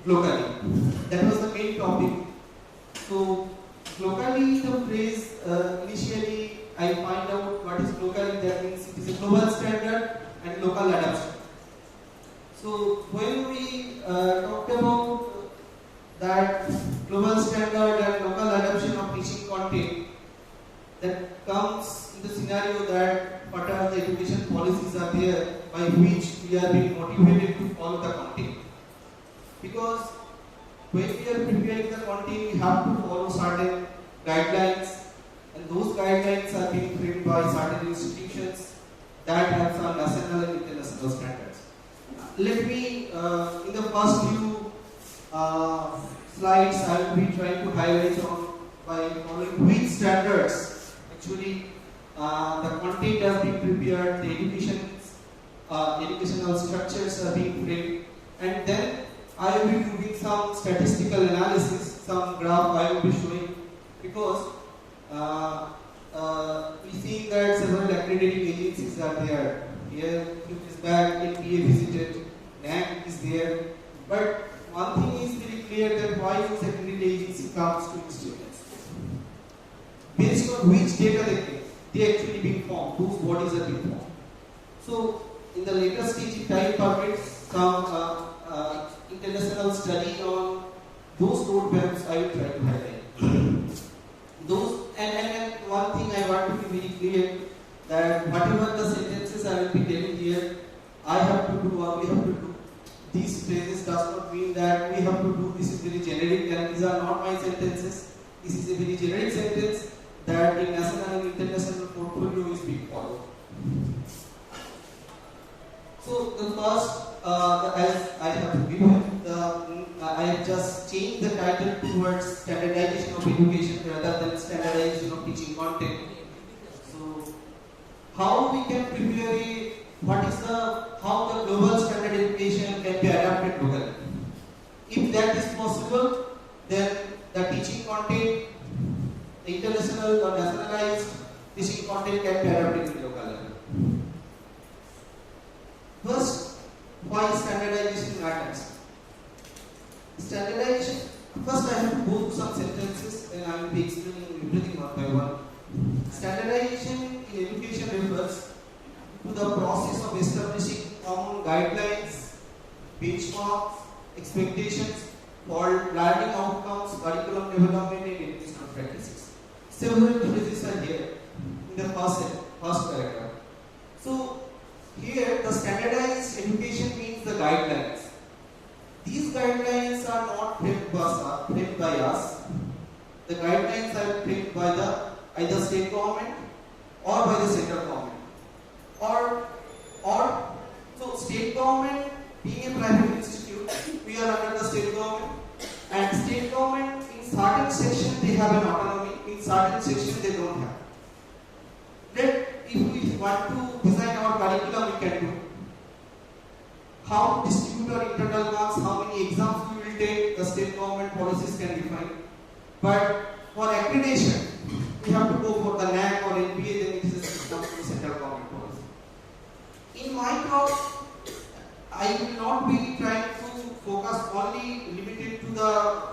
globally. That was the main topic. So globally, the phrase initially I find out what is globally. That means it is a global standard and local adoption. So when we talked about that global standard and local adoption of teaching content, that comes in the scenario that what are the education policies are there by which we are being motivated to follow the content. Because when we are preparing the content, we have to follow certain guidelines, and those guidelines are being framed by certain institutions that have some national and international standards. Let me, in the first few slides, I will be trying to highlight on by following which standards actually the content has been prepared, the educational structures are being framed, and then I will be doing some statistical analysis, some graph I will be showing, because we see that several accrediting agencies are there. Here, few years back, NPA visited, NAC is there, but one thing is very clear that why this accrediting agency comes to the students. Based on which data they actually being formed, those bodies are being formed. So, in the later stage, time permits some international study on those roadmaps I will try to highlight. Those and one thing I want to be very clear that whatever the sentences I will be telling here, I have to do or we have to do. These phrases does not mean that we have to do. This is very generic, and these are not my sentences. This is a very generic sentence that in national and international portfolio is being followed. So the first, as I have given, I have just changed the title towards standardization of education rather than standardization of teaching content. So, how we can prepare how the global standard education can be adapted locally. If that is possible, then the teaching content, international or nationalized, teaching content can be adapted in local level. First, why standardization matters? Standardization, first I have to go through some sentences and I will be explaining everything one by one. Standardization in education refers to the process of establishing common guidelines, benchmarks, expectations for learning outcomes, curriculum development and educational practices. Several phrases are here in the first paragraph. So here the standardized education means the guidelines. These guidelines are not framed by us. The guidelines are framed by the either state government or by the central government. So state government being a private institute, we are under the state government, and state government in certain sections they have an autonomy, in certain sections they don't have. Then if we want to design our curriculum, we can do. How to distribute our internal marks, how many exams we will take, the state government policies can define. But for accreditation, we have to go for the NAC or NPA, then it is a system to central government policy. In my talk, I will not be trying to focus only limited to the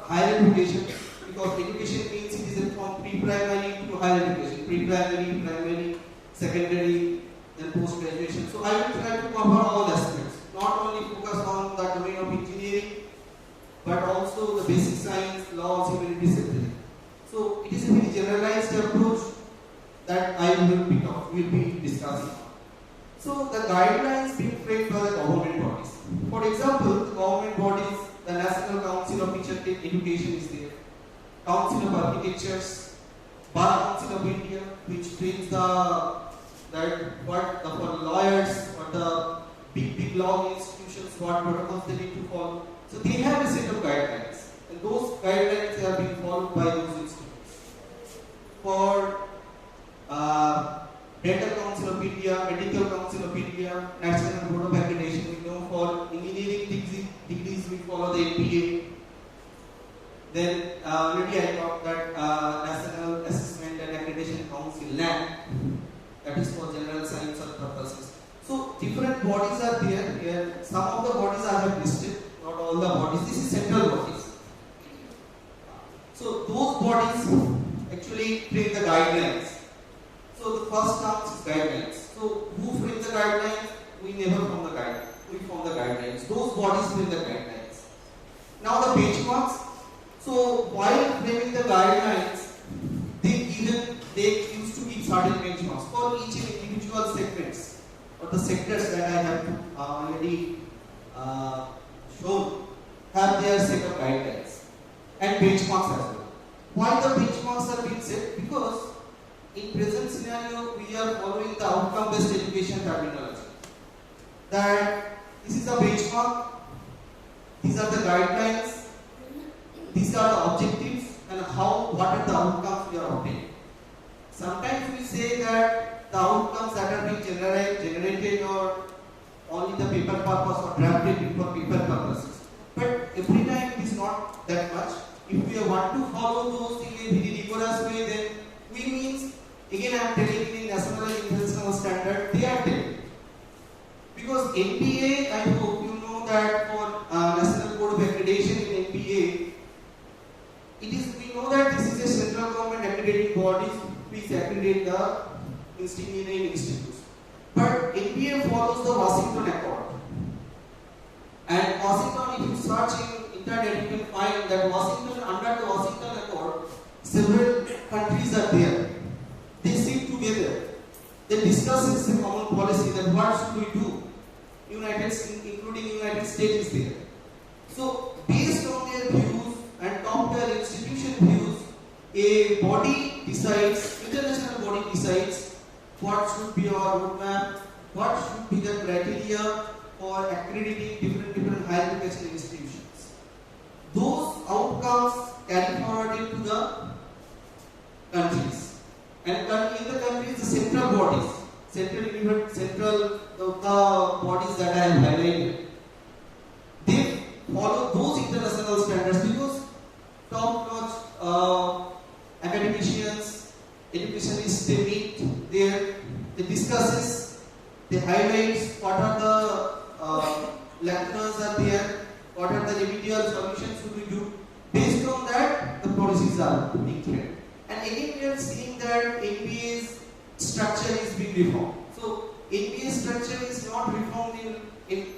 higher education, because education means it is from pre-primary to higher education, pre-primary, primary, secondary, then post-graduation. So I will try to cover all aspects, not only focus on the domain of engineering, but also the basic science, laws, humanities, everything. So it is a very generalized approach that I will be discussing. So the guidelines being framed by the government bodies. For example, the government bodies, the National Council of Teacher Education is there, Council of Architectures, Bar Council of India, which trains for lawyers, for the big law institutions, what protocols they need to follow. So they have a set of guidelines, and those guidelines are being followed by those institutes. For Dental Council of India, Medical Council of India, National Board of Accreditation, we know for engineering degrees we follow the NPA. Then already I talked that National Assessment and Accreditation Council, NAC, that is for general science or purposes. So different bodies are there. Here, some of the bodies I have listed, not all the bodies. This is central bodies. So those bodies actually frame the guidelines. So the first term is guidelines. So who frames the guidelines? We never form the guidelines. We form the guidelines. Those bodies frame the guidelines. Now the benchmarks. So while framing the guidelines, they used to give certain benchmarks for each individual segments or the sectors that I have already shown have their set of guidelines and benchmarks as well. Why the benchmarks are being set? Because in present scenario, we are following the outcome-based education terminology. That this is a benchmark, these are the guidelines, these are the objectives, and what are the outcomes we are obtaining. Sometimes we say that the outcomes that are being generated or only the paper purpose or drafted for paper purposes. But every time it is not that much. If we want to follow those in a very rigorous way, then we means, again I am telling in national and international standard, they are telling. Because NPA, I hope you know that for National Board of Accreditation in NPA, we know that this is a central government accrediting body which accredit the engineering institutes. But NPA follows the Washington Accord. And Washington, if you search in internet, you can find that under the Washington Accord, several countries are there. They sit together. They discuss a common policy that what should we do. Including United States is there. So based on their views and top-tier institution views, a body decides, international body decides what should be our roadmap, what should be the criteria for accrediting different higher education institutions. Those outcomes carry forwarded to the countries. And in the countries, the central bodies, the bodies that I have highlighted, they follow those international standards because top-notch academicians, educationists, they meet there, they discusses, they highlights what are the lacunas are there, what are the remedial solutions should we do. Based on that, the policies are being created. And again, we are seeing that NBA's structure is being reformed. So NBA structure is not reformed in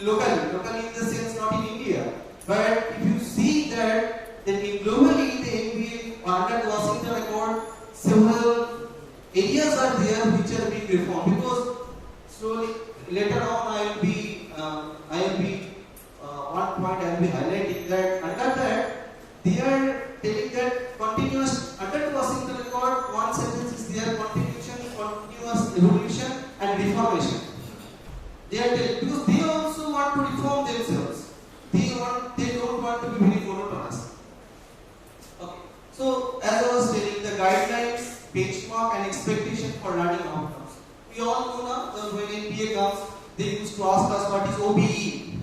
locally in the sense not in India. But if you see that then globally the NBA under the Washington Accord, several areas are there which are being reformed, because slowly later on I will be one point I will be highlighting that under that they are telling that continuous under the Washington Accord one sentence is there, continuous evolution and reformation. They are telling, because they also want to reform themselves. They don't want to be very monotonous. Okay. So as I was telling, the guidelines, benchmark and expectation for learning outcomes. We all know now that when NBA comes, they used to ask us what is OBE.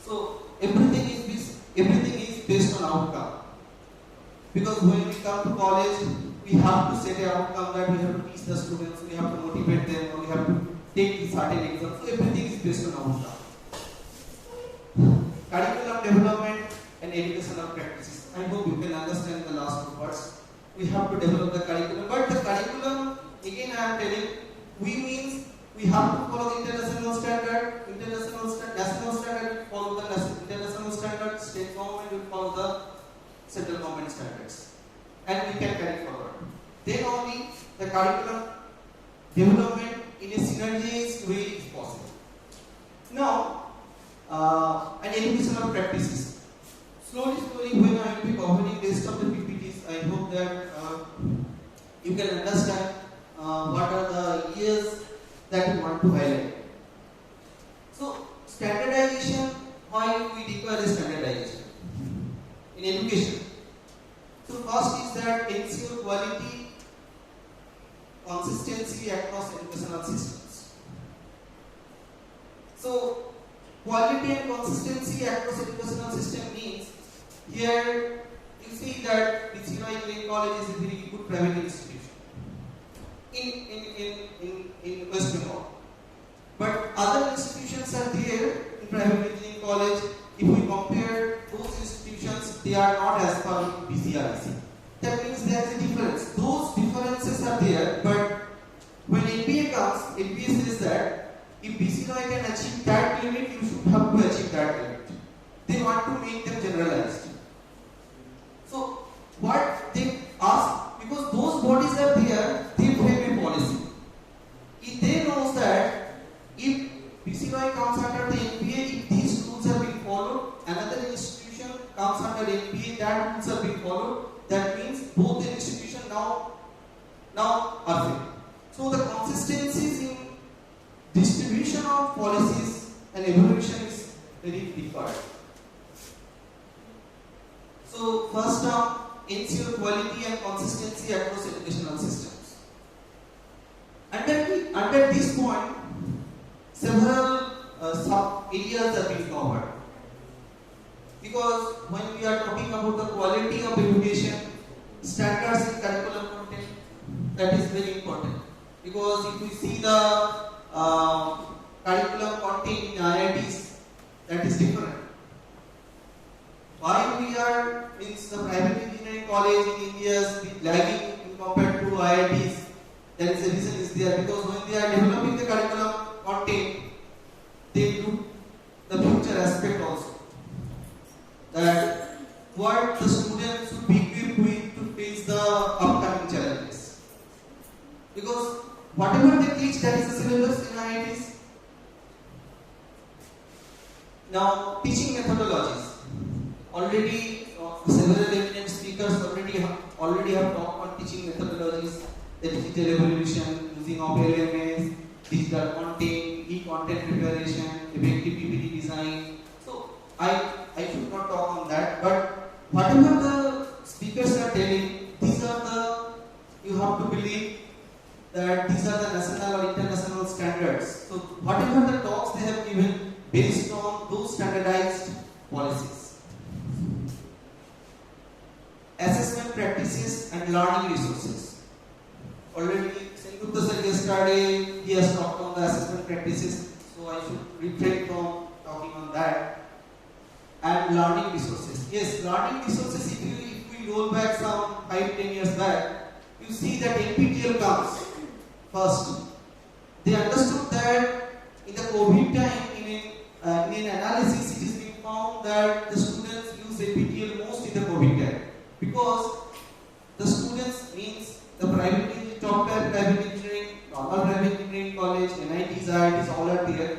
So everything is based on outcome. Because when we come to college, we have to set an outcome that we have to teach the students, we have to motivate them, or we have to take certain exams. So everything is based on outcome. Curriculum development and educational practices. I hope you can understand the last two parts. We have to develop the curriculum, but the curriculum, again I am telling, we have to follow the international standard, national standard, follow the international standard, state government will follow the central government standards, and we can carry forward. Then only the curriculum development in a synergized way is possible. Now, and educational practices. Slowly, when I will be covering the rest of the PPTs, I hope that you can understand what are the areas that we want to highlight. So, standardization, why we require standardization in education? So, first is that ensure quality, consistency across educational systems. So, quality and consistency across educational system means, here you see that BCREC College is a very good private institution in West Bengal. But other institutions are there in private engineering college. If we compare those institutions, they are not as per BCREC. That means there is a difference. Those differences are there, but when NBA comes, NBA says that if BCREC can achieve that limit, you should have to achieve that limit. They want to make them generalized. So, what they ask, because those bodies are there, they frame a policy. If they know that if BCREC comes under the NBA, if these rules are being followed, another institution comes under NBA, that rules are being followed, that means both the institutions now are fair. So, the consistencies in distribution of policies and evaluation is very required. So, first term, ensure quality and consistency across educational systems. Under this point, several sub areas are being covered. Because when we are talking about the quality of education, standards in curriculum content, that is very important. Because if we see the curriculum content in IITs, that is different. Why we are in the private engineering college in India is lagging compared to IITs? There is a reason is there, because when they are developing the curriculum content, they do the future aspect also. That what the students should be equipped with to face the upcoming challenges. Because whatever they teach, that is the syllabus in IITs. Now, teaching methodologies. Already several eminent speakers already have talked on teaching methodologies, the digital evolution, using of LMS, digital content, e-content preparation, effective PPT design. So I should not talk on that, but whatever the speakers are telling, these are the, you have to believe that these are the national or international standards. So whatever the talks they have given based on those standardized policies. Assessment practices and learning resources. yesterday he has talked on the assessment practices, so I should refrain from talking on that. And learning resources. Yes, learning resources, if we roll back some 5-10 years back, you see that NPTEL comes first. They understood that in the COVID time, in an analysis, it has been found that the students use NPTEL most in the COVID time, because the students means the private top tier private engineering, normal private engineering college, NITs, IITs, all are there.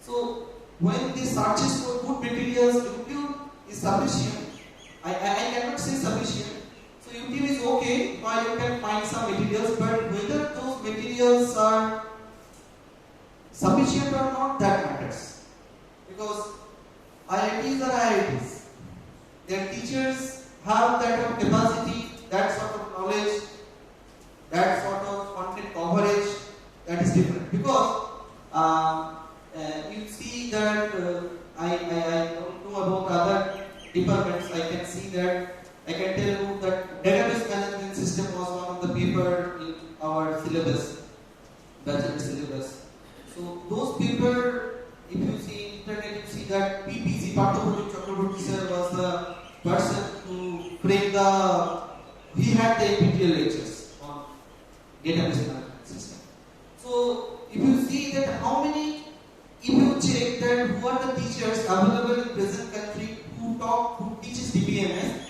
So when they searches for good materials, YouTube is sufficient. I cannot say sufficient. So YouTube is okay while you can find some materials, but whether those materials are sufficient or not, that matters. Because IITs are IITs. Their teachers have that capacity, that sort of knowledge, that sort of content coverage, that is different. Because you see that I don't know about other departments. I can see that, I can tell you that database management system was one of the paper in our syllabus, bachelor syllabus. So those paper, if you see internet, you see that PPC, Partopoli Chakraborty sir was the person who framed he had the NPTEL lectures on database management system. So if you see that how many, if you check that who are the teachers available in present country who teaches DBMS,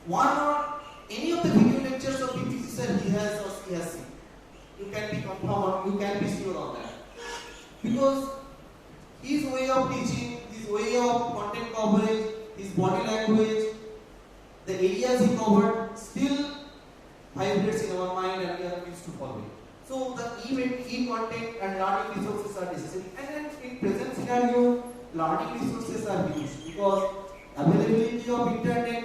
one or any of the video lectures of PPC sir he has or she has seen. You can be confirmed, you can be sure on that. Because his way of teaching, his way of content coverage, his body language, the areas he covered still vibrates in our mind and we are used to follow it. So the e-content and learning resources are necessary. And then in present scenario, learning resources are used because availability of internet,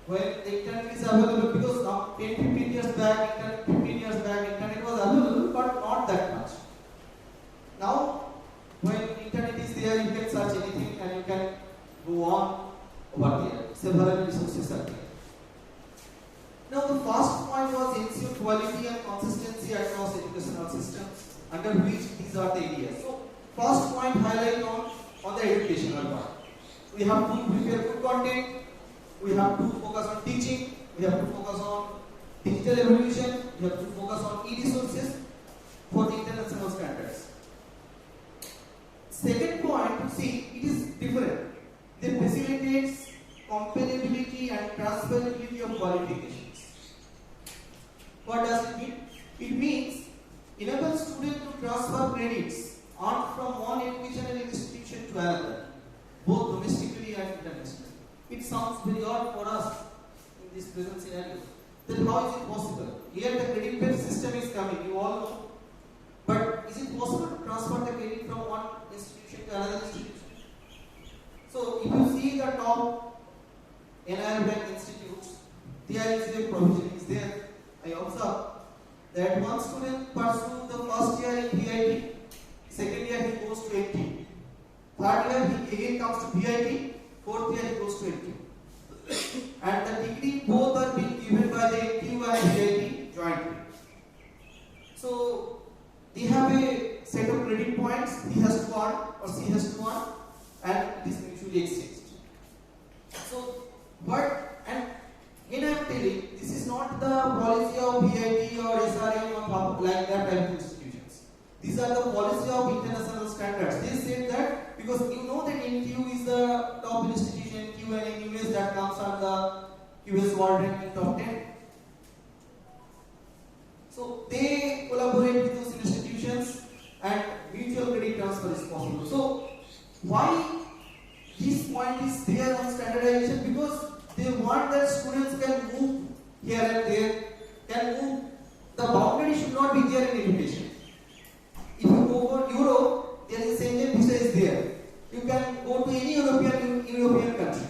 when the internet is available, because now 10-15 years back, internet was available, but not that much. Now, when internet is there, you can search anything and you can go on over there. Several resources are there. Now, the first point was ensure quality and consistency across educational systems, under which these are the areas. So, first point highlight on the educational part. We have to prepare good content, we have to focus on teaching, we have to focus on digital evolution, we have to focus on e-resources for the international standards. Second point, see, it is different. They facilitates comparability and transferability of qualifications. What does it mean? It means enable students to transfer credits earned from one educational institution to another, both domestically and internationally. It sounds very odd for us in this present scenario. Then how is it possible? Here the credit-based system is coming, you all know. But is it possible to transfer the credit from one institution to another institution? So if you see the top NIR bank institutes, there is a provision is there. I observe that one student pursues the first year in VIT, second year he goes to NT, third year he again comes to VIT, fourth year he goes to NT. And the degree both are being given by the NTU and VIT jointly. So they have a set of credit points, he has to earn or she has to earn, and it is mutually exchanged. So, but, and again I am telling, this is not the policy of VIT or SRM or like that type of institutions. These are the policy of international standards. They said that because you know that NTU is the top institution, NTU and in US that comes on the US World Ranking top 10. So they collaborate with those institutions and mutual credit transfer is possible. So why this point is there on standardization? Because they want that students can move here and there, can move. The boundary should not be there in education. If you go for Europe, there is a Schengen visa is there. You can go to any European country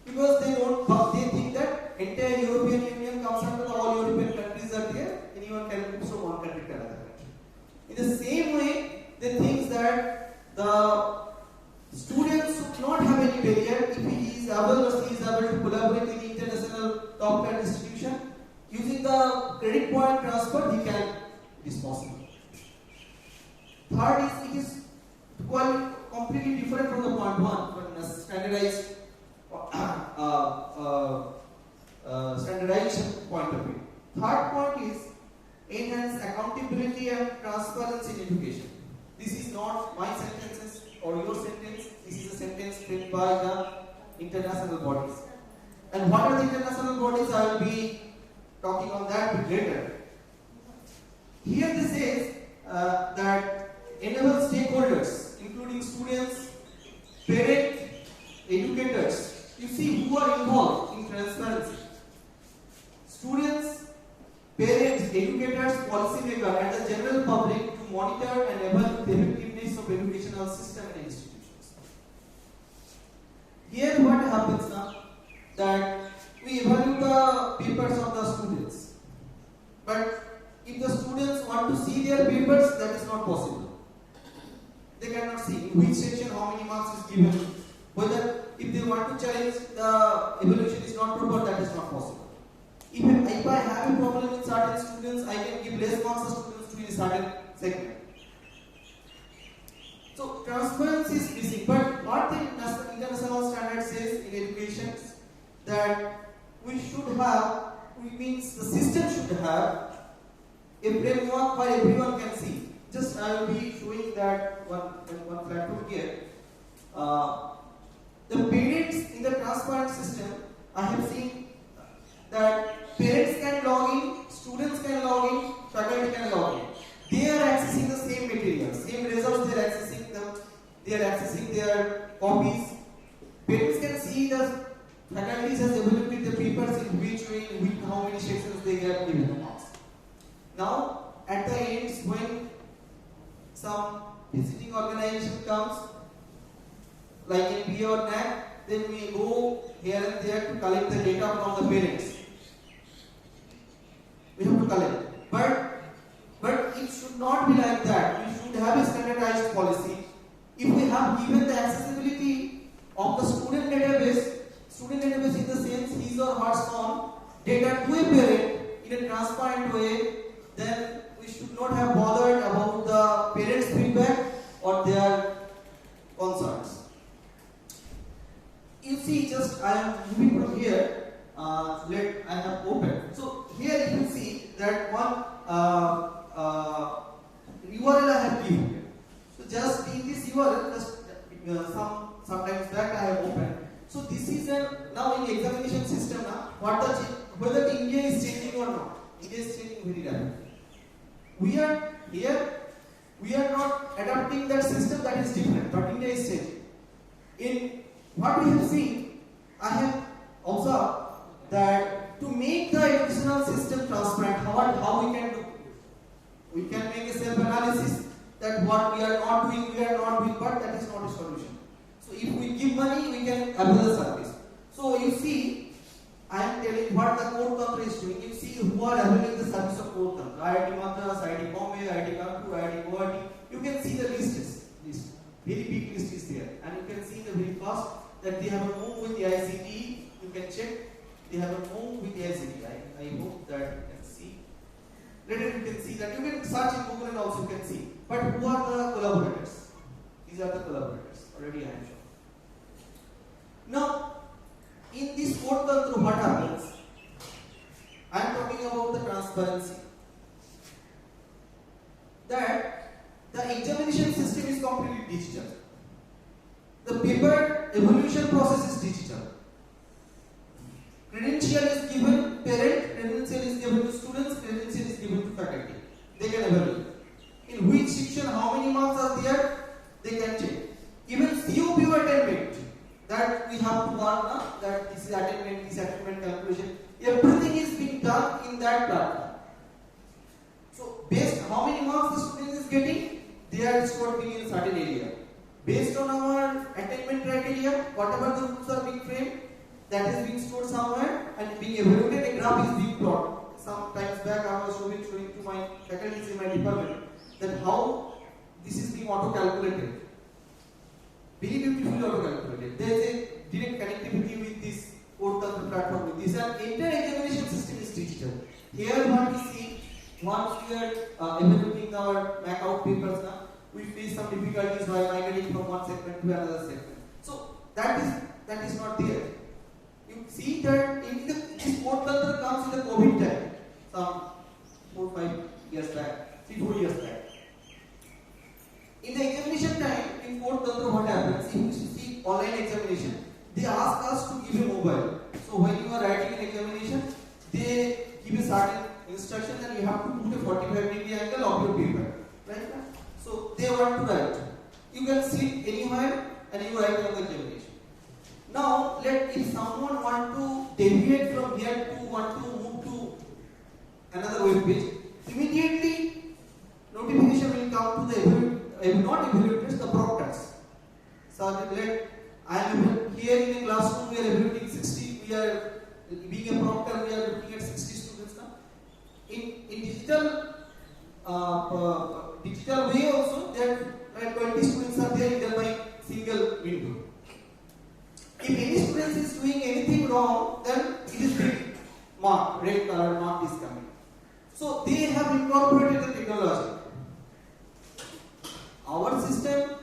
because they think that entire European Union comes under the all European countries are there. Anyone can move from one country to another country. In the same way, they think that the students should not have any barrier if he is able or she is able to collaborate with the international top tier institution. Using the credit point transfer, he can it is possible. Third is, it is completely different from the point 1, from a standardized standardization point of view. Third point is enhance accountability and transparency in education. This is not my sentences or your sentence, this is a sentence made by the international bodies. And what are the international bodies? I will be talking on that bit later. Here this says that enable stakeholders, including students, parents, educators, you see who are involved in transparency. Students, parents, educators, policymakers, and the general public to monitor and evaluate the effectiveness of educational system and institutions. Here what happens now? That we evaluate the papers of the students. But if the students want to see their papers, that is not possible. They cannot see in which section how many marks is given. Whether if they want to challenge the evaluation is not proper, that is not possible. If I have a problem with certain students, I can give less marks to students to a certain segment. So transparency is missing. But what the international standard says in education that we should have, which means the system should have a framework where everyone can see. Just I will be showing that one platform here. The parents in the transparent system, I have seen that parents can log in, students can log in, faculty can log in. They are accessing the same material, same results. They are accessing them. They are accessing their copies. Parents can see the faculties has evaluated the papers in which way, in how many sections they have given the marks. Now, at the end, when some visiting organization comes, like in B or NAC, then we go here and there to collect the data from the parents. We have to collect. But it should not be like that. We should have a standardized policy. If we have given the accessibility of the student database in the sense his or her son data to a parent in a transparent way, then we should not have bothered about the parents' feedback or their concerns. You see, just I am moving from here. I have opened. So here you can see that one URL I have given. So just in this URL, just sometimes back I have opened. So this is now in the examination system now, whether the India is changing or not. India is changing very rapidly. We are here, we are not adopting that system, that is different, but India is changing. In what we have seen, I have observed that to make the educational system transparent, how we can do? We can make a self-analysis that what we are not doing, but that is not a solution. So if we give money, we can avail the service. So you see, I am telling what the Code Tantra is doing. You see who are availing the service of Code Tantra. IIT Madras, IIT Bombay, IIT Kanpur, IIT Guwahati. You can see the list. Very big list is there. And you can see the very first that they have a move with the ICT. You can check. They have a move with the ICT. I hope that you can see. Later you can see that. You can search in Google and also you can see. But who are the collaborators? These are the collaborators. Already I am shown. Now, in this Code Tantra, what happens? I am talking about the transparency. That the examination system is completely digital. The paper evaluation process is digital. Credential is given parent, credential is given to students, credential is given to faculty. They can evaluate. In which section, how many marks are there, they can check. Even COP attainment, that we have to work now, that this is attainment calculation. Everything is being done in that platform. So, based how many marks the student is getting, they are scored in a certain area. Based on our attainment criteria, whatever the rules are being framed, that is being stored somewhere and being evaluated, a graph is being plotted. Some times back I was showing to my faculties in my department that how this is being auto-calculated. Very beautifully auto-calculated. There is a direct connectivity with this Code Tantra platform. With this, and entire examination system is digital. Here what we see once we are evaluating our back out papers now, we face some difficulties while migrating from one segment to another segment. So that is not there. You see that in this code tantra comes in the COVID time, some 4-5 years back, 3-4 years back. In the examination time, in code tantra what happens, if you see online examination, they ask us to give a mobile. So when you are writing an examination, they give a certain instruction and you have to put a 45-degree angle of your paper. Right? So they want to write. You can sit anywhere and you write on the examination. Now, if someone want to deviate from here to want to move to another web page, immediately notification will come to the not evaluators, the proctors. So I am here in a classroom, we are evaluating 60, we are being a proctor, we are looking at 60 students now. In digital way also, there 20 students are there in my single window. If any student is doing anything wrong, then it is being marked, red color mark is coming. So they have incorporated the technology. Our system,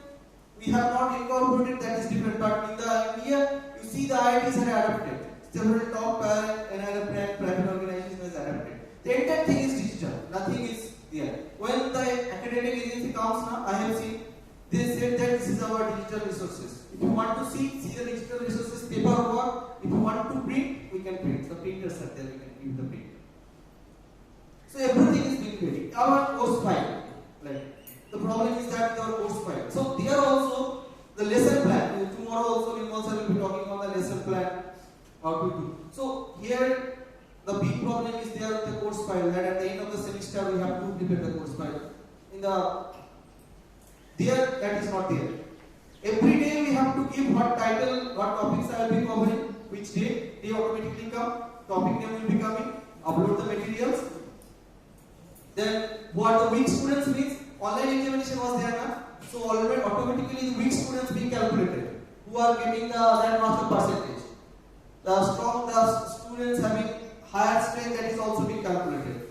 we have not incorporated, that is different, but in the India, you see the IITs are adapted. Several top parent and other private organizations has adapted. The entire thing is digital, nothing is there. When the accrediting agency comes now, I have seen, they said that this is our digital resources. If you want to see the digital resources, paperwork, if you want to print, we can print. The printers are there, we can give the print. So everything is being ready. Our course file, the problem is that with our course file. So there also the lesson plan. Tomorrow also Nimol sir will be talking on the lesson plan, how to do. So here the big problem is there with the course file, that at the end of the semester we have to prepare the course file. That is not there. Every day we have to give what title, what topics I will be covering, which day, they automatically come, topic name will be coming, upload the materials. Then what the weak students means, online examination was there now, so already automatically the weak students being calculated, who are getting that much the percentage. The students having higher strength, that is also being calculated.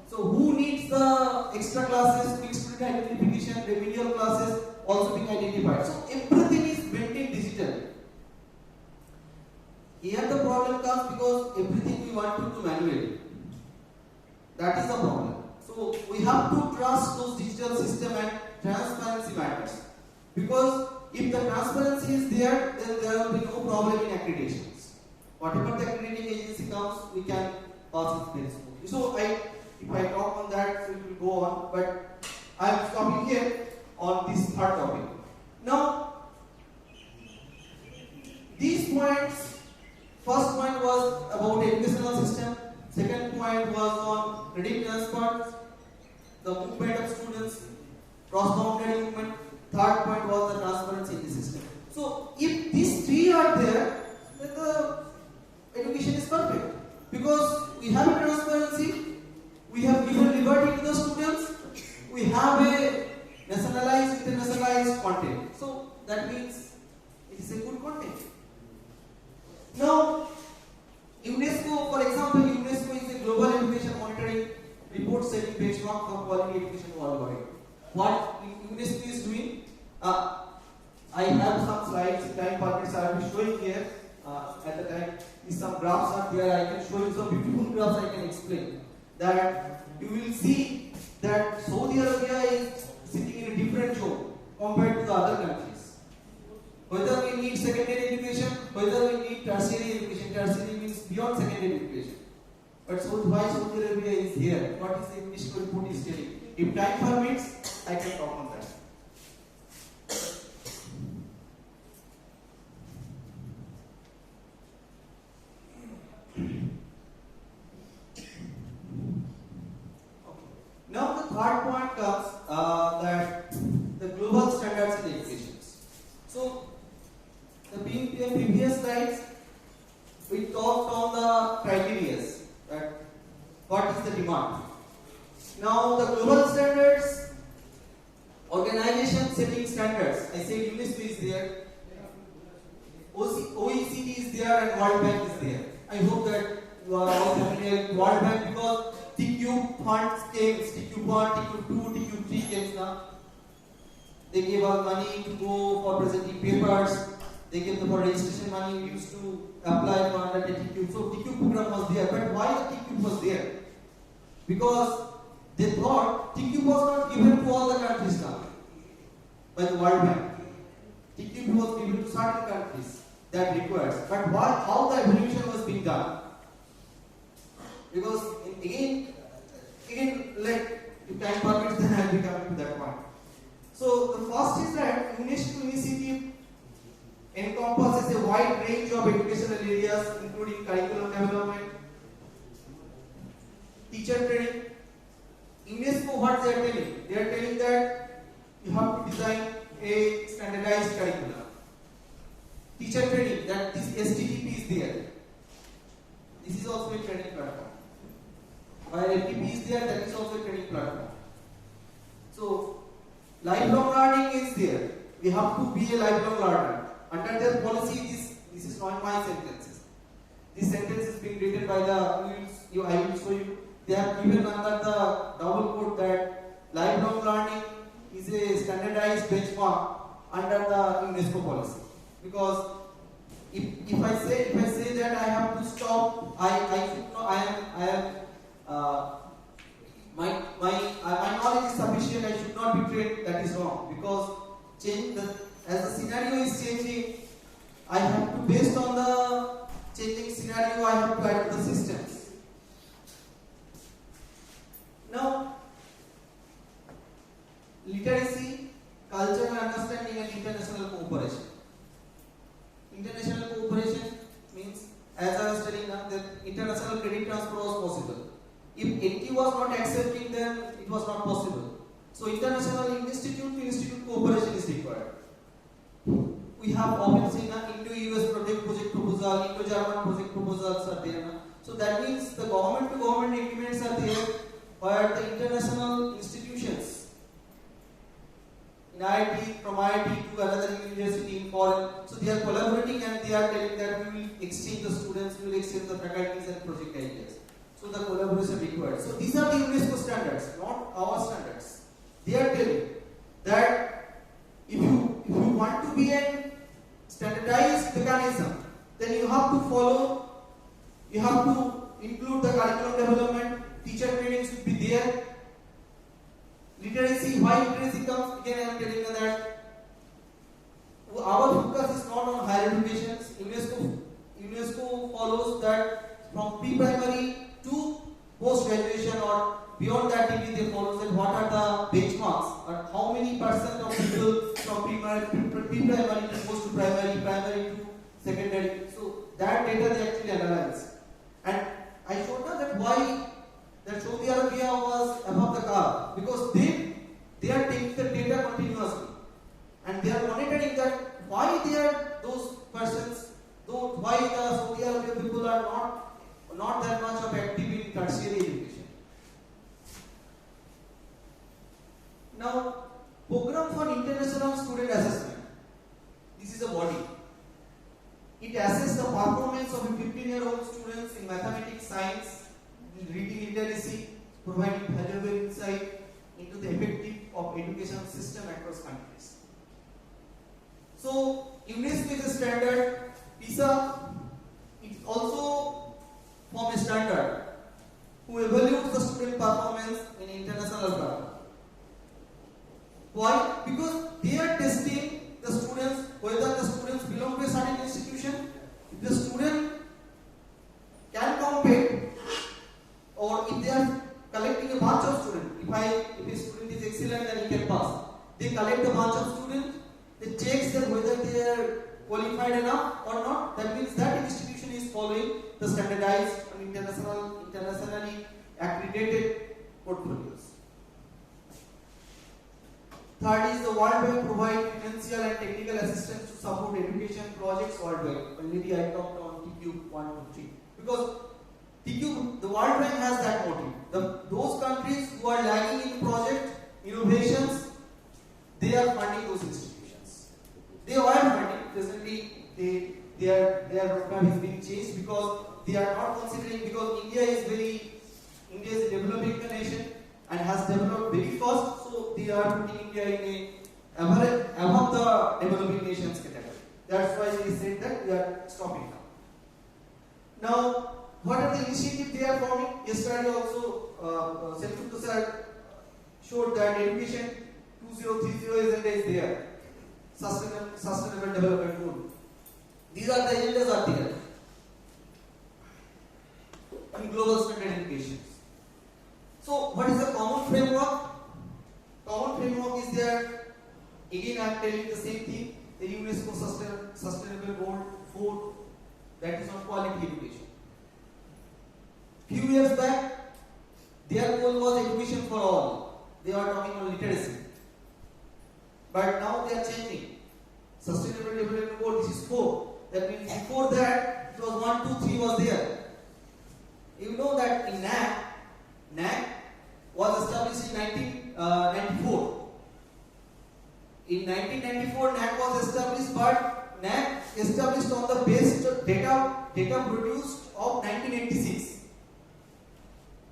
So who needs the extra classes, weak student identification, remedial classes also being identified. So everything is built in digital. Here the problem comes because everything we want to do manually. That is the problem. So we have to trust those digital system and transparency matters. Because if the transparency is there, then there will be no problem in accreditations. Whatever the accrediting agency comes, we can pass it very smoothly. So if I talk on that, so it will go on. But I am stopping here on this third topic. Now, these points, first point was about educational system, second point was on credit transfer, the movement of students, cross-boundary movement, third point was the transparency in the system. So, if these three are there, then the education is perfect. Because we have a transparency, we have given liberty to the students, we have a nationalized, internationalized content. So that means it is a good content. Now, UNESCO, for example, UNESCO is a global education monitoring report setting benchmark for quality education worldwide. What UNESCO is doing, I have some slides, time permits, I will be showing here. At the time, if some graphs are there, I can show you some beautiful graphs I can explain. That you will see that Saudi Arabia is sitting in a different zone compared to the other countries. Whether we need secondary education, whether we need tertiary education, tertiary means beyond secondary education. But so why Saudi Arabia is here? What is the UNESCO report is telling? If time permits, I can talk on that. Now the third point comes that the global standards in education. So the previous slides we talked on the criteria, that what is the demand. Now the global standards, organization setting standards. I said UNESCO is there, OECD is there, and World Bank is there. I hope that you are all familiar with World Bank because TQ funds came, TQ1, TQ2, TQ3 came now. They gave us money to go for presenting papers. They gave the for registration money we used to apply for under the TQ. So TQ program was there. But why the TQ was there? Because they thought TQ was not given to all the countries now by the World Bank. TQ was given to certain countries that requires. But how the evolution was being done? Because again, like if time permits, then I'll be coming to that point. So the first is that UNESCO initiative encompasses a wide range of educational areas, including curriculum development, teacher training. UNESCO, what they are telling? They are telling that you have to design a standardized curriculum. Teacher training, that this STTP is there. This is also a training platform. While FDP is there, that is also a training platform. So, lifelong learning is there. We have to be a lifelong learner. Under their policy, this is not my sentences. This sentence is being written by I will show you. They have given under the double quote that lifelong learning is a standardized benchmark under the UNESCO policy. Because if I say that I have to stop, my knowledge is sufficient, I should not be trained, that is wrong. Because as the scenario is changing, I have to, based on the changing scenario, I have to adapt the systems. Now, literacy, cultural understanding and international cooperation. International cooperation means, as I was telling now, that international credit transfer was possible. If NT was not accepting, then it was not possible. So international institute to institute cooperation is required. We have often seen Indo-US project proposal, Indo-German project proposals are there. So that means the government to government agreements are there, but the international institutions, in IIT, from IIT to another university in foreign, so they are collaborating and they are telling that we will exchange the students, we will exchange the faculties and project ideas. So the collaboration required. So these are the UNESCO standards, not our standards. They are telling that if you want to be a standardized mechanism, then you have to follow, you have to include the curriculum development, teacher training should be there. Literacy, why literacy comes? Again I am telling you that our focus is not on higher education. UNESCO follows that from pre-primary to post-graduation or beyond that degree, they follow that what are the benchmarks or how many percent of people from pre-primary to post-primary, primary to secondary. So that data they actually analyze. And I showed that why that Saudi Arabia was above the curve, because they are taking the data continuously and they are monitoring that why they are those persons, why the Saudi Arabia people are not that much of active in tertiary education. Now, program for international student assessment. This is a body. It assesses the performance of 15-year-old students in mathematics, science, reading literacy, providing valuable insight into the effectiveness of education system across countries. So, UNESCO is a standard. PISA is also from a standard who evaluates the student performance in international program. Why? Because they are testing the students, whether the students belong to a certain institution. If the student can compete, or if they are collecting a bunch of students, if a student is excellent, then he can pass. They collect a bunch of students, they check them whether they are qualified enough or not. That means that institution is following the standardized and internationally accredited portfolios. Third is the World Bank provide financial and technical assistance to support education projects worldwide. Already I talked on TQ 1 to 3. Because the World Bank has that motive. Those countries who are lagging in project innovations, they are funding those institutions. They are funding. Presently, their roadmap is being changed because they are not considering, because India is a developed has developed very fast, so they are putting India in a average among the developing nations category. That's why they said that we are stopping now. Now, what are the initiatives they are forming? Yesterday also, Selfie sir showed that education 2030 agenda is there. Sustainable development goal. These are the agendas are there in global standard education. So, what is the common framework? Common framework is there. Again, I am telling the same thing. The UNESCO Sustainable Goal 4, that is on quality education. Few years back, their goal was education for all. They are talking on literacy. But now they are changing. Sustainable Development Goal, this is 4. That means before that, it was 1, 2, 3 was there. You know that in NAC was established in 1994. In 1994, NAC was established, but NAC established on the base data produced of 1986.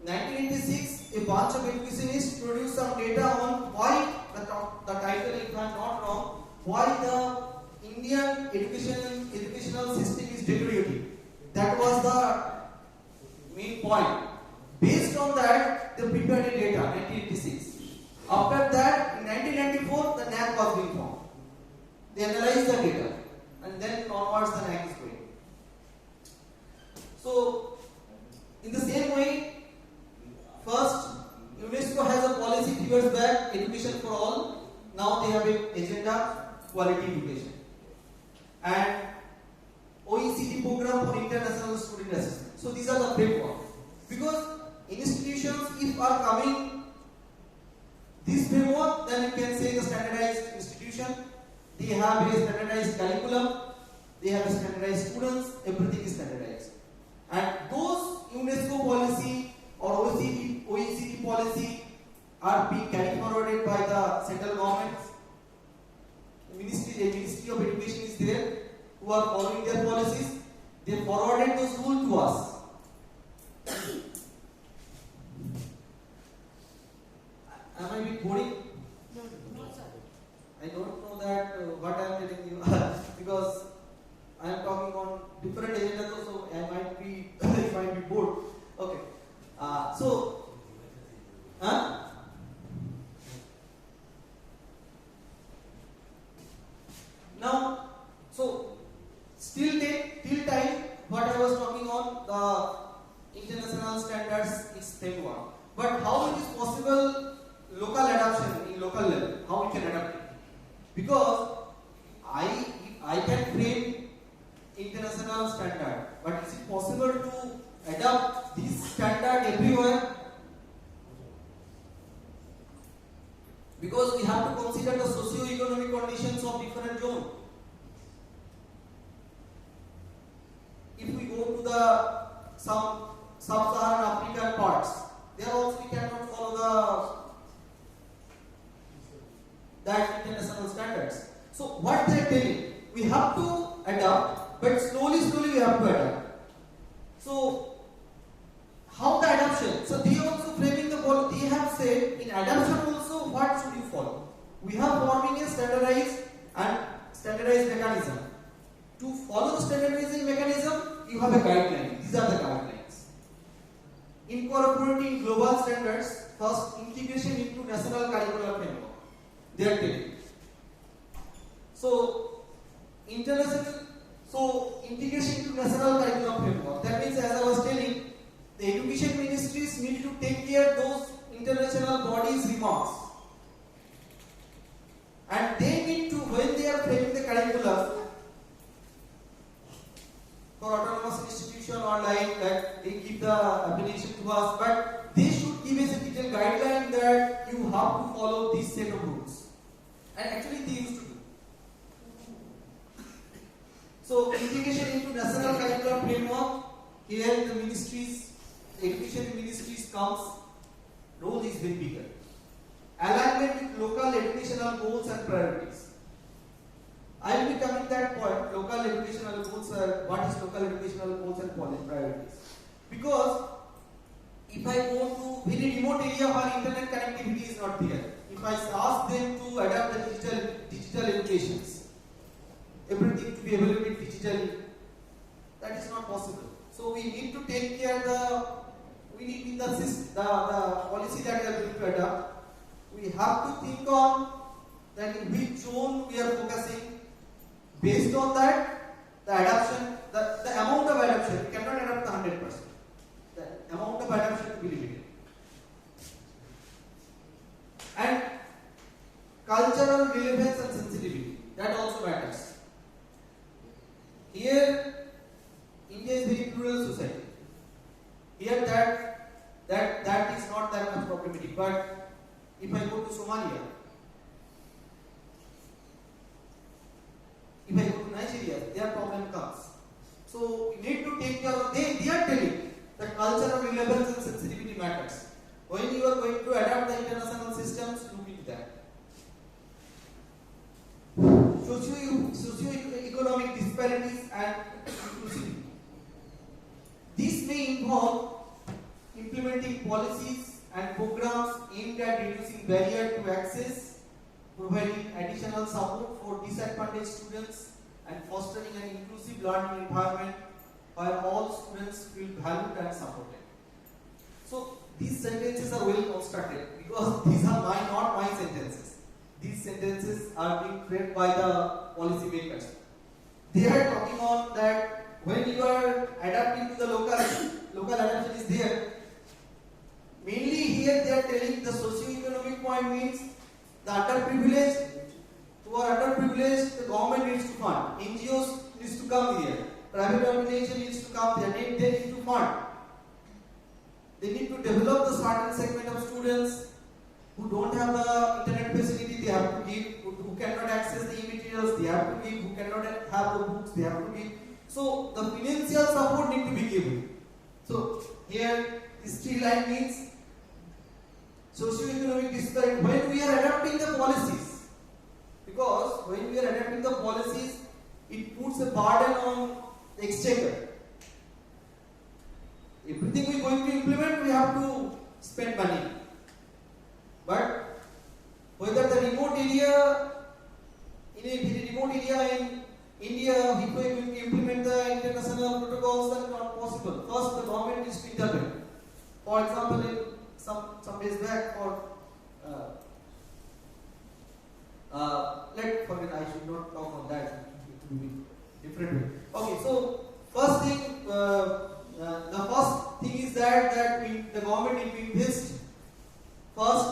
1986, a bunch of educationists produced some data on why the title, if I am not wrong, why the Indian educational system is deteriorating. That was the main point. Based on that, they prepared a data, 1986. After that, in 1994, the NAC was being formed. They analyzed the data, and then onwards the NAC is going. So, in the same way, first, UNESCO has a policy 3 years back, education for all. Now they have an agenda, quality education. And OECD program for international student assessment. So these are the framework. Because institutions, if are coming this framework, then you can say the standardized institution. They have a standardized curriculum. They have standardized students. Everything is standardized. And those UNESCO policy or OECD policy are being carried forwarded by the central government. A Ministry of Education is there who are following their policies. They forwarded those rules to us. Am I being boring? No, sir. I don't know that what I am telling you because I am talking on different agendas, so I might be bored. Okay. Now, so till time, what I was talking on the international standards is framework. But how it is possible local adoption in local level? How we can adapt it? Because I can frame international standard, but is it possible to adopt this standard everywhere? Because we have to consider the socio-economic conditions of different zones. If we go to some sub-Saharan African parts, there also we cannot follow that international standards. So what they are telling, we have to adapt, but slowly we have to adapt. So how the adoption? So they also framing the goal. They have said in adoption also what should you follow? We have forming a standardized mechanism. To follow the standardizing mechanism, you have a guideline. These are the guidelines. Incorporating global standards, first integration into national curricular framework. They are telling. So integration into national curriculum framework. That means, as I was telling, the education ministries need to take care of those international bodies' remarks. And they need to, when they are framing the curriculum for autonomous institution or like that, they give the application to us, but they should give us a detailed guideline that you have to follow this set of rules. And actually they used to do. So integration into national curriculum framework, here the ministries, education ministries comes, role is very bigger. Alignment with local educational goals and priorities. I will be coming to that point. Local educational goals are, what is local educational goals and priorities? Because if I go to very remote area where internet connectivity is not there, if I ask them to adapt the digital educations, everything to be available digitally, that is not possible. So we need to take care we need the policy that we are going to adopt. We have to think on that in which zone we are focusing. Based on that, the adoption, the amount of adoption, we cannot adopt the 100%. The amount of adoption will be limited. And cultural relevance and sensitivity, that also matters. Here, India is a very plural society. Here that is not that much problematic. But if I go to Somalia, if I go to Nigeria, their problem comes. So we need to take care of, they are telling that cultural relevance and sensitivity matters. When you are going to adapt the international systems, look into that. Socio-economic disparities and inclusivity. This may involve implementing policies and programs aimed at reducing barrier to access, providing additional support for disadvantaged students, and fostering an inclusive learning environment where all students feel valued and supported. So these sentences are well constructed because these are not my sentences. These sentences are being framed by the policy makers. They are talking on that when you are adapting to the local adaptation is there. Mainly here they are telling the socio-economic point means the underprivileged, who are underprivileged, the government needs to fund. NGOs needs to come here. Private organization needs to come there. They need to fund. They need to develop the certain segment of students who don't have the internet facility, they have to give. Who cannot access the e-materials, they have to give. Who cannot have the books, they have to give. So the financial support need to be given. So here this three line means socio-economic disparity. When we are adapting the policies, because when we are adapting the policies, it puts a burden on the exchequer. Everything we are going to implement, we have to spend money. But whether the remote area, in a very remote area in India, if we are going to implement the international protocols, that is not possible. First, the government needs to intervene. For example, in some days back, or let forget, I should not talk on that. It will be different way. Okay, so first thing, the first thing is that the government need to invest. First,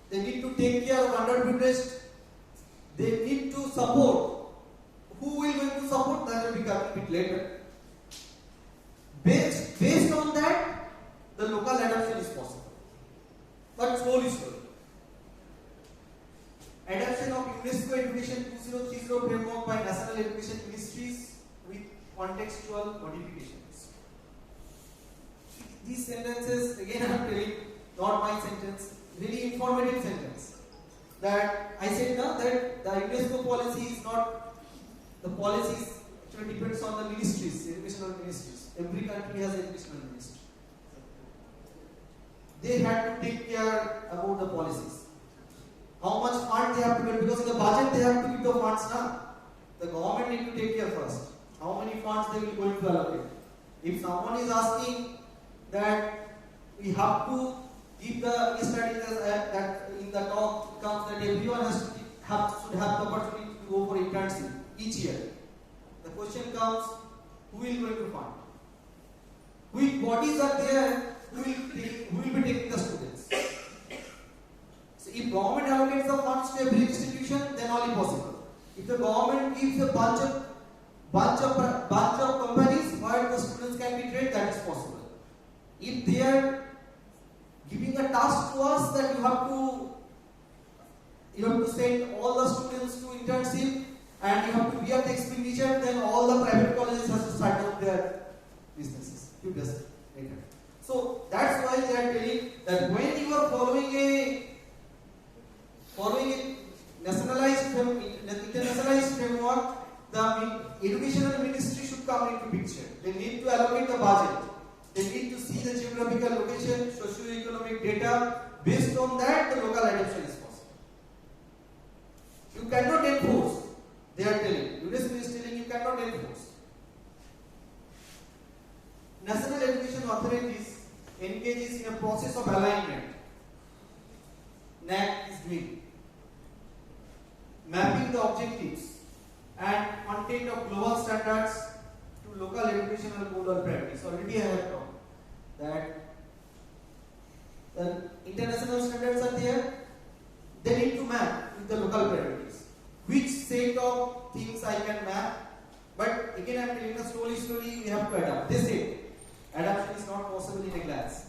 they need to take care of underprivileged. They need to support. Who will going to support? That will be coming a bit later. Based on that, the local adoption is possible. But slowly. Adoption of UNESCO Education 2030 framework by National Education Ministries with contextual modifications. These sentences, again I am telling, not my sentence, very informative sentence. That I said now that the UNESCO policy is not, the policies actually depends on the ministries, educational ministries. Every country has an educational ministry. They had to take care about the policies. How much fund they have to get, because in the budget they have to give the funds now. The government need to take care first. How many funds they will going to allocate. If someone is asking that we have to give the studies that in the talk comes that everyone should have the opportunity to go for internship each year. The question comes, who will going to fund? Which bodies are there who will be taking the students? So if government allocates the funds to every institution, then only possible. If the government gives a bunch of companies where the students can be trained, that is possible. If they are giving a task to us that you have to send all the students to internship and you have to bear the expenditure, then all the private colleges have to start up their businesses. You just later. So that's why they are telling that when you are following a internationalized framework, the educational ministry should come into picture. They need to allocate the budget. They need to see the geographical location from that, the local adoption is possible. You cannot enforce. They are telling. UNESCO is telling you cannot enforce. National education authorities engages in a process of alignment. NAC is doing. Mapping the objectives and content of global standards to local educational code or practice. Already I have talked that the international standards are there. They need to map with the local priorities. Which set of things I can map? But again, I am telling you slowly we have to adapt. They say adaptation is not possible in a glance.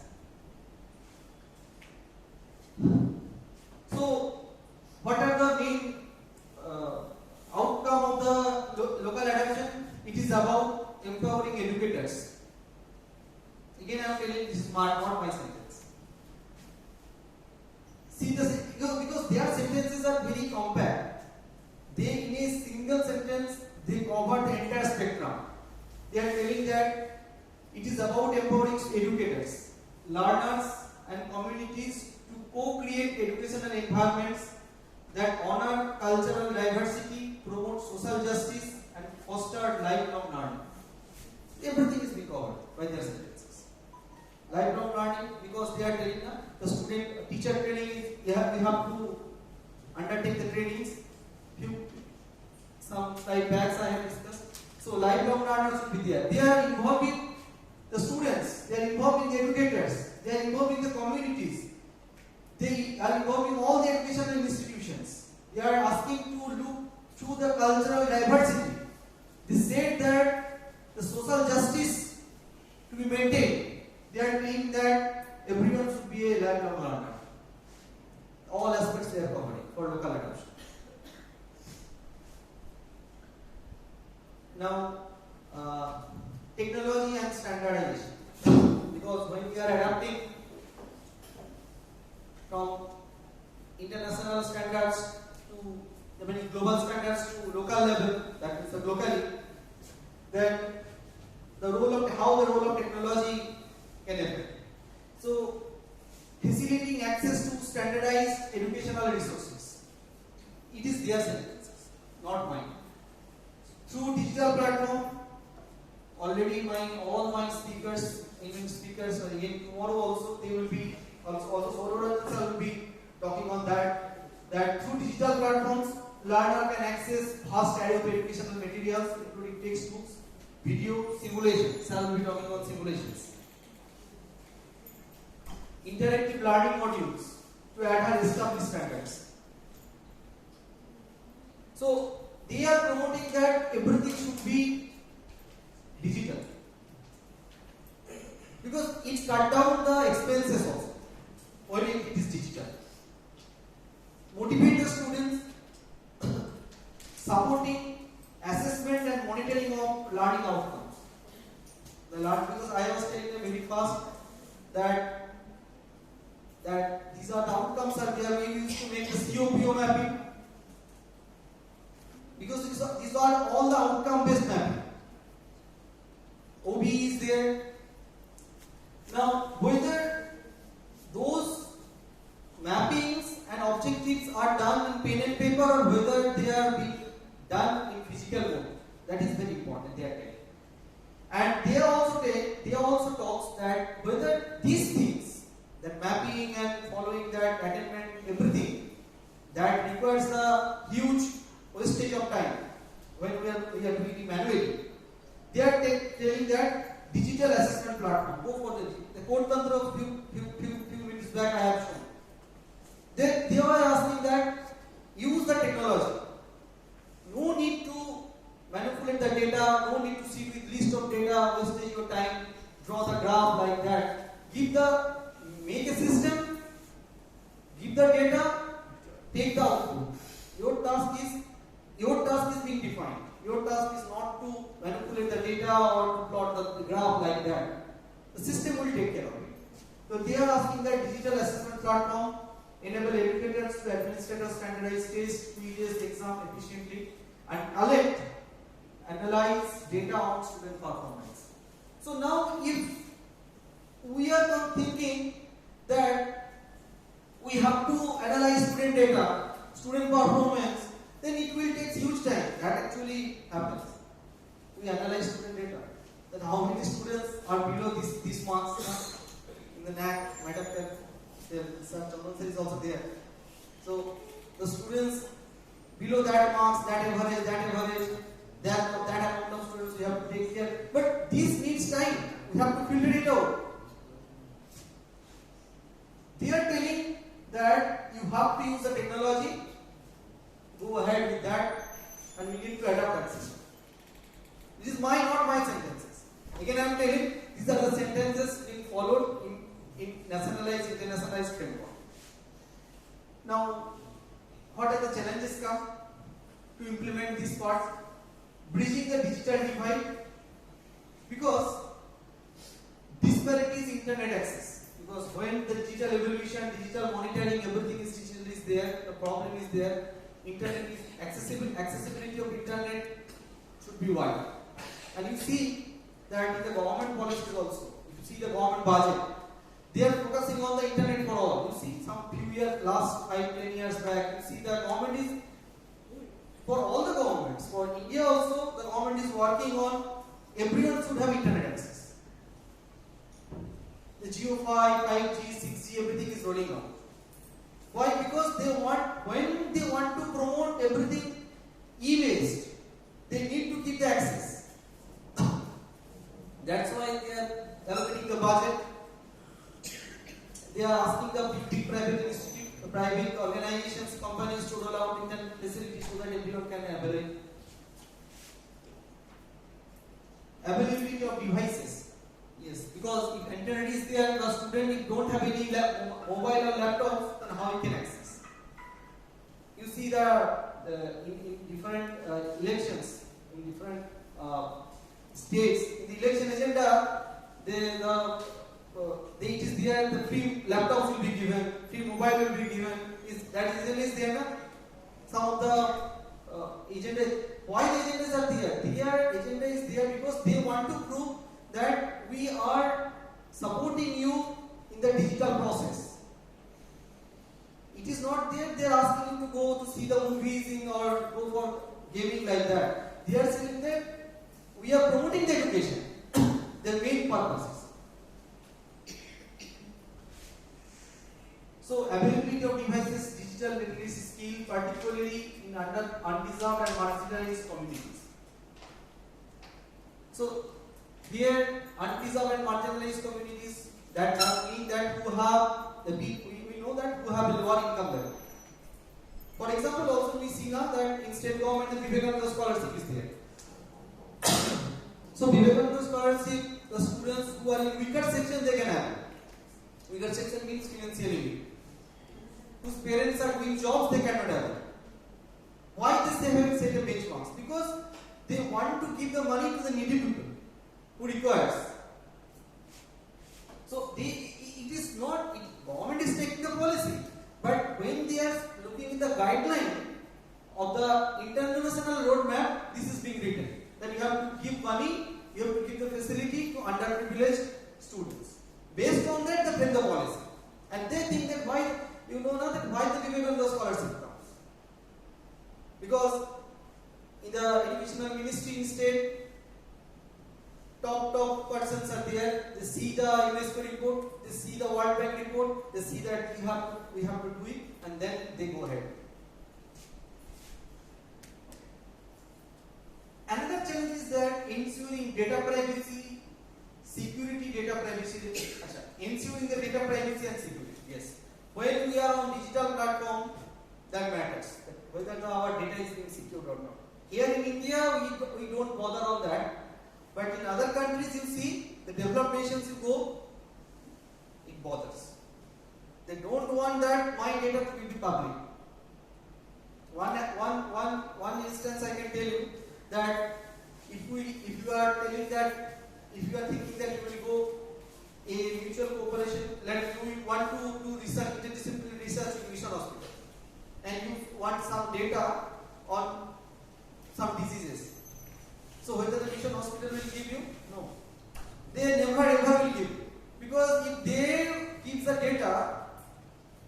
So, what are the main outcome of the local adaptation? It is about empowering educators. Again, I am telling this is not my sentence. See, because their sentences are very compact. They, in a single sentence, they cover the entire spectrum. They are telling that it is about empowering educators, learners, and communities to co-create educational environments that honor cultural diversity, promote social justice, and foster lifelong learning. Everything is being covered by their sentences. Lifelong learning, because they are telling the student teacher training is we have to undertake the trainings. Some slide backs I have discussed. So lifelong learners should be there. They are involving the students, they are involving the educators, they are involving the communities, they are involving all the educational institutions. They are asking to look through the cultural diversity. They said that the social justice to be maintained. They are saying that everyone should be a lifelong learner. All aspects they are covering for local adoption. Now, technology and standardization. Because when we are adapting from international standards to global standards to local level, that means locally, then the role of how the role of technology can affect. So, facilitating access to standardized educational resources. It is their sentences, not mine. Through digital platform, already all my speakers, Indian speakers, again tomorrow also they will be also will be talking on that through digital platforms, learner can access vast array of educational materials, including textbooks, video, simulations. I will be talking about simulations. Interactive learning modules to adhere established standards. So they are promoting that everything should be digital, because it cut down the expenses also when it is digital. Motivate the students, supporting assessment and monitoring of learning outcomes. Because I was telling them very fast that these are the outcomes that we used to make the COPO mapping. Because these are all the outcome based mapping. OB is there. Now, whether those mappings and objectives are done in pen and paper or whether they are being done in physical mode, that is very important. They are telling. And they also talks that whether these things, that mapping and following that attainment, everything that requires a huge wastage of time when we are doing it manually. They are telling that digital assessment platform. Go for the code tantra of few minutes back I have shown. They are asking that use the technology. No need to manipulate the data. No need to sit with list of data, wastage your time, draw the graph like that. Make a system. Give the data. Take the output. Your task is being defined. Your task is not to manipulate the data or to plot the graph like that. The system will take care of it. So they are asking that digital assessment platform enable educators to administer standardized tests, quizzes, exam efficiently and analyze data on student performance. So now if we are not thinking that we have to analyze student data, student performance, then it will take huge time. That actually happens. We analyze student data. Then how many students are below this marks in the NAC, might have tell. Sir Chandran sir is also there. So the students below that marks, that average, that amount of students we have to take care. But this needs time. We have to filter it out. They are telling that you have to use the technology. Go ahead with that, and we need to adopt that system. This is not my sentences. Again, I am telling these are the sentences being followed in nationalized, internationalized framework. Now, what are the challenges come to implement this part? Bridging the digital divide, because disparity is internet access. Because when the digital evolution, digital monitoring, everything is digital is there, the problem is there. Internet is accessibility of internet should be wide. And you see that in the government policies also, if you see the government budget, they are focusing on the internet for all. You see some few years, last 5-10 years back, you see the government is, for all the governments, for India also, the government is working on everyone should have internet access. The Geo 5, 5G, 6G, everything is rolling out. Why? Because they want, when they want to promote everything e-based, they need to keep the access. That's why they are allocating the budget. They are asking the big private institute, private organizations, companies to roll out internet facilities so that everyone can avail. Availability of devices. Yes, because if internet is there, the student don't have any mobile or laptop, then how he can access? You see in different elections, in different states, in the election agenda, it is there, the free laptops will be given, free mobile will be given. That is there, na? Some of the agendas. Why the agendas are there? Their agenda is there because they want to prove that we are supporting you in the digital process. It is not there, they are asking you to go to see the movies or go for gaming like that. They are saying that we are promoting the education, their main purposes. So availability of devices, digital literacy skill, particularly in undeserved and marginalized communities. So here, undeserved and marginalized communities, that mean that who have we know that who have a lower income level. For example, also we see now that in state government the Vivekananda scholarship is there. So Vivekananda scholarship, the students who are in weaker section they can have. Weaker section means financially weak. Whose parents are doing jobs they cannot have. Why they have set a benchmarks? Because they want to give the money to the needy people who requires. So it is not, government is taking the policy, but when they are looking in the guideline of the international roadmap, this is being written. That you have to give money, you have to give the facility to underprivileged students. Based on that, they frame the policy. And they think that why, you know now that why the Vivekananda scholarship comes. Because in the educational ministry in state, top persons are there. They see the UNESCO report, they see the World Bank report, they see that we have to do it, and then they go ahead. Another challenge is that ensuring data privacy, security, data privacy. Ensuring the data privacy and security. Yes. When we are on digital platform, that matters. Whether our data is being secured or not. Here in India, we don't bother on that. But in other countries, you see, the developed nations you go, it bothers. They don't want that my data to be public. One instance I can tell you that if you are telling that, if you are thinking that you will go a mutual cooperation, like you want to do research, interdisciplinary research in Mission Hospital, and you want some data on some diseases. So whether the Mission Hospital will give you? No. They never ever will give you. Because if they give the data,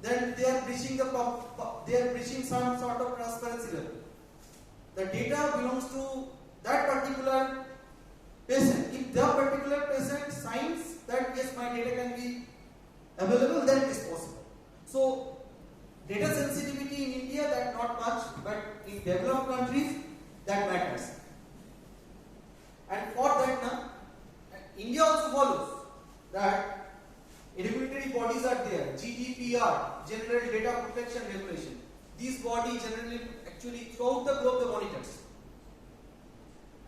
then they are they are breaching some sort of transparency level. The data belongs to that particular patient. If the particular patient signs that yes, my data can be available, then it is possible. So data sensitivity in India, that not much, but in developed countries that matters. And for that now, India also follows that regulatory bodies are there. GDPR, General Data Protection Regulation. These bodies generally actually throughout the globe the monitors.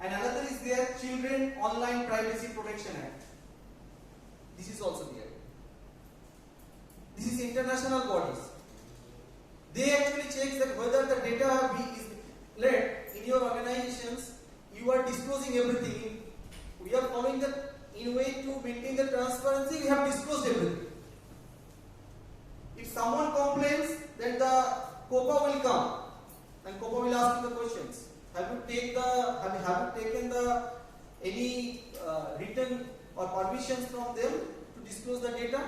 And another is there, Children Online Privacy Protection Act. This is also there. This is international bodies. They actually check that whether the data is let in your organizations, you are disclosing everything. We are following the in way to maintain the transparency, we have disclosed everything. If someone complains, then the COPA will come and COPA will ask you the questions. Have you taken any written or permissions from them to disclose the data?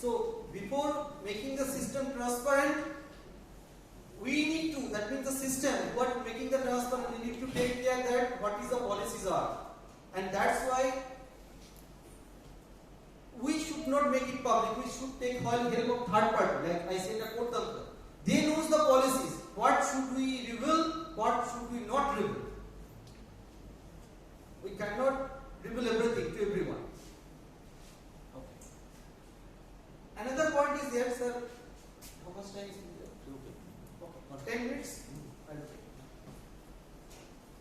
So before making the system transparent, we need to, that means the system, what making the transparent, we need to take care that what is the policies are. And that's why we should not make it public. We should take help of third party, like I said, a court tantra. They knows the policies. What should we reveal? What should we not reveal? We cannot reveal everything to everyone. Okay. Another point is there, sir. How much time is there? Okay. 10 minutes.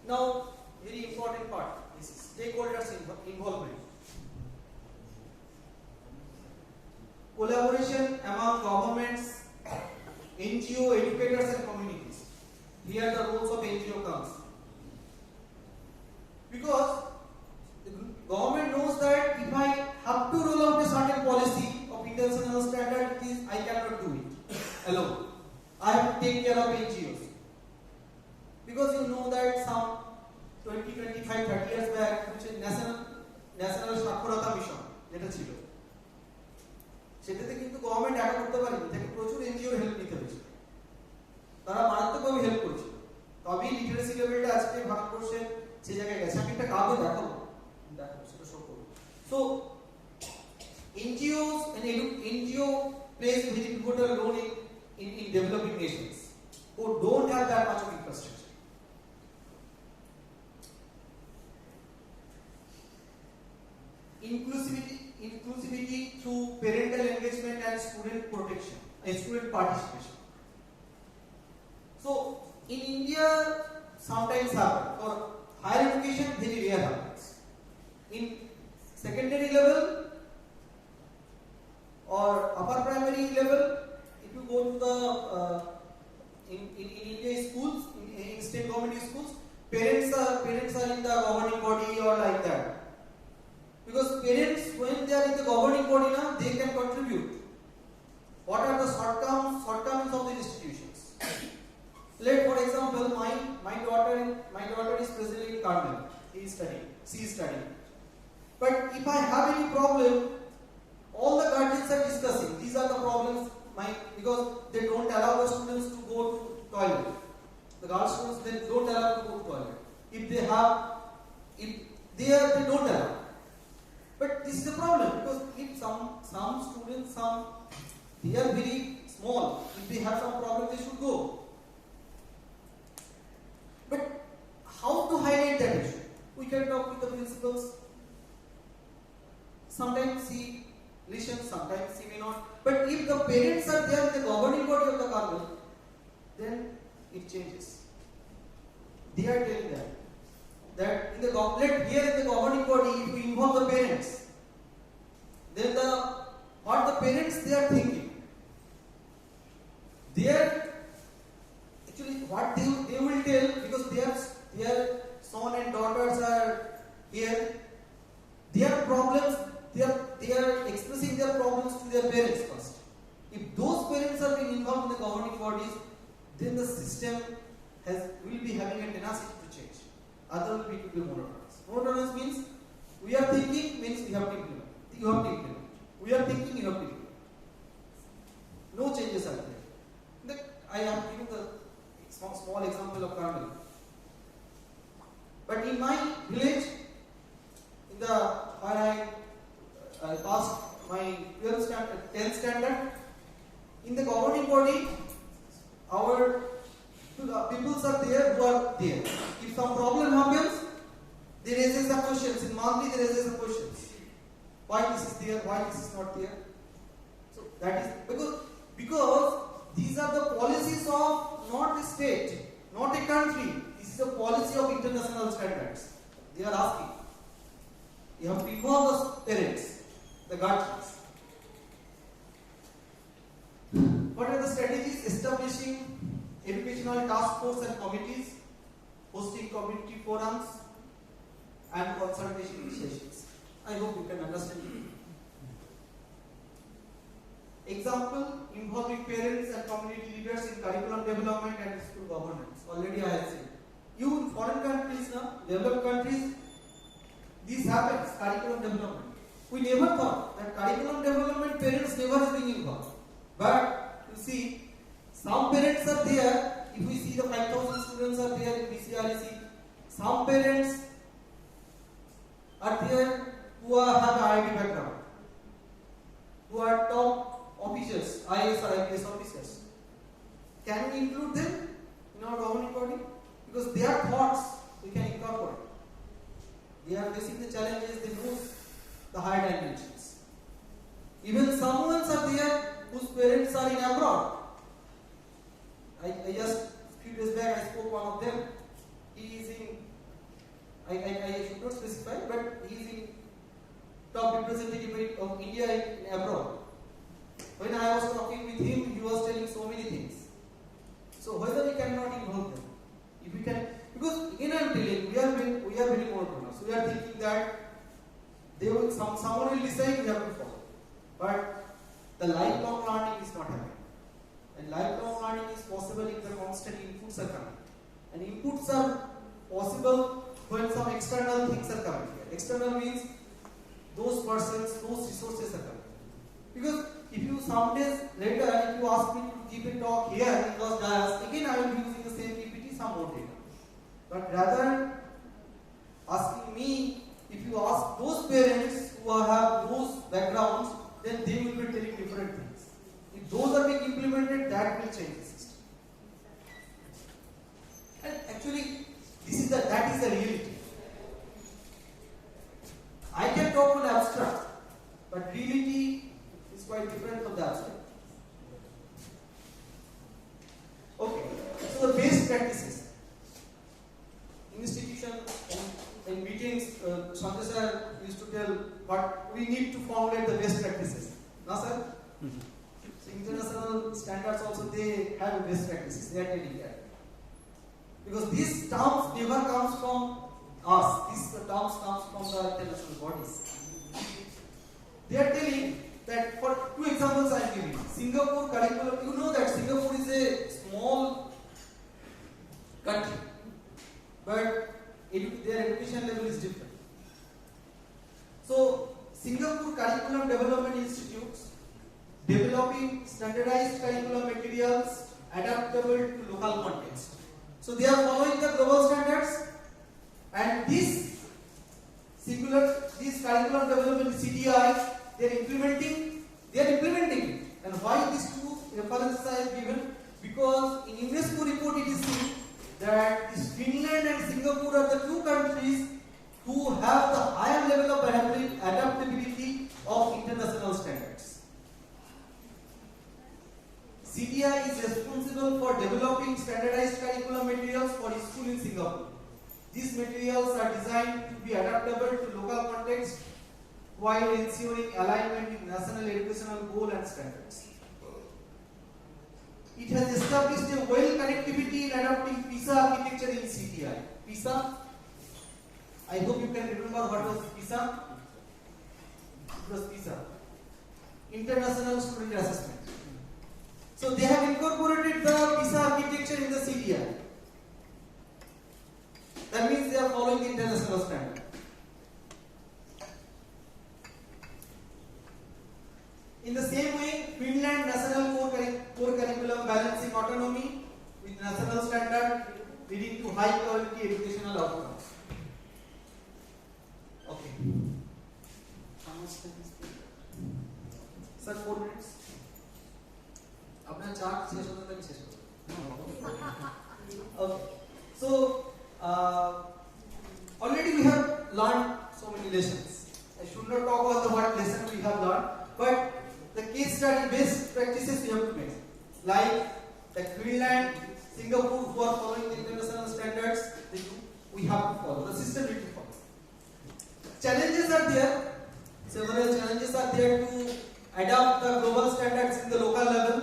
Now, very important part is stakeholders involvement. Collaboration among governments, NGO, educators and communities. Here the roles of NGO comes. Because the government knows that if I have to roll out a certain policy of international standard, I cannot do it alone. I have to take care of NGOs. Because you know that some 20, 25, 30 years back, which is National Sakhorata Mission, যেটা ছিল সেটাতে কিন্তু government একা করতে পারেনি, তাকে প্রচুর এনজিওর হেল্প নিতে হয়েছে। তারা মারাত্মকভাবে হেল্প করেছিল, তবেই লিটারেসি লেভেলটা আজকে ভারতবর্ষে সেই জায়গায় গেছে। আমি একটা কাগজ দেখাবো, সেটা শো করবো। So NGOs and NGO plays a very pivotal role in developing nations who don't have that much of infrastructure. Inclusivity through parental engagement and student protection and student participation. So in India, sometimes happen. For higher education, very rare happens. In secondary level or upper primary level, if you go to the in India schools, in state government schools, parents are in the governing body or like that. Because parents, when they are in the governing body now, they can contribute. What are the shortcomings of the institutions? Let, for example, my daughter is presently in Carmel. She is studying. But if I have any problem, all the guardians are discussing. These are the problems, because they don't allow the students to go to toilet. The girl students, they don't allow to go to toilet. If they don't allow. But this is a problem, because if some students, they are very small. If they have some problem, they should go. But how to highlight that issue? We can talk with the principals. Sometimes he listens, sometimes he may not. But if the parents are there in the governing body of the government, then it changes. They are telling that in the here in the governing body, if we involve the parents, then what the parents they are thinking, they are actually what they will tell, because their son and daughters are here, their problems, they are expressing their problems to their parents first. If those parents are being involved in the governing bodies, then the system will be having a tenacity to change. Otherwise, it will be monotonous. Monotonous means we are thinking, means we have to implement. You have to implement. We are thinking, you have to implement. No changes are there. I am giving the small example of Karnal. But in my village, when I passed my 10th standard, in the governing body, our peoples are there who are there. If some problem happens, they raise the questions. In monthly, they raise the questions. Why this is there? Why this is not there? So that is because these are the policies of not a state, not a country. This is a policy of international standards. They are asking. You have to involve the parents, the guardians. What are the strategies? Establishing educational task force and committees, hosting community forums, and consultation initiations. I hope you can understand it. Example, involving parents and community leaders in curriculum development and school governance. Already I have said. You in foreign countries now, developed countries, this happens, curriculum development. We never thought that curriculum development parents never is being involved. But you see, some parents are there. If we see the 5,000 students are there in BCREC, some parents are there who have IIT background, who are top officers, IAS or IPS officers. Can we include them in our governing body? Because their thoughts we can incorporate. They are facing the challenges, they know the higher dimensions. Even someone are there whose parents are in abroad. I just a few days back I spoke one of them. He is in, I should not specify, but he is in top representative of India in abroad. When I was talking with him, he was telling so many things. So whether we cannot involve them, if we can, because again I am telling, we are very monotonous. We are thinking that someone will decide, we have to follow. But the lifelong learning is not happening. And lifelong learning is possible if the constant inputs are coming. And inputs are possible when some external things are coming here. External means those persons, those resources are coming. Because if you some days later, if you ask me to give a talk here in those dias, again I will be using the same PPT, some more data. But rather asking me, if you ask those parents who have those backgrounds, then they will be telling different things. If those are being implemented, that will change the system. And actually, that is the reality. I can talk on abstract, but reality is quite different from the abstract. Okay, so the best practices. Institution in meetings, Sanjay sir used to tell, but we need to formulate the best practices. Now, sir? So international standards also, they have best practices. They are telling that. Because these terms never comes from us. These terms comes from the international bodies. They are telling that, for two examples I am giving. Singapore curriculum, you know that Singapore is a small country, but their education level is different. So, Singapore Curriculum Development Institutes developing standardized curriculum materials adaptable to local context. So, they are following the global standards, and this curriculum development CDI, they are implementing it. And why these two references I have given? Because in UNESCO report it is seen that Finland and Singapore are the two countries who have the higher level of adaptability of international standards. CDI is responsible for developing standardized curriculum materials for school in Singapore. These materials are designed to be adaptable to local context while ensuring alignment with national educational goal and standards. It has established a well connectivity in adopting PISA architecture in CDI. PISA, I hope you can remember what was PISA. It was PISA, International Student Assessment. So they have incorporated the PISA architecture in the CDI. That means they are following the international standard. In the same way, Finland National Core Curriculum balancing autonomy with national standard, leading to high quality educational outcomes. Okay. Sir, 4 minutes. अपना chart शेष होता तक शेष होता. Okay. So already we have learned so many lessons. I should not talk about the what lesson we have learned, but the case study based practices we have to make. Like Greenland, Singapore, who are following the international standards, we have to follow. The system need to follow. Challenges are there. Several challenges are there to adopt the global standards in the local level.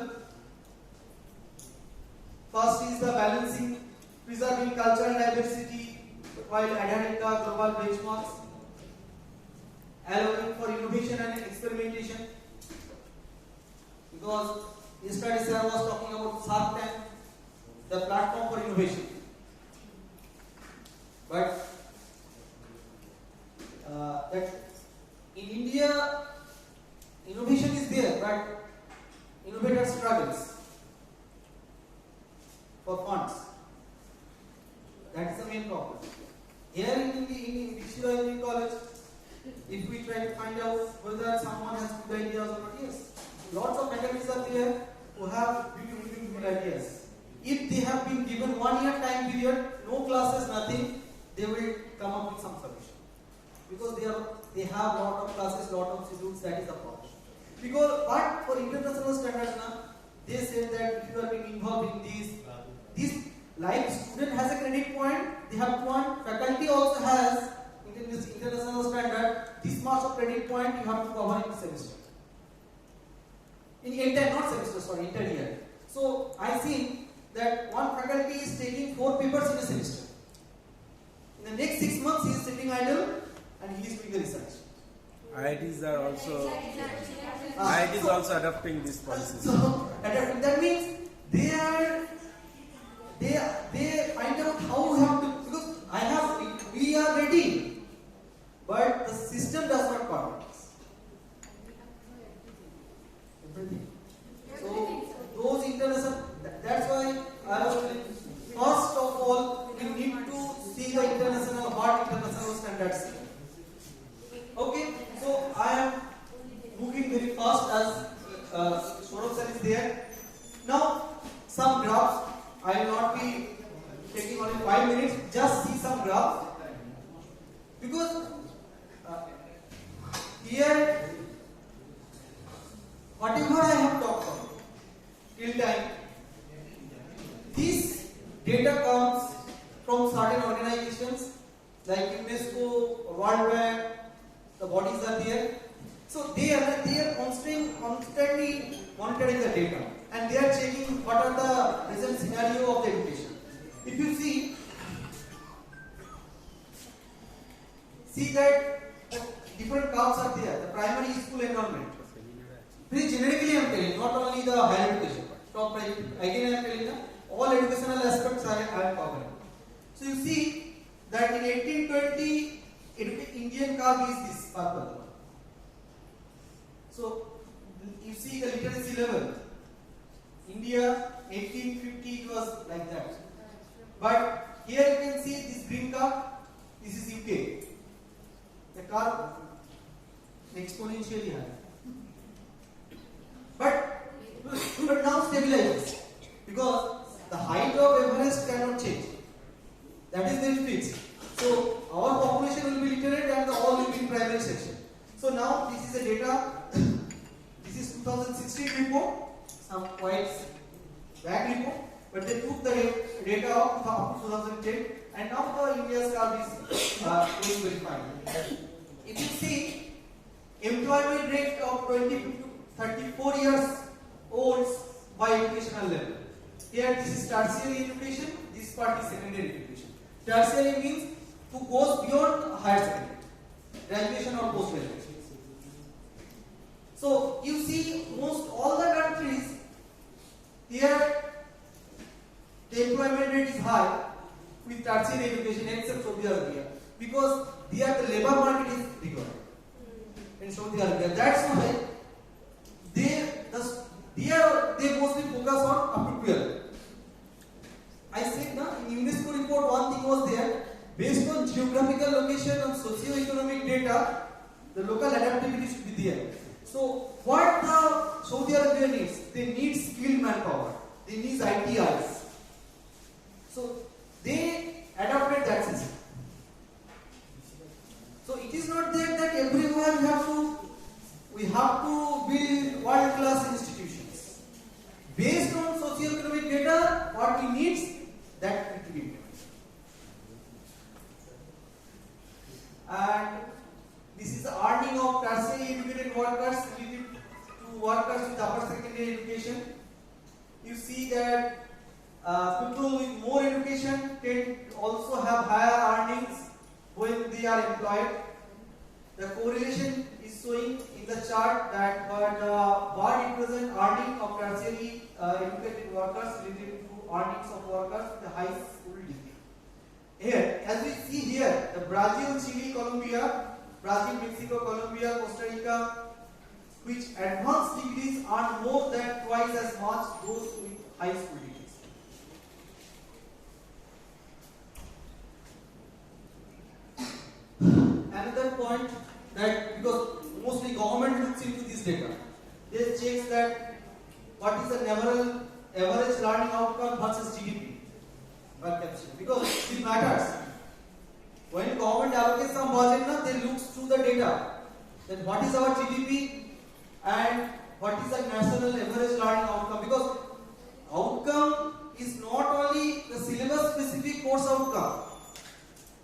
First is the balancing, preserving cultural diversity while adhering to global benchmarks, allowing for innovation and experimentation. Because yesterday sir was talking about Shark Tank, the platform for innovation. But that in India, innovation is there, but innovator struggles for funds. That is the main problem. Here in BCREC college, if we try to find out whether someone has good ideas or not, yes, lots of faculties are there who have beautiful ideas. If they have been given 1 year time period, no classes, nothing, they will come up with some solution. Because they have lot of classes, lot of schedules, that is the problem. Because but for international standards now, they said that if you are being involved in this like student has a credit point, they have one, faculty also has international standard, this much of credit point you have to cover in semester. In entire, not semester, sorry, entire year. So I think that one faculty is taking 4 papers in a semester. In the next 6 months he is sitting idle and he is doing the research. IITs are also adopting this policy. So that means they find out how we have to, because we are ready, but the system does not permit us. Everything. So those international, that's why I was saying, first of all we need to see the what international standards. Okay, so I am moving very fast as Saurabh sir is there. Now some graphs. I will not be taking only 5 minutes. Just see some graphs. Because here, whatever I have talked about till time, this data comes from certain organizations like UNESCO, World Bank. The bodies are there. So they are constantly monitoring the data and they are checking what are the present scenario of the education. If you see that different curves are there. The primary school enrollment. Very generically I am telling, not only the higher education. Again I am telling you, all educational aspects I am covering. So you see that in 1820 Indian curve is this purple. So you see the literacy level. India 1850 it was like that. But here you can see this green curve. This is UK. The curve exponentially high. But now stabilizes because the height of Everest cannot change. That is very fixed. So our population will be literate and all will be in primary section. So now this is the data. This is 2016 report, some quite back report, but they took the data up to 2010 and now the India's curve is going very fine. If you see employment rate of 20 to 34 years olds by educational level. Here this is tertiary education, this part is secondary education. Tertiary means who goes beyond higher secondary, graduation or post graduation. So you see most all the countries here the employment rate is high with tertiary education except Saudi Arabia because there the labor market is required in Saudi Arabia. That's why they mostly focus on up to Based on geographical location and socio-economic data, the local adaptability should be there. So what the Saudi Arabia needs? They need skilled manpower. They need ITIs. So they adopted that system. So it is not that everywhere we have to build world-class institutions. Based on socio-economic data, what we need, that need to be implemented. And this is the earning of tertiary educated workers related to workers with upper secondary education. You see that people with more education tend to also have higher earnings when they are employed. The correlation is showing in the chart that what represent earning of tertiary educated workers related to earnings of workers with a high school degree. Here, as we see here, the Brazil, Chile, Colombia, Brazil, Mexico, Colombia, Costa Rica, which advanced degrees earn more than twice as much those with high school degrees. Another point that, because mostly government looks into this data, they checks that what is the average learning outcome versus GDP per capita, because it matters. When government allocates some budget, they look through the data, then what is our GDP and what is the national average learning outcome, because outcome is not only the syllabus specific course outcome.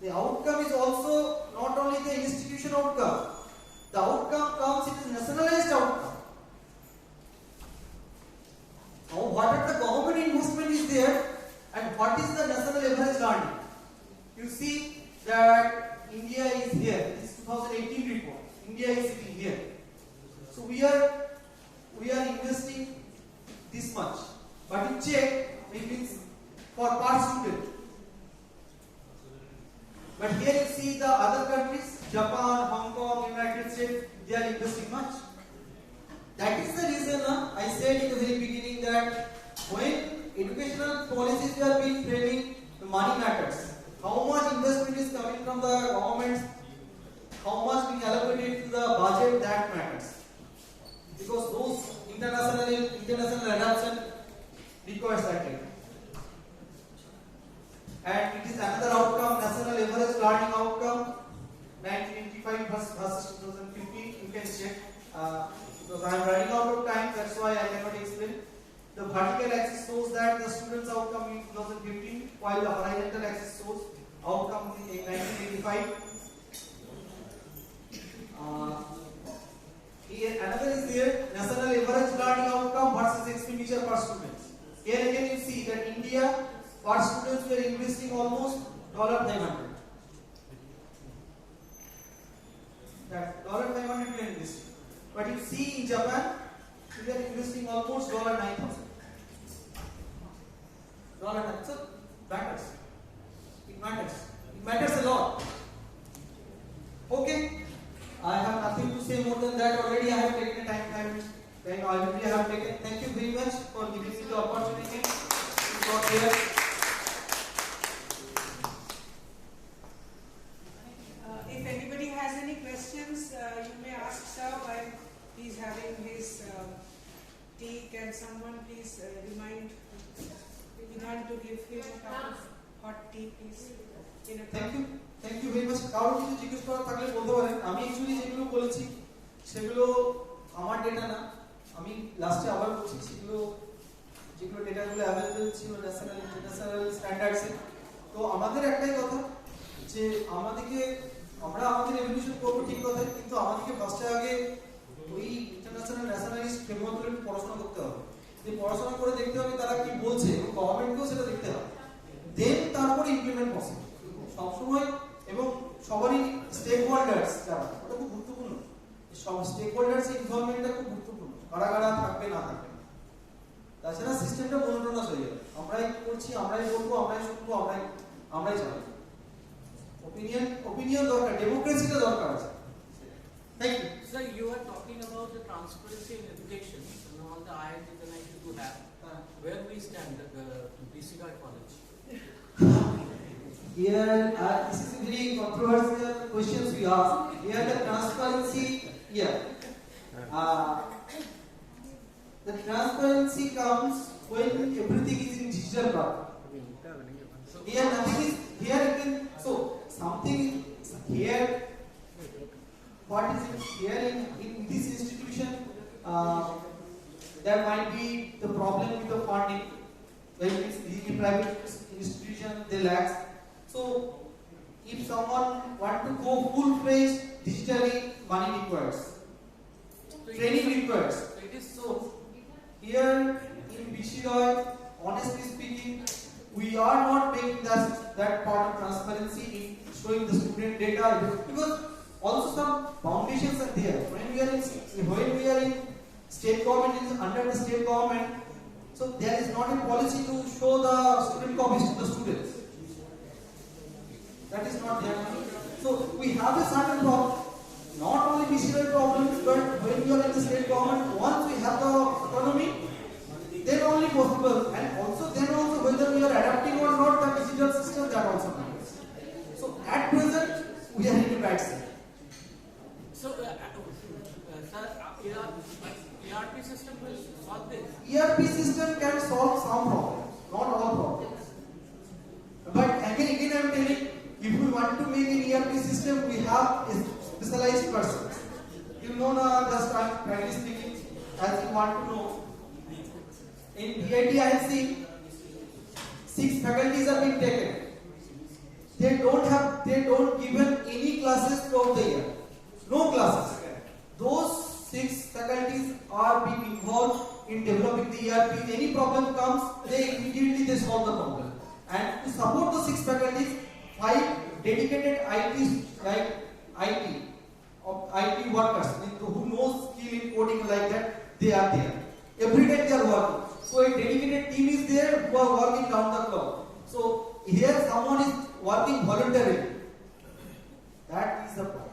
The outcome is also not only the institution outcome. The outcome comes, it is nationalized outcome. Now, what are the government investment is there and what is the national average learning? You see that India is here. This is 2018 report. India is sitting here. So we are investing this much. But you check, it means for per student. But here you see the other countries, Japan, Hong Kong, United States, they are investing much. That is the reason I said in the very beginning that when educational policies are being framing, the money matters. How much investment is coming from the government, how much being allocated to the budget, that matters. Because those international adoption requires that data. And it is another outcome, national average learning outcome, 1985 versus 2015. You can check. Because I am running out of time, that's why I cannot explain. The vertical axis shows that the students' outcome in 2015, while the horizontal axis shows outcome in 1985. Here another is there, national average learning outcome versus expenditure per student. Here again you see that India, per students, we are investing almost $500. That $500 we are investing. But you see in Japan, we are investing almost $9,000. So matters. It matters. It matters a lot. Okay. I have nothing to say more than that. Already I have taken time. I already have taken. Thank you very much for giving me the opportunity to talk here. If anybody has any questions, you may ask sir while he's having his tea. Can someone please remind Vidhan to give him a cup of hot tea, please? In a cup. Thank you very much. কারণ কিছু জিজ্ঞেস করার থাকলে বলতে পারেন। আমি actually যেগুলো বলেছি সেগুলো আমার ডেটা না, আমি লাস্টে আবার বলছি সেগুলো যেগুলো ডেটাগুলো অ্যাভেলেবল ছিল ন্যাশনাল ইন্টারন্যাশনাল স্ট্যান্ডার্ডসে। তো আমাদের একটাই কথা যে আমরা আমাদের এভলিউশন করবো ঠিক কথা, কিন্তু আমাদেরকে ফার্স্টে আগে ওই ইন্টারন্যাশনাল ন্যাশনালিস্ট ফ্রেমওয়ার্কগুলো একটু পড়াশোনা করতে হবে। যে পড়াশোনা করে দেখতে হবে তারা কি বলছে এবং গভর্নমেন্টকেও সেটা দেখতে হবে, দেন তারপরে ইমপ্লিমেন্ট পসিবল। সবসময় এবং সবারই স্টেক হোল্ডার্স যারা, ওটা খুব গুরুত্বপূর্ণ। সব স্টেক হোল্ডার্স ইনভলভমেন্টটা খুব গুরুত্বপূর্ণ। কারা থাকবে না থাকবে, তাছাড়া সিস্টেমটা মনোটোনাস হয়ে যাবে। আমরাই করছি, আমরাই বলবো, আমরাই শুনবো, আমরাই চালাবো। opinion দরকার, ডেমোক্রেসিটা দরকার আছে। Thank you. Sir, you are talking about the transparency in education and all the IIT that I used to have. Where we stand at the BCREC college? Here, this is a very controversial questions we ask. Here, the transparency. Here, the transparency comes when everything is in digital form. Here, nothing is here. Again, so something here. What is it here in this institution? There might be the problem with the funding. When it's in private institution, they lack. So, if someone want to go full-fledged digitally, money requires, training requires. So, here in BCREC, honestly speaking, we are not making that part of transparency in showing the student data, because also some foundations are there. When we are in state government, is under the state government, so there is not a policy to show the student copies to the students. That is not there. So we have a certain problem, not only BCREC problems, but when you are in the state government, once we have the autonomy, then only possible, and also whether we are adapting or not the digital system, that also matters. So at present, we are in a bad state. So, sir, ERP system will solve this? ERP system can solve some problems, not all problems. But again I am telling, if we want to make an ERP system, we have a specialized person. You know now, just I am frankly speaking, as you want to know, in BIT I have seen 6 faculties are being taken. They don't given any classes throughout the year. No classes. Those 6 faculties are being involved in developing the ERP. Any problem comes, they immediately solve the problem. And to support the 6 faculties, 5 dedicated IT workers who know skill in coding like that, they are there. Every day they are working. So a dedicated team is there who are working down the clock. So here someone is working voluntarily. That is the problem.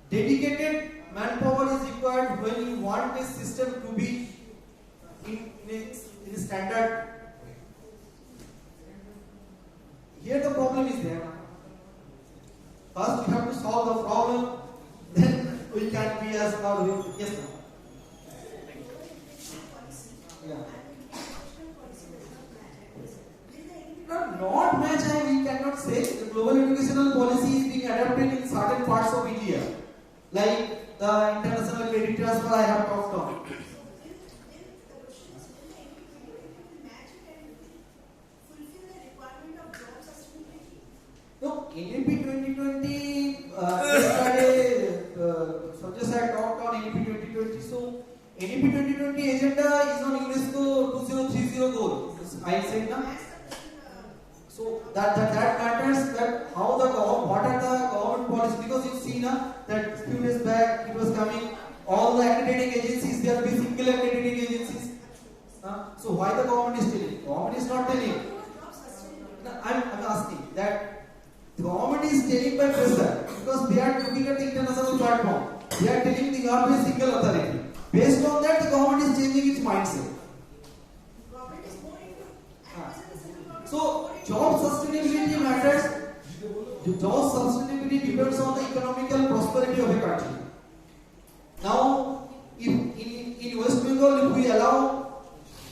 Dedicated manpower is required when you want a system to be in a standard. Here the problem is there. First we have to solve the problem, then we can be as far. Yes, ma'am. Yeah. Not match, we cannot say. The global educational policy is being adapted in certain parts of India, like the international credit transfer I have talked on. No, NEP 2020, Sanjay sir talked on NEP 2020. So, NEP 2020 agenda is on UNESCO 2030 goal. I said now. So that matters, that how the what are the government policies, because you see now that few days back it was coming, all the accrediting agencies, there will be single accrediting agencies. So why the government is telling? Government is not telling. I'm asking that the government is telling by pressure, because they are looking at the international platform. They are telling the government is single authority. Based on that, the government is changing its mindset. So job sustainability matters. Job sustainability depends on the economical prosperity of a country. Now, if in West Bengal, if we allow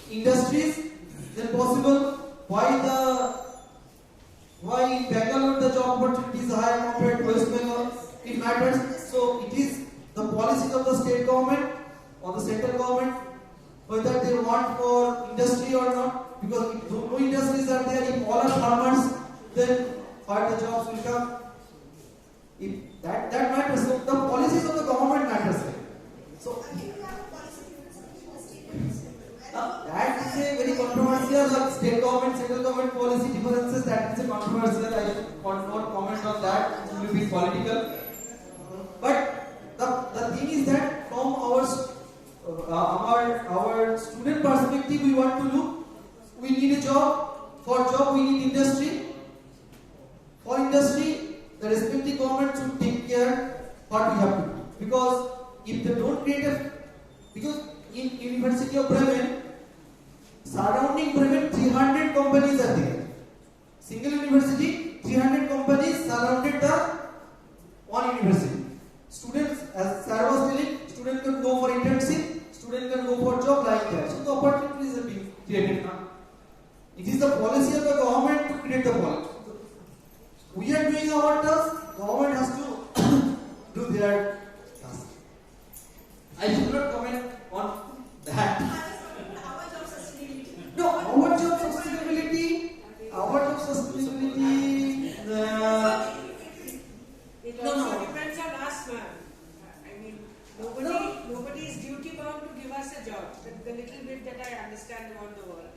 industries, then possible. Why in Bangalore the job opportunity is higher compared to West Bengal? It matters. So it is the policies of the state government or the central government whether they want for industry or not. Because if no industries are there, if all are farmers, then where the jobs will come? If that matters. So the policies of the government matters. So that is a very controversial state government, central government policy differences. That is a controversial. I want not comment on that. It will be political. But the thing is that from our student perspective, we want to look. We need a job. For job, we need industry. For industry, the respective government should take care what we have to do. Because if they don't create because in University of Bremen, surrounding Bremen, 300 companies are there. Single university, 300 It is the policy of the government to create the policy. We are doing our task, government has to do their task. I should not comment on that. No, our job sustainability, it also depends on us, ma'am. I mean, nobody is duty bound to give us a job. The little bit that I understand about the world.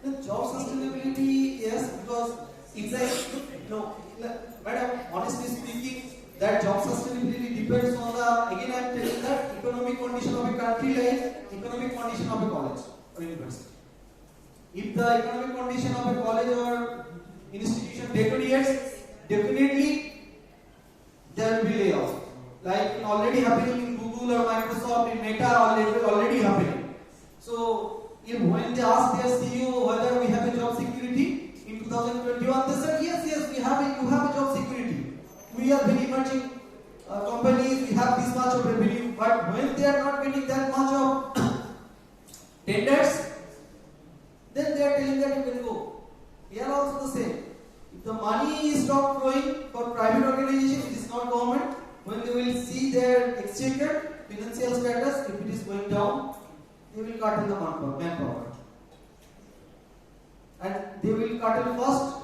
The job sustainability, yes, because it's like, no, madam, honestly speaking, that job sustainability depends on the, again I am telling that economic condition of a country like economic condition of a college or university. If the economic condition of a college or institution deteriorates, definitely there will be layoffs. Like already happening in Google or Microsoft, in Meta, already happening. So, when they asked their CEO whether we have a job security in 2021, they said yes, you have a job security. We are very emerging companies, we have this much of revenue, but when they are not getting that much of tenders, then they are telling that you can go. We are also the same. If the money is not flowing for private organization, it is not government. When they will see their exchequer, financial status, if it is going down, they will cut in the manpower. And they will cut in first.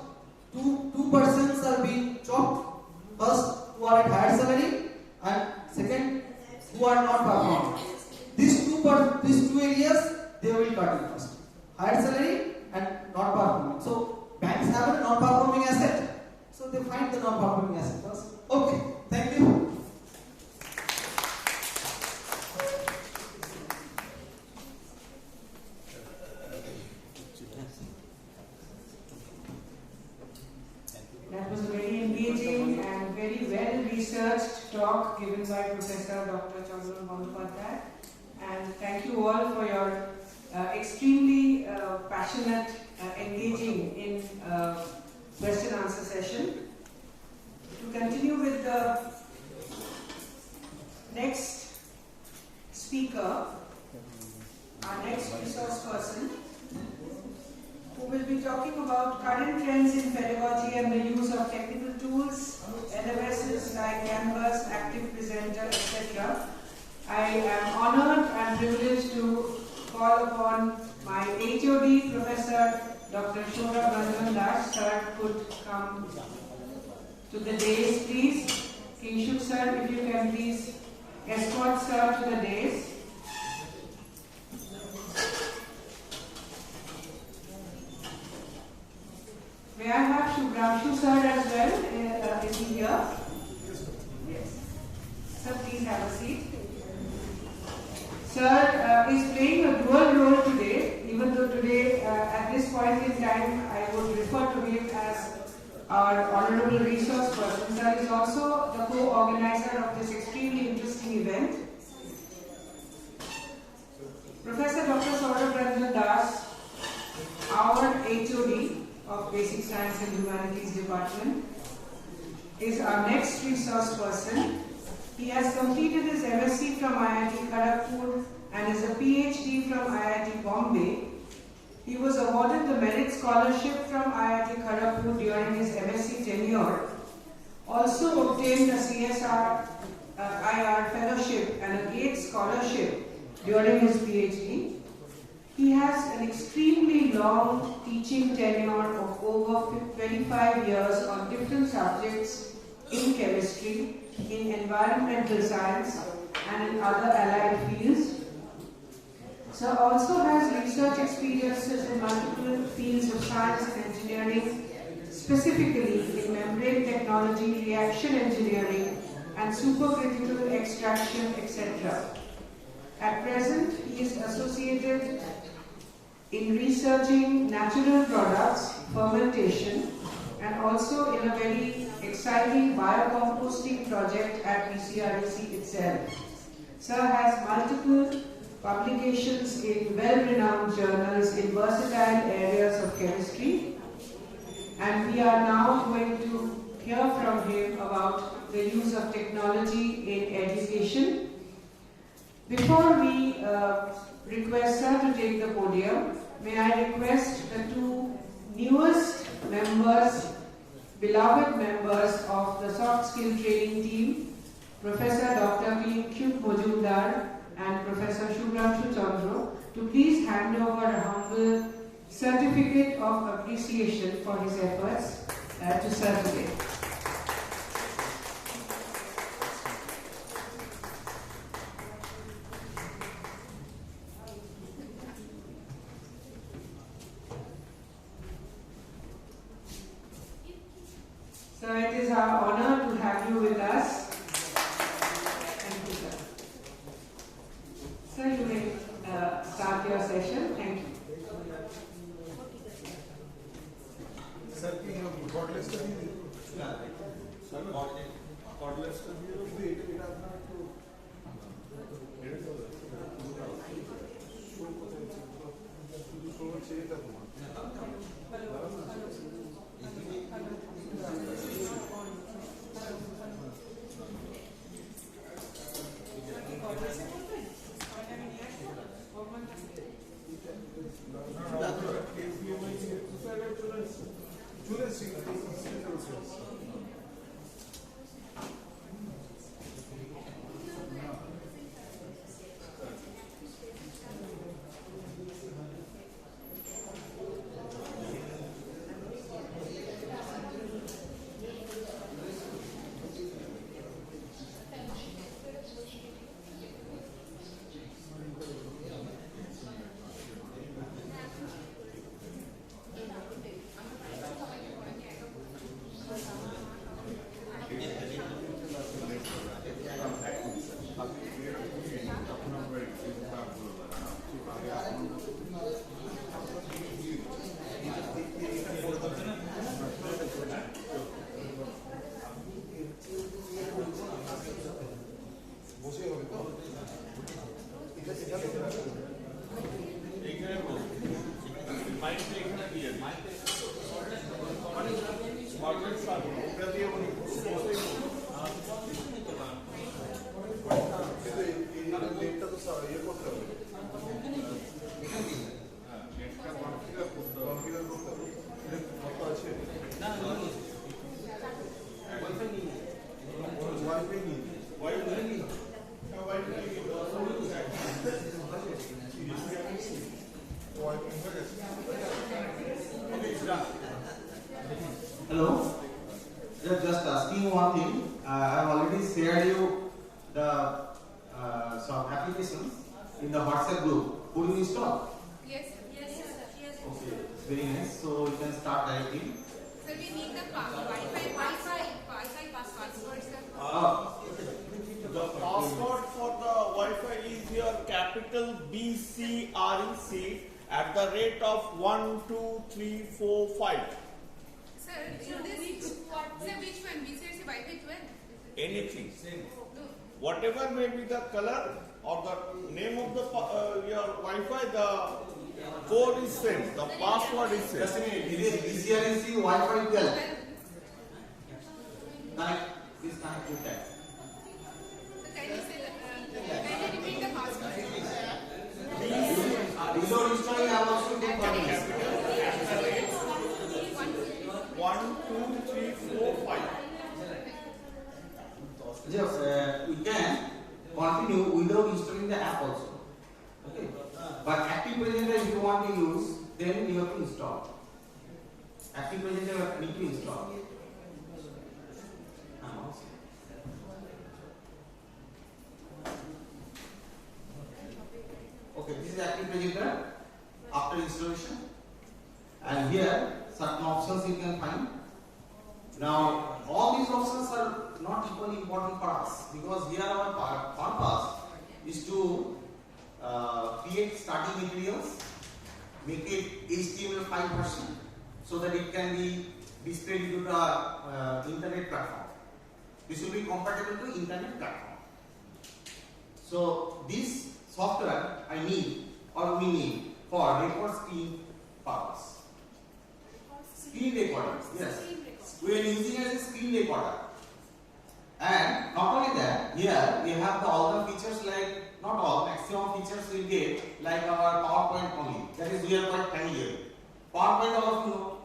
Two persons are being chopped. First, who are at higher salary, and second, who are not performing. These two areas, they will cut in first. Higher salary and not performing. So banks have a non-performing asset. So they find the non-performing asset first. Okay, thank you. That was a very engaging and very well-researched talk given by Professor Dr. Chandran Bandyopadhyay. And thank you all for your extremely passionate engaging in question answer session. To continue with the next speaker, our next resource person, who will be talking about current trends in pedagogy and the use of technical tools, LMSs like Canvas, Active Presenter, etc. I am honored and privileged to call upon my HOD, Professor Dr. Durgapur Das. Sir, could come to the dais, please. Kinshuk sir, if you can please escort sir to the dais. May I have Shubhranshu sir as well? Is he here? Yes. Sir, please have a seat. Sir is playing a dual role today, even though today, at this point in time, I would refer to him as our honorable resource person. Sir is also the co-organizer of this extremely interesting event. Professor Dr. Durgapur Das, our HOD of Basic Science and Humanities Department, is our next resource person. He has completed his MSc from IIT Kharagpur and is a PhD from IIT Bombay. He was awarded the Merit Scholarship from IIT Kharagpur during his MSc tenure. Also obtained a CSR IR Fellowship and a Gates Scholarship during his PhD. He has an extremely long teaching tenure of over 25 years on different subjects in chemistry, in environmental science, and in other allied fields. Sir also has research experiences in multiple fields of science and engineering, specifically in membrane technology, reaction engineering, and supercritical extraction, etc. At present, he is associated in researching natural products, fermentation, and also in a very exciting biocomposting project at BCREC itself. Sir has multiple publications in well-renowned journals in versatile areas of chemistry, and we are now going to hear from him about the use of technology in education. Before we request Sir to take the podium, may I request the two newest members, beloved members of the soft skill training team, Professor Dr. Kyut Mojumdar and Professor Shubhranshu Chandra, to please hand over a humble certificate of appreciation for his efforts to serve today. So it is our honor to have you with us. Thank you, sir. Sir, you may start your session. Thank you. Sir, can you cordless study? Sir, cordless study. Hello. Just asking one thing. I have already shared you the some applications in the WhatsApp group. Could you install? Yes, yes, yes. Okay, very nice. So you can start directly. So we need the Wi-Fi password, sir. The password for the Wi-Fi is your capital BCREC at the rate of 1, 2, 3, 4, 5. Sir, which one? BCREC Wi-Fi 12? Anything. Whatever may be the color or the name of the your Wi-Fi, the code is same, the password is same. Just a minute. It is BCREC Wi-Fi 12. Please connect with that. Can you repeat the password? Reload installing, I also take one. 1, 2, 3, 4, 5. Yes, we can continue without installing the app also. Okay. But Active Presenter, if you want to use, then you have to install. Active Presenter need to install. Okay, this is Active Presenter after installation, and here certain options you can find. Now, all these options are not equally important for us because here our purpose is to create starting materials, make it HTML5 version so that it can be displayed into the internet platform. This will be compatible to internet platform. So this software I need or we need for record screen purpose. Screen recording, yes. We are using as a screen recorder. And not only that, here we have the all the features like, not all, maximum features we get like our PowerPoint only. That is we are quite familiar. PowerPoint all of you know.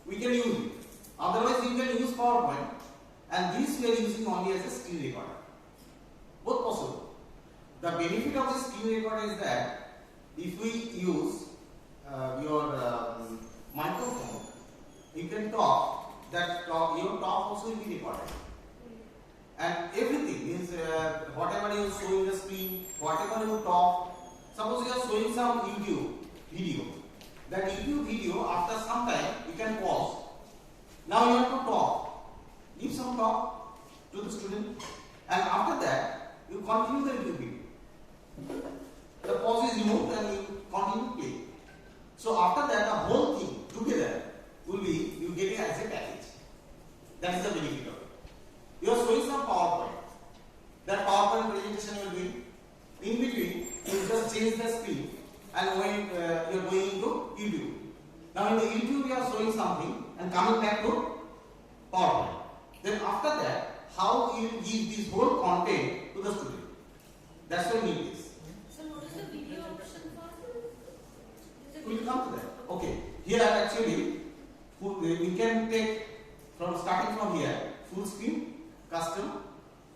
we can use it. Otherwise, you can use PowerPoint, and this we are using only as a screen recorder. Both possible. The benefit of the screen recorder is that if we use your microphone, you can talk. Your talk also will be recorded, and everything is whatever you show in the screen, whatever you talk. Suppose you are showing some YouTube video. That YouTube video, after some time, you can pause. Now you have to talk. Give some talk to the student, and after that, you continue the YouTube video. The pause is removed and you continue to play. So after that, the whole thing together will be you get it as a package. That is the benefit of it. You are showing some PowerPoint. That PowerPoint presentation you are doing. In between, you just change the screen, and when you are going into YouTube. Now in the YouTube, you are showing something and coming back to PowerPoint. Then after that, how you give this whole content to the student. That's why we need this. So what is the video option for? We will come to that. Okay. Here actually, we can take starting from here, full screen, custom.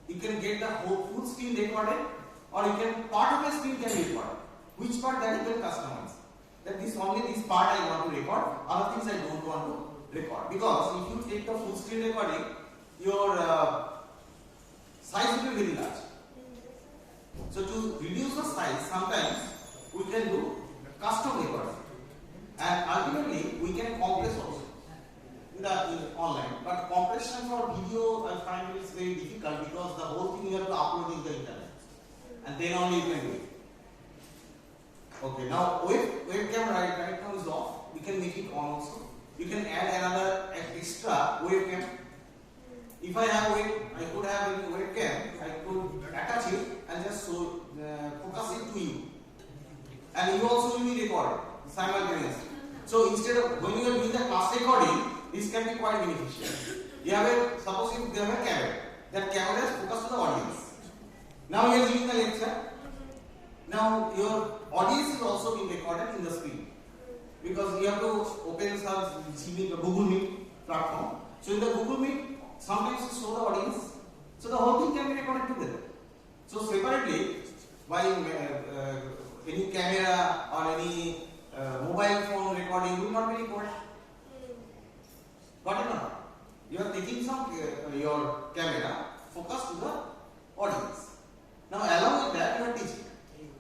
You can get the whole full screen recorded, or you can part of the screen can be recorded. Which part that you can customize. That only this part I want to record, other things I don't want to record. Because if you take the full screen recording, your size will be very large. So to reduce the size, sometimes we can do custom recording, and ultimately we can compress also in online. But compression for video I find it is very difficult because the whole thing you have to upload in the internet, and then only you can do it. Okay, now webcam right now is off. We can make it on also. You can add another extra webcam. If I have I could have a webcam, I could attach it and just focus it to you. And you also will be recorded simultaneously. So instead of when you are doing the class recording, this can be quite beneficial. You have suppose you have a camera. That camera is focused to the audience. Now you are giving the lecture. Now your audience is also being recorded in the screen, because you have to open some Google Meet platform. So in the Google Meet, sometimes you show the audience, so the whole thing can be recorded together. So separately, by any camera or any mobile phone recording will not be recorded. Got it or not? You are taking your camera focused to the audience. Now along with that, you are teaching.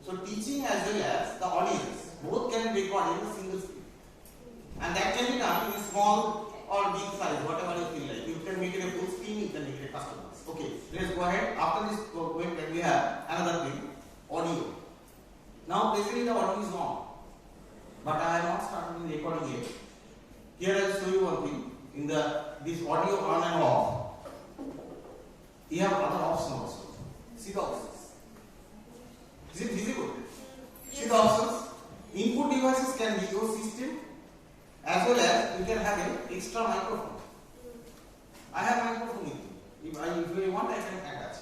So teaching as well as the audience, both can be recorded in a single screen. And that can be done in small or big size, whatever you feel like. You can make it a full screen, you can make it a customized. Okay, let's go ahead. After this webcam, we have another thing, audio. Now basically the audio is on, but I have not started recording yet. Here I will show you one thing. In this audio on and off, you have other options also. See the options. Is it visible? See the options. Input devices can be your system, as well as you can have an extra microphone. I have microphone with me. If you want, I can attach.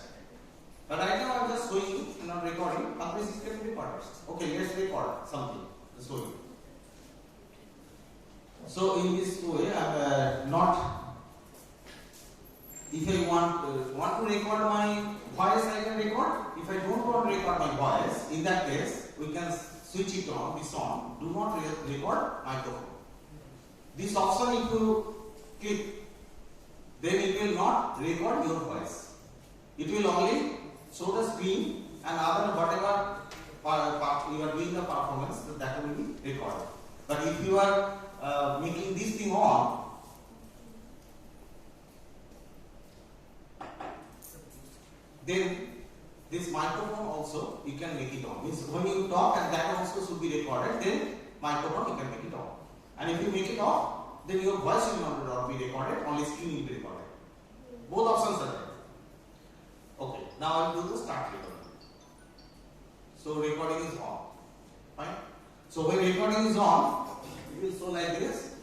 But right now I am just showing you, not recording. Otherwise it can be recorded. Okay, let's record something to show you. So in this way, I am not. If I want to record my voice, I can record. If I don't want to record my voice, in that case, we can switch it on, this on. Do not record microphone. This option, if you click, then it will not record your voice. It will only show the screen and other whatever you are doing the performance, that will be recorded. But if you are making this thing on, then this microphone also you can make it on. Means when you talk, and that also should be recorded, then microphone you can make it on. And if you make it off, then your voice will not be recorded, only screen will be recorded. Both options are there. Okay, now I will do the start recording. So recording is on. Fine. So when recording is on, it will show like this.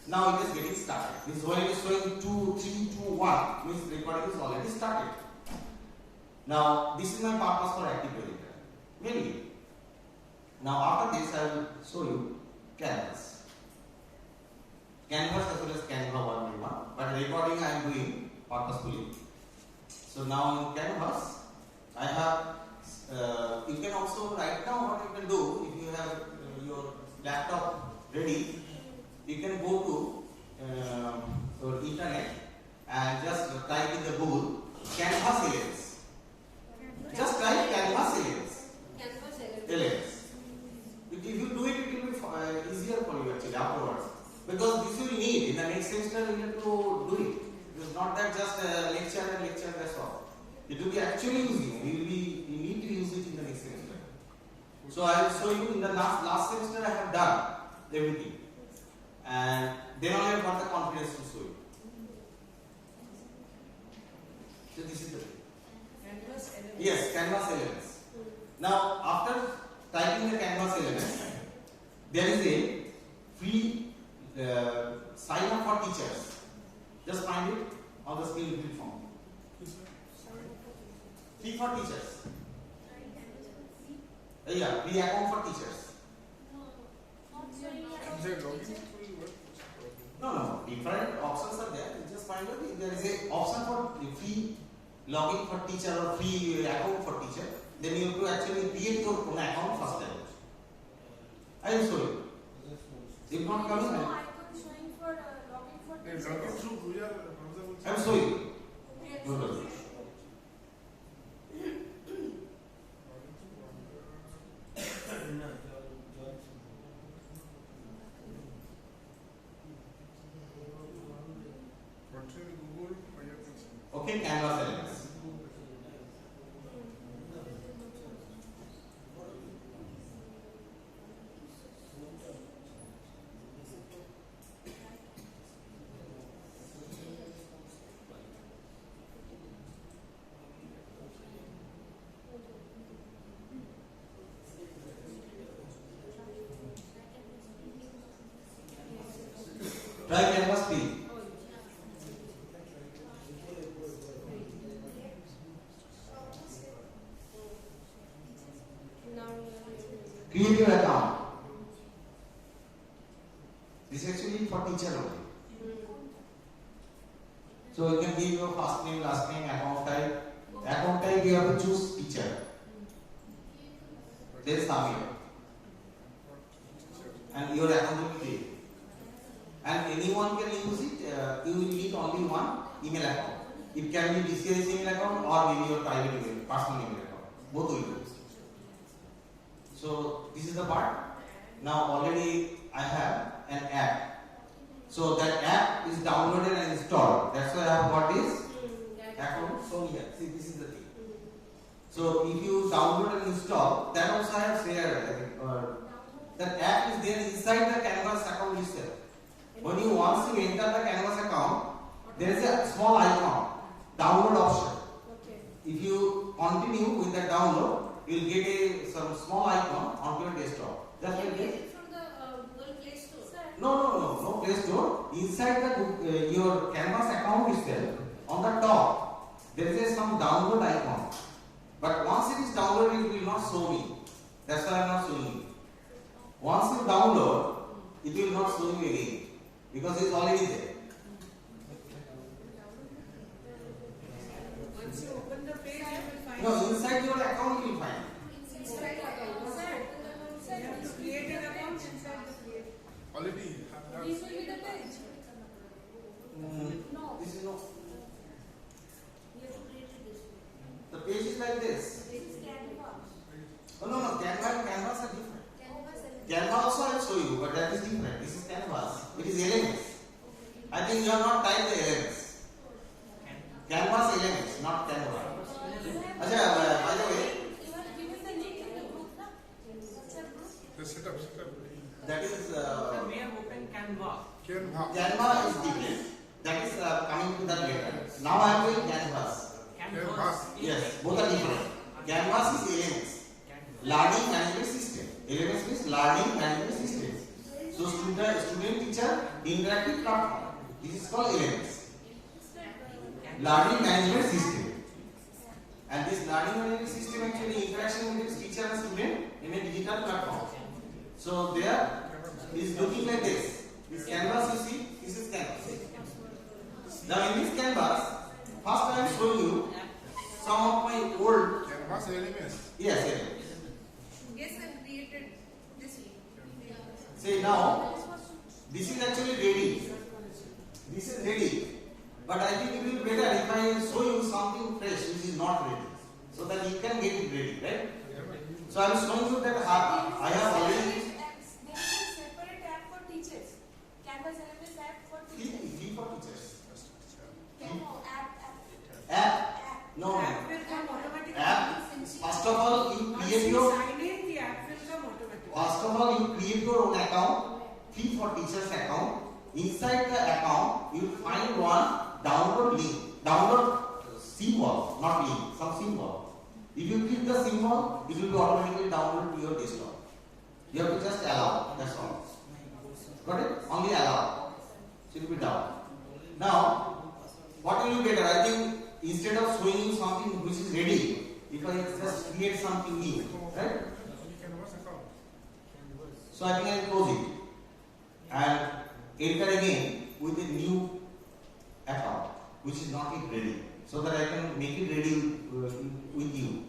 Now it is getting started. This when it is showing 2, 3, 2, 1, means recording is already started. Now this is my purpose for active projector. Mainly. Now after this I will show you canvas. Canvas as well as Canva one-by-one, but recording I am doing purposefully. So now in Canvas, I have, you can also right now what you can do, if you have your laptop ready, you can go to your internet and just type in the Google Canvas elements. Just type Canvas elements. Elements. If you do it, it will be easier for you actually afterwards. Because this you will need in the next semester, you need to do it. It is not that just lecture and lecture, that's all. It will be actually using. You need to use it in the next semester. So I will show you in the last semester I have done everything, and then only I have got the confidence to show you. So this is the thing. Canvas elements. Yes, Canvas elements. Now after typing the Canvas elements, there is a free sign up for teachers. Just find it on the screen fill form. Free for teachers. Yeah, free account for teachers. No, different options are there. You just find out there is a option for free login for teacher or free account for teacher. Then you have to actually create your own account first time. I will show you. If not coming, I will show you. Okay, Canvas elements. Try Canvas free. Create your account. This is actually for teacher only. So you can give your first name, last name, account type. Account type you have to choose teacher. Then submit. And your account will be created. And anyone can use it. You will need only one email account. It can be BCREC email account or maybe your private email, personal email account. Both will do. So this is the part. Now already I have an app. So that app is downloaded and installed. That's why I have got this account. So here, see, this is the thing. So if you download and install, that also I have shared. That app is there inside the Canvas account itself. When you once you enter the Canvas account, there is a small icon, download option. If you continue with the download, you will get some small icon on your desktop. Just like this. From the Google Play Store. No Play Store. Inside the your Canvas account itself, on the top, there is some download icon. But once it is downloaded, it will not show me. That's why I am not showing you. Once you download, it will not show you again because it is already there. Once you open the page, you will find. No, inside your account you will find. Inside the account. You have to create an account inside the page. Already. This will be the page. No. This is no. You have to create it this way. The page is like this. This is Canva. Oh no, Canva and Canvas are different. Canvas elements. Canva also I will show you, but that is different. This is Canvas. It is elements. I think you have not typed the elements. Canvas elements, not Canva. Achha, by the way, You have given the link in the group, na? WhatsApp group. The setup. that is We have opened Canva. Canva is different. That is coming to that later. Now I am doing Canvas. Canvas. Yes, both are different. Canvas is elements. Learning management system. Elements means learning management system. So student teacher interactive platform. This is called elements. Learning management system. And this learning management system actually interaction with teacher and student in a digital platform. So there is looking like this. This Canvas you see is This is canvas. Now in this canvas, first I am showing you some of my old Canvas elements. Yes, elements. Yes, I created this. Say now, this is actually ready. This is ready. But I think it will be better if I show you something fresh which is not ready, so that you can get it ready, right? So I am showing you that I have already. There is a separate app for teachers. Canvas LMS app for teachers. Fee for teachers. App. No. App will come automatically. App. First of all, you create your. Sign in, the app will come automatically. First of all, you create your own account. Fee for teachers account. Inside the account, you find one download link. Download symbol, not link. Some symbol. If you click the symbol, it will be automatically downloaded to your desktop. You have to just allow. That's all. Got it? Only allow. So it will be down. Now, what will be better? I think instead of showing you something which is ready, if I just create something new, right? So I think I will close it and enter again with a new account which is not yet ready, so that I can make it ready with you.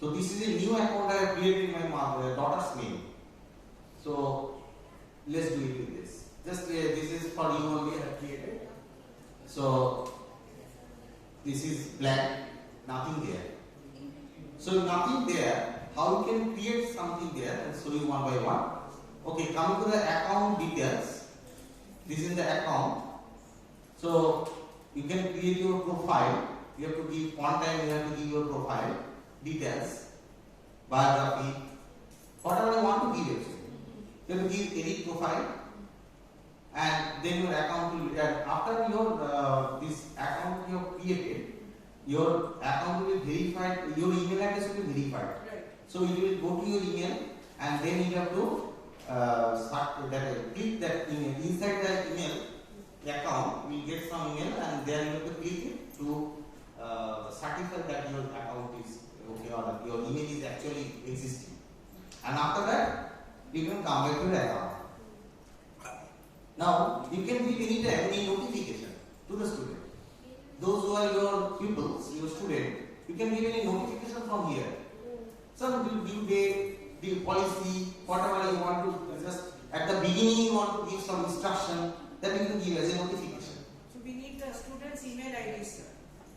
So this is a new account I have created in my daughter's name. So let's do it with this. Just this is for you only I have created. So this is blank, nothing there. So nothing there, how you can create something there and show you one by one. Okay, coming to the account details. This is the account. So you can create your profile. You have to give one time, you have to give your profile details, biography, whatever you want to give it. You have to give edit profile, and then your account will. After your this account you have created, your account will be verified. Your email address will be verified. Right. So you will go to your email, and then you have to click that email. Inside that email account, you will get some email, and then you have to click it to certify that your account is okay or that your email is actually existing. And after that, you can come back to the account. Now, you can give anytime any notification to the student. Those who are your pupils, your student, you can give any notification from here. Some due date, the policy, whatever you want to, just at the beginning you want to give some instruction, that you can give as a notification. So we need the student's email ID, sir.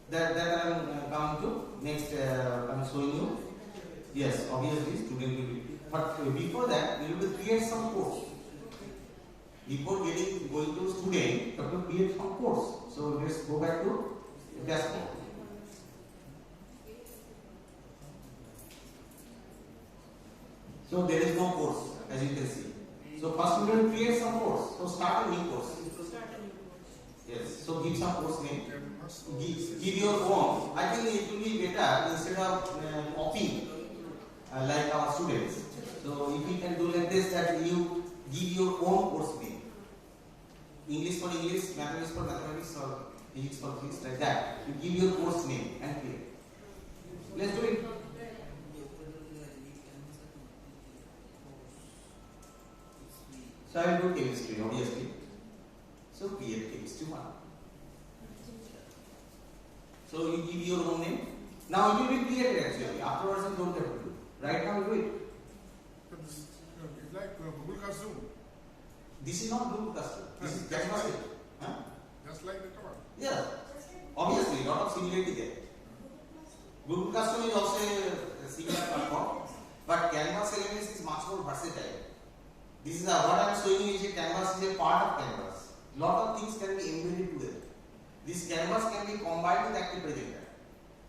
That I am coming to. Next, I am showing you. Yes, obviously, student will be. But before that, we will create some course. Before going to student, you have to create some course. So let's go back to dashboard. So there is no course, as you can see. So first we will create some course. So start a new course. Yes. So give some course name. Give your own. I think it will be better instead of copying like our students. So if you can do like this, that you give your own course name. English for English, mathematics for mathematics, or physics for physics, like that. You give your course name and create. Let's do it. So I will do chemistry, obviously. So create chemistry 1. So you give your own name. Now it will be created actually. Afterwards you don't have to do. Right now you do it. It's like Google Classroom. This is not Google Classroom. This is Canvas. Huh? Just like that one. Yeah. Obviously, a lot of similarity there. Google Classroom is also a similar platform, but Canvas LMS is much more versatile. This is what I am showing you is a Canvas is a part of Canvas. Lot of things can be embedded to it. This Canvas can be combined with Active Presenter.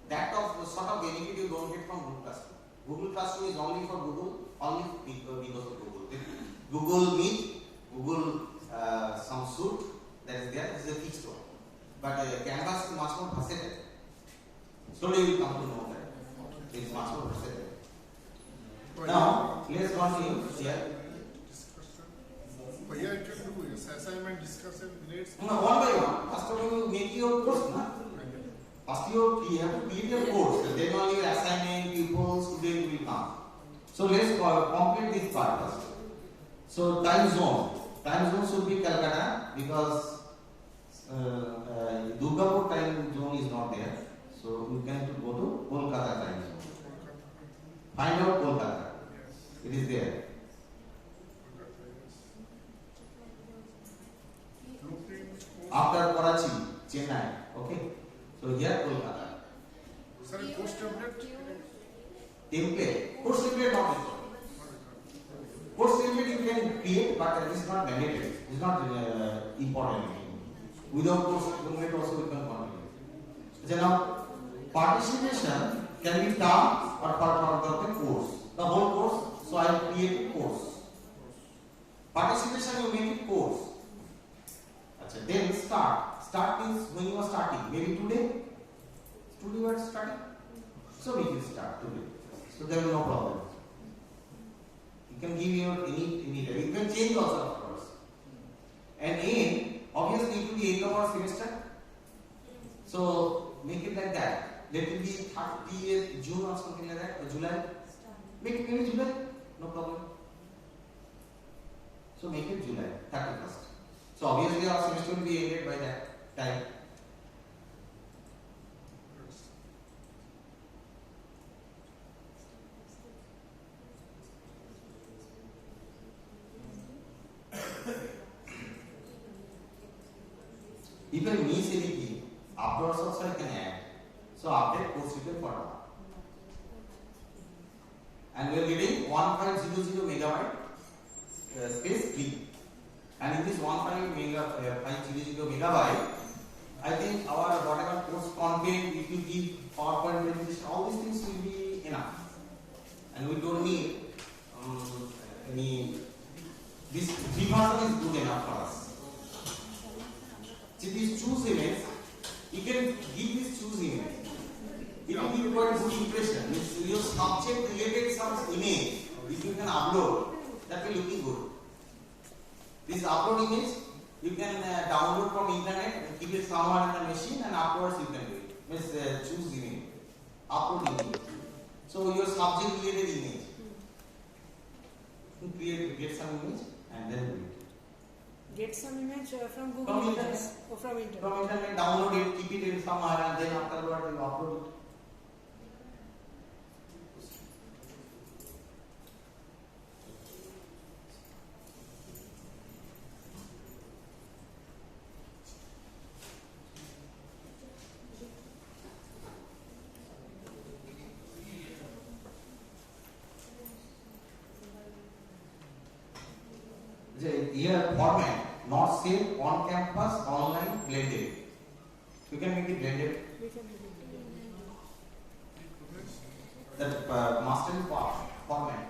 That sort of benefit you don't get from Google Classroom. Google Classroom is only for Google, only because of Google. Google Meet, Google some suite that is there, this is a fixed one. But Canvas is much more versatile. Slowly you will come to know that it is much more versatile. Now, let's continue here. But here you can do assignment, discussion, grades. No, one by one. First of all, you make your course. First you have to create your course. Then only your assignment, pupils, student will come. So let's complete this part first. So time zone. time zone should be Calcutta because Durgapur time zone is not there. So you can go to Kolkata time zone. Find out Kolkata. It is there. After Karachi, Chennai. Okay. So here Kolkata. Sir, course template? Template. Course template not required. Course template you can create, but it is not mandatory. It is not important. Without course template also you can continue. So now participation can be done or for the course. The whole course. So I create a course. Participation you make it course. Then start. Start means when you are starting. Maybe today. Today you are starting. So we can start today. So there is no problem. You can give your any day. You can change also of course. And end, obviously it will be end of our semester. So make it like that. Let it be 30th June or something like that, or July. Make it maybe July. No problem. So make it July 31st. So obviously our semester will be ended by that time. If I miss anything, afterwards also I can add. So update course you can follow. And we are getting 1500 megabyte space free. And in this 1500 megabyte, I think our whatever course content, if you give PowerPoint presentation, all these things will be enough. And we don't need any. This 3 is good enough for us. See these choose image, you can give this choose image. It will give quite good impression. If your subject related some image, if you can upload, that will look good. This upload image, you can download from internet and keep it somewhere in the machine, and afterwards you can do it. Means choose image, upload image. So your subject related image, you create, get some image and then do it. Get some image from Google from internet. or from internet. From internet, download it, keep it in somewhere, and then afterwards you upload it. Here format, not same, on campus, online, blended. You can make it blended. That mastery format. Format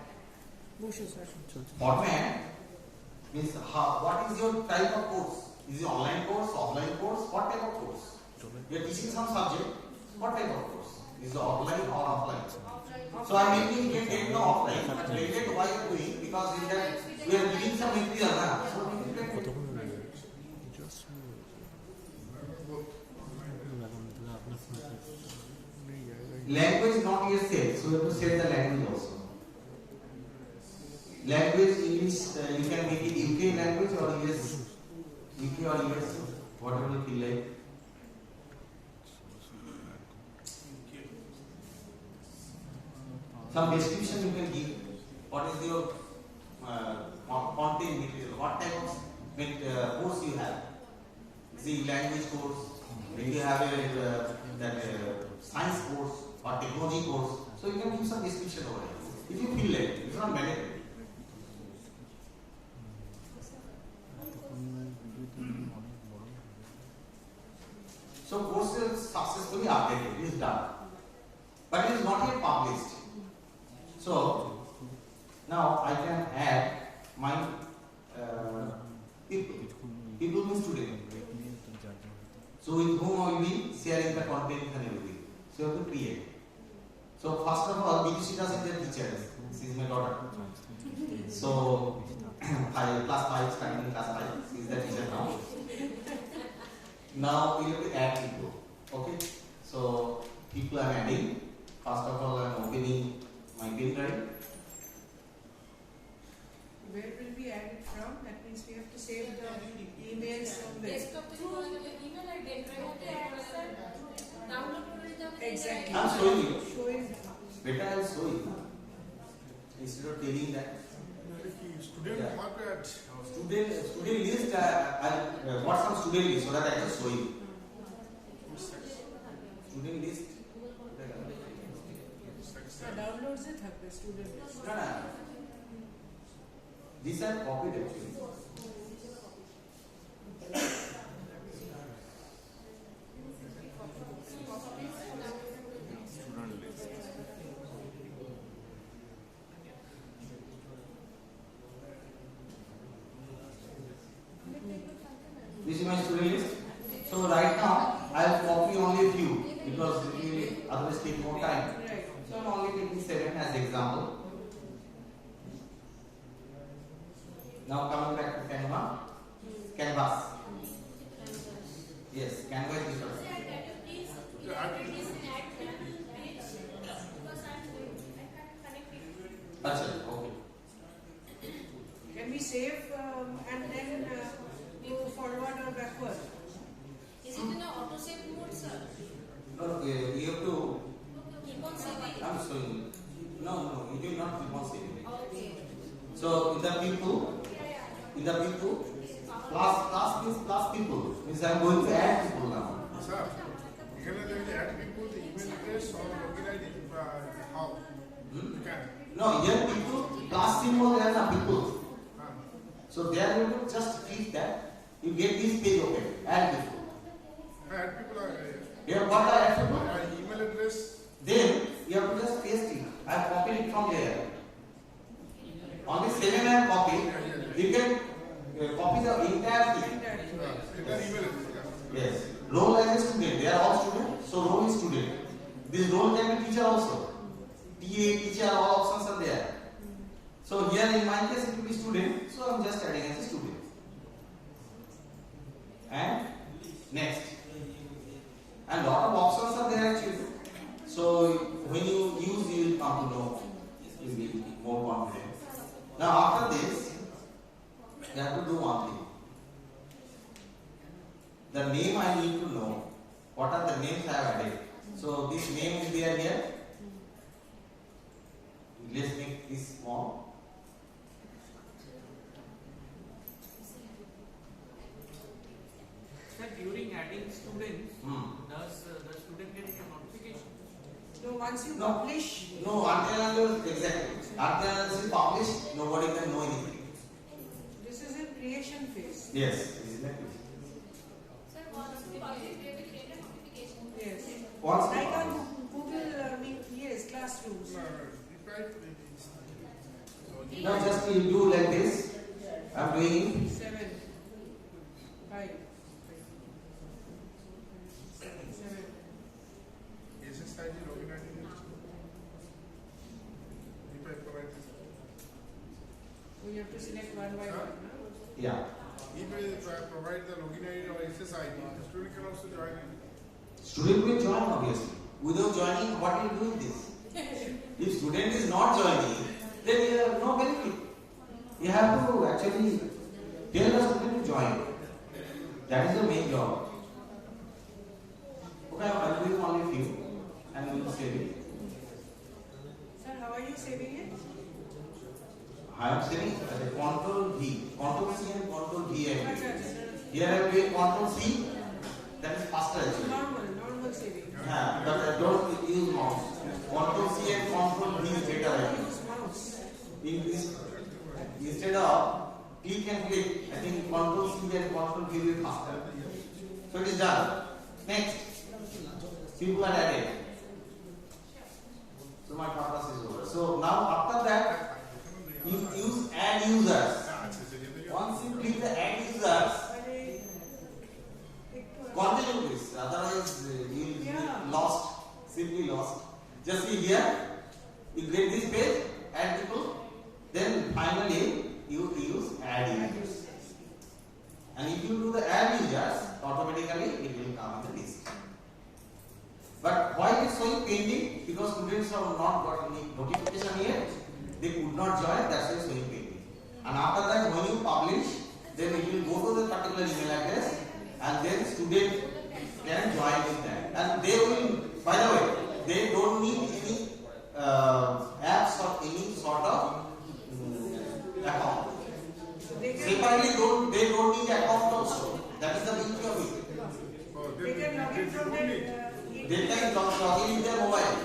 means what is your type of course? Is it online course, offline course? What type of course? You are teaching some subject. What type of course? Is it offline or offline? So I am making blended no offline. But blended why I am doing? Because in that we are giving some material now. So language not yet set, so you have to set the language also. Language English, you can make it UK language or US, UK or US, whatever you feel like. Some description you can give. What is your content material? What type of course you have? Is it language course? If you have a science course or technology course, so you can give some description over it. If you feel like it, it's not mandatory. So course is successfully updated, it is done, but it is not yet published. So now I can add my people means student. So with whom I will be sharing the content and everything. So you have to create. So first of all, BTC does is the teacher. This is my daughter. So class 5, starting in class 5. She is the teacher now. Now we have to add people. Okay. So people I am adding. First of all, I am opening my pen drive. Where will be added? from? That means we have to save the emails somewhere. Exactly. I'm showing you. Showing. Better I will show you. Instead of telling that. Student market. Student list, I got some student list so that I can show you. Student list. Downloads it have the student list. No. These are copied actually. This is my student list. So right now I will copy only a few because it will otherwise take more time. So I am only taking 7 as example. Now coming back to canvas. Yes, canvas is different. Okay. Can we save and then go forward or backward? Is it in an auto save mode, sir? No, you have to. Keep on saving. I'm showing you. No, you do not keep on saving. Okay. So in the people, plus means plus people. Means I'm going to add people now. Sir, you can add people, the email address or login how? You can. No, here people, plus symbol, there are people. So there you will just click that. You get this page open. Add people. Add people are You have got the add people? my email address. Then you have to just paste it. I have copied it from there. Only 7 I have copied. You can copy the entire thing. Yes. Role as a student. They are all students. So role is student. This role can be teacher also. TA, teacher, all options are there. So here in my case it will be student. So I am just adding as a student. And next. And lot of options are there actually. So when you use, you will come to know. You will be more confident. Now after this, you have to do one thing. The name I need to know. What are the names I have added? So this name is there here. Let's make this small. Sir, during adding students, does the student get a notification? So once you publish. No, until exactly. Until you publish, nobody can know anything. This is in creation phase. Yes, exactly. Sir, once you publish, they will get a notification. Yes. Once like on Google, yes, classrooms. Now just you do like this. I'm doing 7, 5, 7. SST organized. If I provide this. We have to select one by one. Yeah. If I provide the login ID or SSID, the student can also join in. Student will join obviously. Without joining, what will you do with this? If student is not joining, then you have no benefit. You have to actually tell the student to join. That is the main job. Okay, I will do only few and we will save it. Sir, how are you saving it? I am saving as a Control V, Control C and Control V. Here I have doing Control C. That is faster actually. Normal saving. Yeah, but don't use mouse. Control C and Control V is better. Use mouse. Instead of click and click, I think Control C and Control V will be faster. So it is done. Next, people are added. So my purpose is over. So now after that, you use add users. Once you click the add users, continue this. Otherwise, you will be lost. Simply lost. Just see here, you get this page, add people, then finally you use add users. And if you do the add users, automatically it will come in the list. But why it is showing pending? Because students have not got any notification yet. They could not join, that's why it is showing pending. And after that, when you publish, then it will go to the particular email address, and then student can join with that. And they will, by the way, they don't need any apps or any sort of account. Separately, they don't need account also. That is the beauty of it. They can log in from their They can log in their mobile.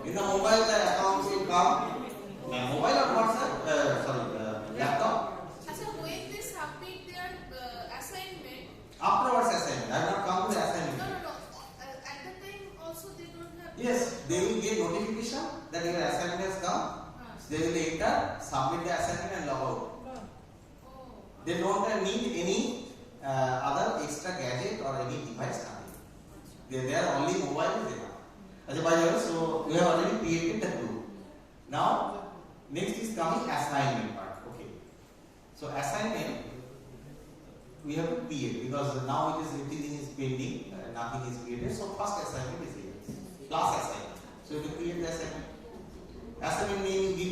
In the mobile, the account will come. Mobile or WhatsApp? Laptop. So when they submit their assignment. Afterwards assignment. I have not come to the assignment. No. At the time also they don't have. Yes, they will get notification that your assignment has come. They will enter, submit the assignment and log out. They don't need any other extra gadget or any device coming. They are only mobile is enough. By the way, so we have already created the group. Now, next is coming assignment part. Okay. So assignment we have to create because now it is everything is pending, nothing is created. So first assignment is here. Class assignment. So you have to create the assignment. Assignment name you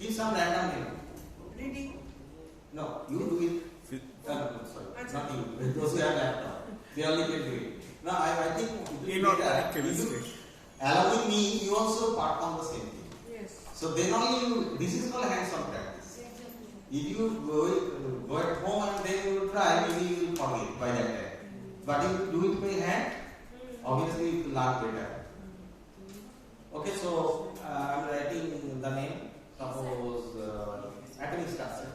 give some random name. Reading. No, you do it. No, sorry, not you. Those who have laptop, they only can do it. No, I think allowing me, you also perform the same thing. Yes. So then only this is called hands-on practice. If you go at home and then you try, maybe you will forget by that time. But if you do it by hand, obviously you will learn better. Okay, so I am writing the name. Suppose atomic structure.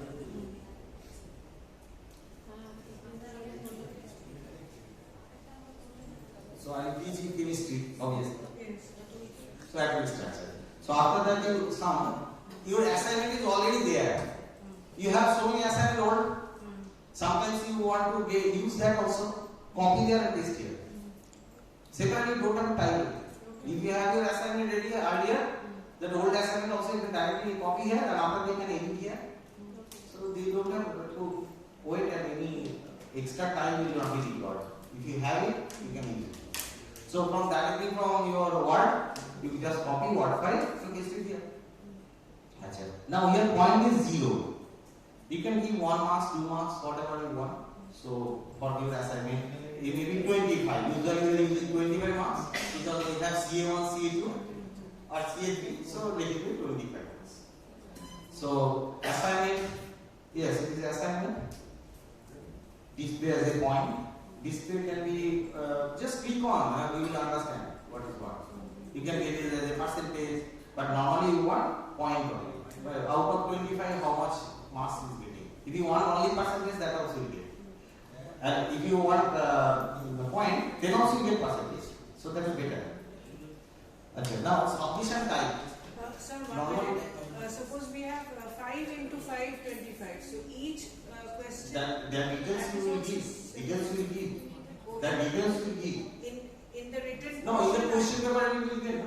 So I am teaching chemistry, obviously. Yes. So atomic structure. So after that you sum, your assignment is already there. You have so many assignments. Sometimes you want to use that also. Copy there and paste here. Separately don't have time. If you have your assignment ready earlier, that old assignment also you can directly copy here and after they can edit here. So they don't have to wait and any extra time will not be required. If you have it, you can use it. So from directly from your Word, you just copy Word file and paste it here. Now here point is 0. You can give 1 marks, 2 marks, whatever you want. So for your assignment, it may be 25. Usually we are using 25 marks because we have CA1, CA2 or CA3. So let it be 25 marks. So assignment, yes, it is assignment. Display as a point. Display can be just click on. We will understand what is what. You can get it as a percentage, but normally you want point only. Out of 25, how much marks is getting? If you want only percentage, that also you get. And if you want the point, then also you get percentage. So that is better. Okay. Now submission type. Sir, suppose we have 5 into 5, 25. So each question. That details you will give. Details you will give. That details you will give. In the written. No, in the question paper you will get.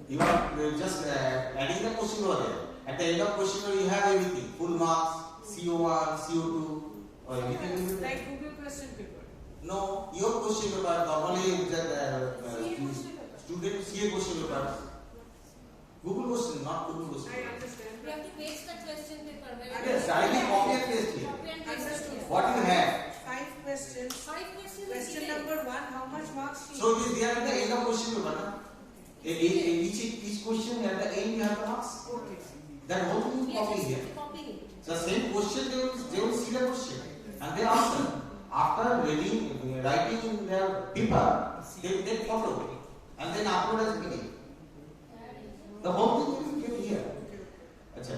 You are just adding the question over there. At the end of question paper you have everything. Full marks, CO1, CO2, or everything. Like Google question paper. No, your question paper normally student CA question paper. Google question, not Google question. I understand. We have to paste the question paper. Yes, directly copy and paste here. What you have? 5 questions. 5 questions. Question number 1, how much marks? So it is there at the end of question paper. Na? Each question at the end you have the marks. Okay. That whole thing you copy here. The same question they will see the question and they answer. After reading, writing in their paper, they take photo and then upload as video. The whole thing you get here. Achha,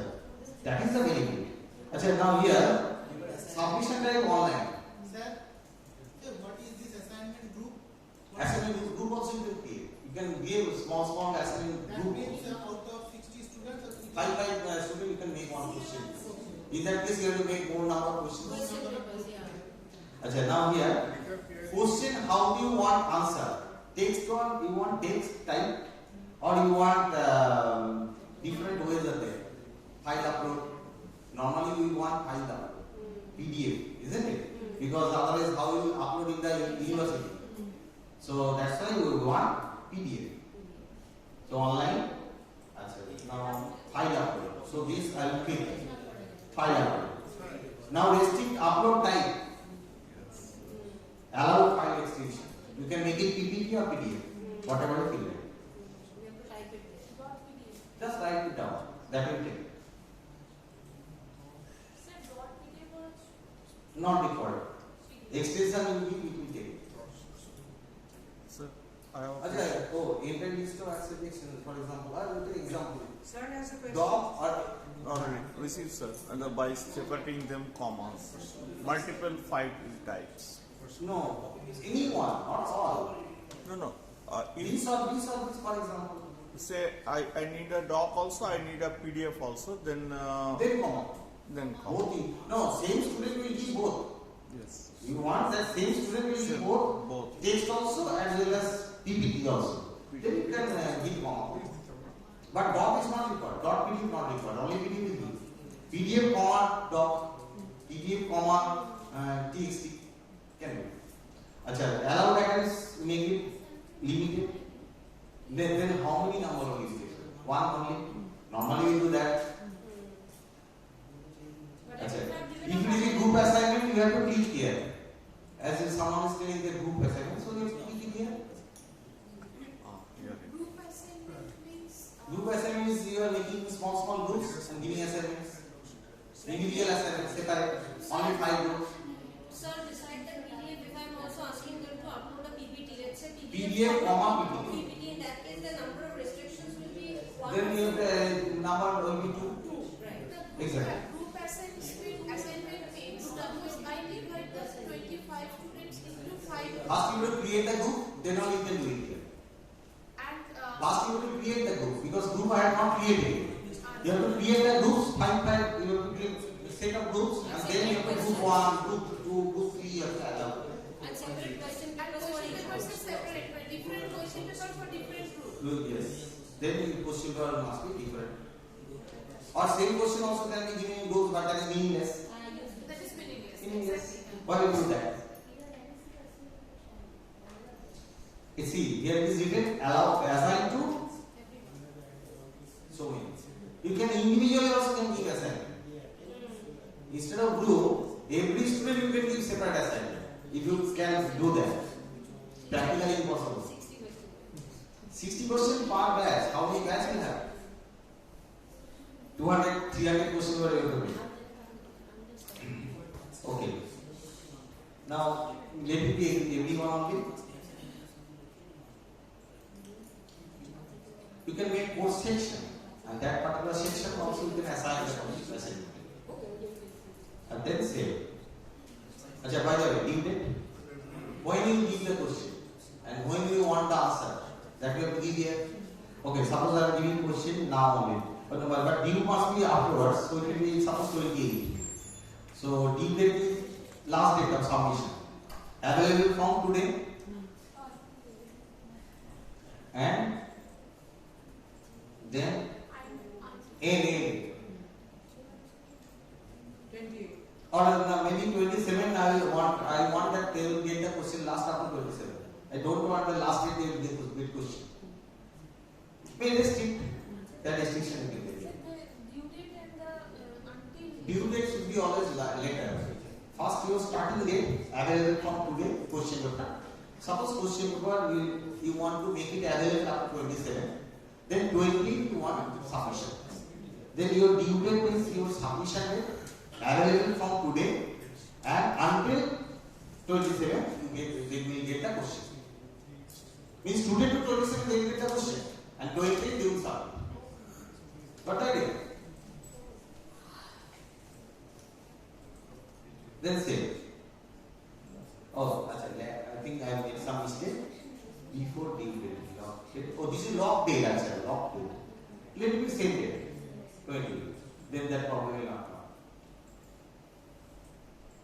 that is the very good. Achha, now here, submission type online. Sir, what is this assignment group? Assignment group also you can create. You can give small assignment That group. means out of 60 students or 60 5 students you can make one question. In that case you have to make more number of questions. Achha, now here, question how do you want answer? Text one, you want text type or you want different ways are there. File upload. Normally we want file upload. PDF, isn't it? Because otherwise how you will upload in the university. So that's why we want PDF. So online, now file upload. So this I will click file upload. Now restrict upload type. Allow file extension. You can make it PPT or PDF, whatever you feel like. Just write it down. That will take. Not required. Extension will be PPT. Sir, I have. Okay. Oh, introduce to accept extension. For example, I will take example. Sir has a question. Dog or Already received, sir, and by separating them commas. Multiple file types. no, anyone, not all. No. These or this, for example. Say I need a doc also, I need a PDF also, then Comma. Both things. No, same student will give both. Yes. You want that same student will give both. Text also as well as PPT also. Then you can give comma. But doc is not required. Dot PDF not required. Only PDF is used. PDF comma doc. PDF comma TXT can be. Acha, allow patterns make it limited. Then how many number of use cases? One only. Normally we do that. If it is a group assignment, you have to teach here. As if someone is telling the group assignment, so you have to teach it here. Group assignment means. Group assignment is you are making small groups and giving assignments. Individual assignments, separate. Only 5 groups. Sir, beside the PDF, if I am also asking them to upload a PPT, let's say PDF, comma PPT. PPT, in that case, the number of restrictions will be 1. Then your number will be 2. Right. Exactly. Group assignment means I need like 25 students into 5. Ask you to create the group, then only you can do it here. And Ask you to create the group because group I have not created. You have to create the groups, five, you have to create set of groups, and then you have to group 1, group 2, group 3, you have to allow. and separate question papers are separate, but different question papers for different groups. Yes. Then the question paper must be different. Or same question also can be given in groups, but that is meaningless. That is meaningless. Meaningless. Why will you do that? You see, here it is written allow assign to so many. You can individually also can give assignment. Instead of group, every student you can give separate assignment. If you can do that. Practically impossible. 60 questions per batch. How many batch will have? 200, 300 questions were able to make. Okay. Now, let it be everyone only. You can make course section, and that particular section also you can assign the assignment. And then save. Acha, by the way, due date. When you give the question and when you want the answer, that you have to give here. Okay, suppose I am giving question now only, but due must be afterwards, so it will be suppose 28. So due date is last date of submission. Available from today and then end. 28. Or maybe 27. I want that they will get the question last after 27. I don't want the last date they will get the question. May restrict that restriction you can get. Due date and the until. Due date should be always later. First your starting date available from today question paper. Suppose question paper you want to make it available after 27. Then 20 you want submission. Then your due date means your submission date available from today and until 27 they will get the question. Means today to 27 they will get the question and 28 they will submit. Got the idea? Then save. Oh, I think I made some mistake. Before due date. Oh, this is log date actually. Log date. Let me save date. 20. Then that problem will not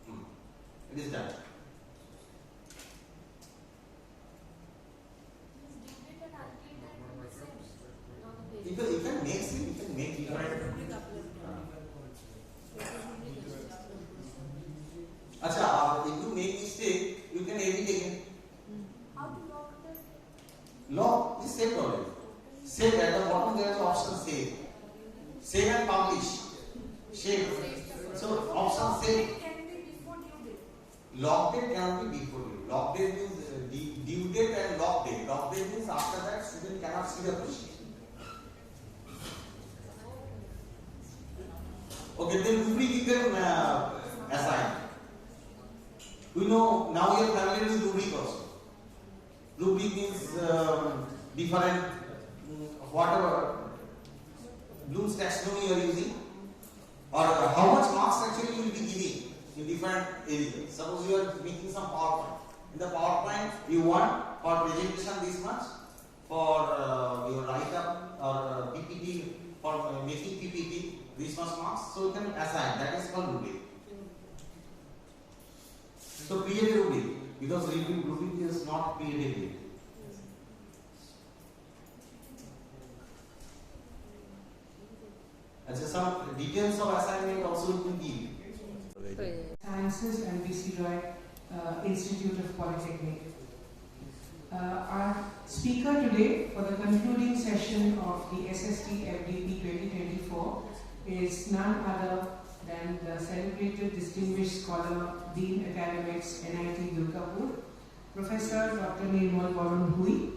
come. It is done. You can make it. You can make it. Acha, if you make mistake, you can edit again. How to lock the Lock is saved already. Save at the bottom there is option save. Save and publish. Save. So option say log date cannot be before due. Log date means due date and log date. Log date means after that student cannot see the question. Okay, then rubric you can assign. We know now you are familiar with rubric also. Rubric means different whatever Bloom's taxonomy you are using, or how much marks actually you will be giving in different areas. Suppose you are making some PowerPoint. In the PowerPoint you want for presentation this much, for your write-up or PPT, for making PPT this much marks. So you can assign. That is called rubric. So create a rubric, because rubric is not created. Some details of assignment also you can give. Sciences and BCREC Institute of Polytechnic. Our speaker today for the concluding session of the SST FDP 2024 is none other than the celebrated distinguished scholar, Dean Academics, NIT Durgapur, Professor Dr. Nirmal Varun Hui.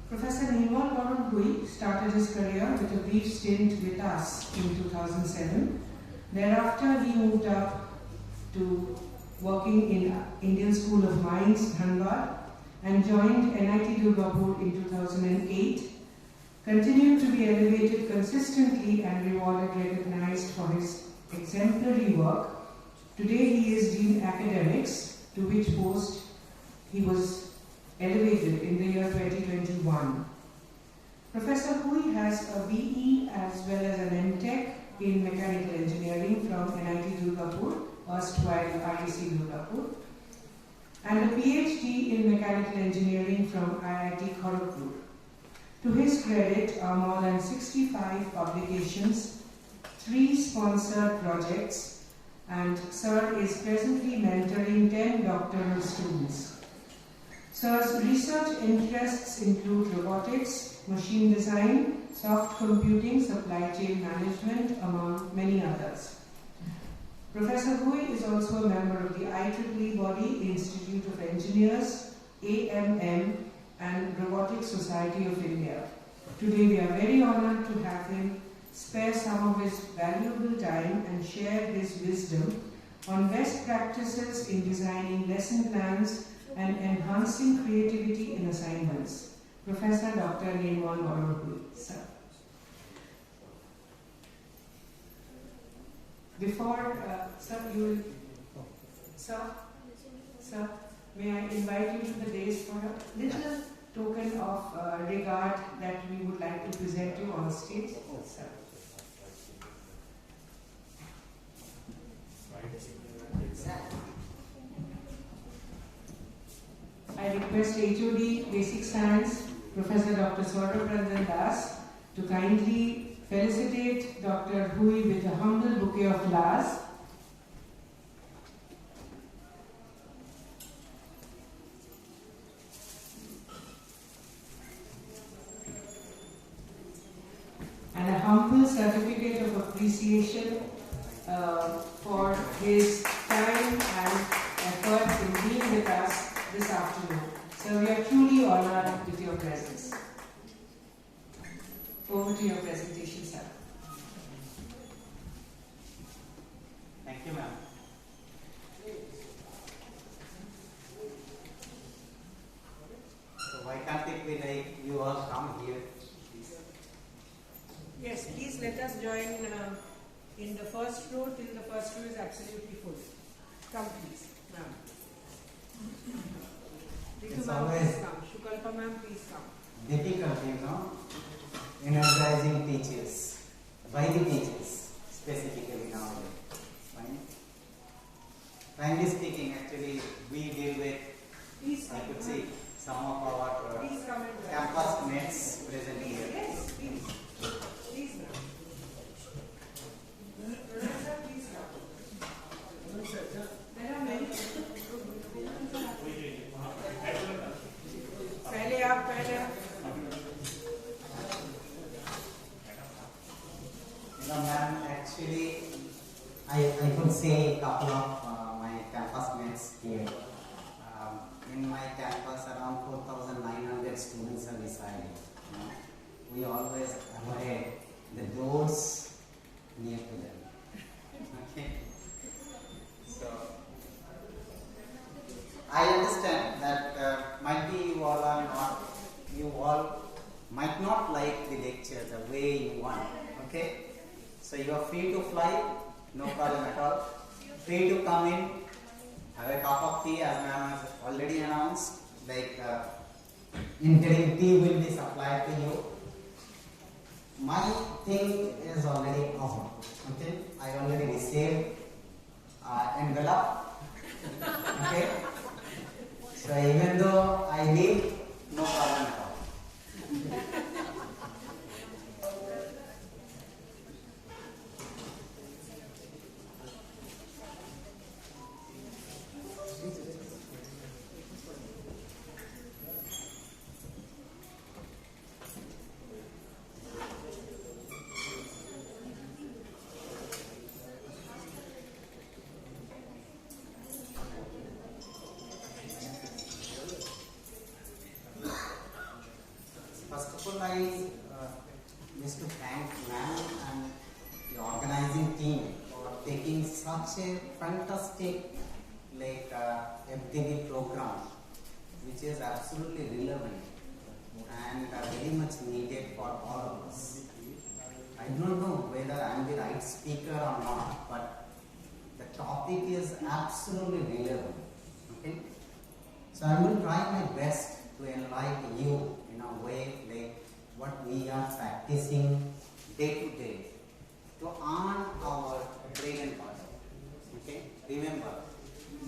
Professor Nirmal Varun Hui started his career with a brief stint with us in 2007. Thereafter, he moved up to working in Indian School of Mines, Dhanbad, and joined NIT Durgapur in 2008. Continued to be elevated consistently and rewarded, recognized for his exemplary work. Today he is Dean Academics, to which post he was elevated in the year 2021. Professor Hui has a BE as well as an M.Tech in Mechanical Engineering from NIT Durgapur, erstwhile IIT Durgapur, and a PhD in Mechanical Engineering from IIT Kharagpur. To his credit are more than 65 publications, 3 sponsored projects, and Sir is presently mentoring 10 doctoral students. Sir's research interests include robotics, machine design, soft computing, supply chain management, among many others. Professor Hui is also a member of the IEEE body Institute of Engineers, AMM, and Robotics Society of India. Today we are very honored to have him spare some of his valuable time and share his wisdom on best practices in designing lesson plans and enhancing creativity in assignments. Professor Dr. Nirmal Varun Hui, sir. Before, sir, may I invite you to the dais for a little token of regard that we would like to present you on stage, sir. I request HOD Basic Science, Professor Dr. Saurabh Ranjan Das, to kindly felicitate Dr. Hui with a humble bouquet of flowers. And a humble certificate of appreciation for his time and effort in being with us this afternoon. So we are truly honored with your presence. Over to your presentation, sir. Thank you, ma'am. So why can't it be like you all come here? Yes, please let us join in the first row till the first row is absolutely full. Come please, ma'am. Ritu ma'am, please come. Shukalpa ma'am, please come. Difficult, energizing teachers, by the teachers, specifically nowadays. Fine. Frankly speaking, actually, we deal with, I could say, some of our campus mates present here. Yes, please. Please, ma'am. Professor, please come. There are many. पहले आप ma'am I could say a couple of my campus mates here. In my campus, around 4,900 students are residing. We always avoid the doors near to them. Okay. So I understand that might be you all are not, you all might not like the lecture the way you want. Okay. So you are free to fly, no problem at all. Free to come in, have a cup of tea, as ma'am has already announced. Like interim tea will be supplied to you. My thing is already out. Okay, I already received envelope. Okay, so even though I leave, no problem at all. I wish to thank ma'am and the organizing team for taking such a fantastic FDP program, which is absolutely relevant and very much needed for all of us. I don't know whether I am the right speaker or not, but the topic is absolutely relevant. Okay, so I will try my best to enlighten you in a way like what we are practicing day to day to earn our bread and butter. Okay, remember,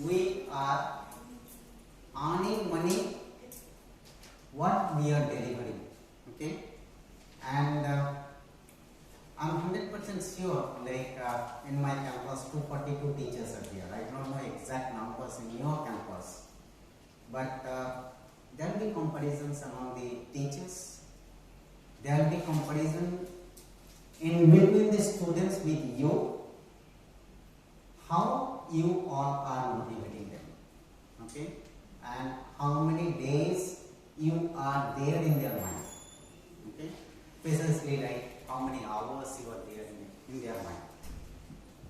we are earning money what we are delivering. Okay, and I'm 100% sure, like in my campus 242 teachers are here. I don't know exact numbers in your campus, but there will be comparisons among the teachers. There will be comparison in between the students with you, how you all are motivating them, okay, and how many days you are there in their mind, okay, precisely like how many hours you are there in their mind.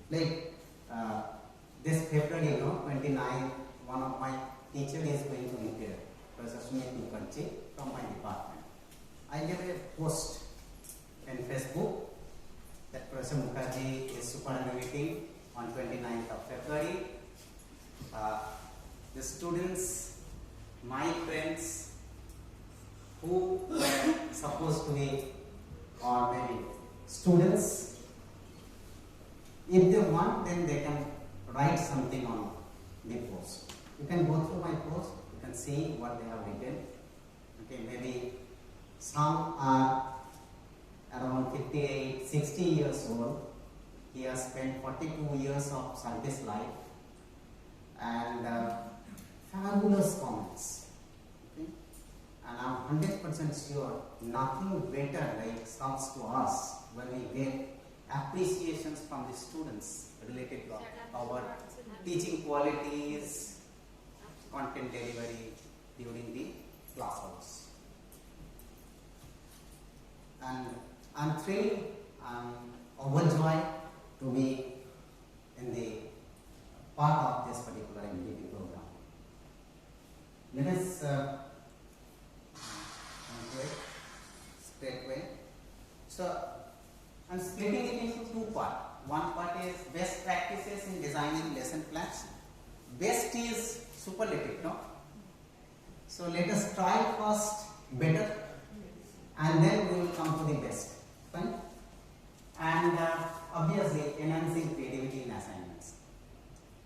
Like this February, 29, one of my teacher is going to retire, Professor Sumit Mukherjee from my department. I gave a post in Facebook that Professor Mukherjee is superannuating on 29th of February. The students, my friends, who were supposed to be, or maybe students, if they want, then they can write something on the post. You can go through my post, you can see what they have written. Okay, maybe some are around 58, 60 years old. He has spent 42 years of service life and fabulous comments. Okay? And I'm 100% sure nothing better comes to us when we get appreciations from the students related to our teaching qualities, content delivery during the class hours. And I'm thrilled, I'm overjoyed to be in the part of this particular MDP program. Let us straightway. So I'm splitting it into two parts. One part is best practices in designing lesson plans. Best is superlative, no? So let us try first better, and then we will come to the best. Fine? And obviously enhancing creativity in assignments.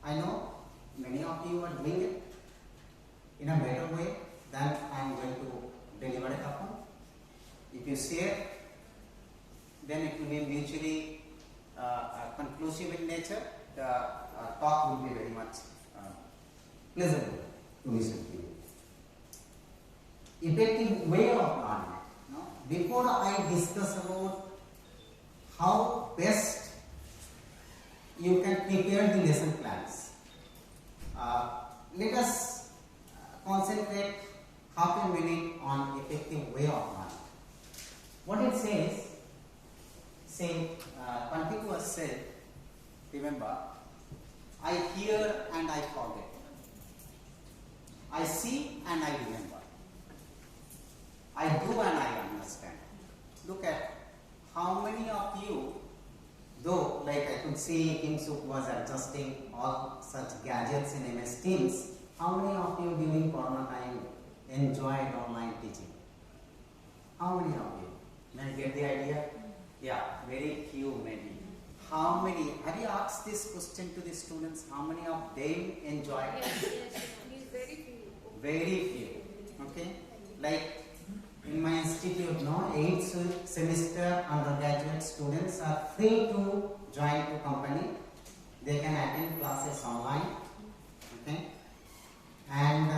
I know many of you are doing it in a better way than I am going to deliver it upon. If you share, then it will be mutually conclusive in nature. The talk will be very much pleasurable to listen to you. Effective way of learning. No? Before I discuss about how best you can prepare the lesson plans. Let us concentrate half a minute on effective way of learning. What it says, contiguous said, remember, I hear and I forget. I see and I remember. I do and I understand. Look at how many of you, though like I could see Kim Suk was adjusting all such gadgets in MS Teams, how many of you during Corona time enjoyed online teaching? How many of you? May I get the idea? Yeah, very few maybe. How many? Have you asked this question to the students? How many of them enjoyed? Yes, very few. Very few. Okay? Like in my institute, no, 8th semester undergraduate students are free to join to company. They can attend classes online. Okay? And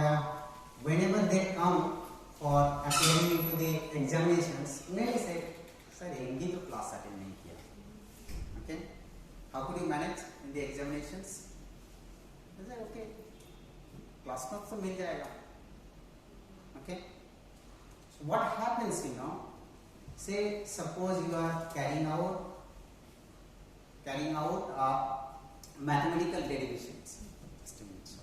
whenever they come for appearing into the examinations, maybe say, sir, Hindi to class attend nahi kiya. Okay? How could you manage in the examinations? I said, okay, class notes to mil jayega. Okay? So what happens, say suppose you are carrying out mathematical derivations. Just a minute, sorry.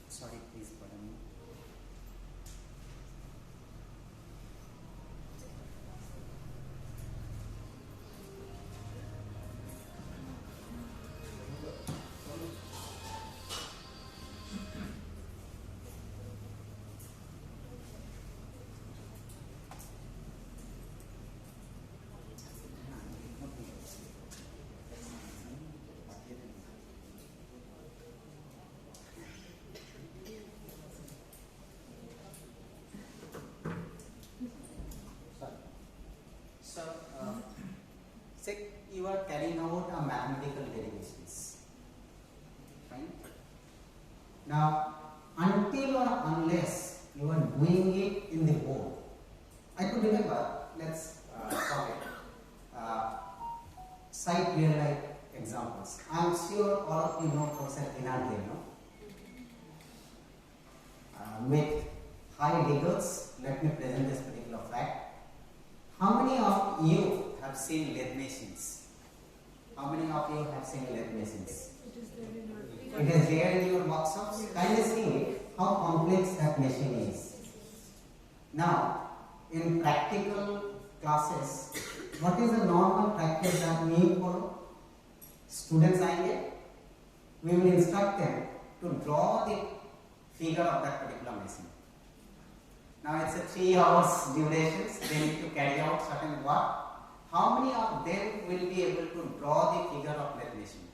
Sorry, please pardon me. So, say you are carrying out a mathematical derivations. Fine. Now, until or unless you are doing it in the board, I could remember, let's talk it. Cite real life examples. I am sure all of you know Professor Inarde, with high rigors, let me present this particular fact. How many of you have seen lathe machines? How many of you have seen lathe machines? It is there in your workshops. Kindly see how complex that machine is. Now, in practical classes, what is the normal practice that we follow? Students आएंगे, we will instruct them to draw the figure of that particular machine. Now it's a 3 hours durations, they need to carry out certain work. How many of them will be able to draw the figure of lathe machine?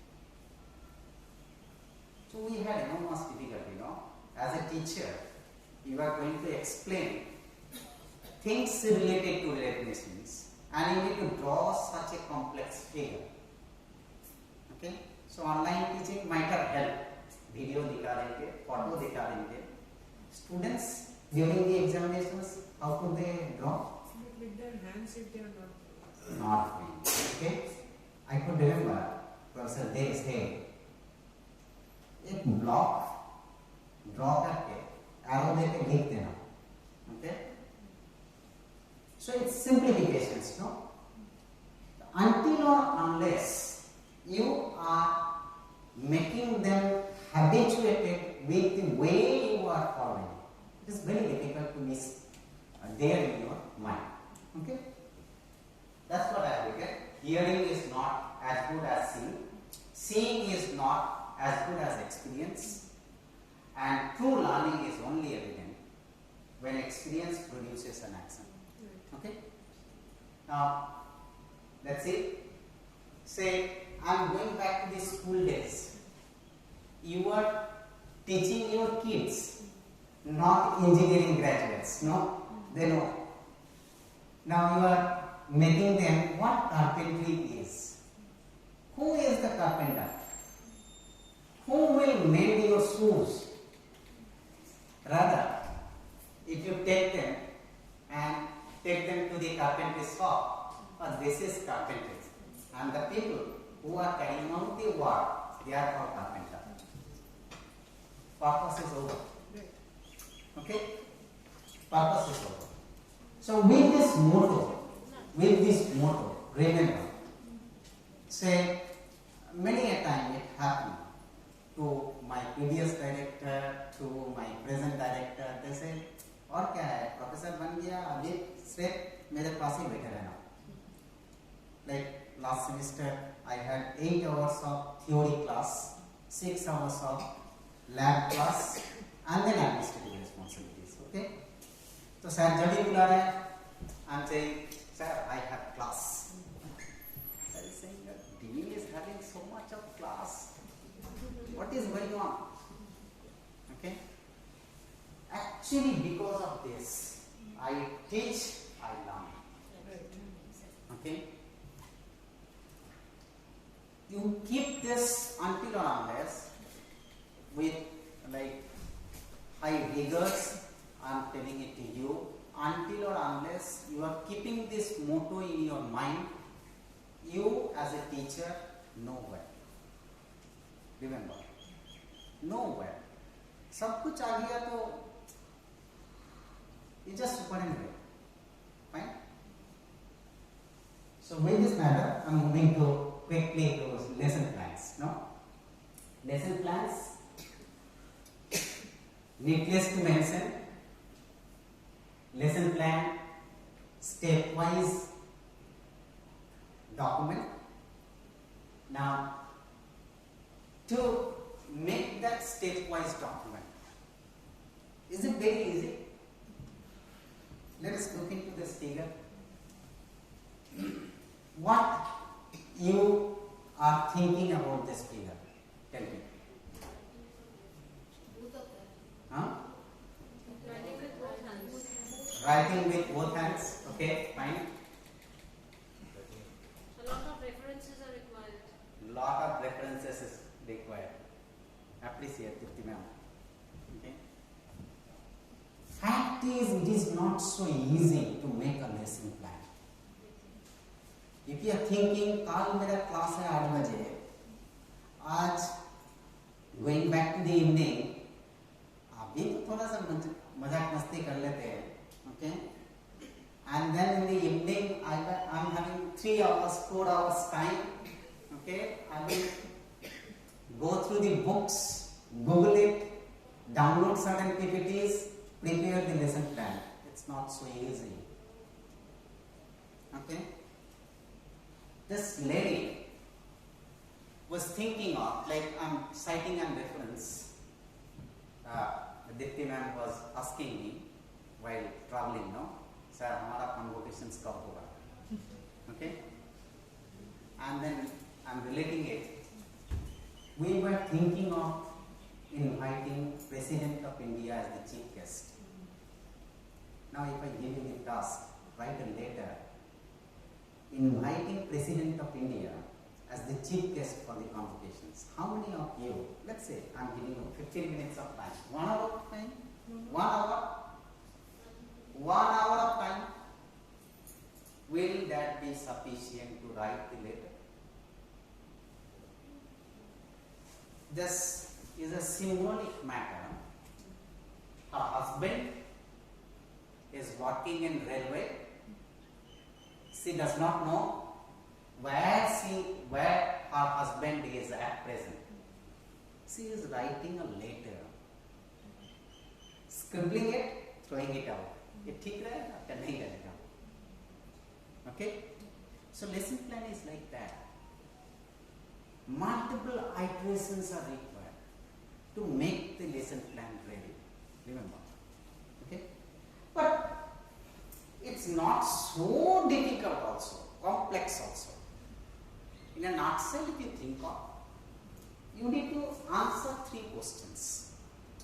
So we had enormous difficulty, as a teacher, you are going to explain things related to lathe machines and you need to draw such a complex figure. Okay? So online teaching might have helped. Video दिखा देंगे, photo दिखा देंगे. Students during the examinations, how could they draw? With their hands if they are not. Not free. Okay? I could remember Professor Dev said, एक block draw करके arrow देके लिख देना. Okay? So it's simplifications, no? Until or unless you are making them habituated with the way you are following, it is very difficult to miss there in your mind. Okay? That's what I look at. Hearing is not as good as seeing. Seeing is not as good as experience. And true learning is only evident when experience produces an action. Okay? Now, let's see. Say, I am going back to the school days. You are teaching your kids, not engineering graduates, no? They know. Now you are making them what carpentry is. Who is the carpenter? Who will mend your shoes? Rather, if you take them and take them to the carpentry shop, this is carpentry, and the people who are carrying out the work, they are called carpenter. Purpose is over. Okay? Purpose is over. So with this motto, remember, say many a time it happened to my previous director, to my present director, they say, और क्या है, professor बन गया, अभी सिर्फ मेरे पास ही बैठे रहना. Like last semester, I had 8 hours of theory class, 6 hours of lab class, and then administrative responsibilities. Okay? So sir, जब भी बुला रहे हैं, I'm saying, sir, I have class. Sir is saying that dean is having so much of class. What is going on? Okay? Actually, because of this, I teach, I learn. Okay? You keep this until or unless with like high rigors, I am telling it to you, until or unless you are keeping this motto in your mind, you as a teacher, nowhere. Remember, nowhere. सब कुछ आ गया तो you just superintendent. Fine? So with this matter, I am moving to quickly to lesson plans. No? Lesson plans, needless to mention, lesson plan, stepwise document. Now, to make that stepwise document, is it very easy? Let us look into this figure. What you are thinking about this figure? Tell me. Huh? Writing with both hands. Okay, fine. A lot of references are required. Lot of references is required. Appreciate it, ma'am. Okay. Fact is, it is not so easy to make a lesson plan. If you are thinking, कल मेरा class है 8 बजे, आज going back to the evening, अभी तो थोड़ा सा मजाक मस्ती कर लेते हैं, okay? And then in the evening, I am having 3 hours, 4 hours time, okay? I will go through the books, Google it, download certain PPTs, prepare the lesson plan. It's not so easy. Okay? This lady was thinking of, like I'm citing a reference, Dipti ma'am was asking me while traveling, no? Sir, हमारा convocations कब होगा? Okay? And then I'm relating it. We were thinking of inviting President of India as the chief guest. Now if I give you the task, write a letter inviting President of India as the chief guest for the convocations. How many of you, let's say I'm giving you 15 minutes of time, 1 hour of time, 1 hour, 1 hour of time, will that be sufficient to write the letter? This is a symbolic matter. Her husband is working in railway. She does not know where her husband is at present. She is writing a letter, scribbling it, throwing it out. ये ठीक रहेगा या नहीं रहेगा? Okay? So lesson plan is like that. Multiple iterations are required to make the lesson plan ready. Remember. Okay? But it's not so difficult also, complex also. In a nutshell, if you think of, you need to answer 3 questions.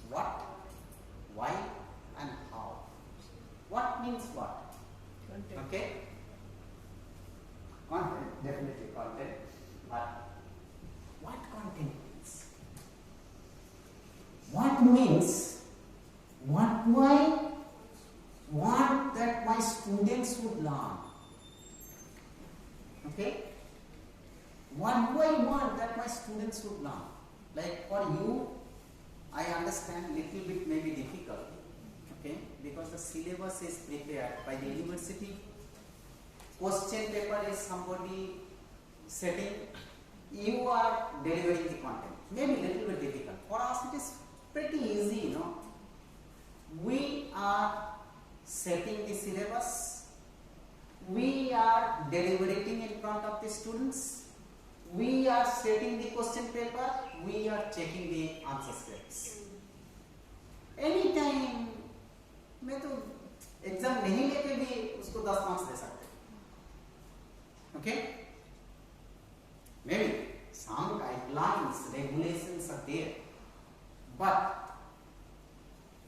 What, why, and how. What means what? Content. Okay? Content, definitely content. But what content means? What means what do I want that my students would learn? Okay? What do I want that my students would learn? Like for you, I understand little bit may be difficult, okay, because the syllabus is prepared by the university. Question paper is somebody setting, you are delivering the content. Maybe little bit difficult. For us it is pretty easy, you know. We are setting the syllabus, we are deliberating in front of the students, we are setting the question paper, we are checking the answer scripts. Anytime मैं तो exam नहीं लेके भी उसको 10 marks दे सकते, okay? Maybe some guidelines, regulations are there, but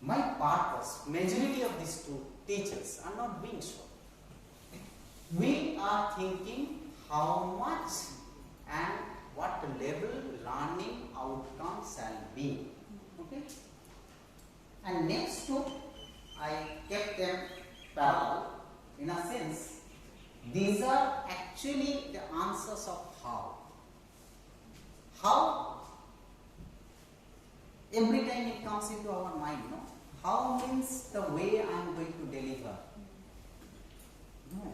my purpose, majority of these two teachers are not being so. We are thinking how much and what level learning outcome shall be. Okay? And next two, I kept them parallel. In a sense, these are actually the answers of how. How? Every time it comes into our mind, no? How means the way I am going to deliver. No.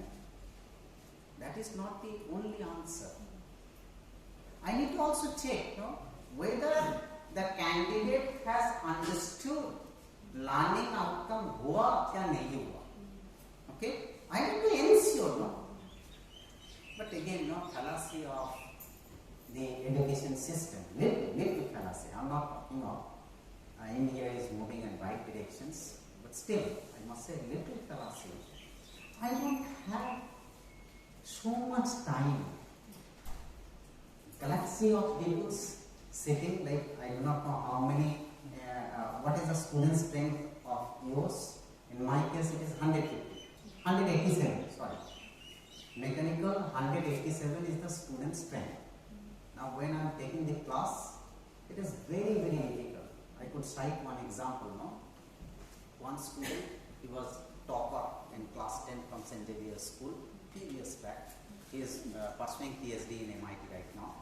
That is not the only answer. I need to also check, no, whether the candidate has understood learning outcome hua kya nahi hua. Okay? I need to ensure, no. But again, no, fallacy of the education system, little fallacy. I am not talking of India is moving in right directions, but still, I must say little fallacy. I don't have so much time. Galaxy of peoples sitting, like I do not know how many, what is the student strength of yours? In my case it is 187, sorry. Mechanical 187 is the student strength. Now when I am taking the class, it is very difficult. I could cite one example, no? One student, he was topper in class 10 from St. Xavier's School, few years back. He is pursuing PhD in MIT right now.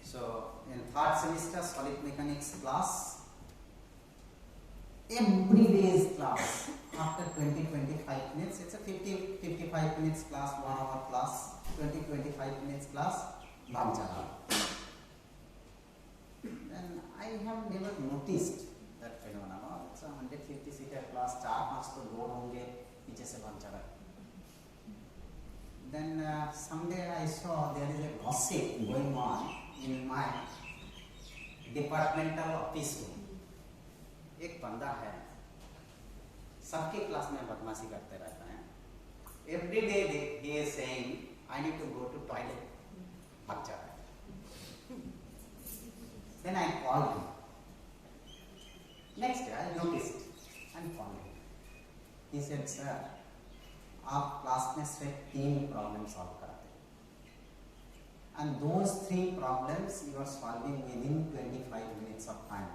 So in third semester solid mechanics class, every day's class after 20-25 minutes, it's a 50-55 minutes class, 1 hour class, 20-25 minutes class, Bamchara. And I have never noticed that phenomenon. It's a 150 seater class, 4-5 to load honge, piche se Bamchara. Then someday I saw there is a gossip going on in my departmental office room. एक बंदा है, सबके class में बदमाशी करते रहता है. Every day he is saying, I need to go to toilet. भाग जा रहा है. Then I called him. Next day I noticed and called him. He said, sir, आप क्लास में सिर्फ 3 प्रॉब्लम सॉल्व कराते हैं, and those 3 problems you are solving within 25 minutes of time.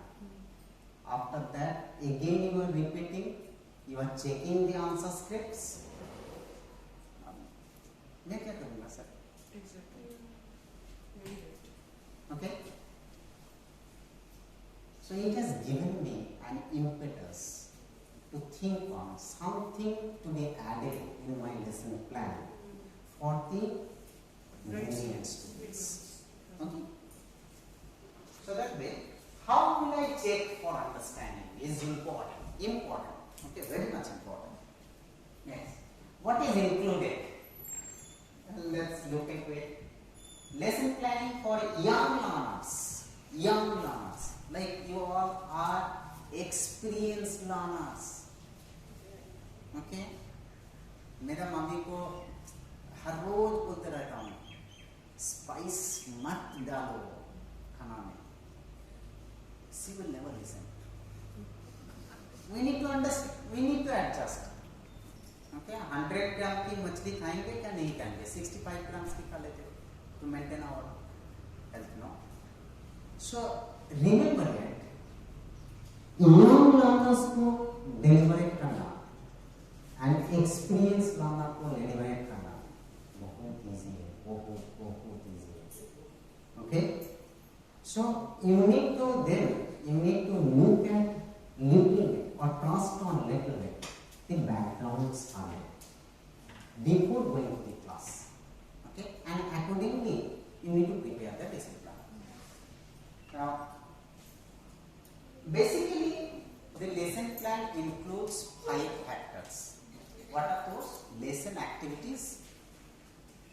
After that, again you are repeating, you are checking the answer scripts. मैं क्या करूँगा sir? Okay? So it has given me an impetus to think on something to be added in my lesson plan for the brilliant students. Okay? So that way, how will I check for understanding is important. Okay, very much important. Next, what is included? Let's look at it. Lesson planning for young learners. Like you all are experienced learners. Okay? मेरा mummy को हर रोज बोलते रहता हूँ, spice मत डालो खाना में. She will never listen. We need to understand. We need to adjust. Okay? 100 ग्राम की मछली खाएंगे क्या नहीं खाएंगे? 65 grams की खा लेते to maintain our health. No. So remember that young learners को एक्सपीरियंस बंदा को एलिवेट करना बहुत इजी है, बहुत इजी है. Okay, so you need to look at little bit or trust on little bit the backgrounds are there before going to the class. Okay, and accordingly you need to prepare the lesson plan. Now, basically the lesson plan includes 5 factors. What are those? Lesson activities.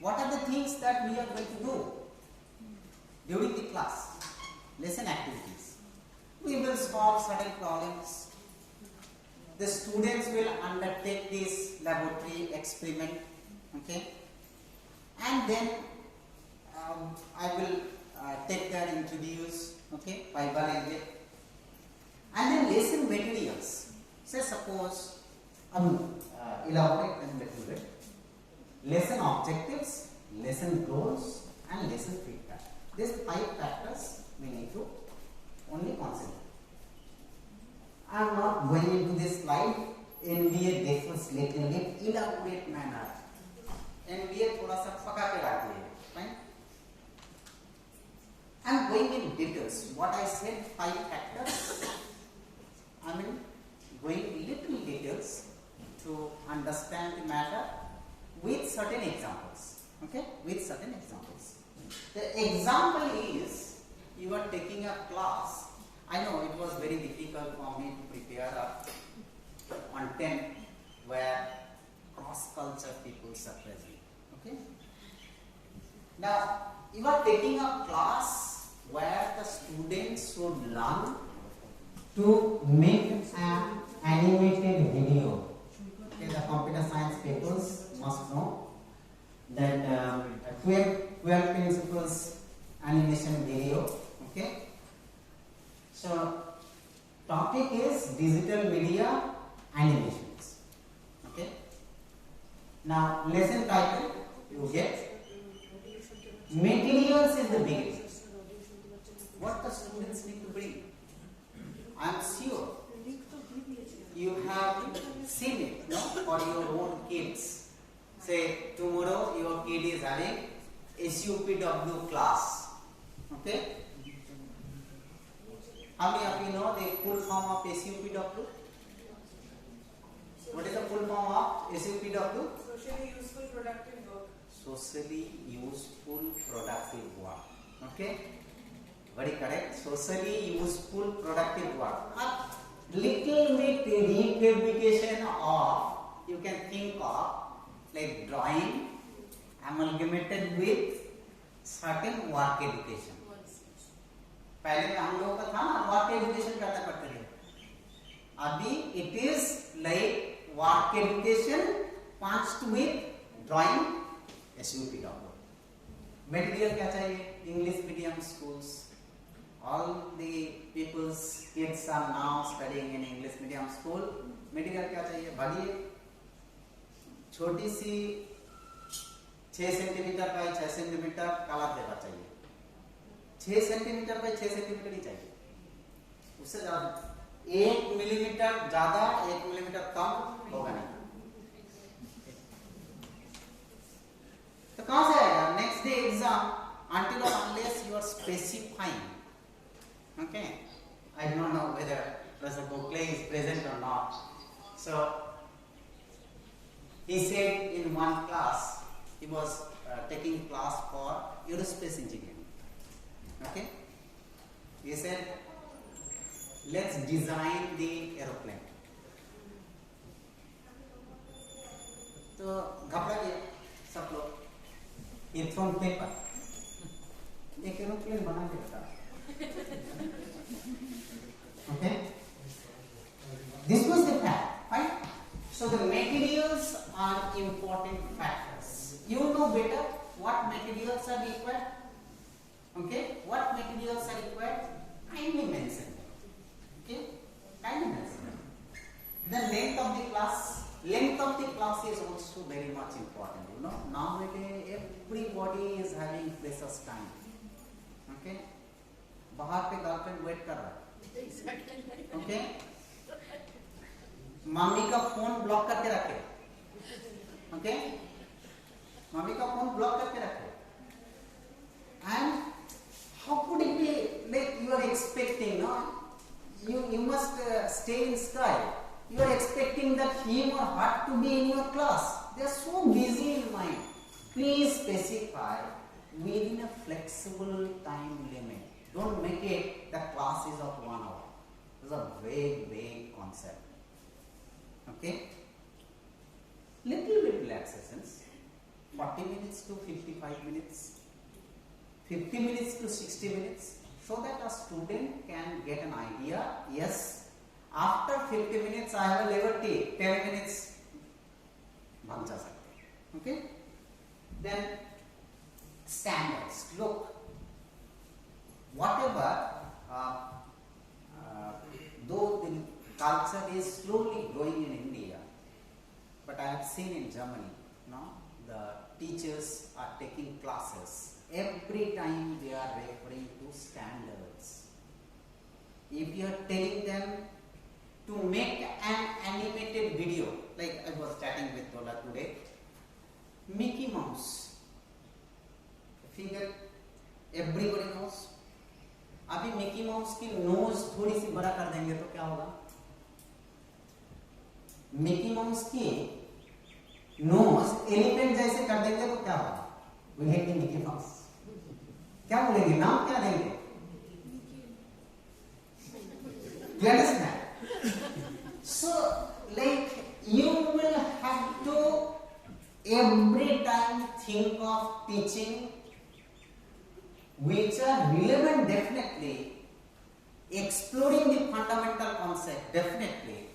What are the things that we are going to do during the class? Lesson activities. We will solve certain problems. The students will undertake this laboratory experiment. Okay, and then I will take their interviews. Okay, by and then lesson materials. Say suppose elaborate them little bit. Lesson objectives, lesson goals, and lesson feedback. These 5 factors we need to only consider. I am not going into this slide. NBA differs little bit elaborate manner. NBA थोड़ा सा पका के रख दिए, fine. I am going in details. What I said 5 factors. I mean going little details to understand the matter with certain examples. Okay, with certain examples. The example is you are taking a class. I know it was very difficult for me to prepare on 10 where cross-culture people are present. Okay. Now you are taking a class where the students should learn to make an animated video. Okay, the computer science peoples must know that 12 principles animation video. Okay, so topic is digital media animations. Okay, now lesson title you get. Materials is the beginning. What the students need to bring. I am sure you have seen it, no, for your own kids. Say tomorrow your kid is having SUPW class. Okay, how many of you know the full form of SUPW? What is the full form of SUPW? Socially useful productive work. Socially useful productive work. Okay, very correct. Socially useful productive work. A little bit replication of, you can think of like drawing amalgamated with certain work education. पहले हम लोगों का था ना work education करते थे. अभी it is like work education patched with drawing SUPW. Material क्या चाहिए? English medium schools. All the people's kids are now studying in English medium school. Material क्या चाहिए? भागिए छोटी सी 6 centimetre bye 6 centimetre colour paper चाहिए. 6 centimetre bye 6 centimetre ही चाहिए. उससे ज्यादा 1 millimetre ज्यादा 1 मिलीमीटर कम होगा नहीं. तो कहां से आएगा? Next day exam until or unless you are specifying. Okay, I don't know whether Professor Gokhale is present or not. So he said in one class, he was taking class for aerospace engineering. Okay, he said, let's design the aeroplane. तो घबरा गए सब लोग. He thrown paper. एक aeroplane बना के रखा. Okay, this was the fact, right? So the materials are important factors. You know better what materials are required. Okay, what materials are required? Kindly mention them. Okay, kindly mention them. The length of the class. Length of the class is also very much important. You know, nowadays everybody is having precious time. Okay, बाहर पे girlfriend wait कर रहा है. Okay, mummy का phone block करके रखे. Okay, mummy का phone block करके रखो. And how could it be like you are expecting, no? You must stay in sky. You are expecting that him or her to be in your class. They are so busy in mind. Please specify within a flexible time limit. Don't make it the class is of 1 hour. It's a vague concept. Okay? Little bit relaxations. 40 minutes to 55 minutes. 50 minutes to 60 minutes, so that a student can get an idea. Yes, after 50 minutes I have a liberty, 10 minutes bhag ja sakte. Okay, then standards. Look, whatever though the culture is slowly growing in India, but I have seen in Germany, no, the teachers are taking classes. Every time they are referring to standards. If you are telling them to make an animated video, like I was chatting with Dola today, Mickey Mouse figure everybody knows. अभी Mickey mouse की knows थोड़ी सी बड़ा कर देंगे तो क्या होगा? Mickey mouse की नोज एलिफेंट जैसे कर देंगे तो क्या होगा? We hate the Mickey Mouse. क्या बोलेंगे? नाम क्या देंगे? You understand? So, like, you will have to every time think of teaching which are relevant, definitely, exploring the fundamental concept, definitely,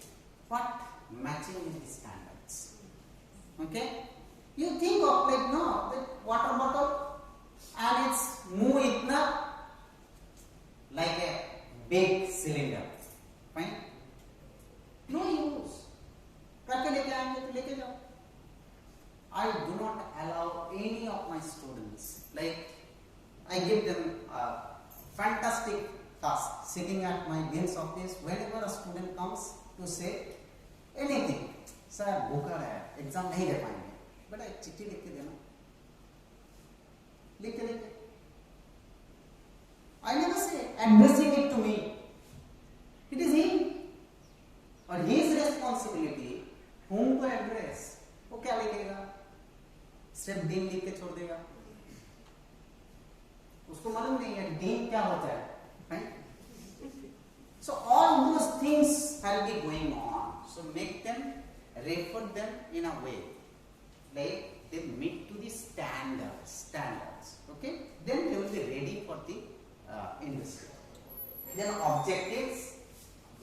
but matching with the standards. Okay? You think of like, no, the water bottle, and it's move itna like a big cylinder. Fine? No use. करके लेके आएंगे तो लेके जाओ. I do not allow any of my students, like I give them a fantastic task sitting at my dean's office. Whenever a student comes to say anything, sir भूखा है, exam नहीं दे पाएंगे, बेटा एक चिट्ठी लिख के देना. लिख के I never say addressing it to me. It is him or his responsibility whom to address. वो क्या लिखेगा? सिर्फ डीन लिख के छोड़ देगा. उसको मालूम नहीं है डीन क्या होता है. Right? So all those things will be going on. So make them, refer them in a way like they meet to the standards. Okay, then they will be ready for the industry. Then objectives,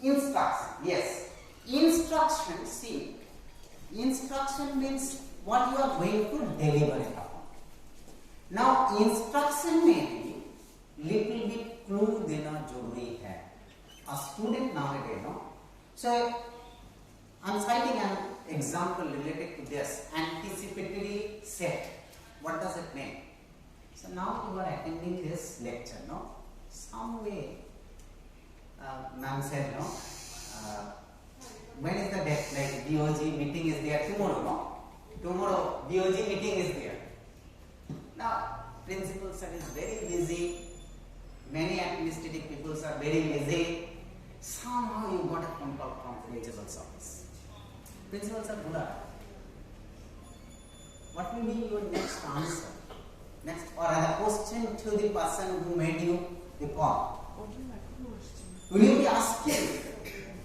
instruction. Yes, instruction. See, instruction means what you are going to deliver it upon. Now, instruction may be little bit clue देना जरूरी है. A student nowadays, no. So, I am citing an example related to this anticipatory set. What does it mean? So now you are attending this lecture, no? Some way, ma'am said, no? When is the date? Like BOG meeting is there tomorrow, no? Tomorrow BOG meeting is there. Now, principal sir is very busy. Many administrative people are very busy. Somehow you got a phone call from principal's office. Principal sir, what will be your next answer? Next, or a question to the person who made you the call. Will you be asking,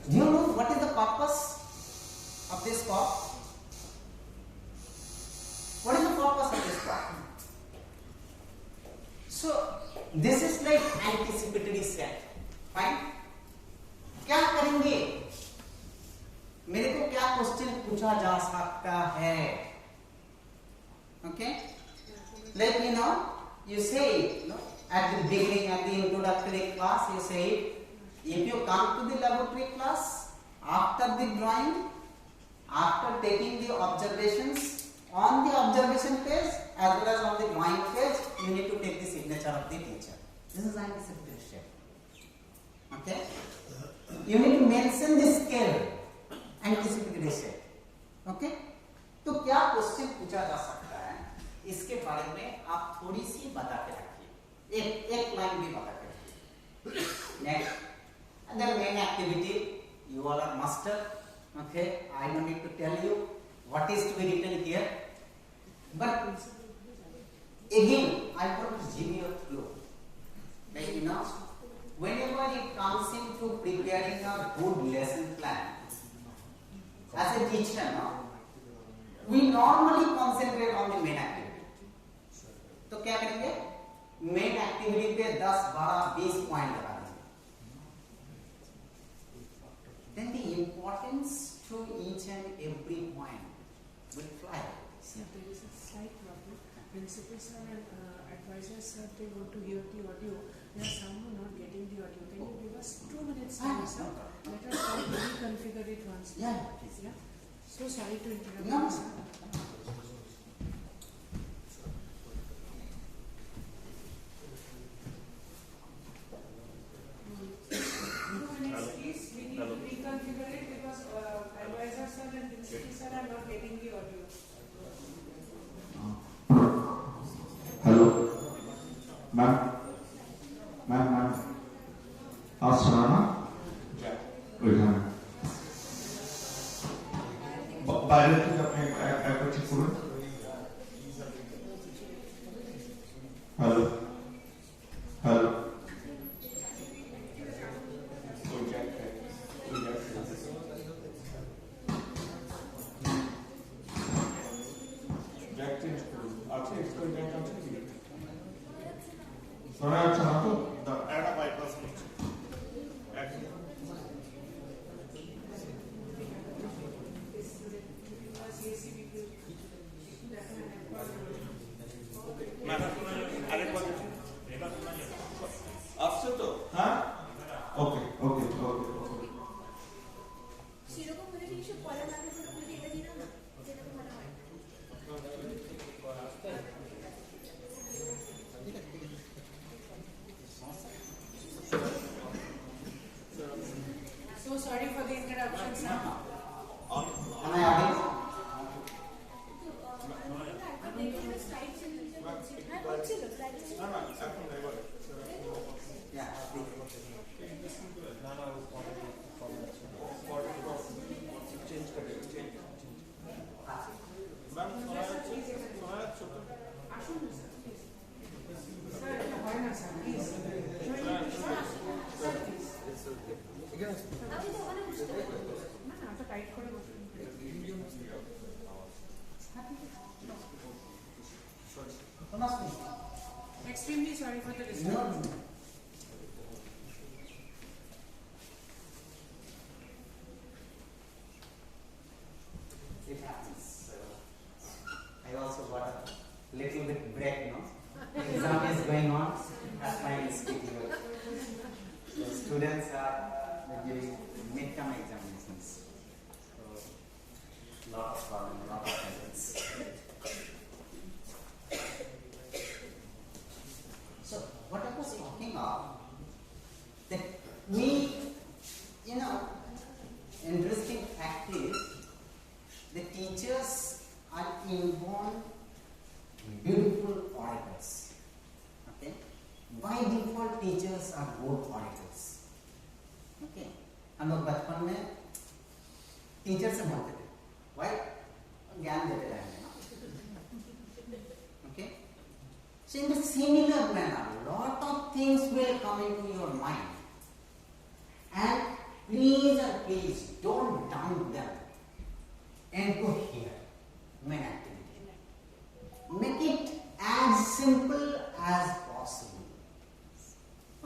do you know what is the purpose of this call? What is the purpose of this call? So, this is like anticipatory set. Fine? क्या करेंगे? मेरे को क्या question पूछा जा सकता है? Okay? Like you say, at the beginning, at the introductory class, you say, if you come to the laboratory class, after the drawing, after taking the observations, on the observation page, as well as on the drawing page, you need to take the signature of the teacher. This is anticipatory step. Okay? You need to mention the scale, anticipatory step. Okay? तो क्या question पूछा जा सकता है, इसके बारे में आप थोड़ी सी बताते रखिए, एक लाइन भी बताते रखिए. Next, and the main activity you all are master. Okay, I don't need to tell you what is to be written here, but again I want to give you a clue. Like, you know, whenever it comes into preparing a good lesson plan, as a teacher, no, we normally concentrate on the main activity. तो क्या करेंगे, main activity पे 10, 12, 20 point लगा देंगे. Then the importance to each and every point will fly. Sir, there is a slight problem. Principals and advisors, sir, they want to hear the audio. There are some who are not getting the audio. Can you give us 2 minutes time, sir? Let us try to reconfigure it once. Yeah. Yeah. So sorry to interrupt. No. Sir. Please, we need to reconfigure it because advisors sir and principals sir are not getting the audio. Hello, ma'am. Asana. Good morning. বাইরে থেকে আপনি একবার ঠিক করুন. Hello hello শোনা যাচ্ছে না তো? একটা বাইপাস করছে আসছে তো? হ্যাঁ, ওকে ওকে ওকে ওকে. সেরকম হলে কিছু পড়ার আগে করে এটা দিও না, যেরকম মনে হয়. So sorry for the interruption, sir. Am I audible? Yeah. Extremely sorry for the disturbance. It happens. I also got a little bit break, no? Exam is going on. That's why I'm speaking. The students are giving midterm examinations. So, lot of problems, lot of problems. So, what I was talking about, that we, you know, interesting fact is, the teachers are inborn beautiful orators. Okay? By default, teachers are good orators. Okay? हम लोग बचपन में teacher से बोलते थे, why? ज्ञान देते रहेंगे ना. Okay? So in the similar manner, lot of things will come into your mind, and please don't dump them into here. Main activity. Make it as simple as possible.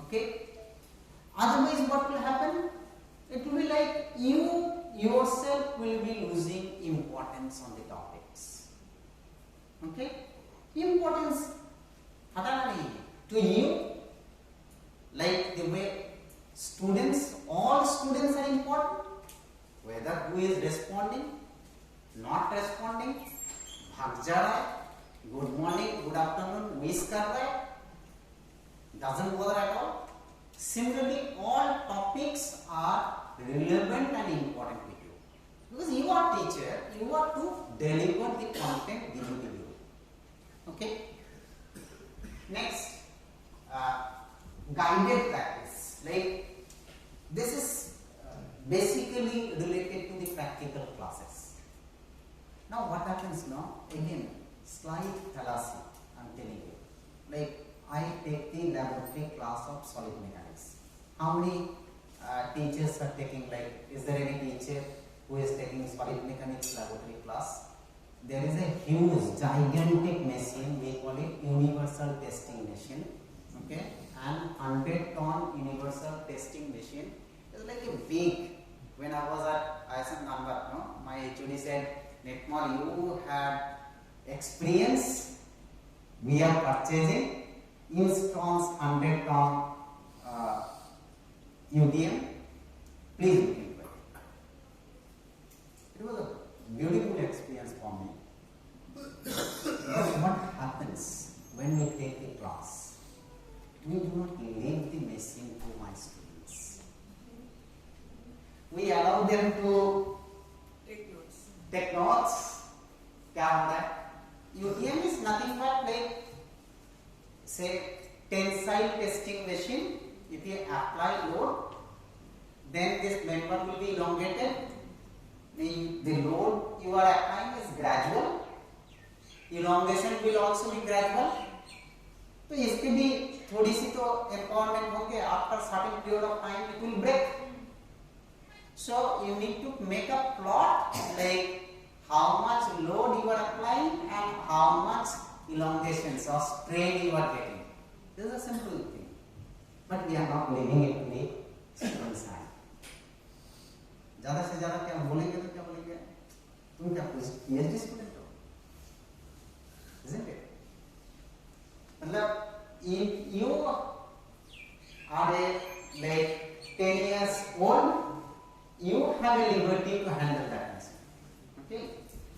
Okay? Otherwise, what will happen? It will be like you yourself will be losing importance on the topics. Okay? Importance to you, like the way students, all students are important. Whether who is responding, not responding, भाग जा रहा है, good morning, good afternoon, wish कर रहा है, doesn't bother at all. Similarly, all topics are relevant and important to you. Because you are teacher, you are to deliver the content given to you. Okay. Next, guided practice. Like this is basically related to the practical classes. Now, what happens now? Again, slight fallacy. I'm telling you. Like I take the laboratory class of solid mechanics. How many teachers are taking? Like, is there any teacher who is taking solid mechanics laboratory class? There is a huge, gigantic machine, we call it universal testing machine, okay, and 100-ton universal testing machine. It's like a big, when I was at ISM number, no, my HOD said, Netmal, you had experience, we are purchasing Instron's 100-ton UDM, please look into it. It was a beautiful experience for me. But what happens when we take the class? We do not leave the machine to my students. We allow them to take notes. क्या होता है? UTM is nothing but like say tensile testing machine. If you apply load, then this member will be elongated. The load you are applying is gradual. Elongation will also be gradual. तो इसके भी थोड़ी सी तो empowerment होंगे. After certain period of time, it will break. So you need to make a plot like how much load you are applying and how much elongations or strain you are getting. This is a simple thing, but we are not leaving it to the students' hand. ज़्यादा से ज़्यादा क्या बोलेंगे तो क्या बोलेंगे? तुम क्या PhD student हो? Isn't it? मतलब if you are like 10 years old, you have a liberty to handle that machine. Okay,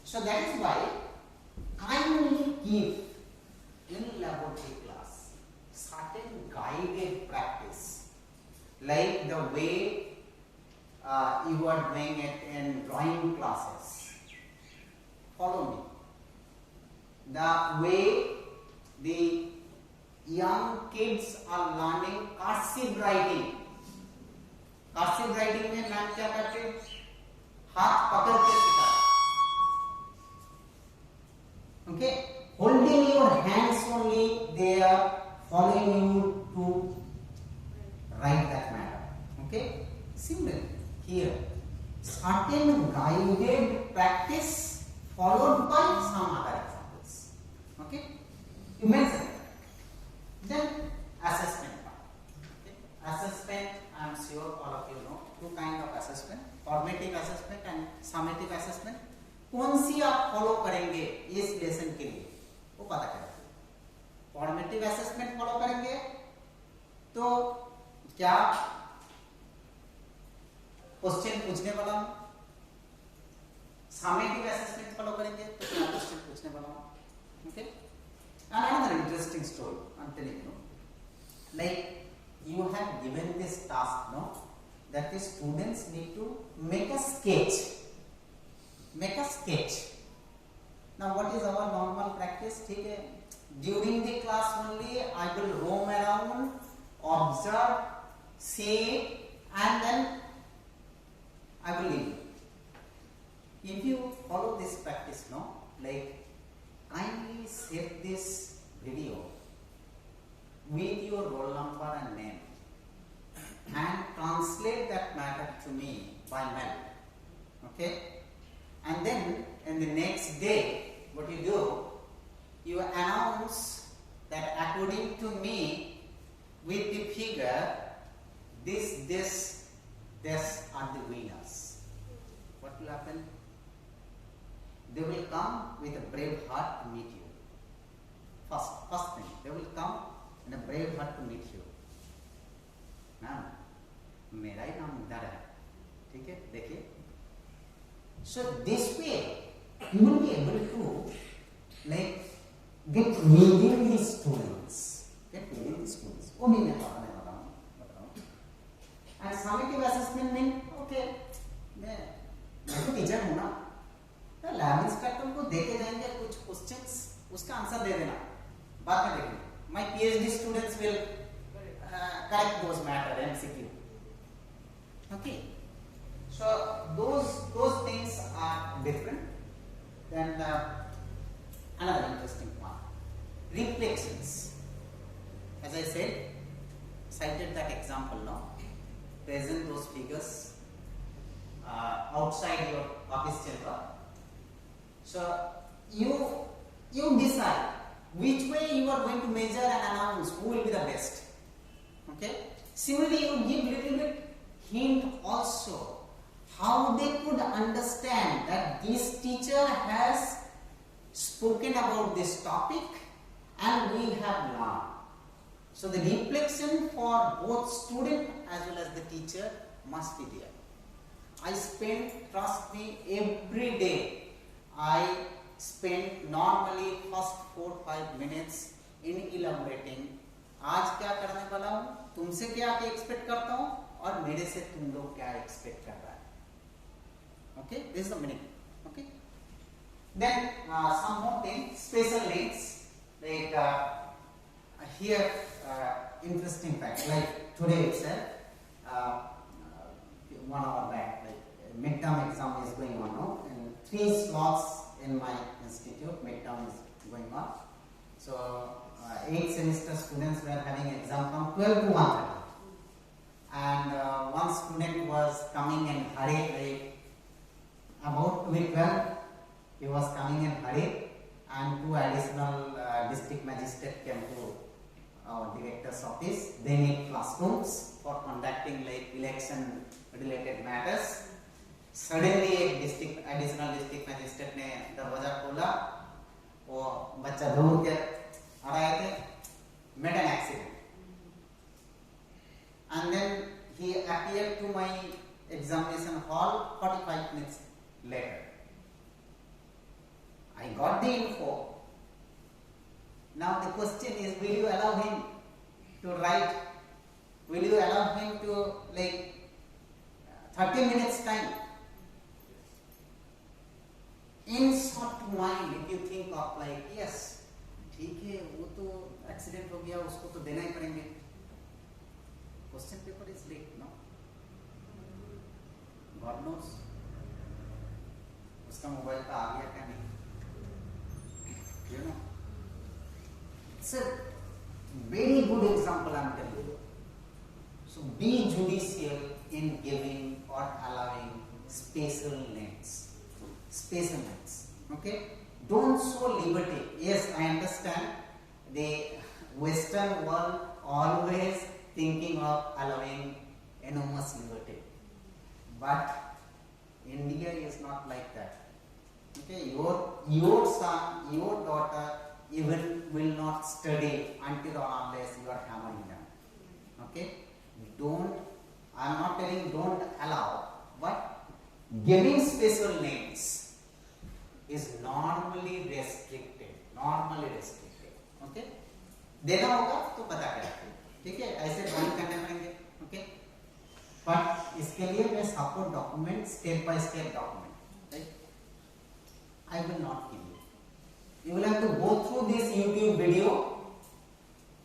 so that is why I only give in laboratory class certain guided practice, like the way you are doing it in drawing classes. Follow me. The way the young kids are learning cursive writing. Cursive writing में ma'am क्या करते हैं? हाथ पकड़ के सिखाते. Okay, holding your hands only, they are following you to write that matter. Okay, similar here. Certain guided practice followed by some other examples. Okay, you mentioned. Then assessment part. Okay. Assessment, I am sure all of you know two kind of assessment: formative assessment and summative assessment. कौन सी आप follow करेंगे इस lesson के लिए वो पता करेंगे. Formative assessment follow करेंगे तो क्या क्वेश्चन पूछने वाला हूं. समेटिव असेसमेंट फॉलो करेंगे तो क्या क्वेश्चन पूछने वाला हूं. Okay, another interesting story I'm telling you. Like you have given this task, no, that the students need to make a sketch. Make a sketch. Now what is our normal practice? ठीक है, during the class only I will roam around, observe, see, and then I will leave. If you follow this practice, no, like kindly save this video with your roll number and name and translate that matter to me by mail. Okay. And then in the next day, what you do, you announce that according to me, with the figure, this are the winners. What will happen? They will come with a brave heart to meet you. First thing, they will come in a brave heart to meet you. Ma'am, मेरा ही नाम इधर है, ठीक है, देखिए. So this way, you will be able to like get within the students. Get within the students. वो भी मैं बता रहा हूँ. And summative assessment में okay, मैं तो टीचर हूँ ना, तो लैब इंस्पेक्टर को उसका आंसर दे देना, बाद में देखेंगे. My PhD students will correct those matter MCQ. Okay, so those things are different. Then another interesting one, reflections. As I said, cited that example now. Present those figures outside your office chamber. So you decide which way you are going to measure and announce who will be the best. Okay. Similarly, you give little bit hint also how they could understand that this teacher has spoken about this topic and we have learned. So the reflection for both student as well as the teacher must be there. I spend, trust me, every day I spend normally first 4-5 minutes in elaborating आज क्या करने वाला हूँ, तुमसे क्या expect करता हूँ और मेरे से तुम लोग क्या एक्सपेक्ट कर रहा है. Okay, this is the meaning. Okay, then some more things, special links, like here interesting fact, like today itself 1 hour back, like midterm exam is going on now, and 3 slots in my institute midterm is going on. So 8 semester students were having exam from 12 to 1:30, and one student was coming in hurry, like about to be 12, he was coming in hurry, and 2 additional district magistrate came to our director's office. They need classrooms for conducting like election related matters. Suddenly एक additional district magistrate ने दरवाजा खोला, वो बच्चा दौड़ के आ रहे थे, met an accident, and then he appeared to my examination hall 45 minutes later. I got the info. Now the question is, will you allow him to write? Will you allow him to like 30 minutes time? In short mind, if you think of like, yes, ठीक है, वो तो accident हो गया, उसको तो देना ही पड़ेंगे. Question paper is leaked, no? God knows. उसका मोबाइल पे आ गया क्या नहीं? You know. It's a very good example I'm telling you. So be judicious in giving or allowing special names. Special names. Okay? Don't show liberty. Yes, I understand the Western world always thinking of allowing enormous liberty. But India is not like that. Okay, your son, your daughter even will not study until or unless you are hammering them. Okay, I'm not telling don't allow, but giving special names is normally restricted. Okay, देना होगा तो पता करें, ठीक है, ऐसे drawing करने पड़ेंगे. ओके, बट इसके लिए मैं support document, step by step document, right, I will not give you. You will have to go through this YouTube video.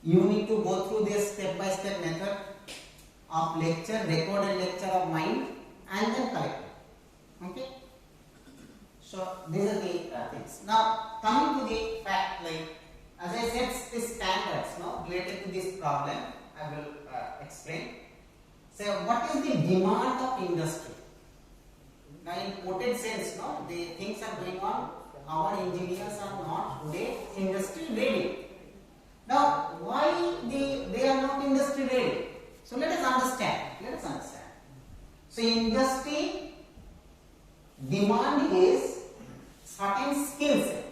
You need to go through this step by step method of lecture, recorded lecture of mine, and then collect it. Okay. So these are the things. Now coming to the fact, like as I said, the standards, no, related to this problem, I will explain. So what is the demand of industry? Now in quoted sense, no, the things are going on. Our engineers are not today industry ready. Now why they are not industry ready? So let us understand. So industry demand is certain skill set.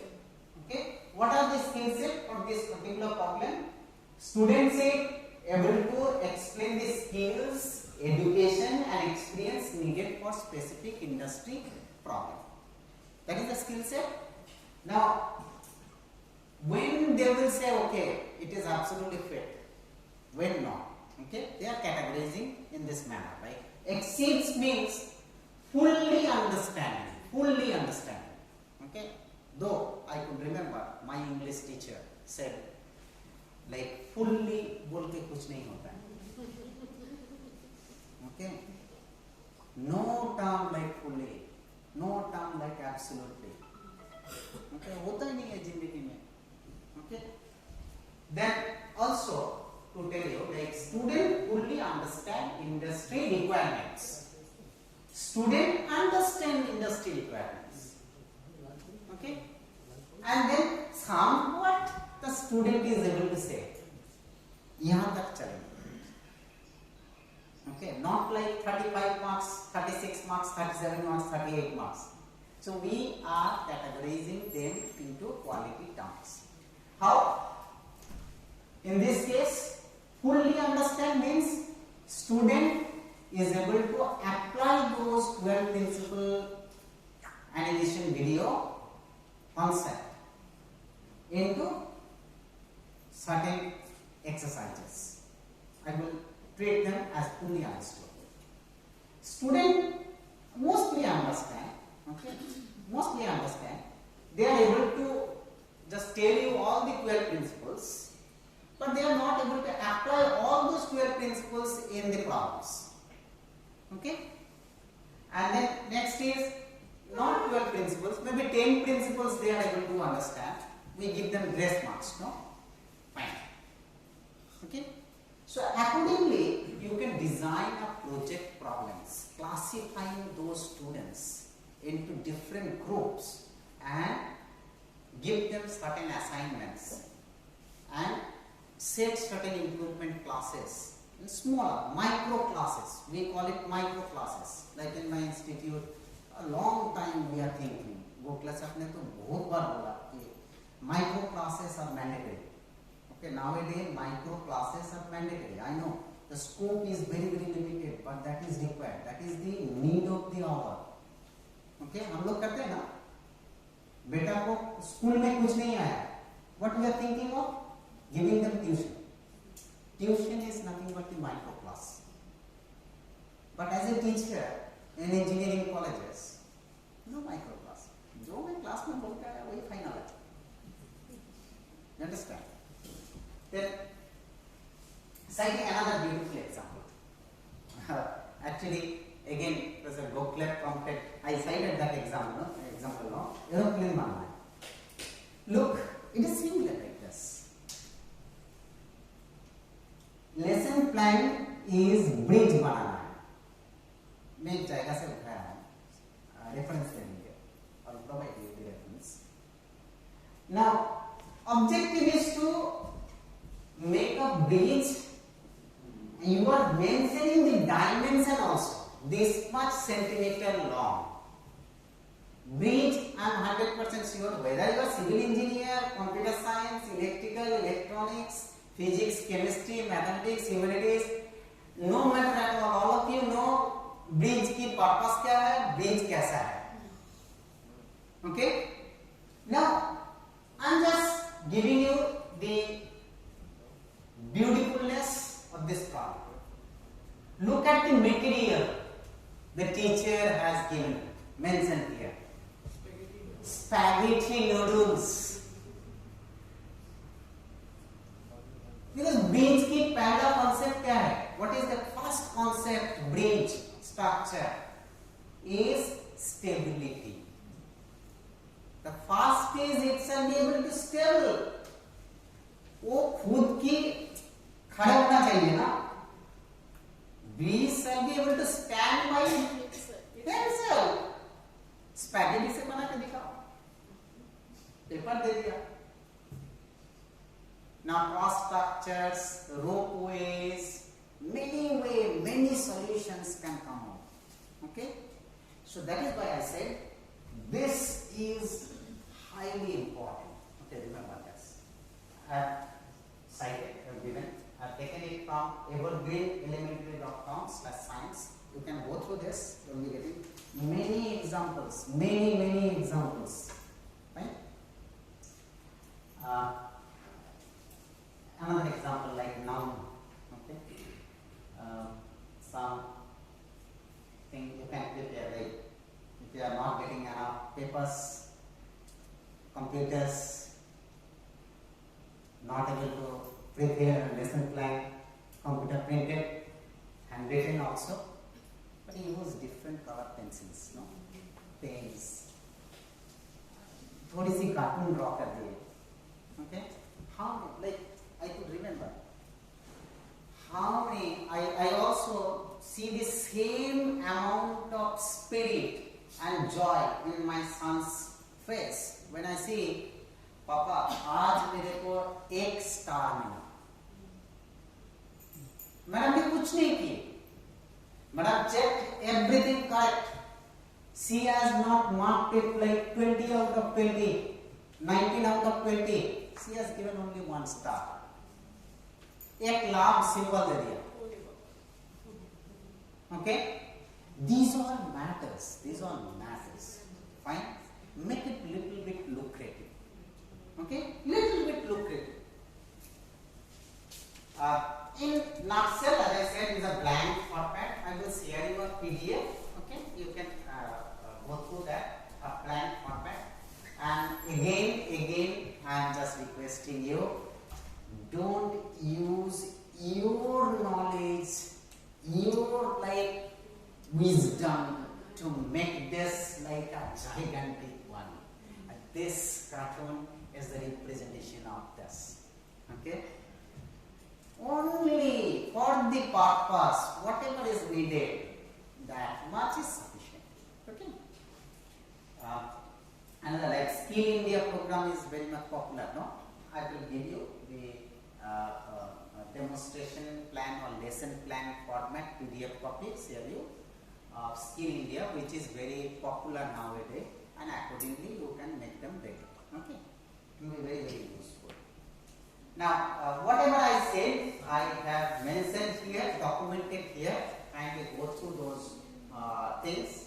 Okay, what are the skill set for this particular problem? Students are able to explain the skills, education and experience needed for specific industry problem. That is the skill set. Now when they will say okay, it is absolutely fit, when not, okay, they are categorizing in this manner, right? Exceeds means fully understanding, okay, though I could will remember my English teacher said, like fully बोल के कुछ नहीं होता है. Okay? No term like fully, no term like absolutely. Okay? होता ही नहीं है जिंदगी में. Okay? Then also to tell you, like student fully understand industry requirements. Student understand industry requirements. Okay? And then somewhat the student is able to say. यहाँ तक चलेंगे. Okay, not like 35 marks, 36 marks, 37 marks, 38 marks. So we are categorizing them into quality terms. How? In this case, fully understand means student is able to apply those 12 principle animation video concept into certain exercises. I will treat them as fully understood. Student mostly understand, okay, mostly understand. They are able to just tell you all the 12 principles, but they are not able to apply all those 12 principles in the problems. Okay? And then next is not 12 principles, maybe 10 principles they are able to understand. We give them grace marks, no? Fine. Okay? So accordingly, you can design a project problems, classifying those students into different groups and give them certain assignments and set certain improvement classes in smaller micro classes. We call it micro classes. Like in my institute, a long time we are thinking. वो class आपने तो बहुत बार बोला कि micro classes are mandatory. Okay, nowadays micro classes are mandatory. I know the scope is very limited, but that is required. That is the need of the hour. Okay, हम लोग करते हैं ना. बेटा को स्कूल में कुछ नहीं आया. What we are thinking of? Giving them tuition. Tuition is nothing but the micro class. But as a teacher in engineering colleges, no micro class. जो मैं क्लास में बोलता है वही फाइनल है. You understand? Then, citing another beautiful example. Actually, again, Professor Gokhale prompted. I cited that example. No? Aeroplane banana. Look, it is similar like this. Lesson plan is bridge banana. मैं एक जगह से उठाया हूँ, reference देंगे और provide you the reference. Now, objective is to make a bridge. You are mentioning the dimension also. This much centimeter long. Bridge, I am 100% sure whether you are civil engineer, computer science, electrical, electronics, physics, chemistry, mathematics, humanities, no matter at all of you know bridge की purpose क्या है, bridge कैसा है. Okay? Now, I am just giving you the beautifulness of this problem. Look at the material the teacher has given, mentioned here. Spaghetti noodles. Because bridge की पहला concept क्या है? What is the first concept? Bridge structure is stability. The first phase itself be able to stable. वो खुद की खड़ा होना चाहिए ना. Bridge shall be able to stand by themselves. Spaghetti से बना के दिखाओ. पेपर दे दिया. Now cross structures, ropeways, many solutions can come out. Okay? So that is why I said this is highly important. Okay, remember this. I have cited, given. I have taken it from evergreenelementary.com/science. You can go through this. You will be getting many examples, many examples. Right? Another example like noun. Okay. Something you can prepare. Like if you are not getting enough papers, computers, not able to prepare a lesson plan, computer printed, handwritten also, but he used different color pencils, no? Pens. थोड़ी सी cartoon draw कर दिए, okay? How, like, I could remember how many, I also see the same amount of spirit and joy in my son's face when I see, Papa, आज मेरे को 1 star मिला. Madam ने कुछ नहीं की. Madam checked everything correct. She has not marked it like 20 out of 20, 19 out of 20. She has given only 1 star. एक लाभ सिंबल दे दिया. Okay? These all matters. These all matters. Fine? Make it little bit lucrative. Okay? Little bit lucrative. In nutshell, as I said, is a blank format. I will share you a PDF. Okay? You can go through that, a blank format. And again, I am just requesting you, don't use your knowledge, your like wisdom to make this like a gigantic one. This cartoon is the representation of this. Okay? Only for the purpose, whatever is needed, that much is sufficient. Okay? Another like Skill India program is very much popular, no? I will give you the demonstration plan or lesson plan format PDF copy, share you of Skill India, which is very popular nowadays, and accordingly you can make them ready. Okay? It will be very, very useful. Now, whatever I said, I have mentioned here, documented here, and we go through those things.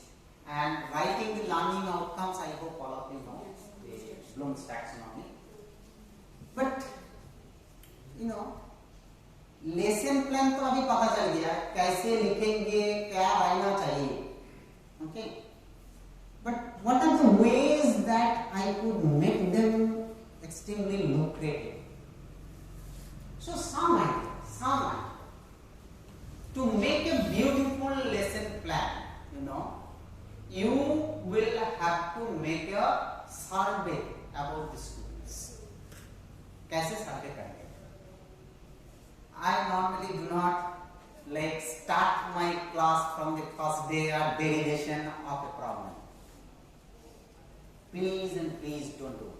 And writing the learning outcomes, I hope all of you know the Bloom's taxonomy. But, you know, lesson plan तो अभी पता चल गया कैसे लिखेंगे, क्या रहना चाहिए. Okay. But what are the ways that I could make them extremely lucrative? So some idea. To make a beautiful lesson plan, you know, you will have to make a survey about the students. कैसे survey करेंगे? I normally do not like start my class from the first day or derivation of a problem. Please and please don't do it.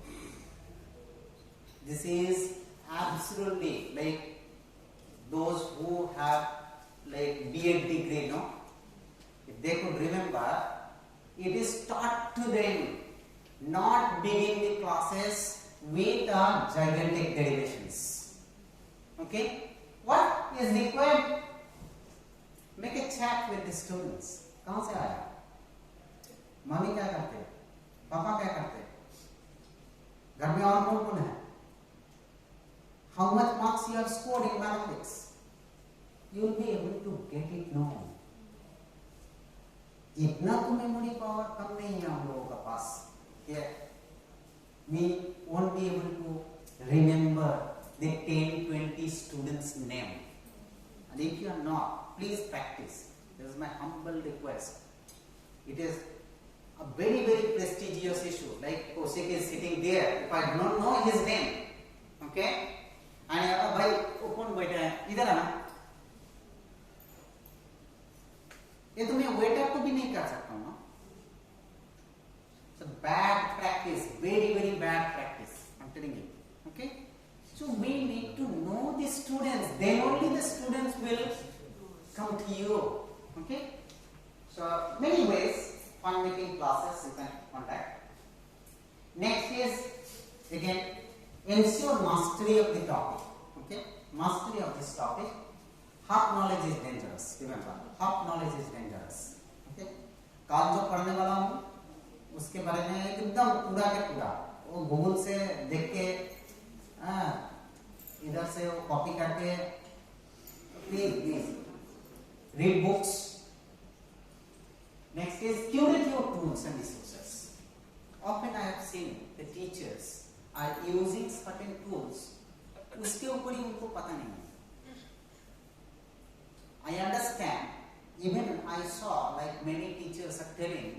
This is absolutely like those who have like B.Ed degree, no? If they could remember, it is taught to them not begin the classes with gigantic derivations. Okay? What is required? Make a chat with the students. कहाँ से आया? Mummy क्या करते हैं? पापा क्या करते हैं? घर में और कौन कौन है? How much marks you have scored in mathematics? You will be able to get it known. इतना तो मेमोरी पावर कम नहीं है हम लोगों का पास कि we won't be able to remember the 10-20 students' name. And if you are not, please practice. This is my humble request. It is a very, very prestigious issue. Like Kosik is sitting there. If I do not know his name, okay? And भाई कौन बैठा है? इधर आना. ये तो मैं waiter को भी नहीं कर सकता हूँ ना. So bad practice, very, very bad practice. I'm telling you. Okay? So we need to know the students. Then only the students will come to you. Okay? So many ways fun making classes you can contact. Next is again ensure mastery of the topic. Okay? Mastery of this topic. Half knowledge is dangerous. Remember, half knowledge is dangerous. Okay? कल जो पढ़ने वाला हूँ उसके बारे में एकदम पूरा के पूरा वो गूगल से देख के इधर से वो कॉपी करके please read books. Next is curate your tools and resources. Often I have seen the teachers are using certain tools, उसके ऊपर ही उनको पता नहीं है. I understand. Even I saw like many teachers are telling,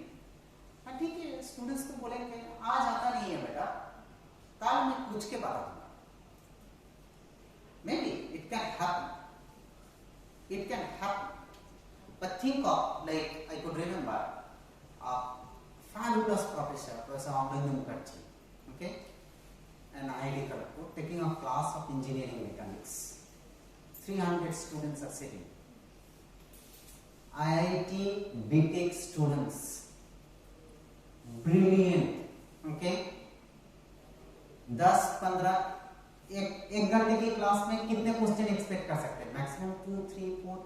ठीक है students को बोलेंगे आज आता नहीं है बेटा, कल मैं पूछ के बता दूँगा. Maybe it can happen. It can happen. But think of, like, I could remember a fabulous professor, Professor Amrindu Mukherjee, okay, an IIT Durgapur, taking a class of engineering mechanics. 300 students are sitting. IIT B.Tech students, brilliant, okay. 10-15 एक घंटे की class में कितने question expect कर सकते हैं? Maximum 2, 3, 4,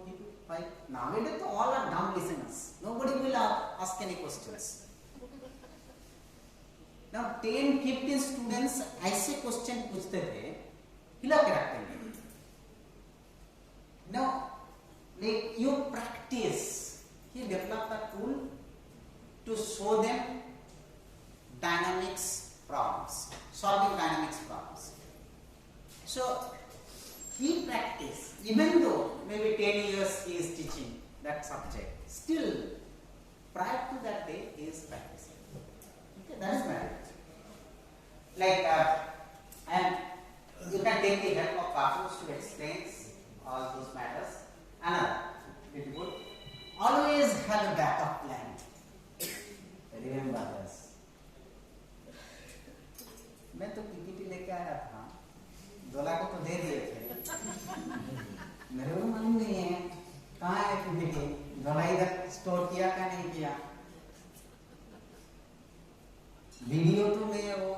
5. Nowadays तो all are dumb listeners. Nobody will ask any questions. Now 10-15 students ऐसे क्वेश्चन पूछते थे, हिला के रखते हैं. Now like you practice, he developed a tool to show them dynamics problems, solving dynamics problems. So he practiced, even though maybe 10 years he is teaching that subject, still prior to that day he is practicing. Okay, that is marriage. Like and you can take the help of cartoons to explain all those matters. Another, beautiful. Always have a backup plan. Remember this. मैं तो PPT लेके आया था. 2 लाख तो दे दिए थे. मेरे को मालूम नहीं है कहाँ है PPT. 2 लाख इधर स्टोर किया क्या नहीं किया. वीडियो तो मैं वो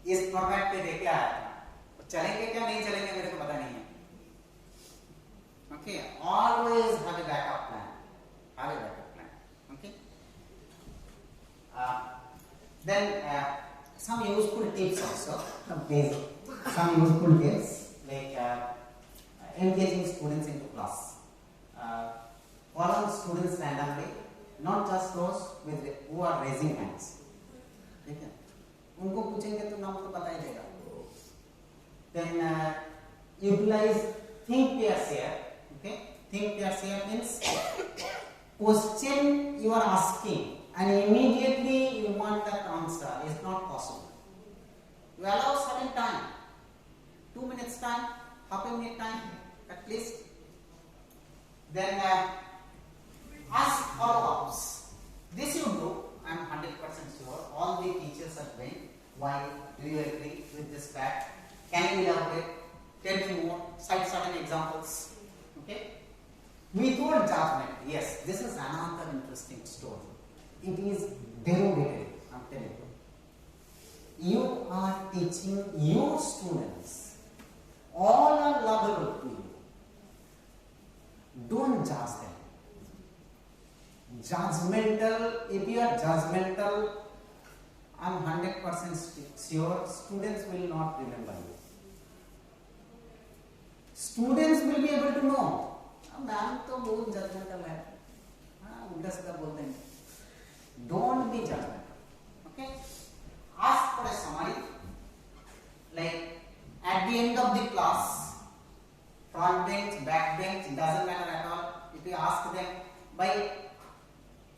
इस फॉर्मेट पे लेके आया था. चलेंगे क्या नहीं चलेंगे मेरे को पता नहीं है. Okay, always have a backup plan. Have a backup plan. Okay. Then some useful tips also, some useful tips like engaging students into class. Follow students randomly, not just those who are raising hands. ठीक है? उनको पूछेंगे तो नाम तो पता ही देगा. Then utilize think pair share. Okay, think pair share means question you are asking and immediately you want that answer is not possible. You allow certain time, 2 minutes time, half a minute time at least. Then ask follow-ups. This you do, I am 100% sure all the teachers are doing. Why do you agree with this fact? Can you elaborate? Tell me more, cite certain examples. Okay? Without judgment, yes, this is another interesting story. It is derogative, I am telling you. You are teaching your students. All are lovable to you. Don't judge them. Judgmental, if you are judgmental, I am 100% sure students will not remember you. Students will be able to know. Ma'am तो बहुत judgemental है. हाँ उल्टा सीधा बोलते हैं. Don't be judgmental. Okay. Ask for a summary. Like at the end of the class, front bench, back bench, doesn't matter at all. If you ask them by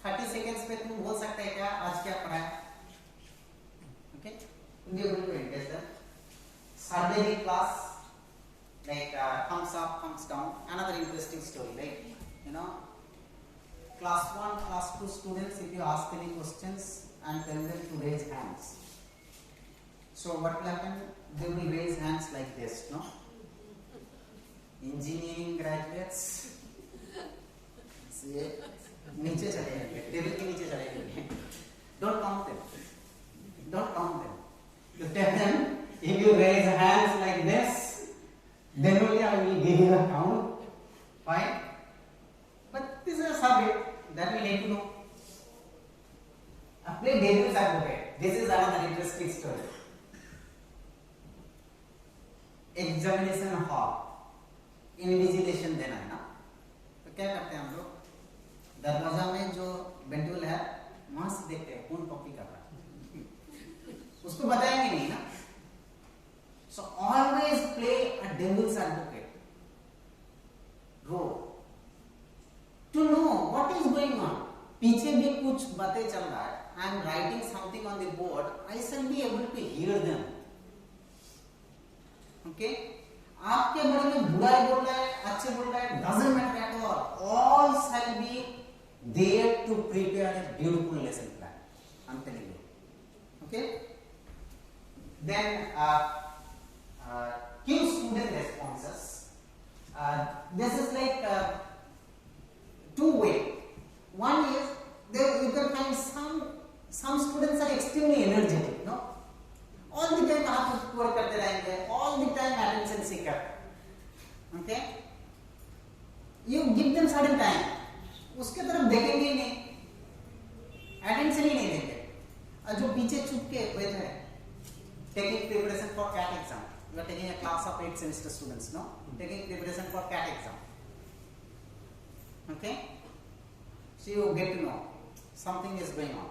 30 seconds पे तुम बोल सकते हैं क्या आज क्या पढ़ा है? Okay. You'll be able to engage them. Survey the class. Like thumbs up, thumbs down. Another interesting story. Like class 1, class 2 students, if you ask any questions and tell them to raise hands. So what will happen? They will raise hands like this, no? Engineering graduates. See, नीचे चले जाएंगे. Table के नीचे चले जाएंगे. Don't count them. Don't count them. You tell them if you raise hands like this. Then only I will give you a count. Fine. But this is a subject that we need to know. Play devil's advocate. This is another interesting story. Examination hall. Invigilation देना है ना. तो क्या करते हैं हम लोग? दरवाजा में जो वेंटिलेटर है, मार्क्स देखते हैं कौन कॉपी कर रहा है, उसको बताएंगे नहीं ना. So always play a devil's advocate role to know what is going on. पीछे भी कुछ बातें चल रहा है. I am writing something on the board. I shall be able to hear them. Okay? आपके बारे में बुराई बोल रहा है, अच्छे बोल रहा है, doesn't matter at all. All shall be there to prepare a beautiful lesson plan. I'm telling you. Okay? Then key student responses. This is like two way. One is there you can find some students are extremely energetic, no? All the time आप work करते रहेंगे, all the time attention seeker. Okay? You give them certain time. उसके तरफ देखेंगे ही नहीं, attention ही नहीं देंगे. और जो पीछे छुप के बैठे हैं, taking preparation for CAT exam. You are taking a class of 8 semester students, no? Taking preparation for CAT exam. Okay? So you get to know something is going on.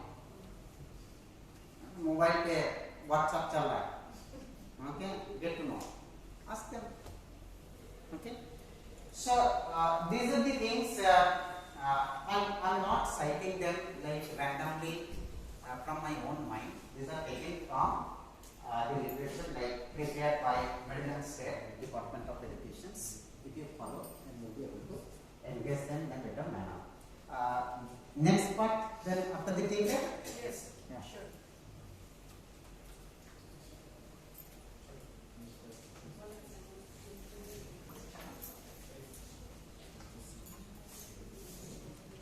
Mobile पे WhatsApp चल रहा है. Okay? Get to know. Ask them. Okay? So these are the things. I'm not citing them like randomly from my own mind. These are taken from the literature like prepared by Middle and State Department of Education. If you follow, then you'll be able to engage them in a better manner. Next part, then after the teacher? Yes, yeah. Sure.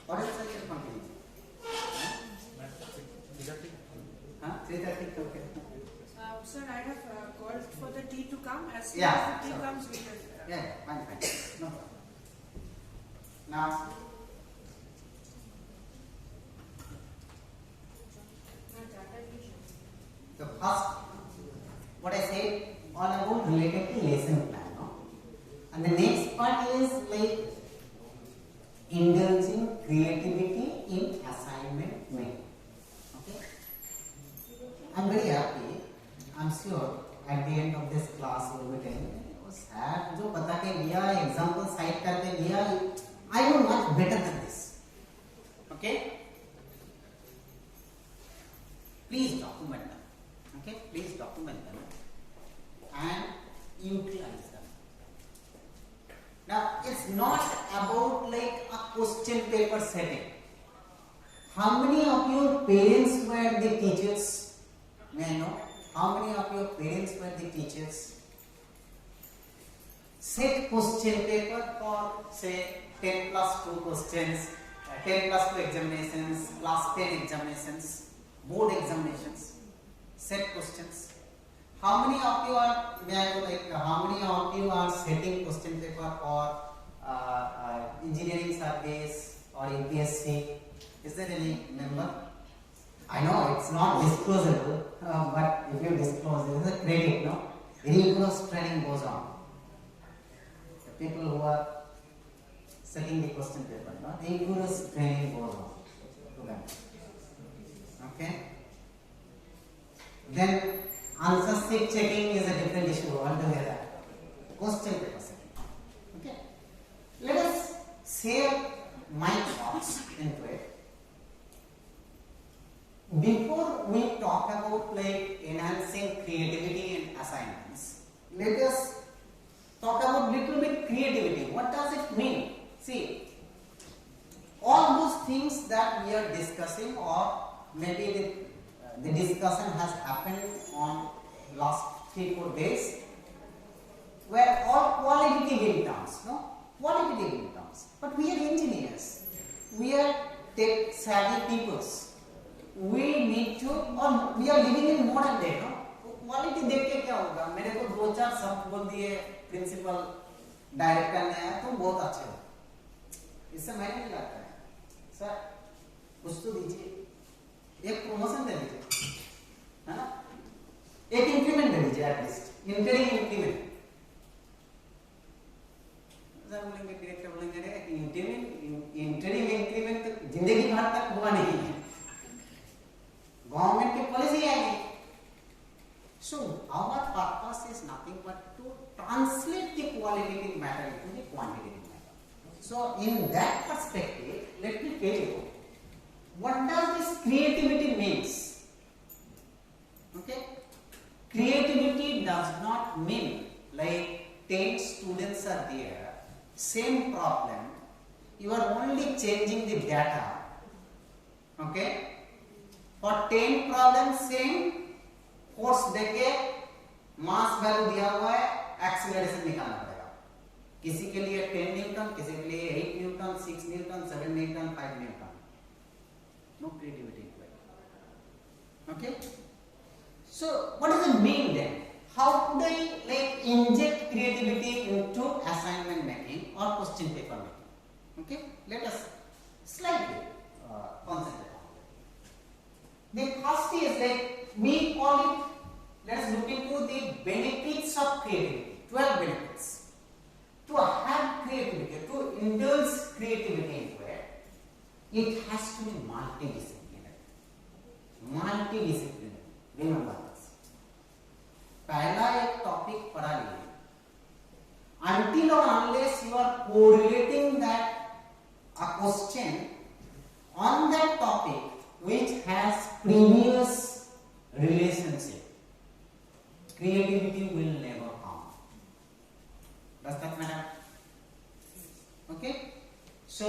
What else I can continue? 3:30, okay. Sir, I have called for the tea to come. As soon Yeah, as the tea sorry. comes, we will. Yeah, fine. No problem. Now, the first, what I said, all about related to lesson plan, no? And the next part is like indulging creativity in assignment making. Okay? I'm very happy. I'm sure at the end of this class you will be telling me, sir, जो बता के दिया, example cite करके दिया, I know much better than this. Okay? Please document them. Okay? Please document them and utilize them. Now, it's not about like a question paper setting. How many of your parents were the teachers? May I know? How many of your parents were the teachers? Set question paper for say 10 plus 2 questions, 10 plus 2 examinations, plus 10 examinations, board examinations. Set questions. How many of you are, may I know, like how many of you are setting question paper for engineering service or UPSC? Is there any member? I know it's not disclosable, but if you disclose, there is a credit, no? Rigorous training goes on. The people who are setting the question paper, no? Rigorous training goes on to them. Okay? Then answer sheet checking is a different issue altogether. Question paper setting. Okay? Let us share my thoughts into it. Before we talk about like enhancing creativity in assignments, let us talk about little bit creativity. What does it mean? See, all those things that we are discussing, or maybe the discussion has happened on last 3-4 days, were all qualitative in terms, no? Qualitative in terms. But we are engineers. We are tech savvy peoples. We need to, or we are living in modern day, no? Quality देख के क्या होगा? मेरे को 2-4 शब्द बोल दिए principal director ने आया तो बहुत अच्छे हो, इससे मैंने नहीं लगता है सर कुछ तो दीजिए, एक प्रमोशन दे दीजिए, है ना? एक इंक्रीमेंट दे दीजिए एटलीस्ट, इंटरिम इंक्रीमेंट. सर बोलेंगे, डायरेक्टर बोलेंगे, अरे इंटरिम इंक्रीमेंट तो जिंदगी भर तक हुआ नहीं है. गवर्नमेंट की पॉलिसी आएगी. So our purpose is nothing but to translate the qualitative matter into the quantitative matter. So in that perspective, let me tell you what does this creativity means. Okay, creativity does not mean like 10 students are there, same problem, you are only changing the data. Okay, for 10 problems same force देके मास value दिया हुआ है, acceleration निकालना पड़ेगा. किसी के लिए 10 Newton, किसी के लिए 8 Newton, 6 Newton, 7 Newton, 5 Newton. No creativity. Okay. So what does it mean then? How could I like inject creativity into assignment making or question paper making? Okay. Let us slightly concentrate on it. The first is like we call it, let us look into the benefits of creativity, 12 benefits. To have creativity, to indulge creativity into it, it has to be multidisciplinary. Multidisciplinary, remember this. पहला एक topic पढ़ा लिए, until or unless you are correlating that a question on that topic which has previous relationship, creativity will never come. Does that matter? Okay. So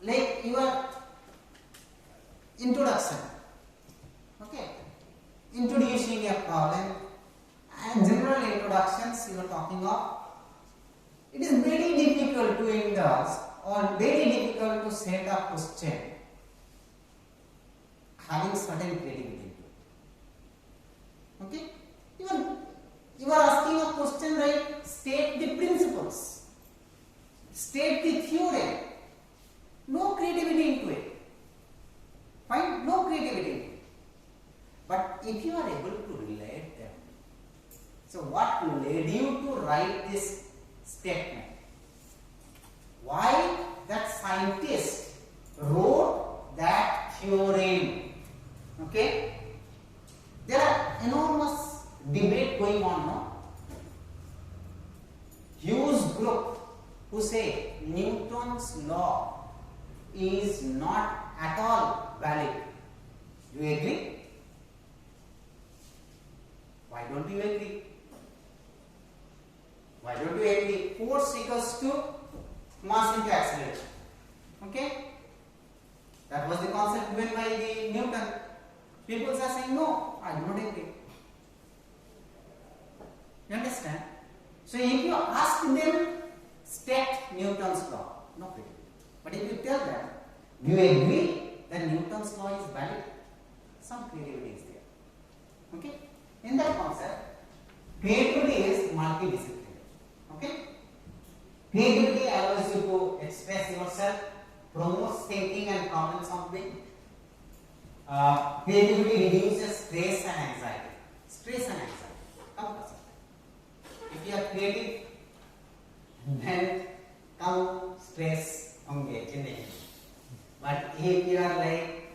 like your introduction, okay, introducing a problem and general introductions you are talking of, it is very difficult to indulge or very difficult to set a question having certain creativity. Okay, you are asking a question, right? State the principles, state the theorem. No creativity into it. Fine, no creativity into it. But if you are able to relate them, so what led you to write this statement? Why that scientist wrote that theorem? Okay. There are enormous debate going on now. Huge group who say Newton's law is not at all valid. Do you agree? Why don't you agree? Why don't you agree? Force equals to mass into acceleration. Okay? That was the concept given by the Newton. People are saying, no, I do not agree. You understand? So if you ask them, state Newton's law, no creativity. But if you tell them, do you agree that Newton's law is valid? Some creativity is there. Okay? In that concept, creativity is multidisciplinary. Okay? Creativity allows you to express yourself, promotes thinking and problem solving. Creativity reduces stress and anxiety. Stress and anxiety. If you are creative, then come stress honge ki nahi. But if you are like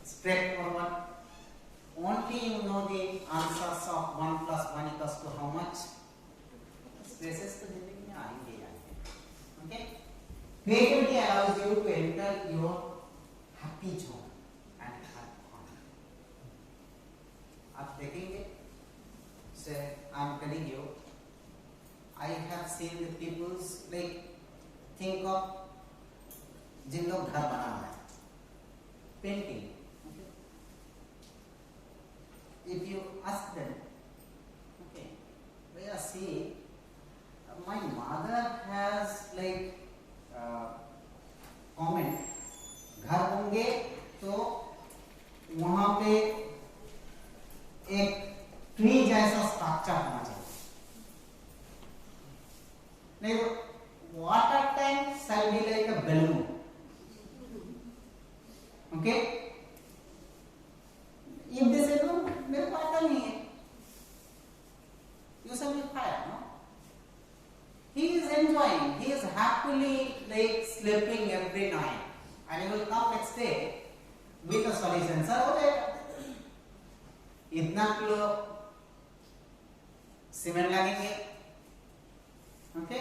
straightforward, only you know the answers of 1 plus 1 equals to how much, stresses to zindagi mein aayenge. Okay? Creativity allows you to enter your happy zone. आप देखेंगे, say I am telling you, I have seen the people's like think of जिन लोग घर बना रहे हैं, painting. Okay. If you ask them, okay, they are seeing, my mother has like comment, घर होंगे तो वहाँ पे एक ट्री जैसा स्ट्रक्चर होना चाहिए. नहीं तो water tank shall be like a balloon. Okay? If they say no, मेरे को आता नहीं है, you shall be fired, no? He is enjoying, he is happily like sleeping every night, and he will come next day with a solution. Sir, इतना kilo cement लगेंगे, okay,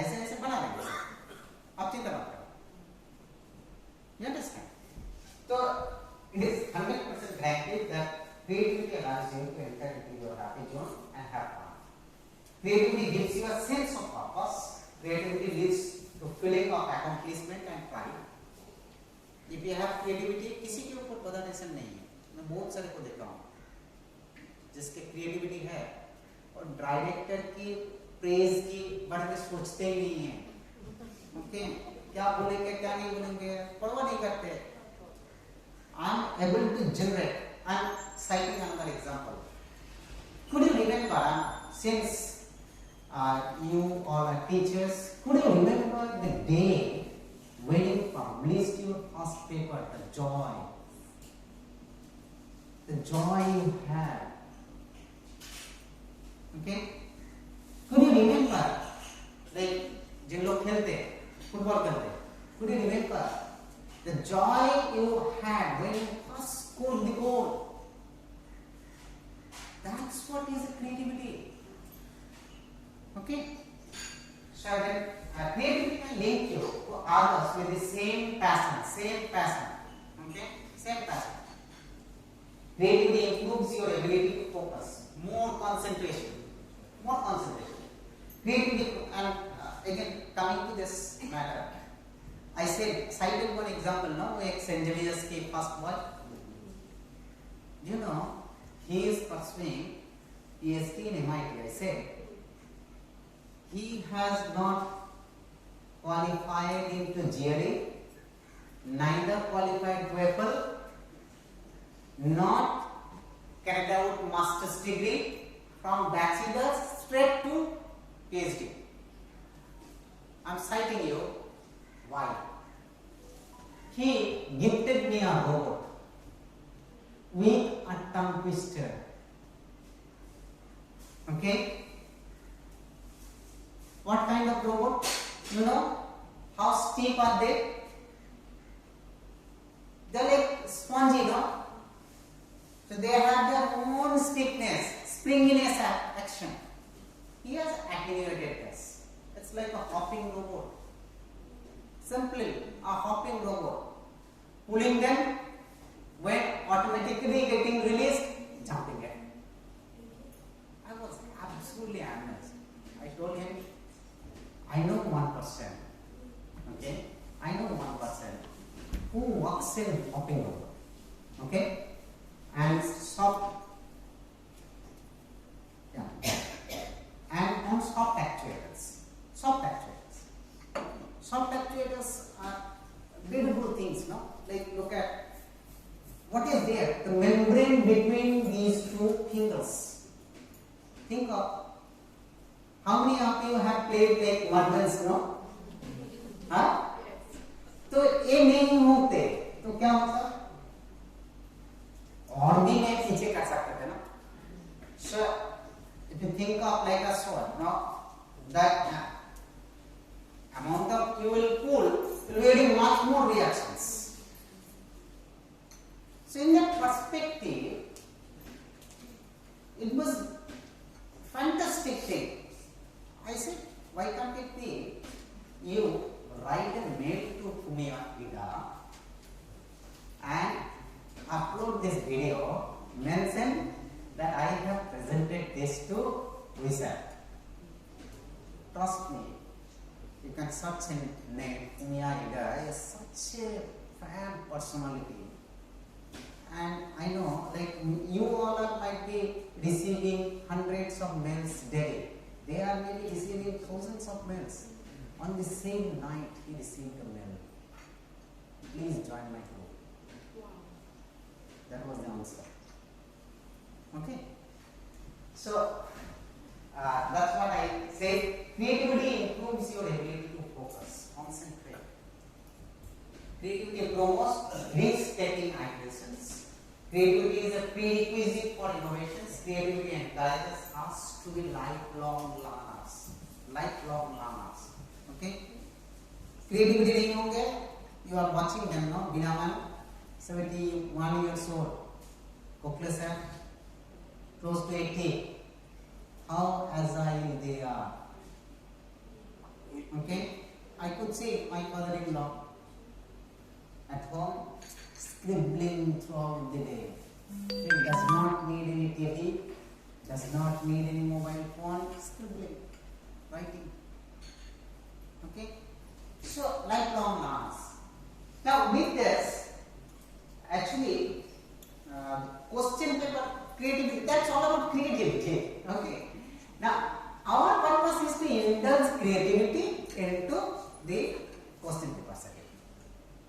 ऐसे ऐसे बना देंगे। अब चिंता मत करो, you understand? So it is 100% guaranteed that creativity allows you to enter into your happy zone and have fun. Creativity gives you a sense of purpose. Creativity leads to feeling of accomplishment and pride. If you have creativity, किसी के ऊपर बदनेशन नहीं है। मैं बहुत सारे को देखा हूँ जिसके क्रिएटिविटी है और डायरेक्टर की प्रेज की बारे में सोचते ही नहीं है, ओके, क्या बोलेंगे क्या नहीं बोलेंगे परवाह नहीं करते। I am able to generate. I am citing another example. Could you remember, since you all are teachers, could you remember the day when you published your first paper, the joy you had? Okay? Could you remember, like जिन लोग खेलते football खेलते, could you remember the joy you had when you first scored the goal? That's what is creativity. Okay? So then creativity can link you to others with the same passion. Okay? Same passion. Creativity improves your ability to focus, more concentration. Creativity, and again coming to this matter, I cited one example now, एक St. Javiers के first boy, you know, he is pursuing PhD in MIT. I said he has not qualified into GRE, neither qualified TOEFL, not carried out master's degree from bachelor's straight to PhD. I'm citing you. Why? He gifted me a robot with a tongue twister. Okay? What kind of robot? You know how steep are they? They're like spongy, no? So they have their own stiffness, springiness action. He has attenuated this. It's like a hopping robot. Simply a hopping robot. Pulling them when automatically getting released, jumping in. I was absolutely amazed. I told him, I know one person, okay? I know one person who works in hopping robot, okay? And soft actuators. Soft actuators are beautiful things, no? Like look at what is there, the membrane between these two fingers. Think of how many of you have played like marbles, no? हाँ? तो ये नहीं होते, तो क्या होता? और भी मैं पीछे कर सकते थे ना? So if you think of like a sword, no? That amount of you will pull will be much more reactions. So in that perspective, it was fantastic thing. I said, why can't it be you write a mail to Fumiya Ida and upload this video, mention that I have presented this to Wizard. Trust me, you can search in name Fumiya Ida is such a fan personality. And I know, like you all might be receiving hundreds of mails daily. They are maybe receiving thousands of mails. On the same night, he received a mail. Please join my group. Wow. That was the answer. Okay. So that's what I say. Creativity improves your ability to focus, concentrate. Creativity promotes risk-taking ideations. Creativity is a prerequisite for innovations. Creativity encourages us to be lifelong learners. Okay? Creativity नहीं होंगे, you are watching them, no? Binaman, 71 years old, hopeless है, close to 80. How agile they are. Okay, I could see my father-in-law at home scribbling throughout the day. He does not need any TV, does not need any mobile phone, scribbling, writing. Okay, so lifelong learners. Now with this, actually, question paper creativity, that's all about creativity. Okay, now our purpose is to indulge creativity into the question paper circuit.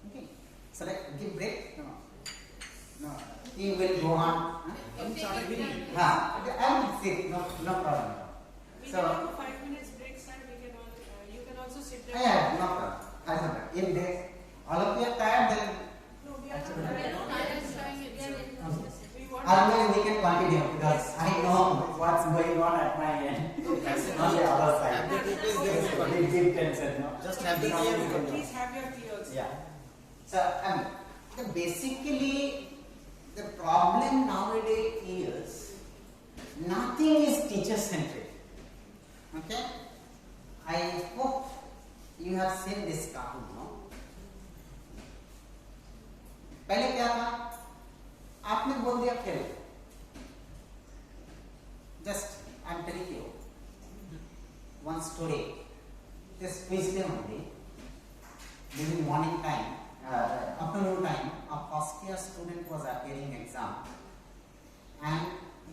Okay, so like give break. No, he will go on. I will sit. No problem. We So, can have a 5 minutes break, sir. We can you can also sit down. yeah, no problem. If they all of you are tired, then No, we are not tired. otherwise we can continue because I know what's going on at my end. On the other side. Big tension. No? Just have the tea. Please have your tea also. Yeah. So basically, the problem nowadays is nothing is teacher centric. Okay? I hope you have seen this cartoon, no? पहले क्या था? आपने बोल दिया खेल. Just I am telling you one story. This Tuesday only, during morning time, afternoon time, a first year student was appearing exam, and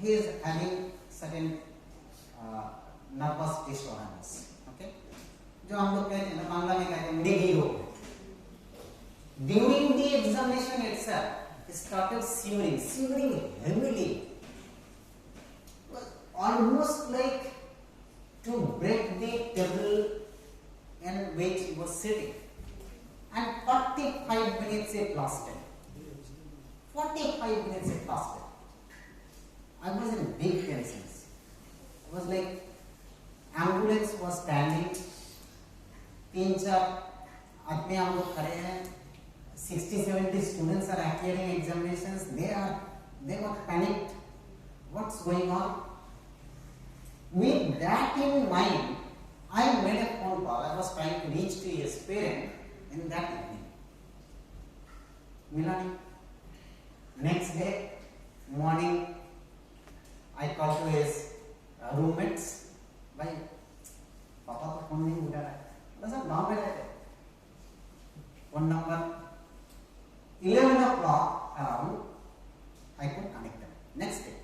he is having certain nervous disturbance. Okay, जो हम लोग कहते हैं ना बांग्ला में कहते हैं डिगी हो. During the examination itself, he started shivering heavily, almost like to break the table in which he was sitting. And 45 minutes it lasted. 45 minutes it lasted. I was in big tensions. It was like ambulance was standing. 3-4 आदमी हम लोग खड़े हैं. 60-70 students are appearing examinations. They were panicked. What's going on? With that in mind, I made a phone call. I was trying to reach to his parent in that evening. Milani. Next day, morning, I called to his roommates. Bhai, Papa ko phone nahi uta raha hai. Bola sir, gaँव में रहते. Phone number 11 o'clock around, I could connect them. Next day.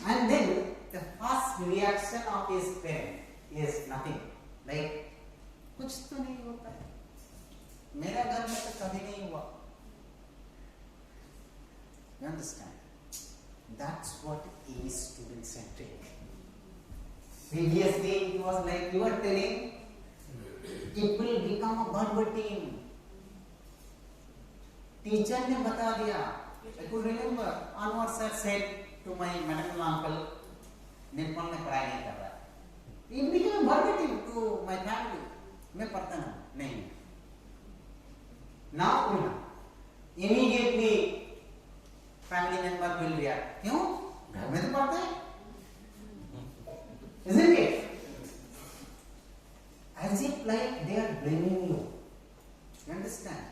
And then the first reaction of his parent is nothing. Like, कुछ तो नहीं होता है. मेरा घर में तो कभी नहीं हुआ. You understand? That's what is student centric. Previously, it was like you were telling, it will become a Berber team. Teacher ने बता दिया. I could remember, Anwar sir said to my maternal uncle, Nepal में पढ़ाई नहीं कर रहा है. It became a Berber team to my family. मैं पढ़ता नहीं. Now, immediately, family member will react. क्यों? घर में तो पढ़ते हैं. Isn't it? As if like they are blaming you. You understand?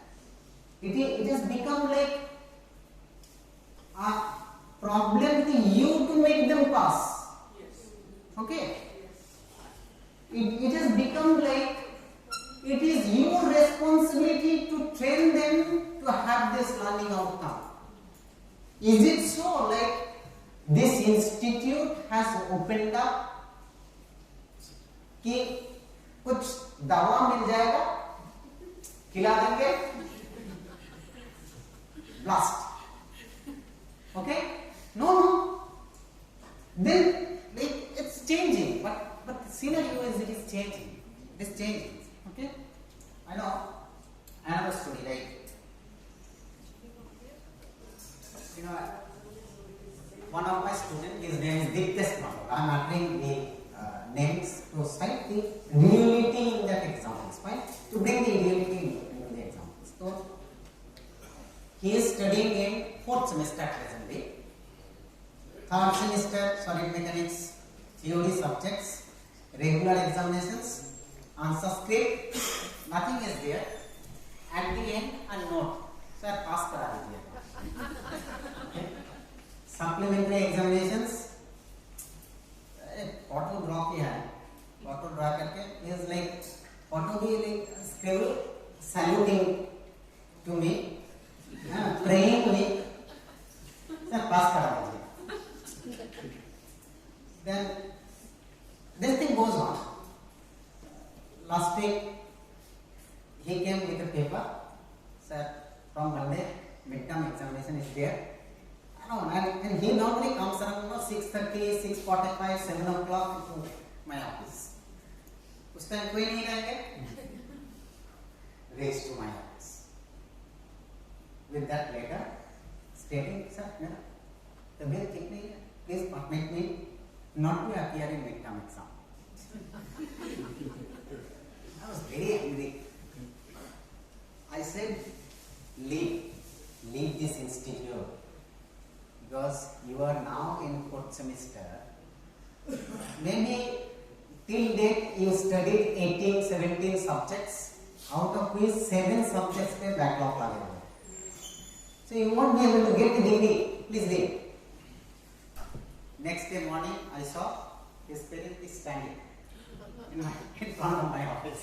It has become like a problem to you to make them pass. Okay? It has become like it is your responsibility to train them to have this learning outcome. Is it so? Like this institute has opened up कि कुछ दवा मिल जाएगा, खिला देंगे, blast. Okay? No. Then like it's changing, but the scenario is it is changing. It is changing. Okay? I know another story, like one of my students, his name is B.Tech. I am uttering the names to cite the reality in that examples, right? To bring the reality into the examples. So he is studying in 4th semester presently. third semester solid mechanics theory subjects, regular examinations, answer script, nothing is there. At the end, a note. Sir, pass करा दीजिए. Okay. Supplementary examinations. Auto draw किया है. Auto draw करके is like auto भी like scribble saluting to me, praying to me. Sir, pass करा दीजिए. Then this thing goes on. Last week he came with a paper. Sir, from Monday midterm examination is there. And he normally comes around 6:30, 6:45, 7 o'clock to my office. उस time कोई नहीं रहेंगे. Race to my office with that letter stating, sir, the bill ठीक नहीं है. Please permit me not to appear in midterm exam. I was very angry. I said, leave this institute because you are now in 4th semester. Maybe till date you studied 18, 17 subjects, out of which 7 subjects were backlog lage हुए. So you won't be able to get the degree. Please leave. Next day morning, I saw his parent is standing in front of my office.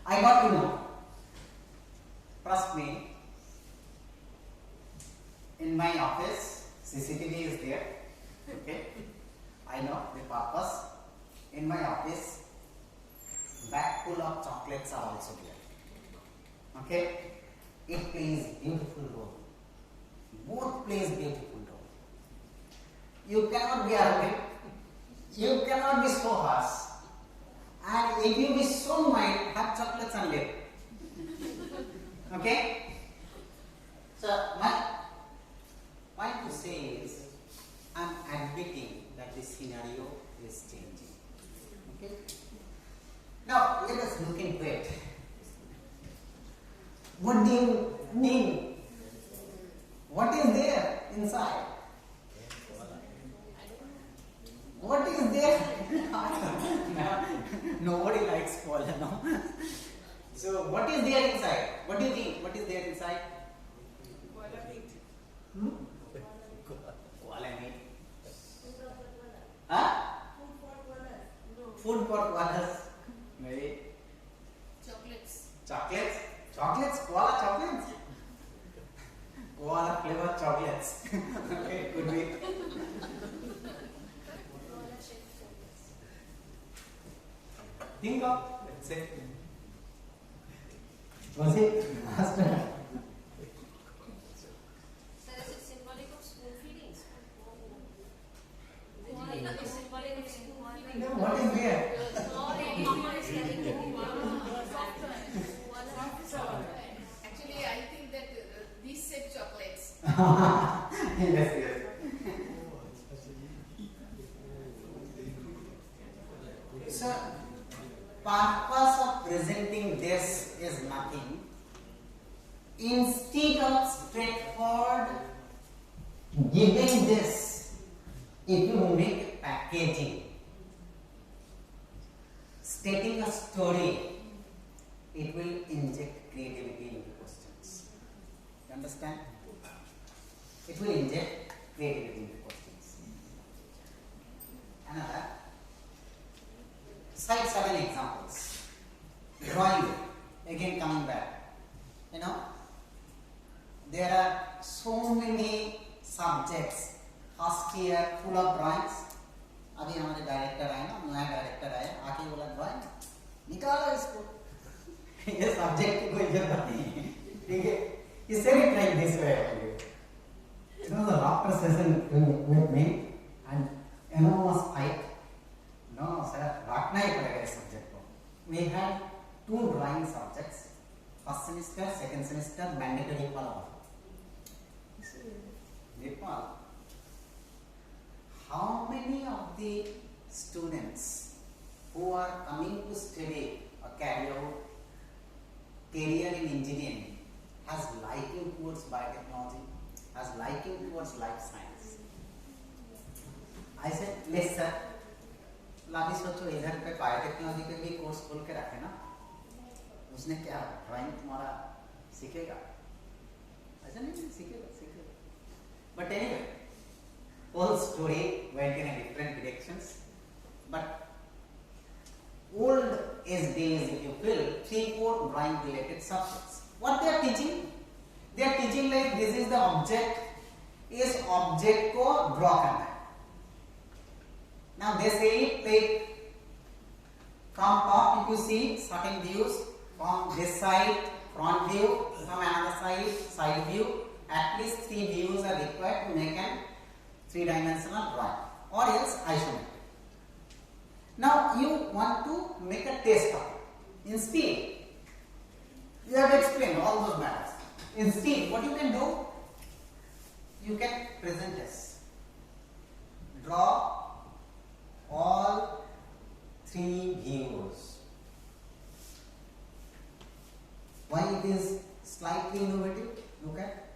I got to know. Trust me, in my office, CCTV is there. Okay, I know the purpose. In my office, bag full of chocolates are also there. Okay, it plays beautiful role. Both plays beautiful role. You cannot be arrogant. You cannot be so harsh. And if you be so mild, have chocolates and live. Okay? So, my point to say is, I am admitting that the scenario is changing. Okay? Now, let us look into it. What do you mean? What is there inside? What is there? Nobody likes koala, no? So, what is there inside? What do you think? What is there inside? Koala meat. Koala meat. Huh? Food for koalas. Maybe. Chocolates. Chocolates? Chocolates? Koala chocolates? Koala flavor chocolates. Okay, could be. Think of, let's say, was it master? Sir, is it symbolic of spoon feedings? It's symbolic of spoon feedings. No, what is there? Actually, I think that these said chocolates. Yes, yes. So, purpose of presenting this is nothing. Instead of straightforward giving this, if you make packaging, stating a story, it will inject creativity into questions. You understand? It will inject creativity into questions. Another. Cite 7 examples. Drawing, again coming back. You know, there are so many subjects. First year full of drawings. अभी हमारे director आए ना, नया director आए, आके बोला drawing निकालो इसको. ये सब्जेक्ट की कोई जरूरत नहीं है. ठीक है? He said it like this way. It was a laughter session with me and enormous fight. No, sir, रखना ही पड़ेगा इस सब्जेक्ट को. We had 2 drawing subjects, first semester, second semester, mandatory for all. Nepal. How many of the students who are coming to study or carry out career in engineering has liking towards biotechnology, has liking towards life science? I said, yes sir. अभी सोचो इधर पे biotechnology के भी course खोल के रखे ना, उसने क्या ड्राइंग तुम्हारा सीखेगा? ऐसा नहीं सीखेगा. But anyway, whole story went in a different directions. But old as days, if you will, 3-4 drawing related subjects. What they are teaching? They are teaching like this is the object, is object को draw करना है. Now they say it like from top if you see certain views, from this side front view, from another side view, at least 3 views are required to make an 3-dimensional drawing, or else isometric. Now you want to make a test of it. In speed, you have to explain all those matters. In speed, what you can do? You can present this. Draw all 3 views. Why it is slightly innovative? Look at,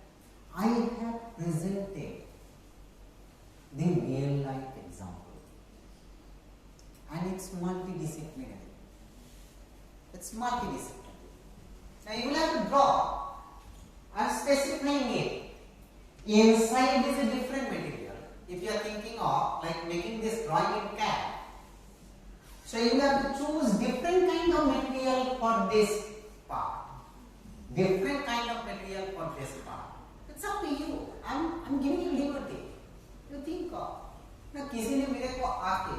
I have presented the real life example, and it's multidisciplinary. It's multidisciplinary. Now you will have to draw. I am specifying it. Inside is a different material. If you are thinking of like making this drawing in CAD, so you have to choose different kind of material for this part. Different kind of material for this part. It's up to you. I'm giving you liberty. You think of. ना किसी ने मेरे को आके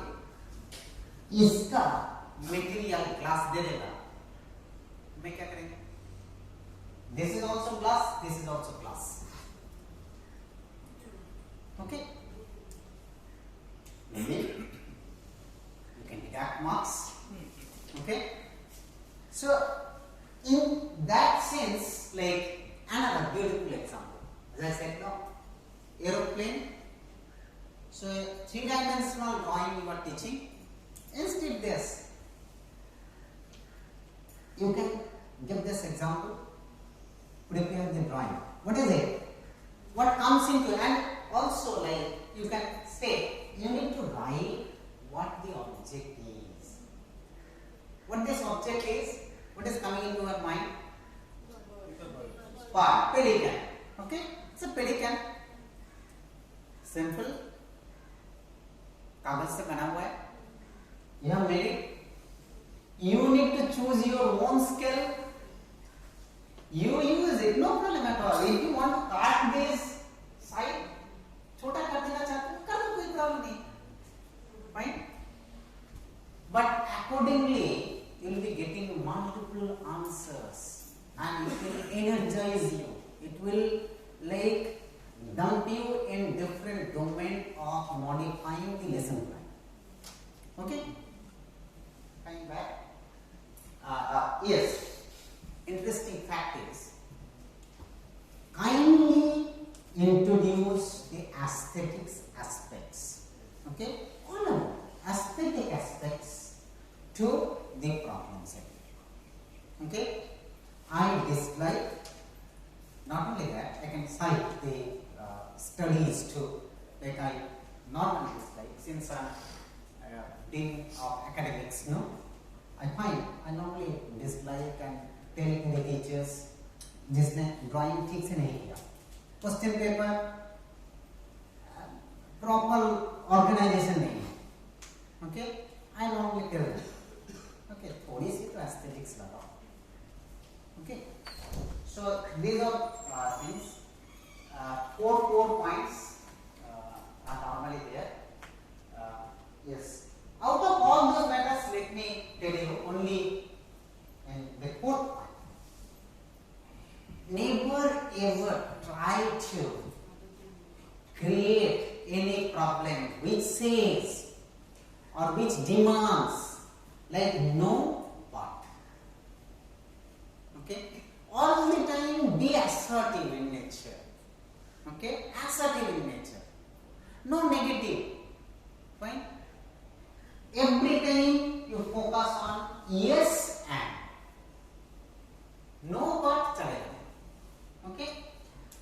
इसका material glass दे देगा, मैं क्या करेंगे? This is also glass. This is also glass. Okay. Maybe you can deduct marks. Okay. So in that sense, like another beautiful example, as I said now, aeroplane. So a 3-dimensional drawing you are teaching. Instead this, you can give this example, prepare the drawing. What is it? What comes into, and also like you can say, you need to write what the object is. What this object is, what is coming into your mind? Pelican. Okay? It's a pelican. Simple. कागज से बना हुआ है. You have made it. You need to choose your own scale. You use it, no problem at all. If you want to cut this side, छोटा कर देना चाहते हो, कर दो, कोई problem नहीं. Fine. But accordingly, you will be getting multiple answers, and it will energize you. It will like dump you in different domain of modifying the lesson plan. Okay? Coming back. Yes. Interesting fact is, kindly introduce the aesthetics aspects. Okay? All about aesthetic aspects to the problem set. Okay? I dislike, not only that, I can cite the studies too. Like I normally dislike, since I'm dean of academics, no? I find I normally dislike and tell the teachers, जिसने drawing ठीक से नहीं किया, question paper proper organization नहीं है. Okay? I normally tell them, okay, थोड़ी सी तो aesthetics लगाओ. Okay? So these are things. 4 points are normally there. Yes. Out of all those matters, let me tell you only in the 4th point. Never ever try to create any problem which says or which demands like no but. Okay? All the time be assertive in nature. Okay? Assertive in nature. No negative. Fine? Every time you focus on yes and. No but chalega. Okay?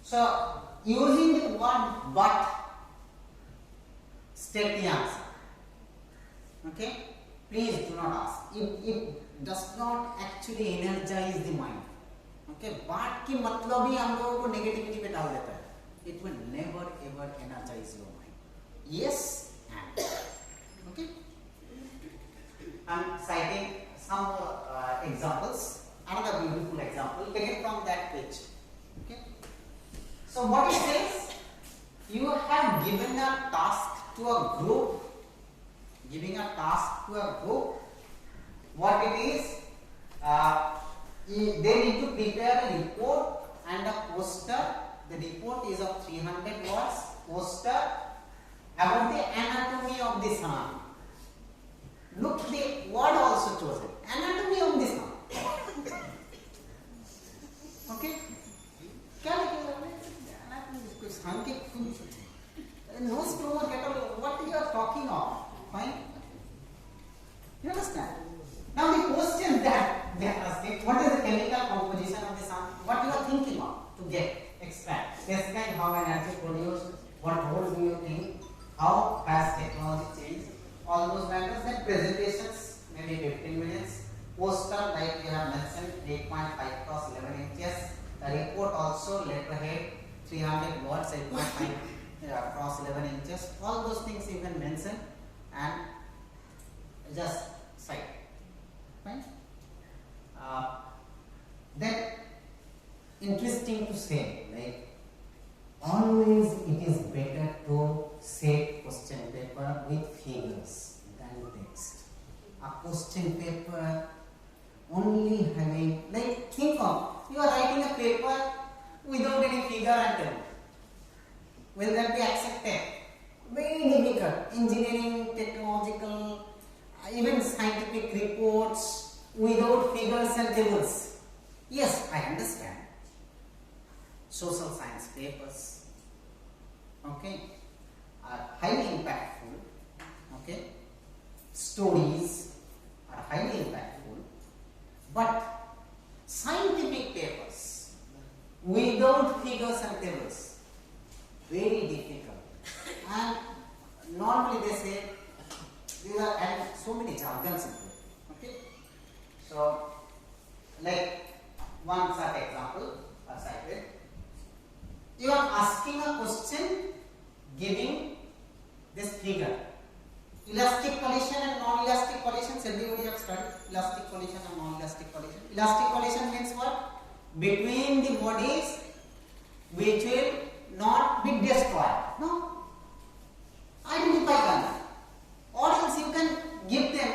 So using the word but state the answer. Okay? Please do not ask. It does not actually energize the mind. Okay? बात की मतलब ही हम लोगों को negativity पे डाल देता है. It will never ever energize your mind. Yes and. Okay? I'm citing some examples. Another beautiful example taken from that page. Okay? So what it says, you have given a task to a group. Giving a task to a group. What it is, they need to prepare a report and a poster. The report is of 300 words. Poster about the anatomy of the sun. Look, the word also chosen. Anatomy of the sun. Okay? क्या लिखेगा? Anatomy of sun के nose promote get what you are talking of? Fine? You understand? Now the question that they are asking, what is the chemical composition of the sun? What you are thinking of to get, extract, describe how energy produced, what role do you think, how has technology changed, all those matters. Then presentations, maybe 15 minutes, poster like you have mentioned, 8.5 cross 11 inches, the report also letterhead, 300 words, 8.5 cross 11 inches, all those things you can mention and just cite. Right? Then interesting to say, like always it is better to say question paper with figures than text. A question paper only having, like think of, you are writing a paper without any figure and table. Will that be accepted? Very difficult. Engineering, technological, even scientific reports without figures and tables. Yes, I understand. Social science papers, okay, are highly impactful. Okay, stories are highly impactful, but scientific papers without figures and tables, very difficult. And normally they say these are adding so many jargons into it. Okay, so like one such example I cited. You are asking a question giving this figure. Elastic collision and non-elastic collisions, everybody have studied elastic collision and non-elastic collision. Elastic collision means what? Between the bodies which will not be destroyed. No? Identify them. Or else you can give them,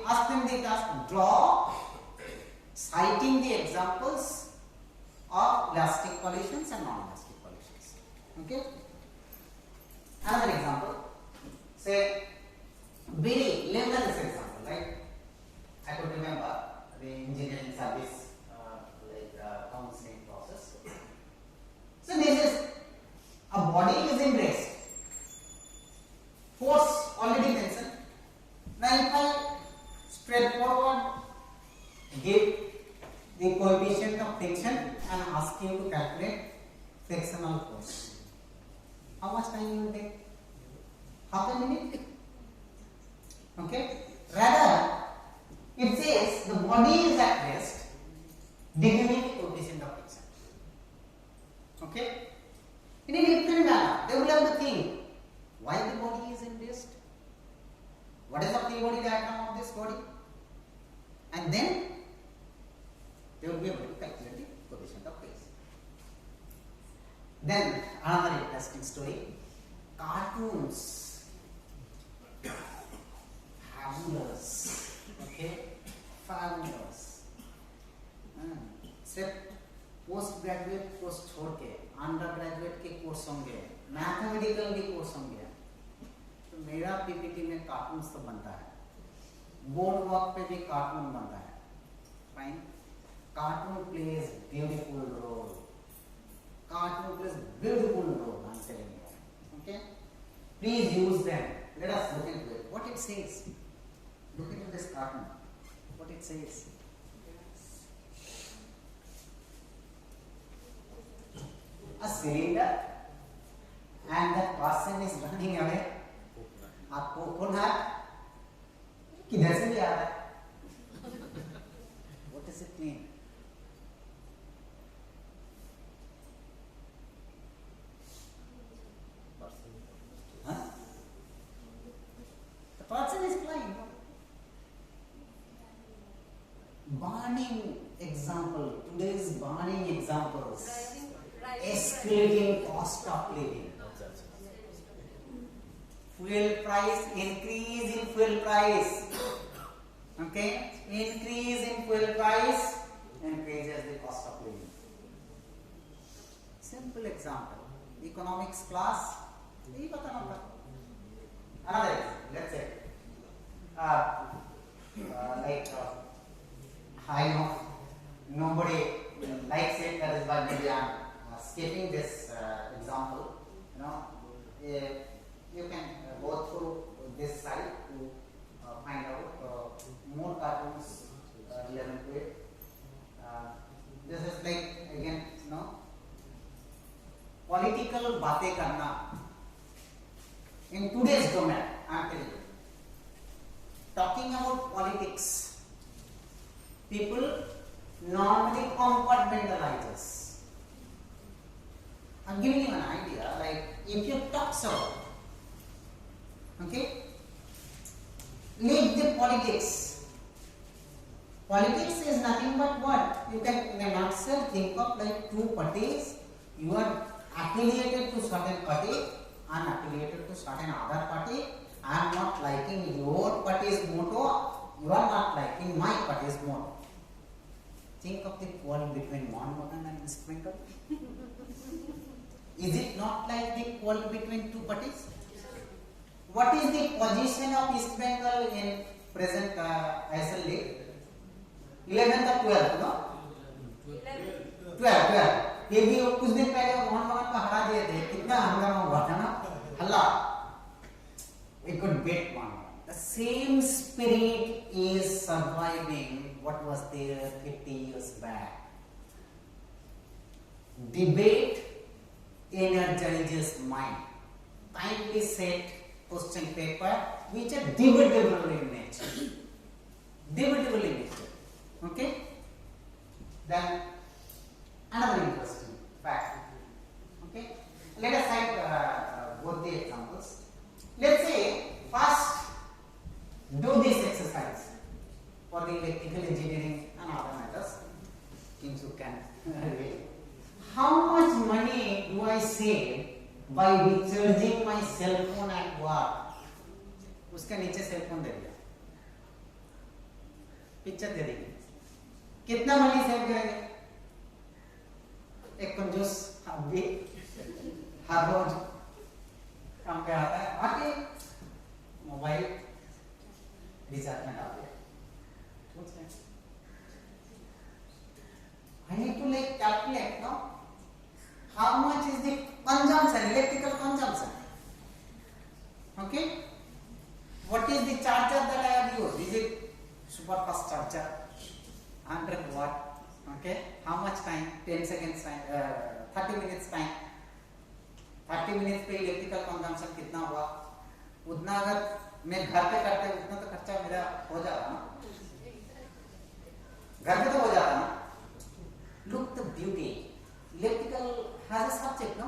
ask them the task, draw, citing the examples of elastic collisions and non-elastic collisions. Okay? Another example, say very layman's example, right? I could remember the engineering service counseling process. So this is a body is in rest. Force already mentioned. Now if I straightforward give the coefficient of friction and ask you to calculate frictional force, how much time you will take? Half a minute? Okay? Rather, it says the body is at rest, determine the coefficient of friction. Okay? In a different manner, they will have to think why the body is in rest, what is the free body diagram of this body, and then they will be able to calculate the coefficient of friction. Then another interesting story, cartoons, fabulous, okay, fabulous. सिर्फ post graduate course छोड़ के under graduate के course होंगे, mathematical के course होंगे, तो मेरा PPT में कार्टून्स तो बनता है, बोर्ड वर्क पे भी कार्टून बनता है, fine. Cartoon plays beautiful role. Cartoon plays beautiful role, I'm telling you. Okay? Please use them. Let us look into it. What it says. Look into this cartoon. What it says. A cylinder and the person is running away आपको कौन है, किधर से भी आ रहा है? What does it mean? Huh? The person is flying. Burning example, today's burning examples, escalating cost of living. Fuel price, increase in fuel price. Okay? Increase in fuel price increases the cost of living. Simple example. Economics class. Another example. Let's say, I know nobody likes it. That is why maybe I'm skipping this example. You can go through this site to find out more cartoons relevant to it. This is like again, political बातें करना. In today's domain, I'm telling you, talking about politics, people normally compartmentalizes. I'm giving you an idea. Like if you talk so. Okay? Leave the politics. Politics is nothing but what? You can in a nutshell think of like two parties. You are affiliated to certain party, unaffiliated to certain other party. I am not liking your party's motto. You are not liking my party's motto. Think of the quarrel between one button and sprinkle. Is it not like the quarrel between two parties? What is the position of East Bengal in present ISL league? 11th or 12th, no? 12. ये भी कुछ दिन पहले मोहन बगान को हरा दिए थे. कितना हंगामा हुआ था ना? हल्ला. We could bet one. The same spirit is surviving what was there 50 years back. Debate energizes mind. Kindly set question paper which are debatable in nature. Debatable in nature. Okay? Then another interesting fact. Okay? Let us cite both the examples. Let's say first do this exercise for the electrical engineering and other matters. Things you can relate. How much money do I save by recharging my cell phone at work? उसके नीचे cell phone दे दिया, picture दे देंगे, कितना money save करेंगे? एक कंजूस अभी हर रोज काम पे आता है, आके मोबाइल रिचार्ज में डाल दिया. I need to like calculate now how much is the consumption, electrical consumption. Okay? What is the charger that I have used? Is it super fast charger? 100 watt. Okay? How much time? 10 seconds time, 30 minutes time. 30 minutes पे electrical consumption कितना हुआ? उतना अगर मैं घर पे करते उतना तो खर्चा मेरा हो जाता ना? घर पे तो हो जाता ना? Look the beauty. Electrical has a subject, no?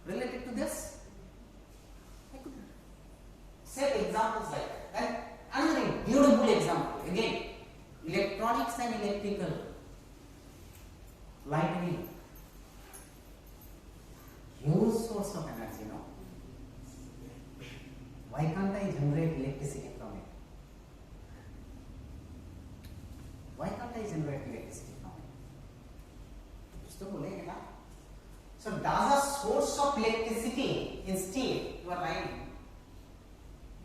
Related to this? I could set examples like that. And another beautiful example. Again, electronics and electrical. Lightning. Huge source of energy, no? Why can't I generate electricity from it? Why can't I generate electricity from it? कुछ तो बोलेंगे ना? So does a source of electricity instead you are writing?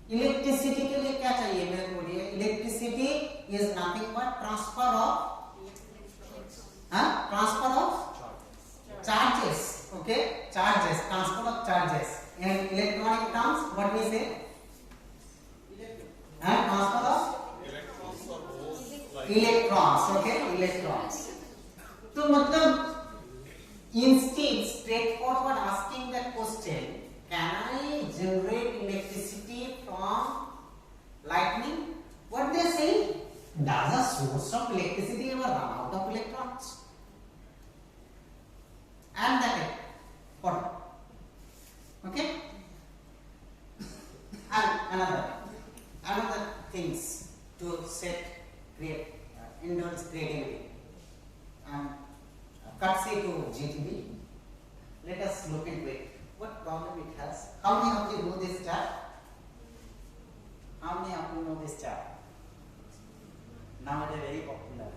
Electricity के लिए क्या चाहिए मेरे को बोलिए? Electricity is nothing but transfer of charges. Okay, charges, transfer of charges. In electronic terms, what we say? Transfer of electrons. Okay, electrons. तो मतलब instead straightforward asking that question, can I generate What? Okay? And another things to indulge creativity. And courtesy to GTB, let us look into it. What problem it has? How many of you know this chart? How many of you know this chart? Now it is very popular.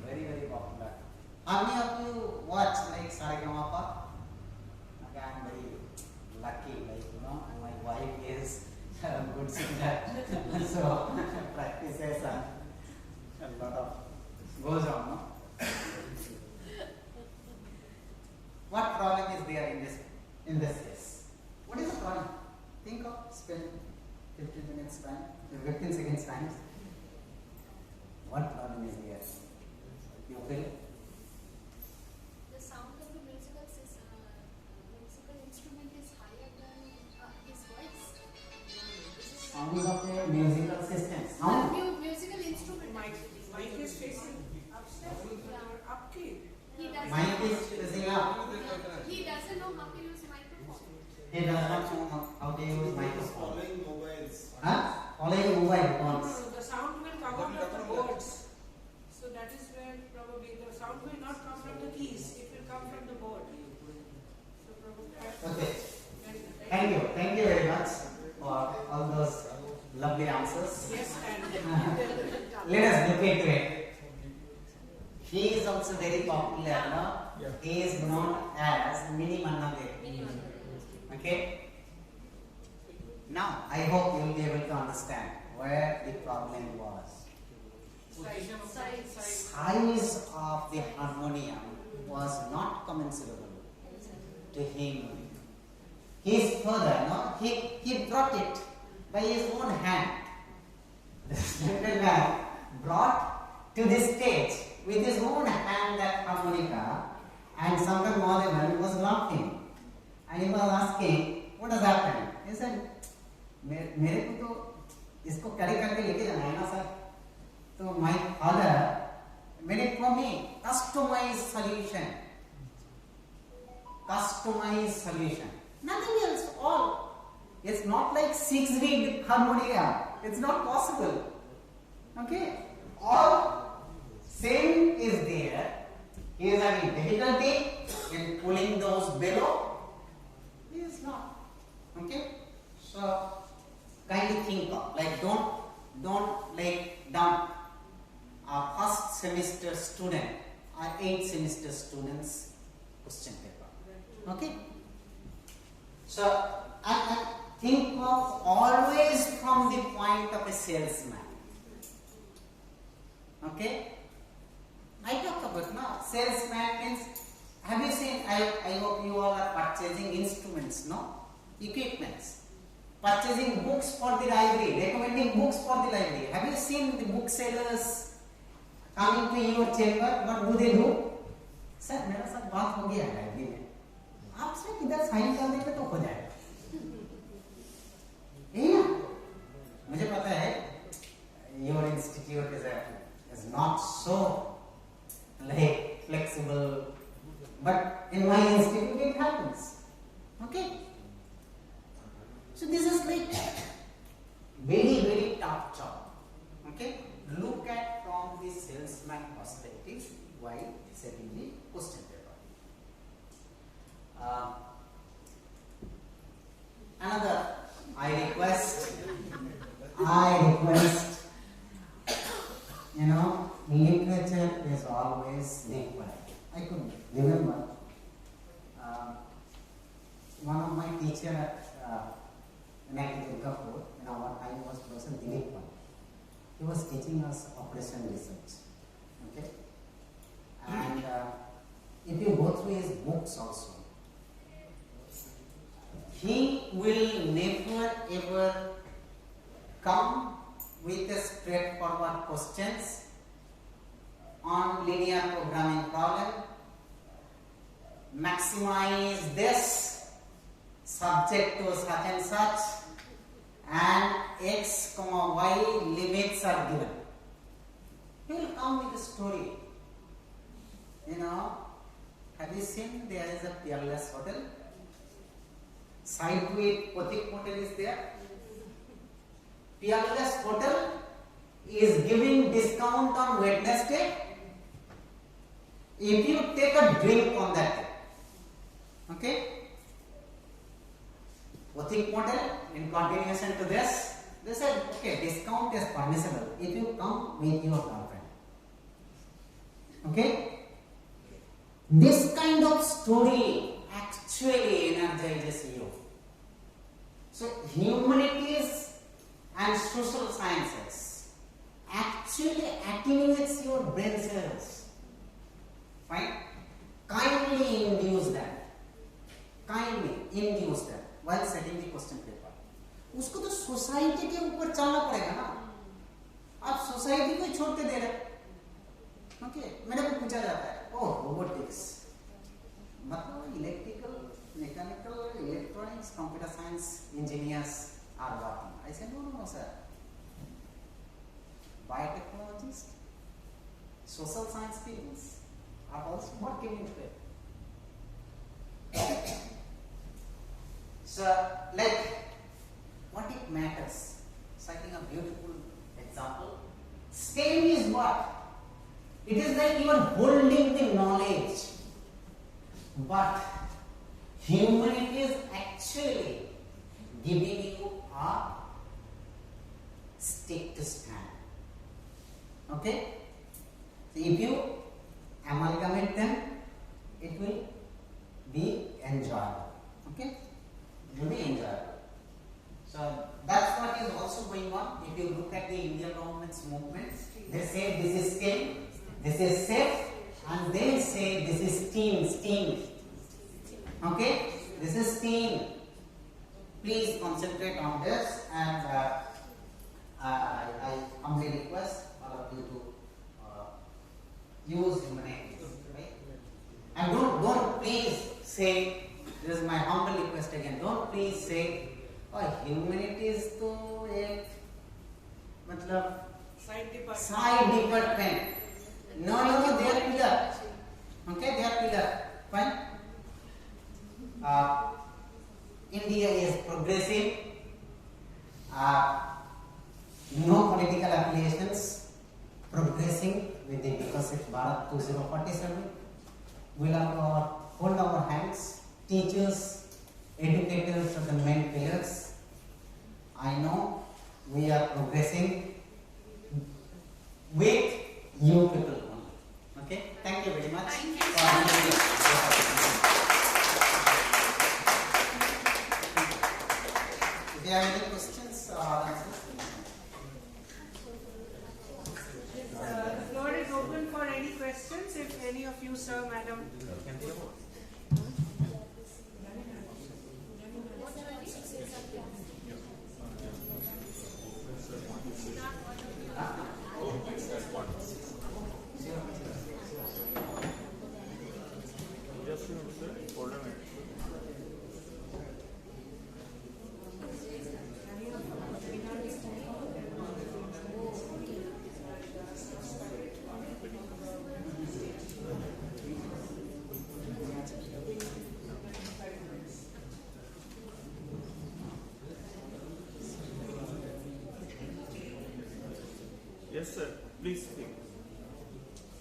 Very, very popular. How many of you watch like Saregama? Okay, I am very lucky, my wife is a good singer, so practices and a lot of goes on. No? What problem is there in this case? What is the problem? Think of spend 15 minutes time, 15 seconds time. What problem is there? You feel? The sound of the musical instrument is higher than his voice. Sound of the musical system. Sound? Musical instrument. Mic is facing upstairs or upkeep. Mic is facing up. He doesn't know how to use microphone. He does not know how to use microphone. Following mobiles. Huh? Following mobile phones. No, the sound will come out of the boards. So that is where probably the sound will not come from the keys, it will come from the board. So probably Okay. Thank you very much for all those lovely answers. Yes, Let us look into it. He is also very popular, no? Yeah. He is known as Mini Mannade. Okay? Now, I hope you will be able to understand where the problem was. Size of the harmonium was not commensurable to him. His father, no? He brought it by his own hand. This little man brought to this stage with his own hand that harmonica, and Sankar Mahadevan was laughing. And he was asking, what has happened? He said, मेरे को तो इसको carry करके लेके जाना है ना sir. So my father made it for me, customized solution. Nothing else, all. It's not like 6-reed harmonica. It's not possible. Okay? All same is there. He is having difficulty in pulling those below. He is not. Okay? So kindly think of, like don't like dump a first semester student or 8th semester students question paper. Okay? So and think of always from the point of a salesman. Okay? I talk about now salesman means, have you seen, I hope you all are purchasing instruments, no? Equipments. Purchasing books for the library, recommending books for the library. Have you seen the booksellers coming to your chamber? What do they do? Sir, मेरा सब बात हो गया library में. आपसे किधर sign कर देंगे तो हो जाएगा. यही ना? मुझे पता है your institute is not so like flexible, but in my institute it happens. Okay? So this is like very, very tough job. Okay? Look at from the salesman perspective while setting the question paper. Another, I request, literature is always required. I could remember one of my teachers at Durgapur, in our time was Professor Durgapur. He was teaching us operation research. Okay? And if you go through his books also, he will never ever come with a straightforward questions on linear programming problem, maximize this subject to such and such, and x, y limits are given. He will come with a story. Have you seen there is a Peerless Hotel? side with Potik Hotel is there. PRLS Hotel is giving discount on Wednesday if you take a drink on that day. Okay? Potik Hotel, in continuation to this, they said, okay, discount is permissible if you come with your girlfriend. Okay? This kind of story actually energizes you. So, humanities and social sciences actually attenuates your brain cells. Fine? Kindly induce them. Kindly induce them while setting the question paper. उसको तो society के ऊपर चलना पड़ेगा ना. आप society को ही छोड़ते दे रहे. ओके, मेरे को पूछा जाता है, ओह रोबोटिक्स मतलब electrical, mechanical, electronics, computer science engineers are working. I said no sir. Biotechnologists, social science people are also working into it. So, like, what it matters? Citing a beautiful example. STEM is what? It is like you are holding the knowledge, but humanity is actually giving you a stick to stand. Okay? So if you amalgamate them, it will be enjoyable. Okay? It will be enjoyable. So that's what is also going on. If you look at the Indian government's movement, they say this is STEM, this is safe, and they say this is STEAM. Okay? This is STEAM. Please concentrate on this, and I humbly request all of you to use humanities. Right? And don't please say, this is my humble request again, don't please say, oh, humanities to ek matlab side department. No, they are pillar. Okay, they are pillar. Fine. India is progressive. No political affiliations. Progressing with the Viksit Bharat 2047. We'll hold our hands. Teachers, educators are the main pillars. I know we are progressing with you people. Okay, thank you very much. Thank you. If you have any questions or answers? The floor is open for any questions. If any of you, sir, madam. Yes, sir. Please speak.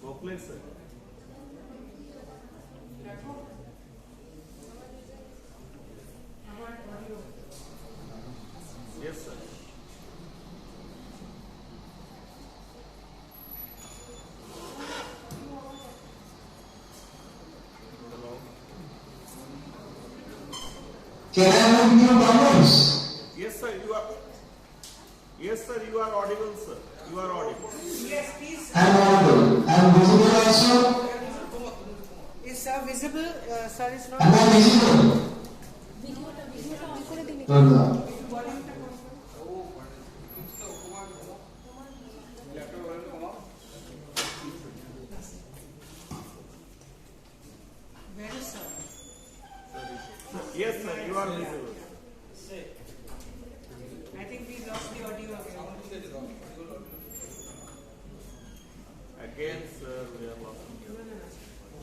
Go please, sir. Yes, sir. Can I have new downloads? Yes, sir. Yes, sir. You are audible, sir. You are audible. Yes, please. I am audible. I am visible also. Is sir visible? Sir is not. Am I visible? No. Where is sir? Yes, sir. You are visible. I think we lost the audio again. Again, sir, we are lost.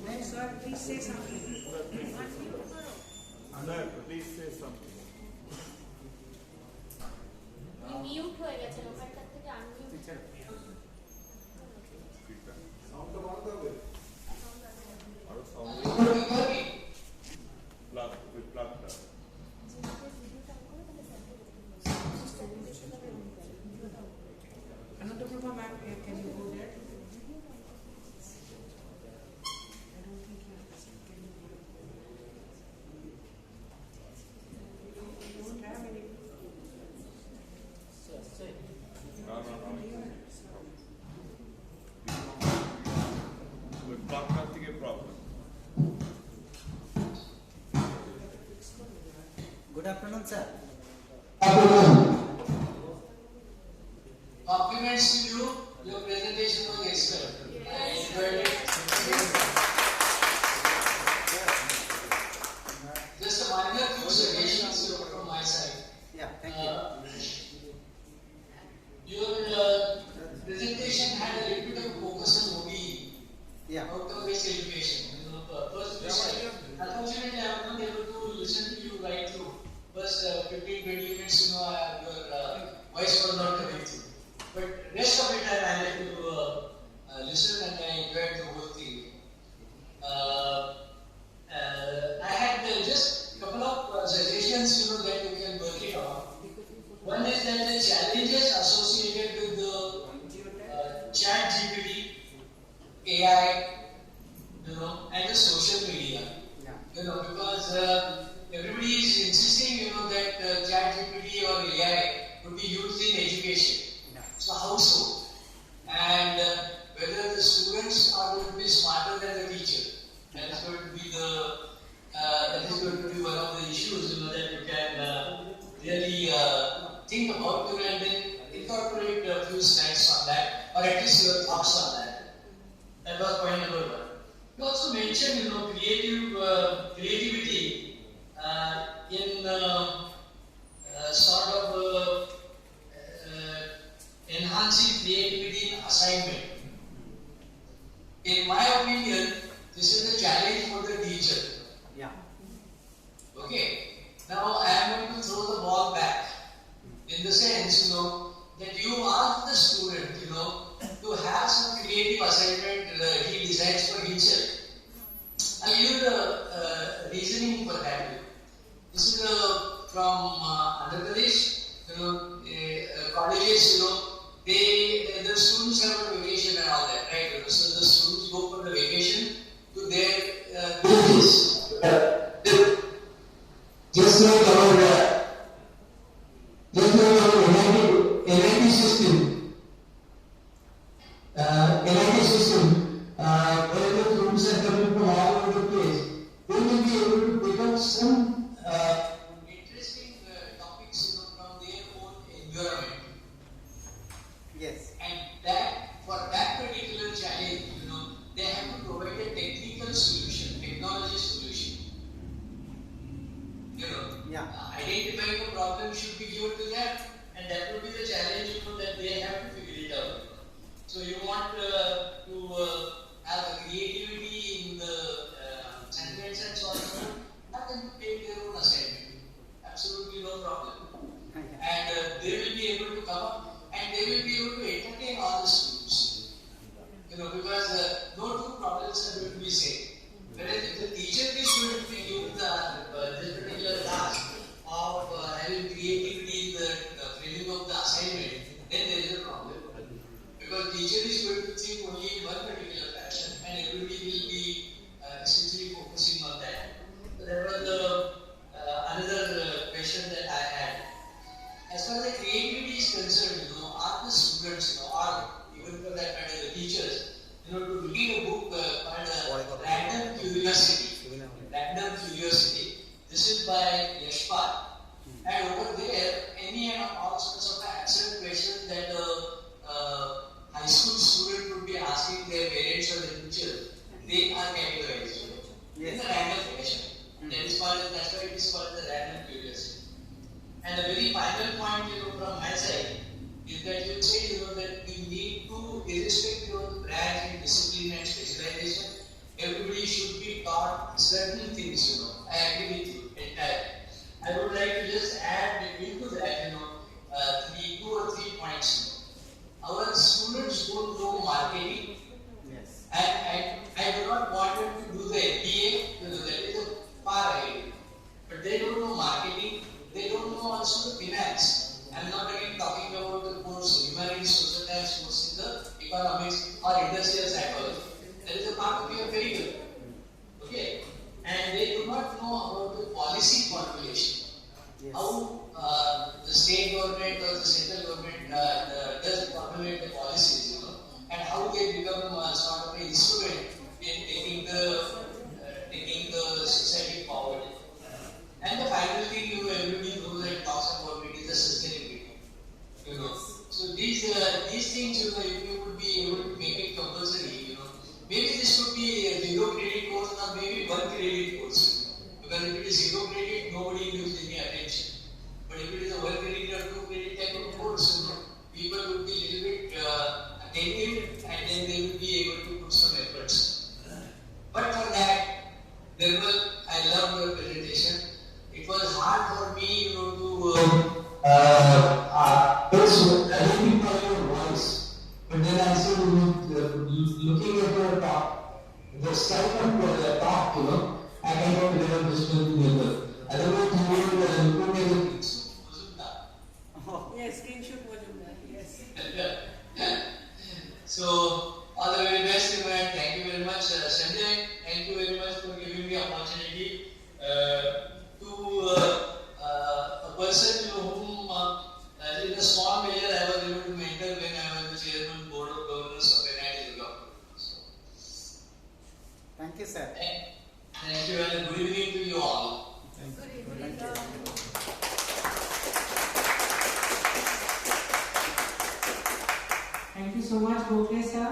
No, sir, please say something. Sir, please say something. Mute হয়ে গেছেন ওখানটার থেকে unmute সাউন্ডটা বাড়াতে হবে আরো sound plug Another Prabha ma'am, can you go there? Good afternoon, sir. Compliments to you. Your presentation was excellent. I enjoyed it. Just a minor few suggestions from my side. Yeah, thank you. Your presentation had a little bit of focus on OBE, outcome-based education. First, unfortunately, I was not able to listen to you right through. First 15-20 minutes, your voice was not coming through. But rest of it, I managed to listen and I enjoyed the whole thing. I had just a couple of suggestions, that you can work it on. One is that the challenges associated with the chat GPT, AI, and the social media. Because everybody is insisting, that chat GPT or AI would be used in education. So how so? And whether the students are going to be smarter than the teacher. That is going to be one of the issues, that you can really think about, and then incorporate a few slides on that, or at least your thoughts on that. That was point number one. You also mentioned, creativity in sort of enhancing creativity in assignment. In my opinion, this is a challenge for the teacher. Yeah. Okay. Now I am going to throw the ball back. In the sense, that you ask the student, to have some creative assignment he designs for himself. I'll give you the reasoning for that. This is from Andhra Pradesh. Colleges, the students have a vacation and all that, right? So the students go for the vacation to their villages. Just like our LIT system, where the students are coming from all over the place, they will be able to pick up some interesting topics from their own environment. Yes. And that, for that particular challenge, they have to provide a technical solution, technology solution. Identifying a problem should be given to them, and that would be the challenge, that they have to figure it out. So you want to have a creativity in the sentence and so on, have them to take their own assignment. Absolutely no problem. And they will be able to come up and they will be able to entertain all the students. Because no two problems are going to be same. Whereas if the teacher is going to give this particular task of having creativity in the framing of the assignment, then there is a problem. Because teacher is going to think only in one particular fashion and everybody will be essentially focusing on that. So that was another question that I had. As far as the creativity is concerned, are the students, or even for that matter the teachers, to read a book called Random Curiosity. Random Curiosity. This is by Yashpal. And over there, any and all sorts of absurd questions that high school student would be asking their parents or the teacher, they are categorized in the random fashion. That's why it is called the Random Curiosity. And the very final point, from my side, is that you say, that we need to, irrespective of the branch and discipline and specialization, everybody should be taught certain things, I agree with you entirely. I would like to just add into that, 2 or also the finance. I am not again talking about the course, humanity, social science course in the economics or industrial psychology. That is a part of your curriculum. Okay? And they do not know about the policy formulation. How the state government or the central government does formulate the policies, and how they become sort of an instrument in taking the society forward. And the final thing everybody knows and talks about it is the sustainability. So these things, if you would be able to make it compulsory, maybe this should be a 0 credit course or maybe 1 credit course. Because if it is 0 credit, nobody gives any attention. But if it is a 1 credit or 2 credit type of course, people would be a little bit attentive, and then they will be able to put some efforts. But for that, I love your presentation. It was hard for me to identify your voice. But then I said, looking at your talk, the style of the talk, I cannot deliver this together. Otherwise, you will look at the things. Yes, screenshot Majumdar, yes. So, all the very best, and thank you very much, Sanjay. Thank you very much for giving me opportunity to a person whom, in a small measure, I was able to mentor when I was the chairman board of governors of NIT Durgapur. Thank you, sir. Thank you, and good evening to you all. Thank you. Thank you so much, Gokhale sir.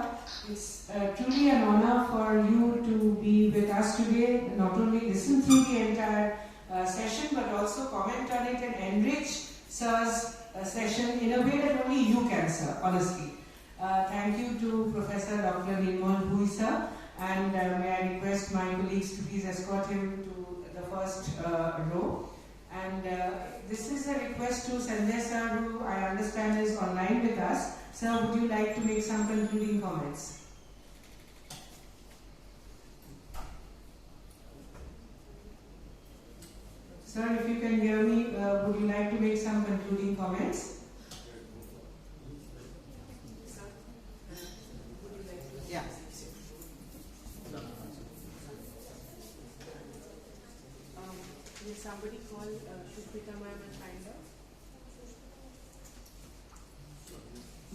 It's truly an honor for you to be with us today, not only listen through the entire session, but also comment on it and enrich sir's session in a way that only you can, sir, honestly. Thank you to Professor Dr. Nirmal Bhui sir, and may I request my colleagues to please escort him to the first row. And this is a request to Sanjay sir, who I understand is online with us. Sir, would you like to make some concluding comments? Sir, if you can hear me, would you like to make some concluding comments? Yeah. Will somebody call Shukita ma'am and find her?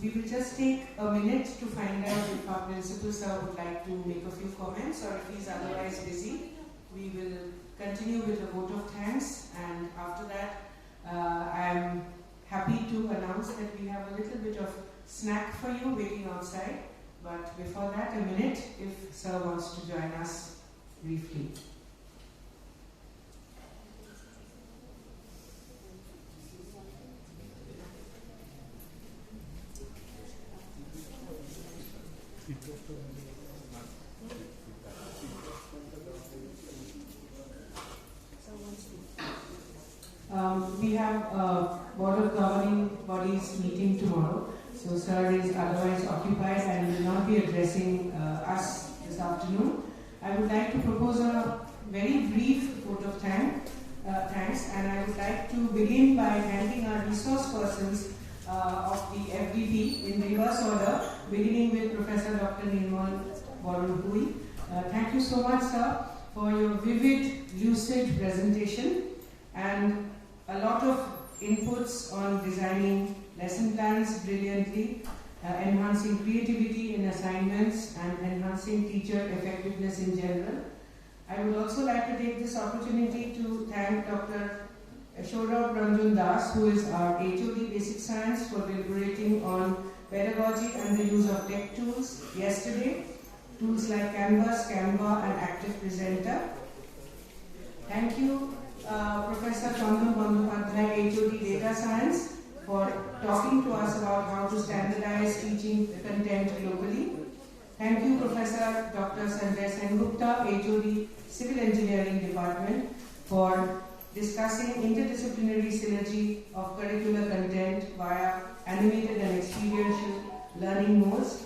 We will just take a minute to find out if our principal sir would like to make a few comments, or if he's otherwise busy. We will continue with a vote of thanks, and after that I am happy to announce that we have a little bit of snack for you waiting outside. But before that, a minute if sir wants to join us briefly. We have a Board of Governing Bodies meeting tomorrow, so sir is otherwise occupied and will not be addressing us this afternoon. I would like to propose a very brief vote of thanks, and I would like to begin by thanking our resource persons of the FDP in reverse order, beginning with Professor Dr. Nirmal Bhui. Thank you so much, sir, for your vivid, lucid presentation and a lot of inputs on designing lesson plans brilliantly, enhancing creativity in assignments and enhancing teacher effectiveness in general. I would also like to take this opportunity to thank Dr. Shourabh Ranjan Das, who is our HOD Basic Science, for deliberating on pedagogy and the use of tech tools yesterday, tools like Canvas, Canva and Active Presenter. Thank you Professor Chandra Bandhopadhyay, HOD Data Science, for talking to us about how to standardize teaching content globally. Thank you Professor Dr. Sanjay Sengupta, HOD Civil Engineering Department, for discussing interdisciplinary synergy of curricular content via animated and experiential learning modes.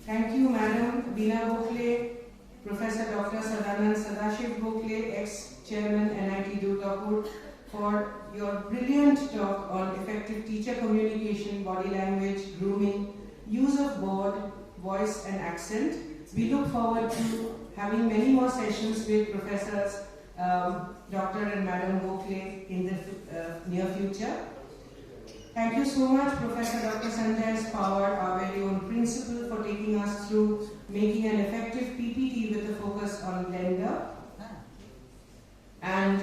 Thank you Madam Veena Gokhale, Professor Dr. Sadanand Sadashiv Gokhale, ex-chairman NIT Durgapur, for your brilliant talk on effective teacher communication, body language, grooming, use of board, voice and accent. We look forward to having many more sessions with Professors Dr. and Madam Gokhale in the near future. Thank you so much, Professor Dr. Sanjay Pawar, our very own principal, for taking us through making an effective PPT with a focus on gender. And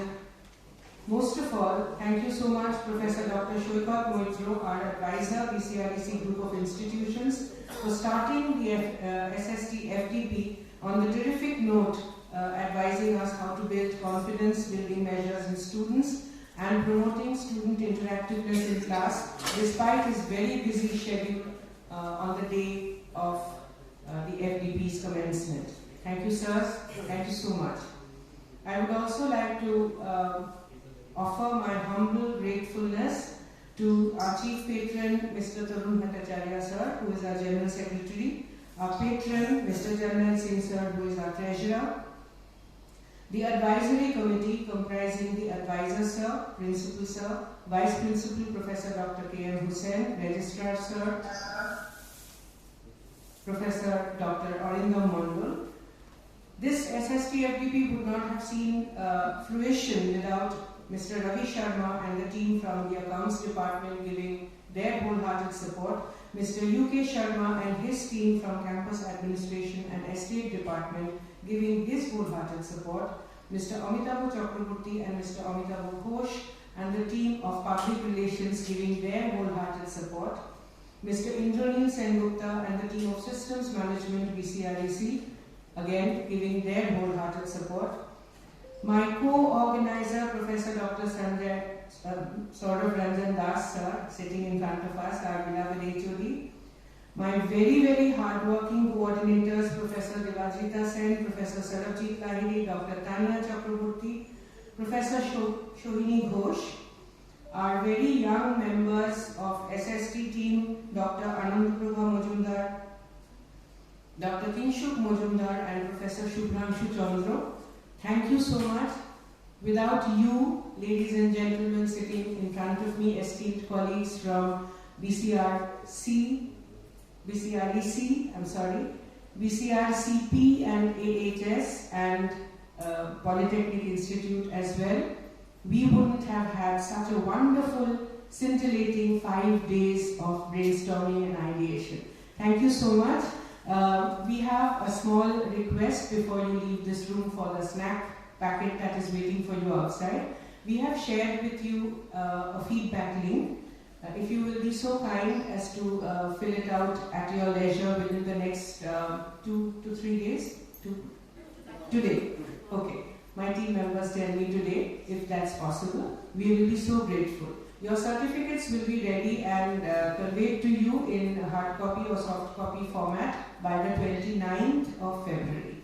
most of all, thank you so much, Professor Dr. Shoikat Moitro, our advisor, BCREC Group of Institutions, for starting the SST FDP on the terrific note advising us how to build confidence-building measures in students and promoting student interactiveness in class despite his very busy schedule on the day of the FDP's commencement. Thank you, sirs. Thank you so much. I would also like to offer my humble gratefulness to our Chief Patron, Mr. Tarun Bhattacharya, sir, who is our General Secretary, our Patron, Mr. Janmal Singh, sir, who is our Treasurer, the Advisory Committee comprising the Advisor, sir, Principal, sir, Vice Principal, Professor Dr. K.M. Hussain, Registrar, sir, Professor Dr. Arindam Mondal. This SST FDP would not have seen fruition without Mr. Ravi Sharma and the team from the Accounts Department giving their wholehearted support, Mr. U.K. Sharma and his team from Campus Administration and Estate Department giving his wholehearted support, Mr. Amitabh Chakraborty and Mr. Amitabh Ghosh and the team of Public Relations giving their wholehearted support, Mr. Indranil Sengupta and the team of Systems Management BCREC again giving their wholehearted support, my co-organizer, Professor Dr. Sanjay Saurav Ranjan Das, sir, sitting in front of us, our beloved HOD, my very, very hard-working coordinators, Professor Devajita Sen, Professor Sarabjit Lahiri, Dr. Tanya Chakraborty, Professor Shohini Ghosh, our very young members of SST team, Dr. Anandprabha Majumdar, Dr. Kinshuk Majumdar and Professor Shubhranshu Chandra. Thank you so much. Without you, ladies and gentlemen sitting in front of me, esteemed colleagues from BCREC, BCRCP and AHS and Polytechnic Institute as well, we wouldn't have had such a wonderful, scintillating 5 days of brainstorming and ideation. Thank you so much. We have a small request before you leave this room for the snack packet that is waiting for you outside. We have shared with you a feedback link. If you will be so kind as to fill it out at your leisure within the next 2 to 3 days. Today. Okay. My team members tell me today, if that's possible. We will be so grateful. Your certificates will be ready and conveyed to you in hard copy or soft copy format by the 29th of February.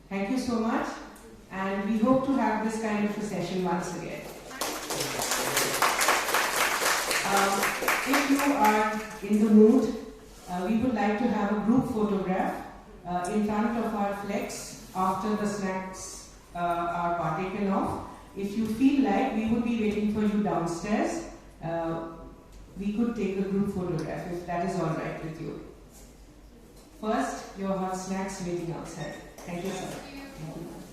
Thank you so much, and we hope to have this kind of a session once again. If you are in the mood, we would like to have a group photograph in front of our flex after the snacks are partaken of. If you feel like, we would be waiting for you downstairs. We could take a group photograph if that is all right with you. First, your hot snacks waiting outside. Thank you, sir. Thank you.